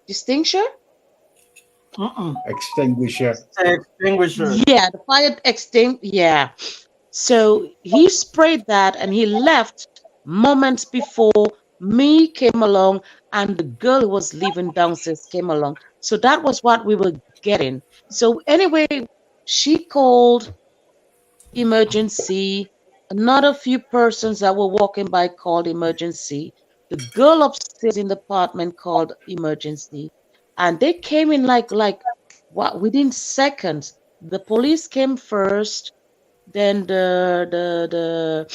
extinguisher? Extinguisher. Extinguisher. Yeah, the fire extinguisher. Yeah. So he sprayed that, and he left moments before me came along, and the girl who was living downstairs came along. So that was what we were getting. So anyway, she called emergency. Another few persons that were walking by called emergency. The girl upstairs in the apartment called emergency, and they came in like what, within seconds. The police came first. Then the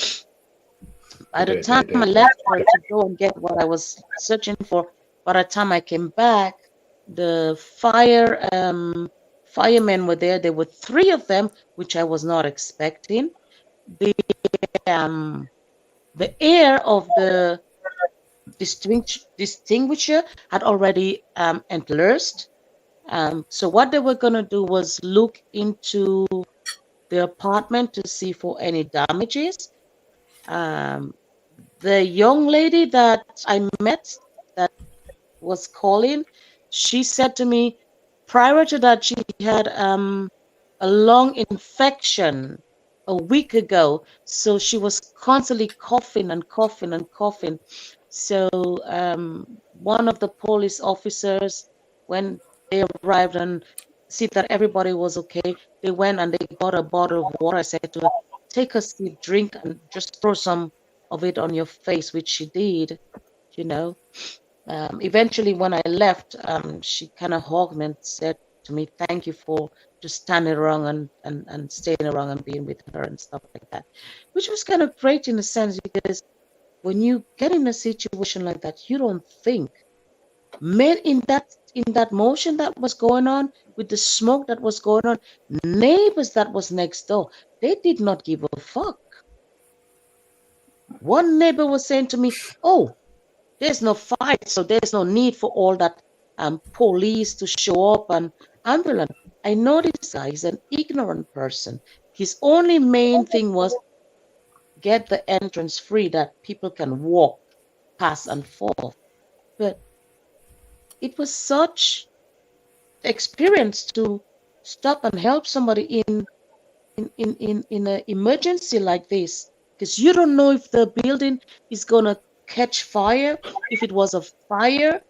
by the time I left her to go and get what I was searching for, by the time I came back, the firemen were there. There were 3 of them, which I was not expecting. The air of the distinguisher had already enlarged. So what they were going to do was look into the apartment to see for any damages. The young lady that I met that was calling, she said to me prior to that she had a lung infection a week ago, so she was constantly coughing and coughing and coughing. So one of the police officers, when they arrived and see that everybody was okay, they went and they got a bottle of water. I said to her, take a sip, drink, and just throw some of it on your face, which she did, you know. Eventually, when I left, she kind of hugged me and said to me, thank you for just standing around and staying around and being with her and stuff like that, which was kind of great in a sense, because when you get in a situation like that, you don't think. Men in that motion that was going on, with the smoke that was going on, neighbors that was next door, they did not give a fuck. One neighbor was saying to me, oh, there's no fight, so there's no need for all that police to show up and ambulance. I know this guy is an ignorant person. His only main thing was get the entrance free, that people can walk past and forth. But it was such experience to stop and help somebody in an emergency like this, because you don't know if the building is gonna catch fire. If it was a fire,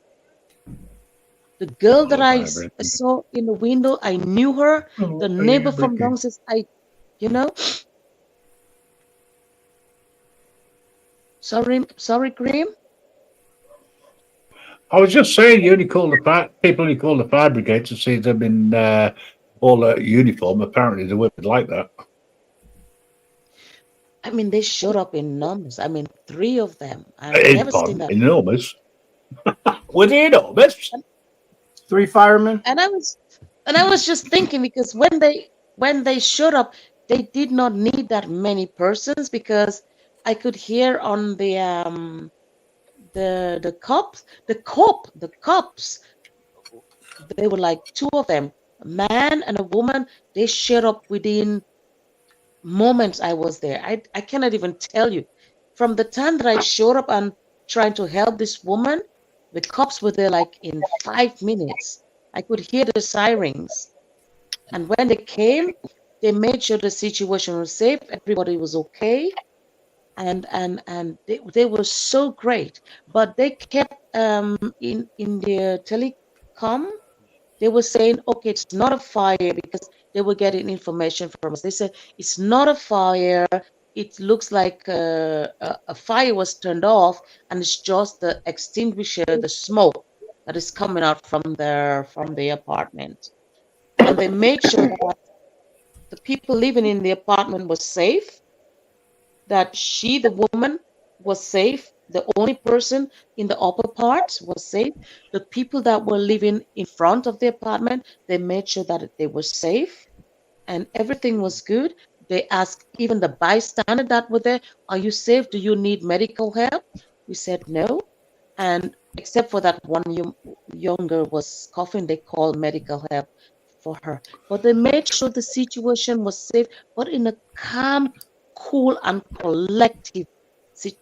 the girl that I saw in the window, I knew her. The neighbor from downstairs, sorry, Graham. I was just saying, you only call the people only call the fire brigade to see them in all uniform. Apparently, they weren't like that. I mean, they showed up in numbers. I mean, 3 of them. I've never seen that. Enormous. Were they enormous? 3 firemen. And I was just thinking, because when they showed up, they did not need that many persons, because I could hear on the cops, they were like 2 of them, a man and a woman. They showed up within moments I was there. I cannot even tell you. From the time that I showed up and trying to help this woman, the cops were there like in 5 minutes. I could hear the sirens. And when they came, they made sure the situation was safe, everybody was okay. And they were so great. But they kept in their telecom, they were saying, okay, it's not a fire, because they were getting information from us. They said, it's not a fire. It looks like a fire was turned off, and it's just the extinguisher, the smoke that is coming out from the apartment. And they made sure that the people living in the apartment was safe, that the woman, was safe. The only person in the upper part was safe. The people that were living in front of the apartment, they made sure that they were safe and everything was good. They asked even the bystander that were there, are you safe? Do you need medical help? We said no. And except for that one young girl was coughing, they called medical help for her. But they made sure the situation was safe, but in a calm, cool, and collective.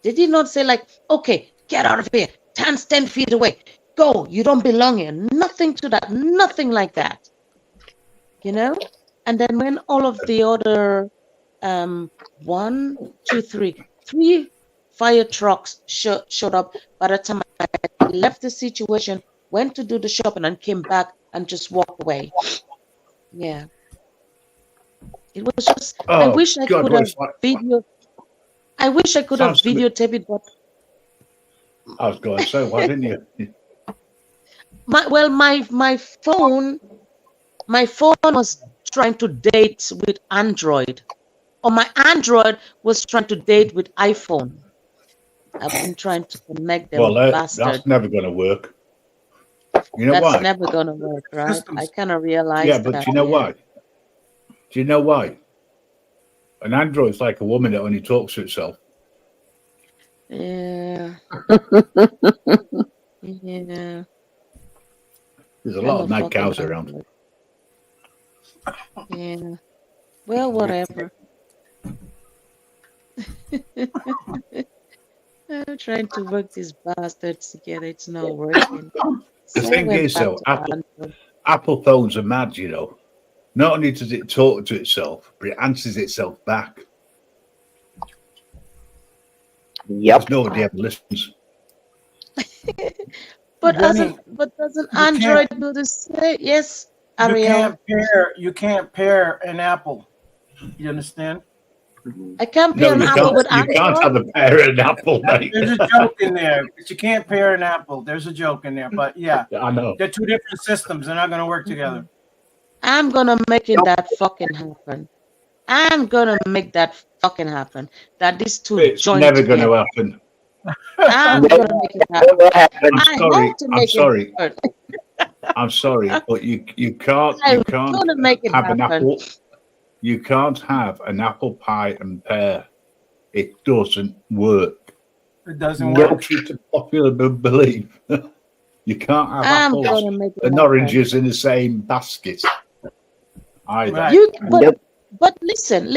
They did not say like, okay, get out of here, 10 feet away, go, you don't belong here. Nothing to that, nothing like that. And then when all of the other 3 fire trucks showed up, by the time I left the situation, went to do the shopping, and came back and just walked away. Yeah. It was just, I wish I could have videotaped it, but I was going to say, why didn't you? My phone was trying to date with Android or my Android was trying to date with iPhone. I've been trying to connect them Well, bastards. that's never going to work. You know That's why? never gonna work, right? I kind of realize Yeah, that. but you know why? Do you know why? An android's like a woman that only talks to itself. Yeah. Yeah. There's a lot of mad cows around. Yeah. Well, whatever. I'm trying to work these bastards together. It's not working. The thing is, though, Apple phones are mad, you know. Not only does it talk to itself, but it answers itself back. Yep. Nobody ever listens. But Jenny, doesn't Android do the same? Yes, Ariel. You can't pair an Apple. You understand? I can't pair an Apple with Android. You can't have a pair of an Apple, mate. There's a joke in there, but you can't pair an Apple. There's a joke in there, but yeah, I know. They're two different systems. They're not going to work together. I'm gonna make that fucking happen. I'm gonna make that fucking happen. That these two It's join never going together. to happen. I'm gonna make it happen. I'm sorry. I'm sorry, but you can't have an apple. You can't have an apple pie and pear. It doesn't work. It doesn't work. Contrary to popular belief, you can't have apples and oranges in the same basket either. But listen.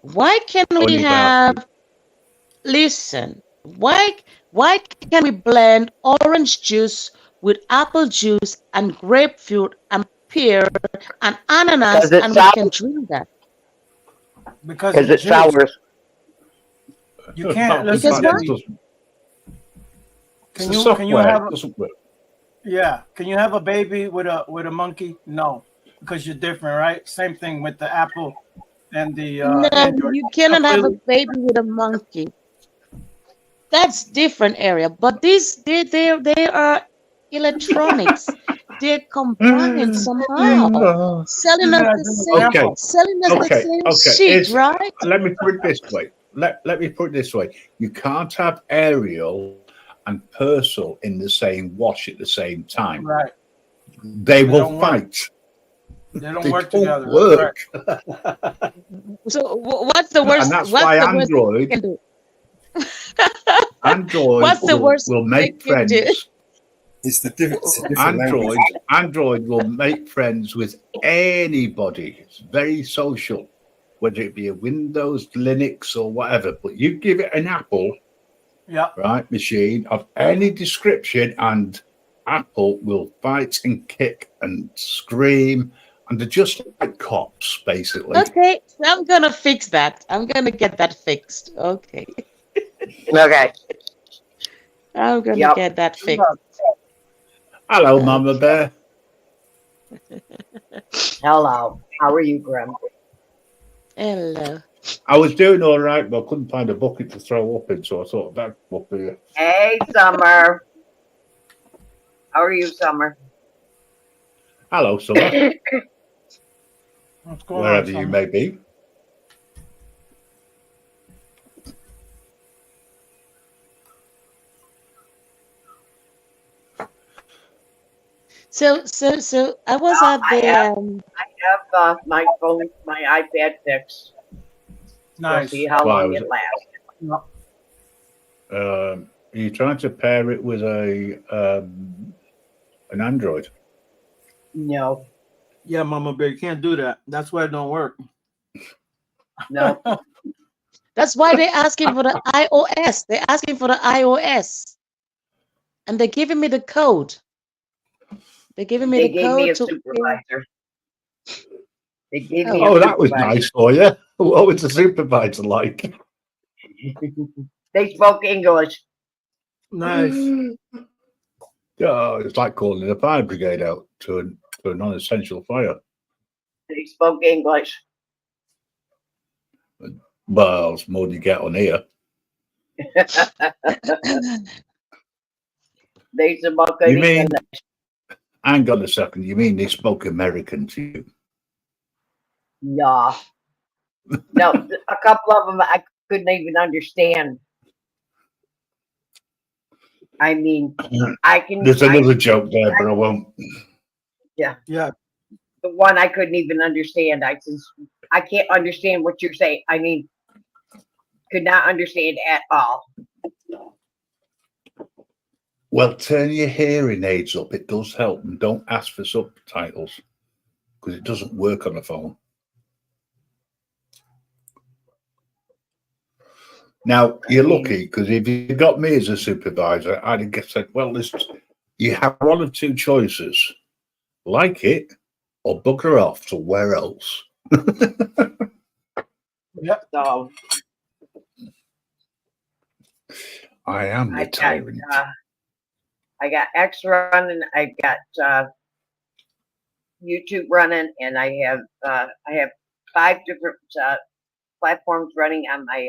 Why can we have? Listen. Why can we blend orange juice with apple juice and grapefruit and pear and ananas and we can drink that? Because it sours. You can't. Because what? Can you have? Can you have a baby with a monkey? No, because you're different, right? Same thing with the apple and the. No, Android. you cannot have a baby with a monkey. That's different area, but they are electronics. They're combined somehow, selling us the same shit, right? Let me put it this way. Let me put it this way. You can't have Ariel and Purcell in the same wash at the same time. Right. They will fight. They don't work together. Work. So what's the worst? And that's what's why the Android. Worst do? Android what's the worst will make friends. It's the difference. Android will make friends with anybody. It's very social, whether it be a Windows, Linux, or whatever. But you give it an Apple, right, machine of any description, and Apple will fight and kick and scream, and they're just like cops, basically. Okay, so I'm gonna fix that. I'm gonna get that fixed. Okay. Okay. I'm gonna get that fixed. Hello, Mama Bear. Hello. How are you, Grim? Hello. I was doing all right, but I couldn't find a bucket to throw up in, so I thought that would be it. Hey, Summer. How are you, Summer? Hello, Summer. What's going Wherever on, you Summer? may be. So I was at the. I have my phone, my iPad fixed. Nice. We'll see how long it lasts. Are you trying to pair it with an Android? No. Yeah, Mama Bear, you can't do that. That's why it don't work. No. That's why they're asking for the iOS. They're asking for the iOS, and they're giving me the code. They're giving me the code me to. Supervisor. They gave me Oh, that was nice for you. What was the supervisor like? They spoke English. Nice. Oh, it's like calling a fire brigade out to a non-essential fire. They spoke English. Well, it's more than you get on here. They spoke You mean? English. Hang on a second. You mean they spoke American to you? Yeah. No, a couple of them I couldn't even understand. I mean, I can. There's another joke there, but I won't. Yeah. Yeah. The one I couldn't even understand. I says, I can't understand what you're saying. I mean, could not understand at all. Well, turn your hearing aids up. It does help. And don't ask for subtitles because it doesn't work on a phone. Now, you're lucky because if you got me as a supervisor, I'd have said, well, listen, you have one of two choices. Like it or bugger off to where else. Yep. So I am the tyrant. I got X running. I got YouTube running, and I have 5 different platforms running on my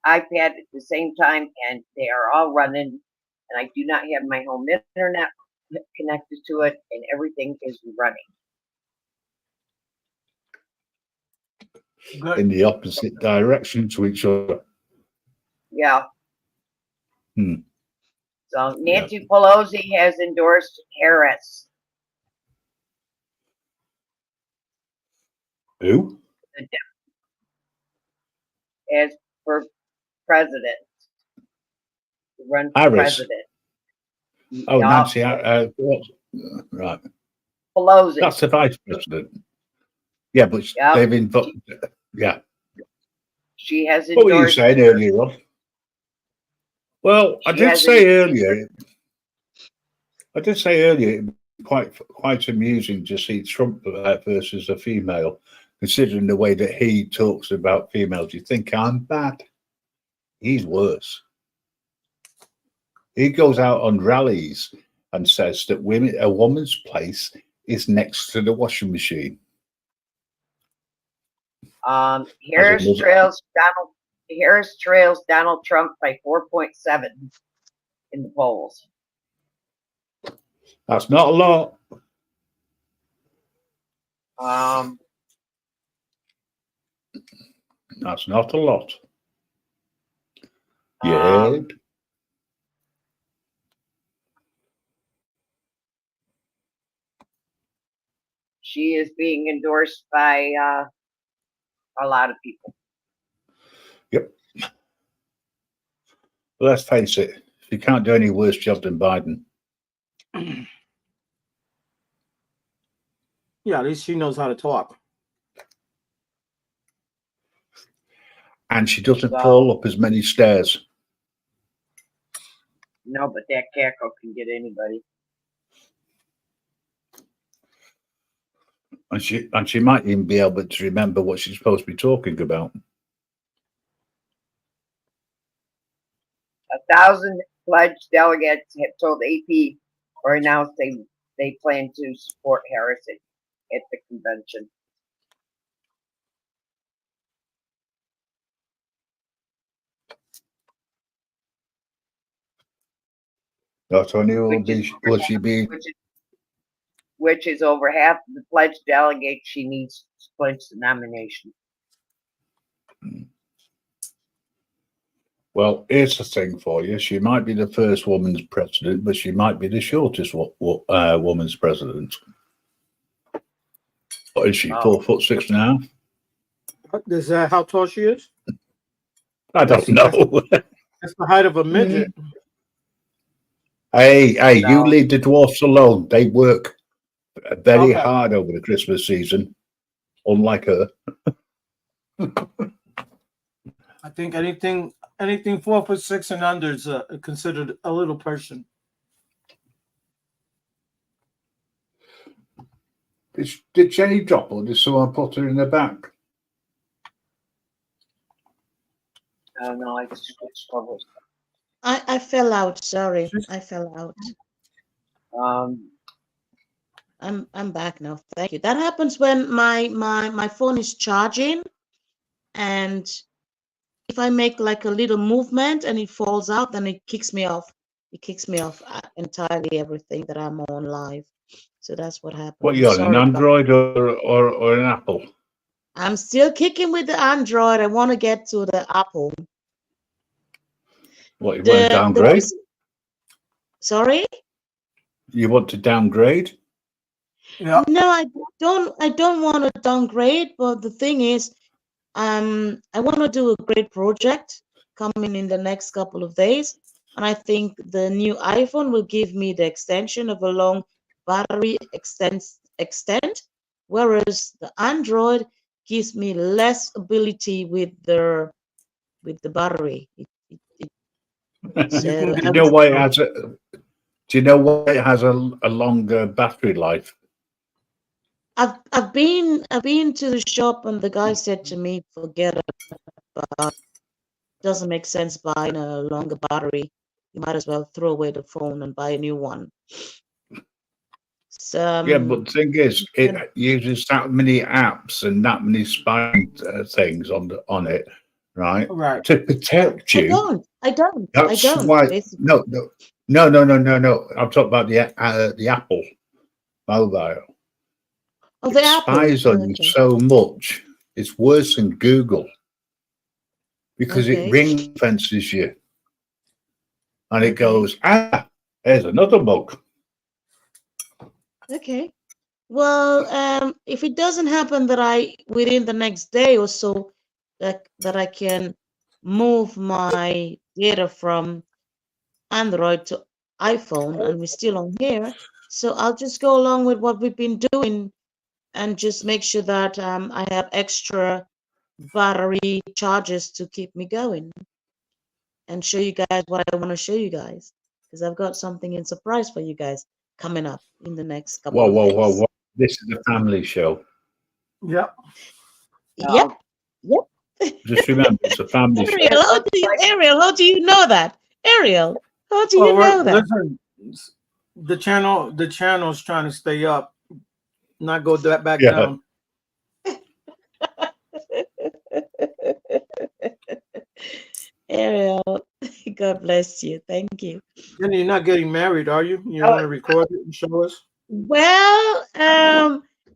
iPad at the same time, and they are all running. And I do not have my home internet connected to it, and everything is running. In the opposite direction to each other. Yeah. Hmm. So Nancy Pelosi has endorsed Harris. Who? As for president. To run for Harris. president. Oh, Yeah. Nancy. Right. Pelosi. That's the vice president. Yeah, but they've involved. Yeah. She has endorsed. What were you saying earlier on? Well, I did say earlier, quite amusing to see Trump versus a female, considering the way that he talks about females. You think I'm bad? He's worse. He goes out on rallies and says that a woman's place is next to the washing machine. Harris trails Donald Trump by 4.7 in the polls. That's not a lot. That's not a lot. Yeah. She is being endorsed by a lot of people. Yep. Well, let's face it, you can't do any worse job than Biden. Yeah, at least she knows how to talk. And she doesn't fall up as many stairs. No, but that cackle can get anybody. And she might even be able to remember what she's supposed to be talking about. 1,000 pledged delegates have told AP or announced they plan to support Harris at the convention. Not only will she be, which is over half of the pledged delegates she needs to clinch the nomination. Well, here's the thing for you. She might be the first woman's president, but she might be the shortest woman's president. What is she, 4'6.5"? Is that how tall she is? I don't know. That's the height of a midget. Hey, you leave the dwarfs alone. They work very hard over the Christmas season, unlike her. I think anything 4'6" and under is considered a little person. Did Jenny drop or did someone put her in the back? Oh no, I just switched over. I fell out. Sorry, I fell out. I'm back now. Thank you. That happens when my phone is charging, and if I make like a little movement and it falls out, then it kicks me off. It kicks me off entirely everything that I'm on live. So that's what happened. What are you on, an Android or an Apple? I'm still kicking with the Android. I want to get to the Apple. What, you want to downgrade? Sorry? You want to downgrade? Yeah. No, I don't want to downgrade, but the thing is, I want to do a great project coming in the next couple of days, and I think the new iPhone will give me the extension of a long battery extent, whereas the Android gives me less ability with the battery. So Do you know why it has a longer battery life? I've been to the shop, and the guy said to me, forget about it. Doesn't make sense buying a longer battery. You might as well throw away the phone and buy a new one. So, yeah, but the thing is, it uses that many apps and that many spying things on it, right? Right. To protect you. I don't. That's why. Basically. No. I'm talking about the Apple mobile. Oh, the Apple spies on you so much. It's worse than Google because it ring fences you, and it goes, there's another bug. Okay. Well, if it doesn't happen that within the next day or so, that I can move my data from Android to iPhone, and we're still on here, so I'll just go along with what we've been doing, and just make sure that I have extra battery charges to keep me going, and show you guys what I want to show you guys, because I've got something in surprise for you guys coming up in the next couple of days. Whoa. This is a family show. Yep. Yep. Just remember, it's a family show. Ariel, how do you know that? Ariel, how do you know that? Listen, the channel's trying to stay up, not go back down. Ariel, God bless you. Thank you. And you're not getting married, are you? You want to record it and show us? Well,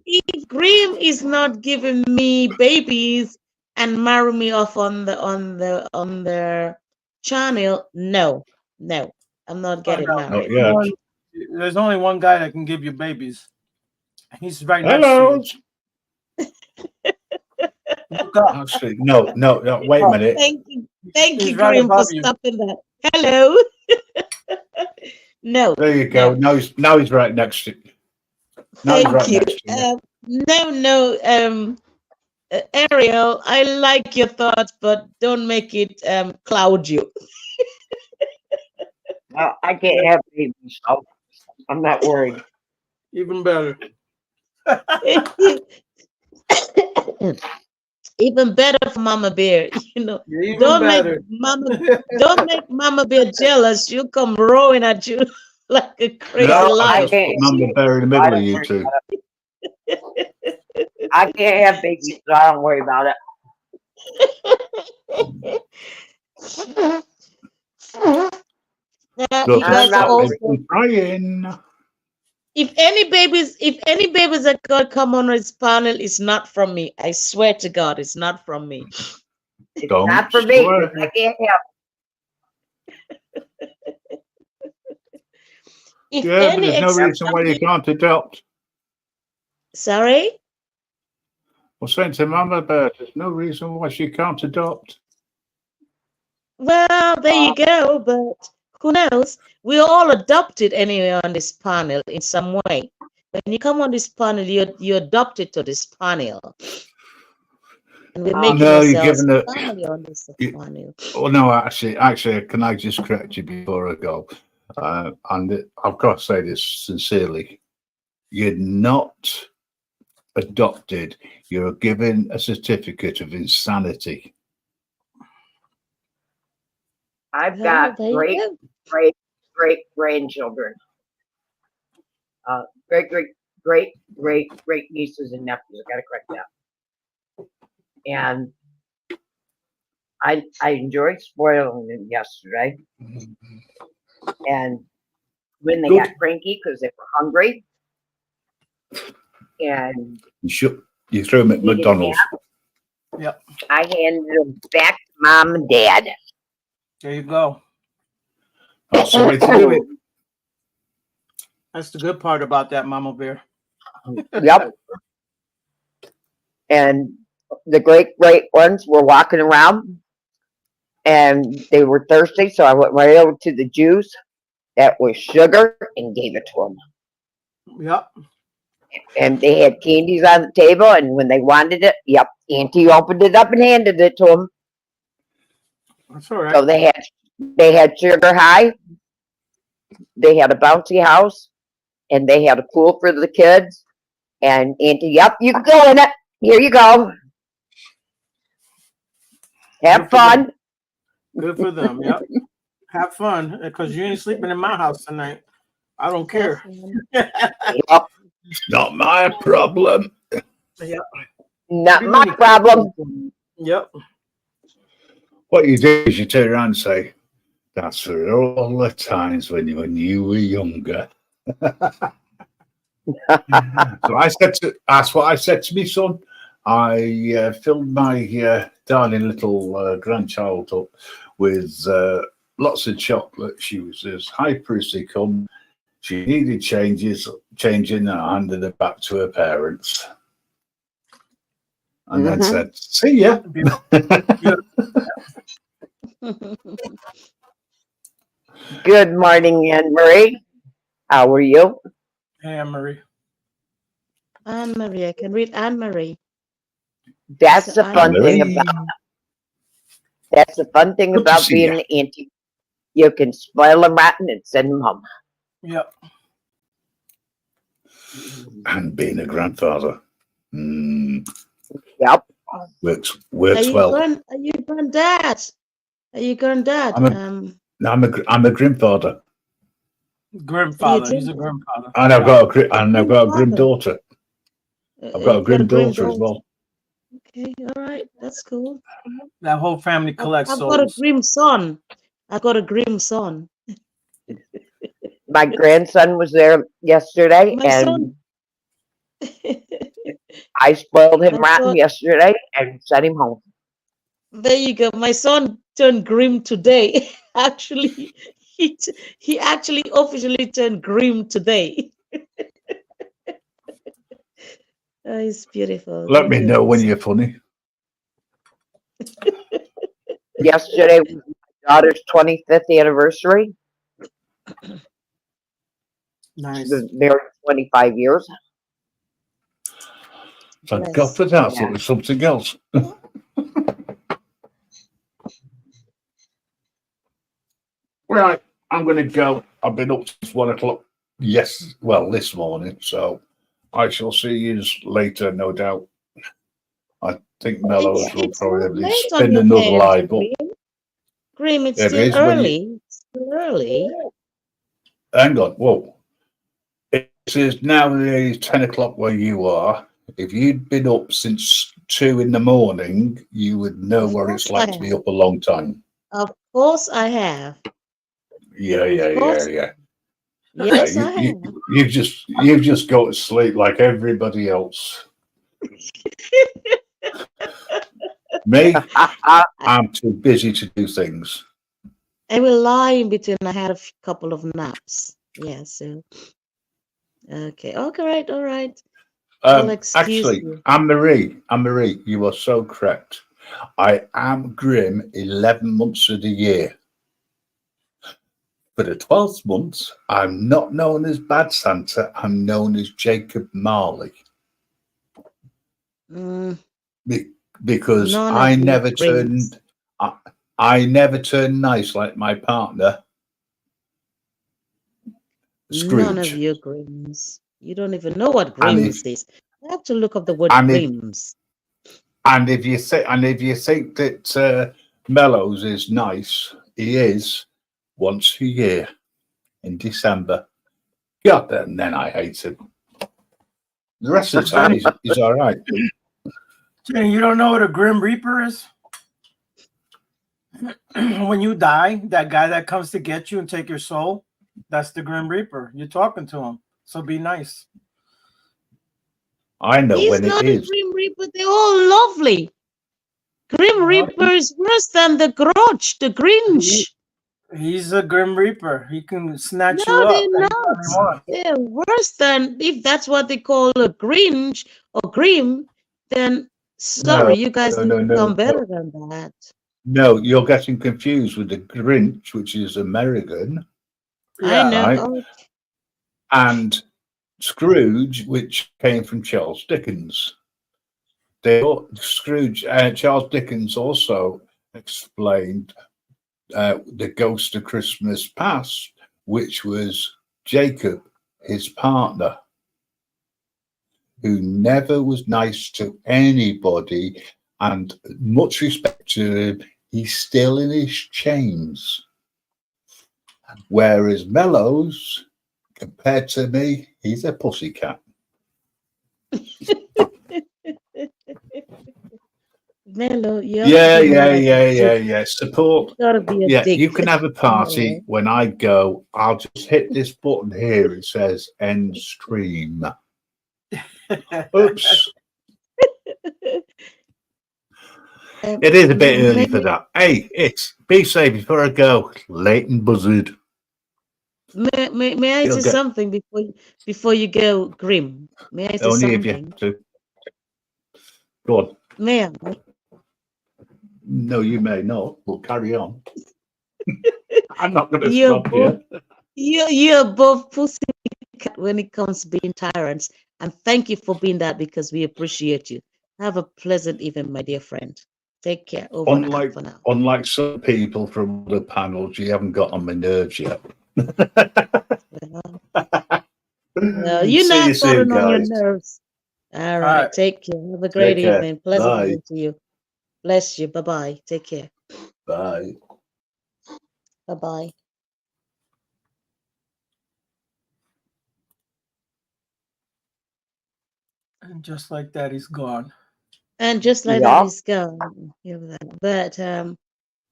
if Grim is not giving me babies and marry me off on their channel, no, I'm not getting married. There's only one guy that can give you babies. He's right next to you. Actually, no. Wait a minute. Thank you, Grim, for stopping that. Hello. No. There you go. No. Now he's right next to you. Thank you. Ariel, I like your thoughts, but don't make it cloud you. I can't have babies, so I'm not worried. Even better. Even better for Mama Bear, don't make Mama Bear jealous. She'll come roaring at you like a crazy lion. Mama Bear in the middle of you two. I can't have babies, so I don't worry about it. If any babies that God come on his panel, it's not from me. I swear to God, it's not from me. It's not for me. I can't help. But there's no reason why you can't adopt. Sorry? Well, saying to Mama Bear, there's no reason why she can't adopt. Well, there you go, but who knows? We're all adopted anyway on this panel in some way. When you come on this panel, you're adopted to this panel. And we're making ourselves a family on this panel. Oh, no, actually, can I just correct you before I go? And I've got to say this sincerely. You're not adopted. You're given a certificate of insanity. I've got great grandchildren. Great nieces and nephews. I gotta correct that. And I enjoyed spoiling them yesterday. And when they got cranky because they were hungry, and you threw them at McDonald's. Yep. I handed them back to Mom and Dad. There you go. That's the way to do it. That's the good part about that, Mama Bear. Yep. And the great ones were walking around, and they were thirsty, so I went right over to the juice that was sugar and gave it to them. Yep. And they had candies on the table, and when they wanted it, yep, Auntie opened it up and handed it to them. That's all right. So they had sugar high, they had a bouncy house, and they had a pool for the kids. And Auntie, yep, you can go in it. Here you go. Have fun. Good for them. Yep. Have fun, because you ain't sleeping in my house tonight. I don't care. Not my problem. Yep. Not my problem. Yep. What you do is you turn around and say, "That's for all the times when you were younger." So that's what I said to my son. I filled my darling little grandchild up with lots of chocolate. She was as hyper as they come. She needed changing, and I handed her back to her parents. And then said, "See ya." Good morning, Anne Marie. How are you? Hey, Anne Marie. Anne Marie, I can read Anne Marie. That's the fun thing about. That's the fun thing about being an auntie. You can spoil them rotten and send them home. Yep. And being a grandfather. Yep. Works Are you well. Are you granddad? Are you granddad? I'm a grandfather. Grandfather. He's a grandfather. And I've got a granddaughter. I've got a granddaughter as well. Okay, all right, that's cool. That whole family collects I've souls. got a grim son. I've got a grim son. My grandson was there yesterday, My and I spoiled him rotten yesterday and sent him home. There you go. My son turned grim today. Actually, he actually officially turned grim today. Oh, it's beautiful. Let me know when you're funny. Yesterday was my daughter's 25th anniversary. Nice. She's been married 25 years. Thank God for that. I thought it was something else. Right, I'm going to go. I've been up since 1 o'clock. Yes, well, this morning. So I shall see you later, no doubt. I think Mellows will probably spin another live up. Grim, it's still early. It's still early. Hang on, whoa. It is now 10 o'clock where you are. If you'd been up since 2 in the morning, you would know what it's like to be up a long time. Of course I have. Yeah. Yes, I have. You just go to sleep like everybody else. Me, I'm too busy to do things. I will lie in between. I had a couple of naps. Yeah, so okay. All right. Actually, you. Anne-Marie, you are so correct. I am grim 11 months of the year. For the 12th month, I'm not known as Bad Santa. I'm known as Jacob Marley. Because I never turned nice like my partner, Scrooge. None of your grims. You don't even know what grims is. You have to look up the word grims. And if you think that Mellows is nice, he is once a year in December. God, then I hate him. The rest of the time he's all right. Jenny, you don't know what a Grim Reaper is? When you die, that guy that comes to get you and take your soul, that's the Grim Reaper. You're talking to him, so be nice. I know He's when not it a is. Grim Reaper. They're all lovely. Grim Reaper is worse than the Grudge, the Grinch. He's a Grim Reaper. He can snatch you No, up they're anytime he not. wants. They're worse than, if that's what they call a Grinch or Grim, then sorry, you guys need to come better than that. No, you're getting confused with the Grinch, which is American. I know. Right? Oh, And Scrooge, which came from Charles Dickens. Charles Dickens also explained the Ghost of Christmas Past, which was Jacob, his partner, who never was nice to anybody, and much respect to him, he's still in his chains. Whereas Mellows, compared to me, he's a pussycat. Mellow, you have Yeah, to be more yeah, like yeah, a yeah, dick. yeah. Support. You gotta be a Yeah, dick. you can have a party. Alright. When I go, I'll just hit this button here. It says end stream. Oops. It is a bit early for that. Hey, it's be safe before I go. Leighton Buzzard. May I say something before you go, Grim? May I say Only if you something? have to. Go on. May I? No, you may not. We'll carry on. I'm not going to stop you. You're both pussycat when it comes to being tyrants. And thank you for being that, because we appreciate you. Have a pleasant evening, my dear friend. Take care. Over and out for now. Unlike some people from other panels, you haven't got on my nerves yet. Well, you're See not you soon, falling on your guys. nerves. All right. Take care. Have a great evening. Pleasant evening to you. Bless you. Bye-bye. Take care. Bye. Bye-bye. And just like that, he's gone. And just like that, he's gone. But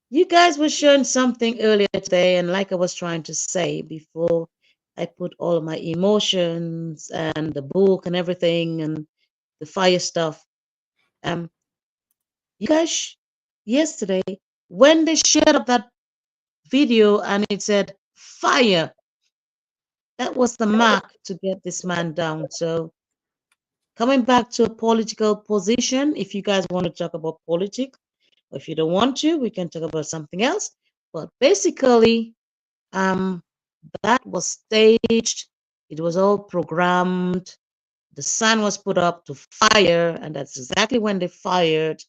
you guys were showing something earlier today, and like I was trying to say before, I put all of my emotions and the book and everything and the fire stuff. You guys, yesterday, when they shared up that video and it said fire, that was the mark to get this man down. So coming back to a political position, if you guys want to talk about politics, or if you don't want to, we can talk about something else. But basically, that was staged. It was all programmed. The sun was put up to fire, and that's exactly when they fired.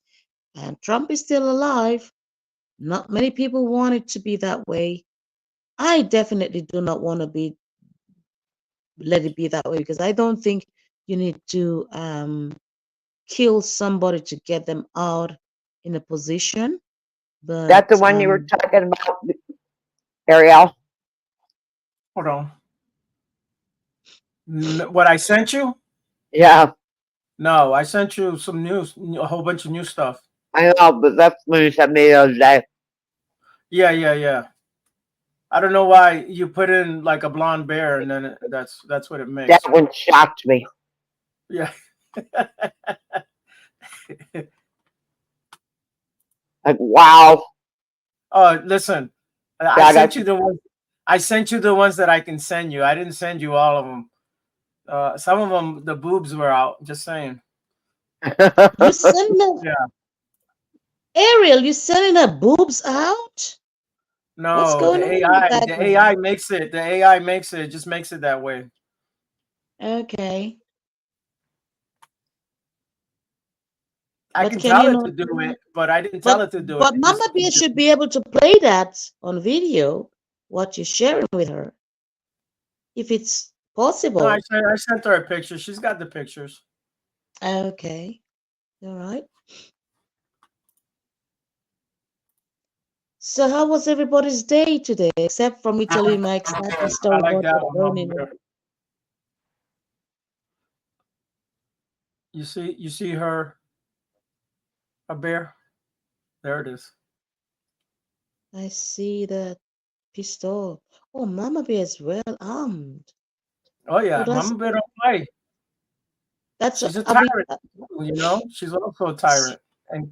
And Trump is still alive. Not many people want it to be that way. I definitely do not want to let it be that way, because I don't think you need to kill somebody to get them out in a position. But that's the one you were talking about, Ariel? Hold on. What I sent you? Yeah. No, I sent you some news, a whole bunch of new stuff. I know, but that's when you sent me the other day. Yeah. I don't know why you put in like a blonde bear, and then that's what it makes. That one shocked me. Yeah. Like, wow. Oh, listen, I sent you the ones. I sent you the ones that I can send you. I didn't send you all of them. Some of them, the boobs were out. Just saying. You sending Ariel, you sending her boobs out? No, what's going on? The AI makes it. The AI makes it. It just makes it that way. Okay. I can tell it to do it, but I didn't tell it to do it. But Mama Bear should be able to play that on video, what you're sharing with her, if it's possible. No, I sent her a picture. She's got the pictures. Okay. All right. So how was everybody's day today, except for me telling you my exciting story about the burning? You see her, a bear? There it is. I see that pistol. Oh, Mama Bear is well armed. Oh yeah, Mama Bear don't play. She's a tyrant. You know, she's also a tyrant. And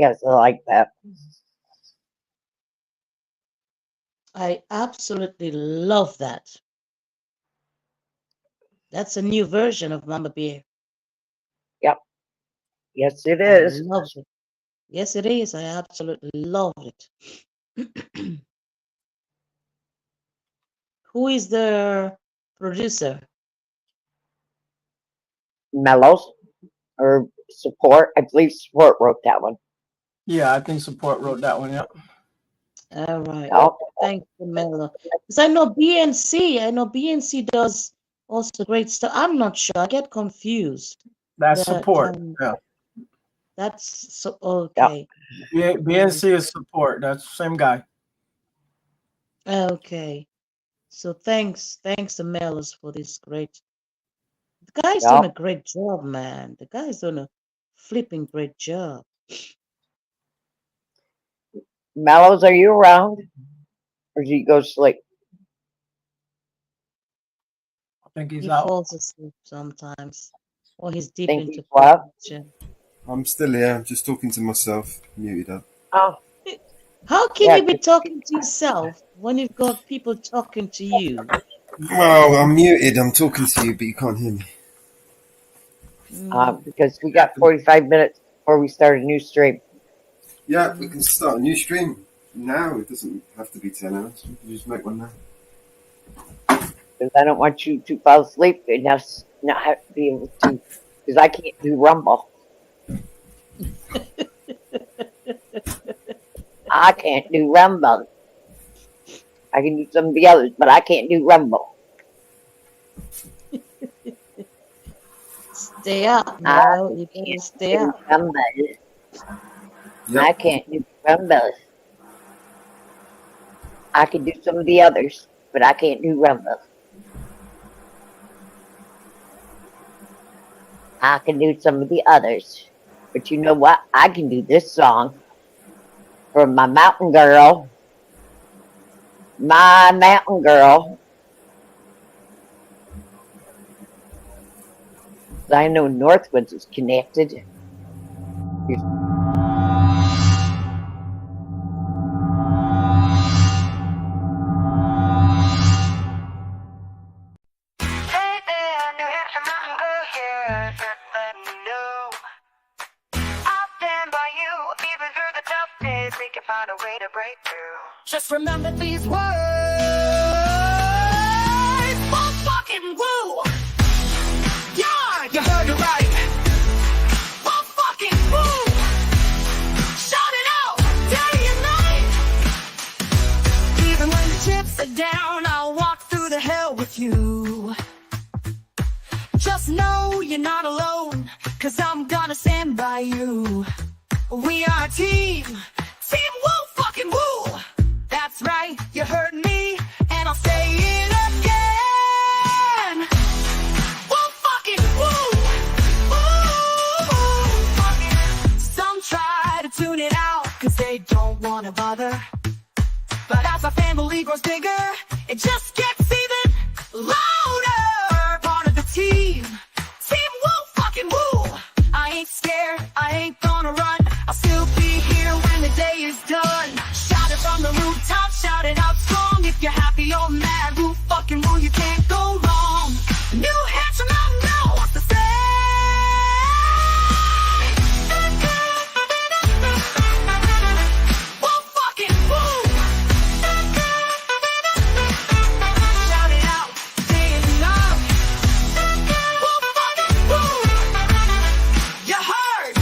Yes, I like that. I absolutely love that. That's a new version of Mama Bear. Yep. Yes, it I is. love it. Yes, it is. I absolutely love it. Who is the producer? Mellows or Support. I believe Support wrote that one. Yeah, I think Support wrote that one. Yeah. All right. Oh, Thank you, Mello. Because I know BNC. I know BNC does also great stuff. I'm not sure. I get confused. That's That Support. Yeah. that's so yep. okay. BNC is Support. That's the same guy. Okay. So thanks to Mellows for this great. The guy's Yep. doing a great job, man. The guy's doing a flipping great job. Mellows, are you around? Or do you go sleep? I think he's He out. falls asleep sometimes. Or he's deep Think into he's what? production. I'm still here. I'm just talking to myself, muted up. Oh. How can Yeah, you be talking to yourself when you've got people talking to you? Well, I'm muted. I'm talking to you, but you can't hear me. Because we got 45 minutes before we start a new stream. Yeah, we can start a new stream now. It doesn't have to be 10 hours. We can just make one now. Because I don't want you to fall asleep and not have to be able to. Because I can't do Rumble. I can't do Rumble. I can do some of the others, but I can't do Rumble. Stay up, no, you can't stay up. Rumble. Yep. I can't do Rumble. I can do some of the others, but I can't do Rumble. I can do some of the others. But you know what? I can do this song from my mountain girl. My mountain girl. I know Northwoods is connected. Just remember these words. Fuck fucking woo. Yeah, you heard it right. Fuck fucking woo. Shout it out day and night. Even when the chips are down, I'll walk through the hell with you. Just know you're not alone, 'cause I'm gonna stand by you. We are a team. Team woo fucking woo. That's right, you heard me, and I'll say it again. Woo fucking woo. Woo. Some try to tune it out, 'cause they don't wanna bother. But as our family grows bigger, it just gets even louder. Part of the team. Team woo fucking woo. I ain't scared, I ain't gonna run. I'll still be here when the day is done. Shout it from the rooftop, shout it out strong. If you're happy or mad, woo fucking woo, you can't go wrong. New Hampshire Mountain Girl wants to say. Woo fucking woo. Shout it out, day and night. Woo fucking woo. You heard.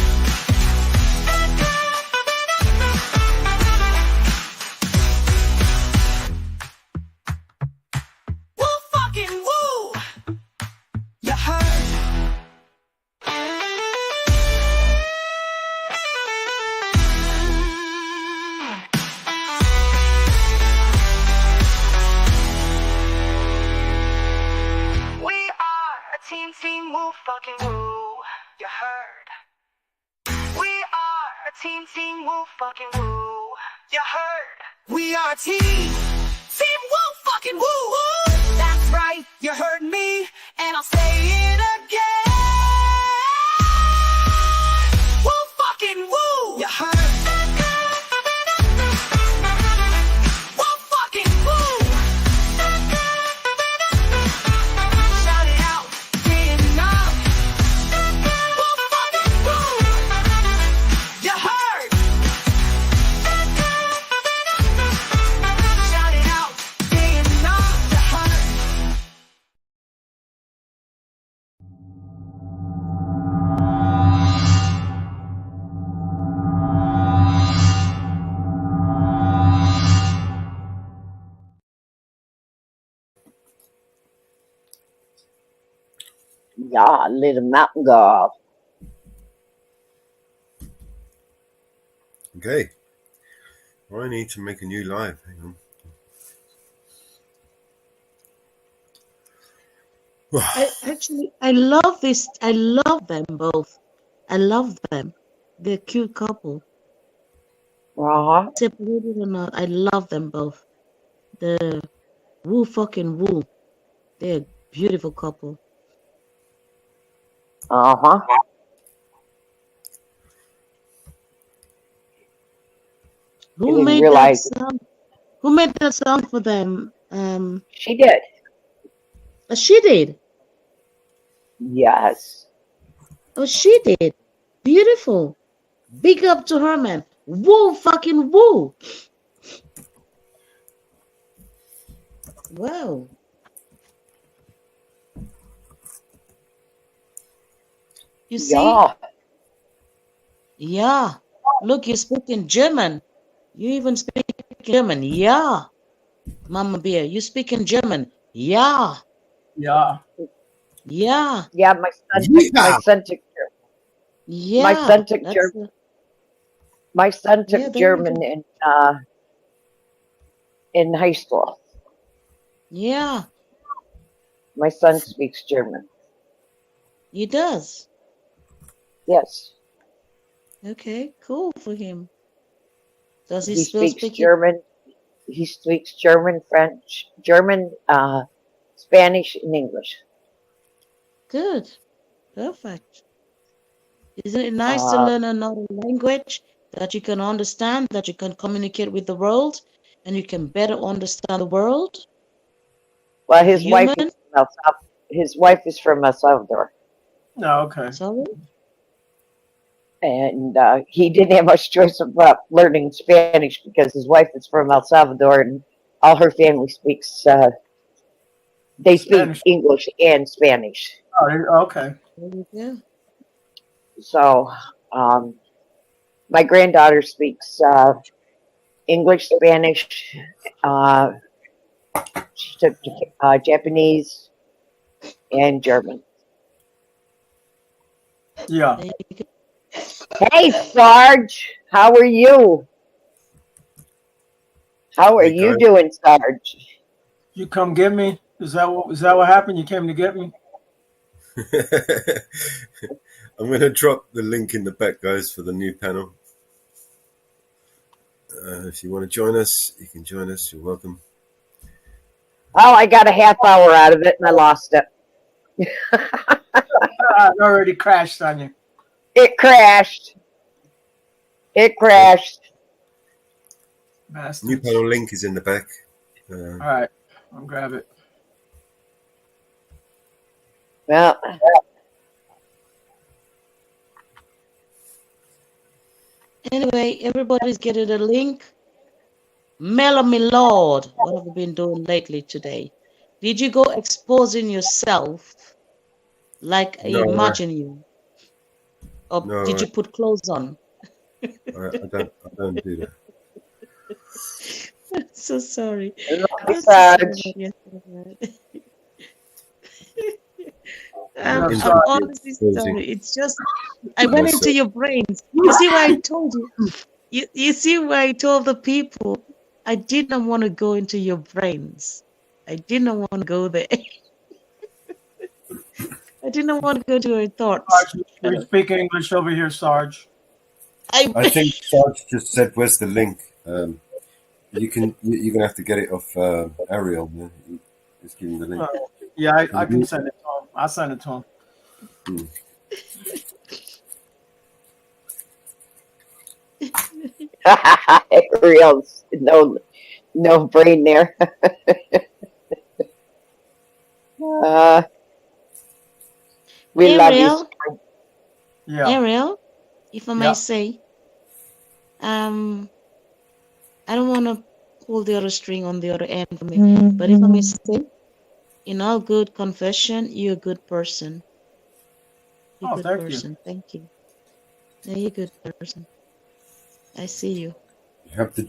Woo fucking woo. You heard. We are a team woo fucking woo. You heard. We are a team woo fucking woo. You heard. We are a team woo fucking woo. That's right, you heard me, and I'll say it again. Woo fucking woo. You heard. Yeah, little mountain girl. Okay. Well, I need to make a new live. Hang on. I love this. I love them both. I love them. They're a cute couple. Uh-huh. Separated or not, I love them both. The woo fucking woo. They're a beautiful couple. Uh-huh. Who made that song? Who made that song for them? She did. She did. Yes. Oh, she did. Beautiful. Big up to her, man. Woo fucking woo. Wow. You see? Yeah. Yeah. Look, you're speaking German. You even speak German. Yeah. Mama Bear, you speak in German. Yeah. Yeah. Yeah. Yeah, my son took Yeah. my son took German. My son took German in high school. Yeah. My son speaks German. He does. Yes. Okay, cool for him. Does he He still speaks speak German. He speaks German, French, German, Spanish, and English. Good. Perfect. Isn't it nice to learn another language that you can understand, that you can communicate with the world, and you can better understand the world? Well, his wife is from El Salvador. No, okay. Sorry? And he didn't have much choice of learning Spanish because his wife is from El Salvador and all her family speaks. They Spanish. speak English and Spanish. Oh, okay. Yeah. So, my granddaughter speaks English, Spanish. She took Japanese and German. Yeah. Hey, Sarge, how are you? How are you doing, Sarge? You come get me? Is that what happened? You came to get me? I'm going to drop the link in the back, guys, for the new panel. If you want to join us, you can join us. You're welcome. Oh, I got a half hour out of it and I lost it. It already crashed on you. It crashed. It crashed. Bastards. New panel link is in the back. All right, I'll grab it. Well, anyway, everybody's getting a link. Melanie Lord, what have you been doing lately today? Did you go exposing yourself like I imagine you? Or did you put clothes on? I don't do that. I'm so sorry. I'm honestly sorry. It's just I went into your brains. You see why I told you? You see why I told the people I did not want to go into your brains. I did not want to go there. I did not want to go to your thoughts. Sarge, we speak English over here, Sarge. I think Sarge just said, "Where's the link?" You're gonna have to get it off Ariel. Man. Just give him the link. Yeah, I can send it to him. I'll send it to him. Ariel's no brain there. We love you. Yeah. Ariel, if I may say, I don't want to pull the other string on the other end for me, but if I may say, in all good confession, you're a good person. You're a good person. Thank you. Yeah, you're a good person. I see you. You have the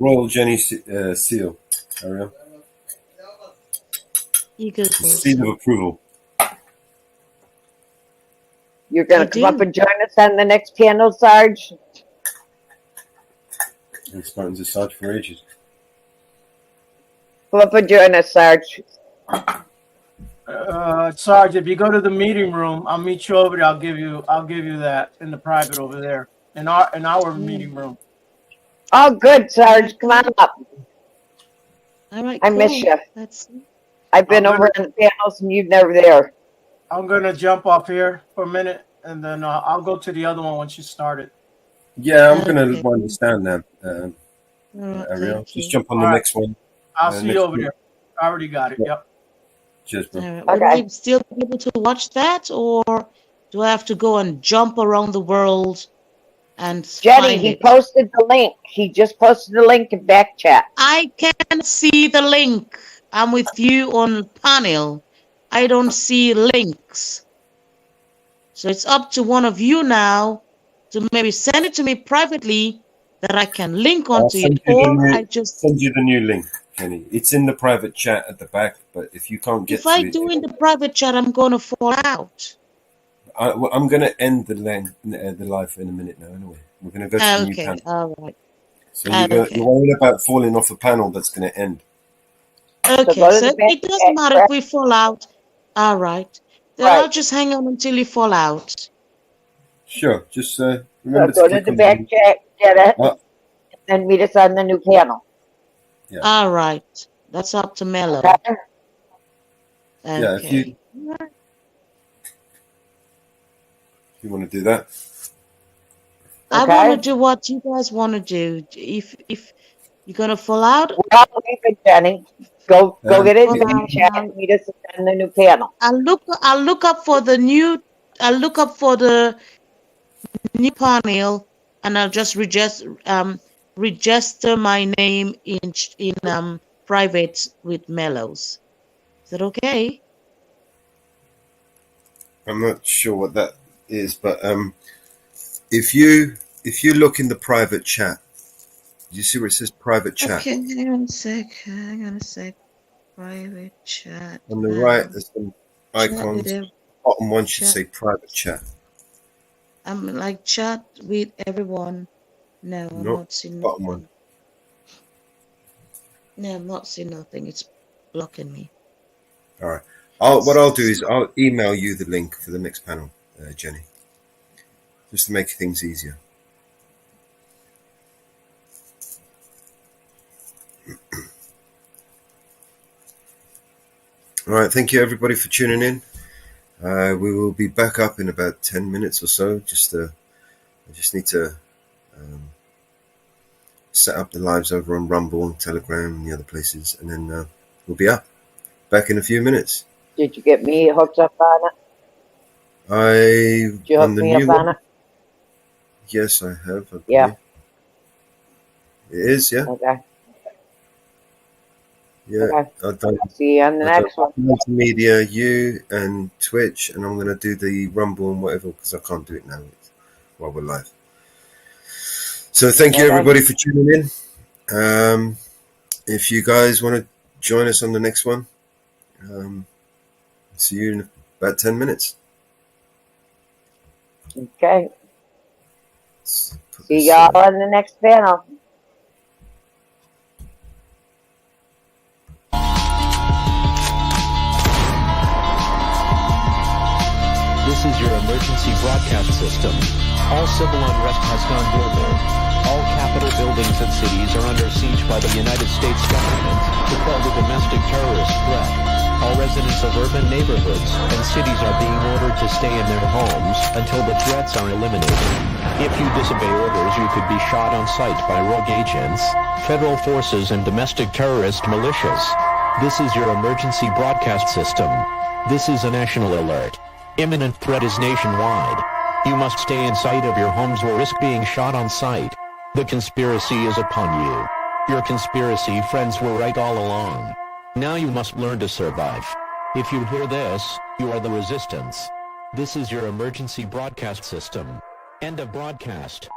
Royal Jenny seal, Ariel. You're a good person. Seal of approval. You're going to come up and join us on the next panel, Sarge? It's starting to Sarge for ages. Come up and join us, Sarge. Sarge, if you go to the meeting room, I'll meet you over there. I'll give you that in the private over there in our meeting room. Oh, good, Sarge. Come on up. All right, I miss you. That's I've been over in the panels and you've never there. I'm gonna jump off here for a minute, and then I'll go to the other one once you start it. Yeah, I'm going to understand now, Ariel. Just jump on the next one. I'll see you over there. I already got it. Yep. Cheers, bro. Will I still be able to watch that, or do I have to go and jump around the world and Jenny, find he it? posted the link. He just posted the link in back chat. I can see the link. I'm with you on panel. I don't see links. So it's up to one of you now to maybe send it to me privately that I can link onto it, or I just send you the new link, Jenny. It's in the private chat at the back, but if you can't get if I to it, do in the private chat, I'm gonna fall out. I'm going to end the live in a minute now. Anyway, we're going to go to the new panel. All right. So you're worried about falling off a panel that's going to end. Okay, so it doesn't matter if we fall out. All right. Then I'll just hang on until you fall out. Sure. Just remember go to the back chat, get it, and meet us on the new panel. Yeah. All right. That's up to Mello. Okay. Yeah, if you want to do that. I want to do what you guys want to do. If you're gonna fall out, well, leave it, Jenny. Go get it in the chat and meet us on the new panel. I'll look up for the new panel, and I'll just register my name in private with Mellows. Is that okay? I'm not sure what that is, but if you look in the private chat, do you see where it says private chat? Okay, hang on a sec. Private chat. On the right, there's some icons. Bottom one should say private chat. I'm like chat with everyone. No, I'm not seeing bottom nothing. one. No, I'm not seeing nothing. It's blocking me. All right. What I'll do is I'll email you the link for the next panel, Jenny, just to make things easier. All right. Thank you, everybody, for tuning in. We will be back up in about 10 minutes or so. I just need to set up the lives over on Rumble and Telegram and the other places, and then we'll be up. Back in a few minutes. Did you get me hooked up on it? Did you hook me up on it? Yes, I have. Yeah. It is, yeah. Okay. Yeah. Okay. I've done, see you on the next one. Multimedia, you and Twitch, and I'm going to do the Rumble and whatever because I can't do it now while we're live. So thank you, everybody, for tuning in. If you guys want to join us on the next one, see you in about 10 minutes. Okay. See y'all on the next panel. This is your emergency broadcast system. All civil unrest has gone global. All Capitol buildings and cities are under siege by the United States government to quell the domestic terrorist threat. All residents of urban neighborhoods and cities are being ordered to stay in their homes until the threats are eliminated. If you disobey orders, you could be shot on sight by rogue agents, federal forces, and domestic terrorist militias. This is your emergency broadcast system. This is a national alert. Imminent threat is nationwide. You must stay inside of your homes or risk being shot on sight. The conspiracy is upon you. Your conspiracy friends were right all along. Now you must learn to survive. If you hear this, you are the resistance. This is your emergency broadcast system. End of broadcast.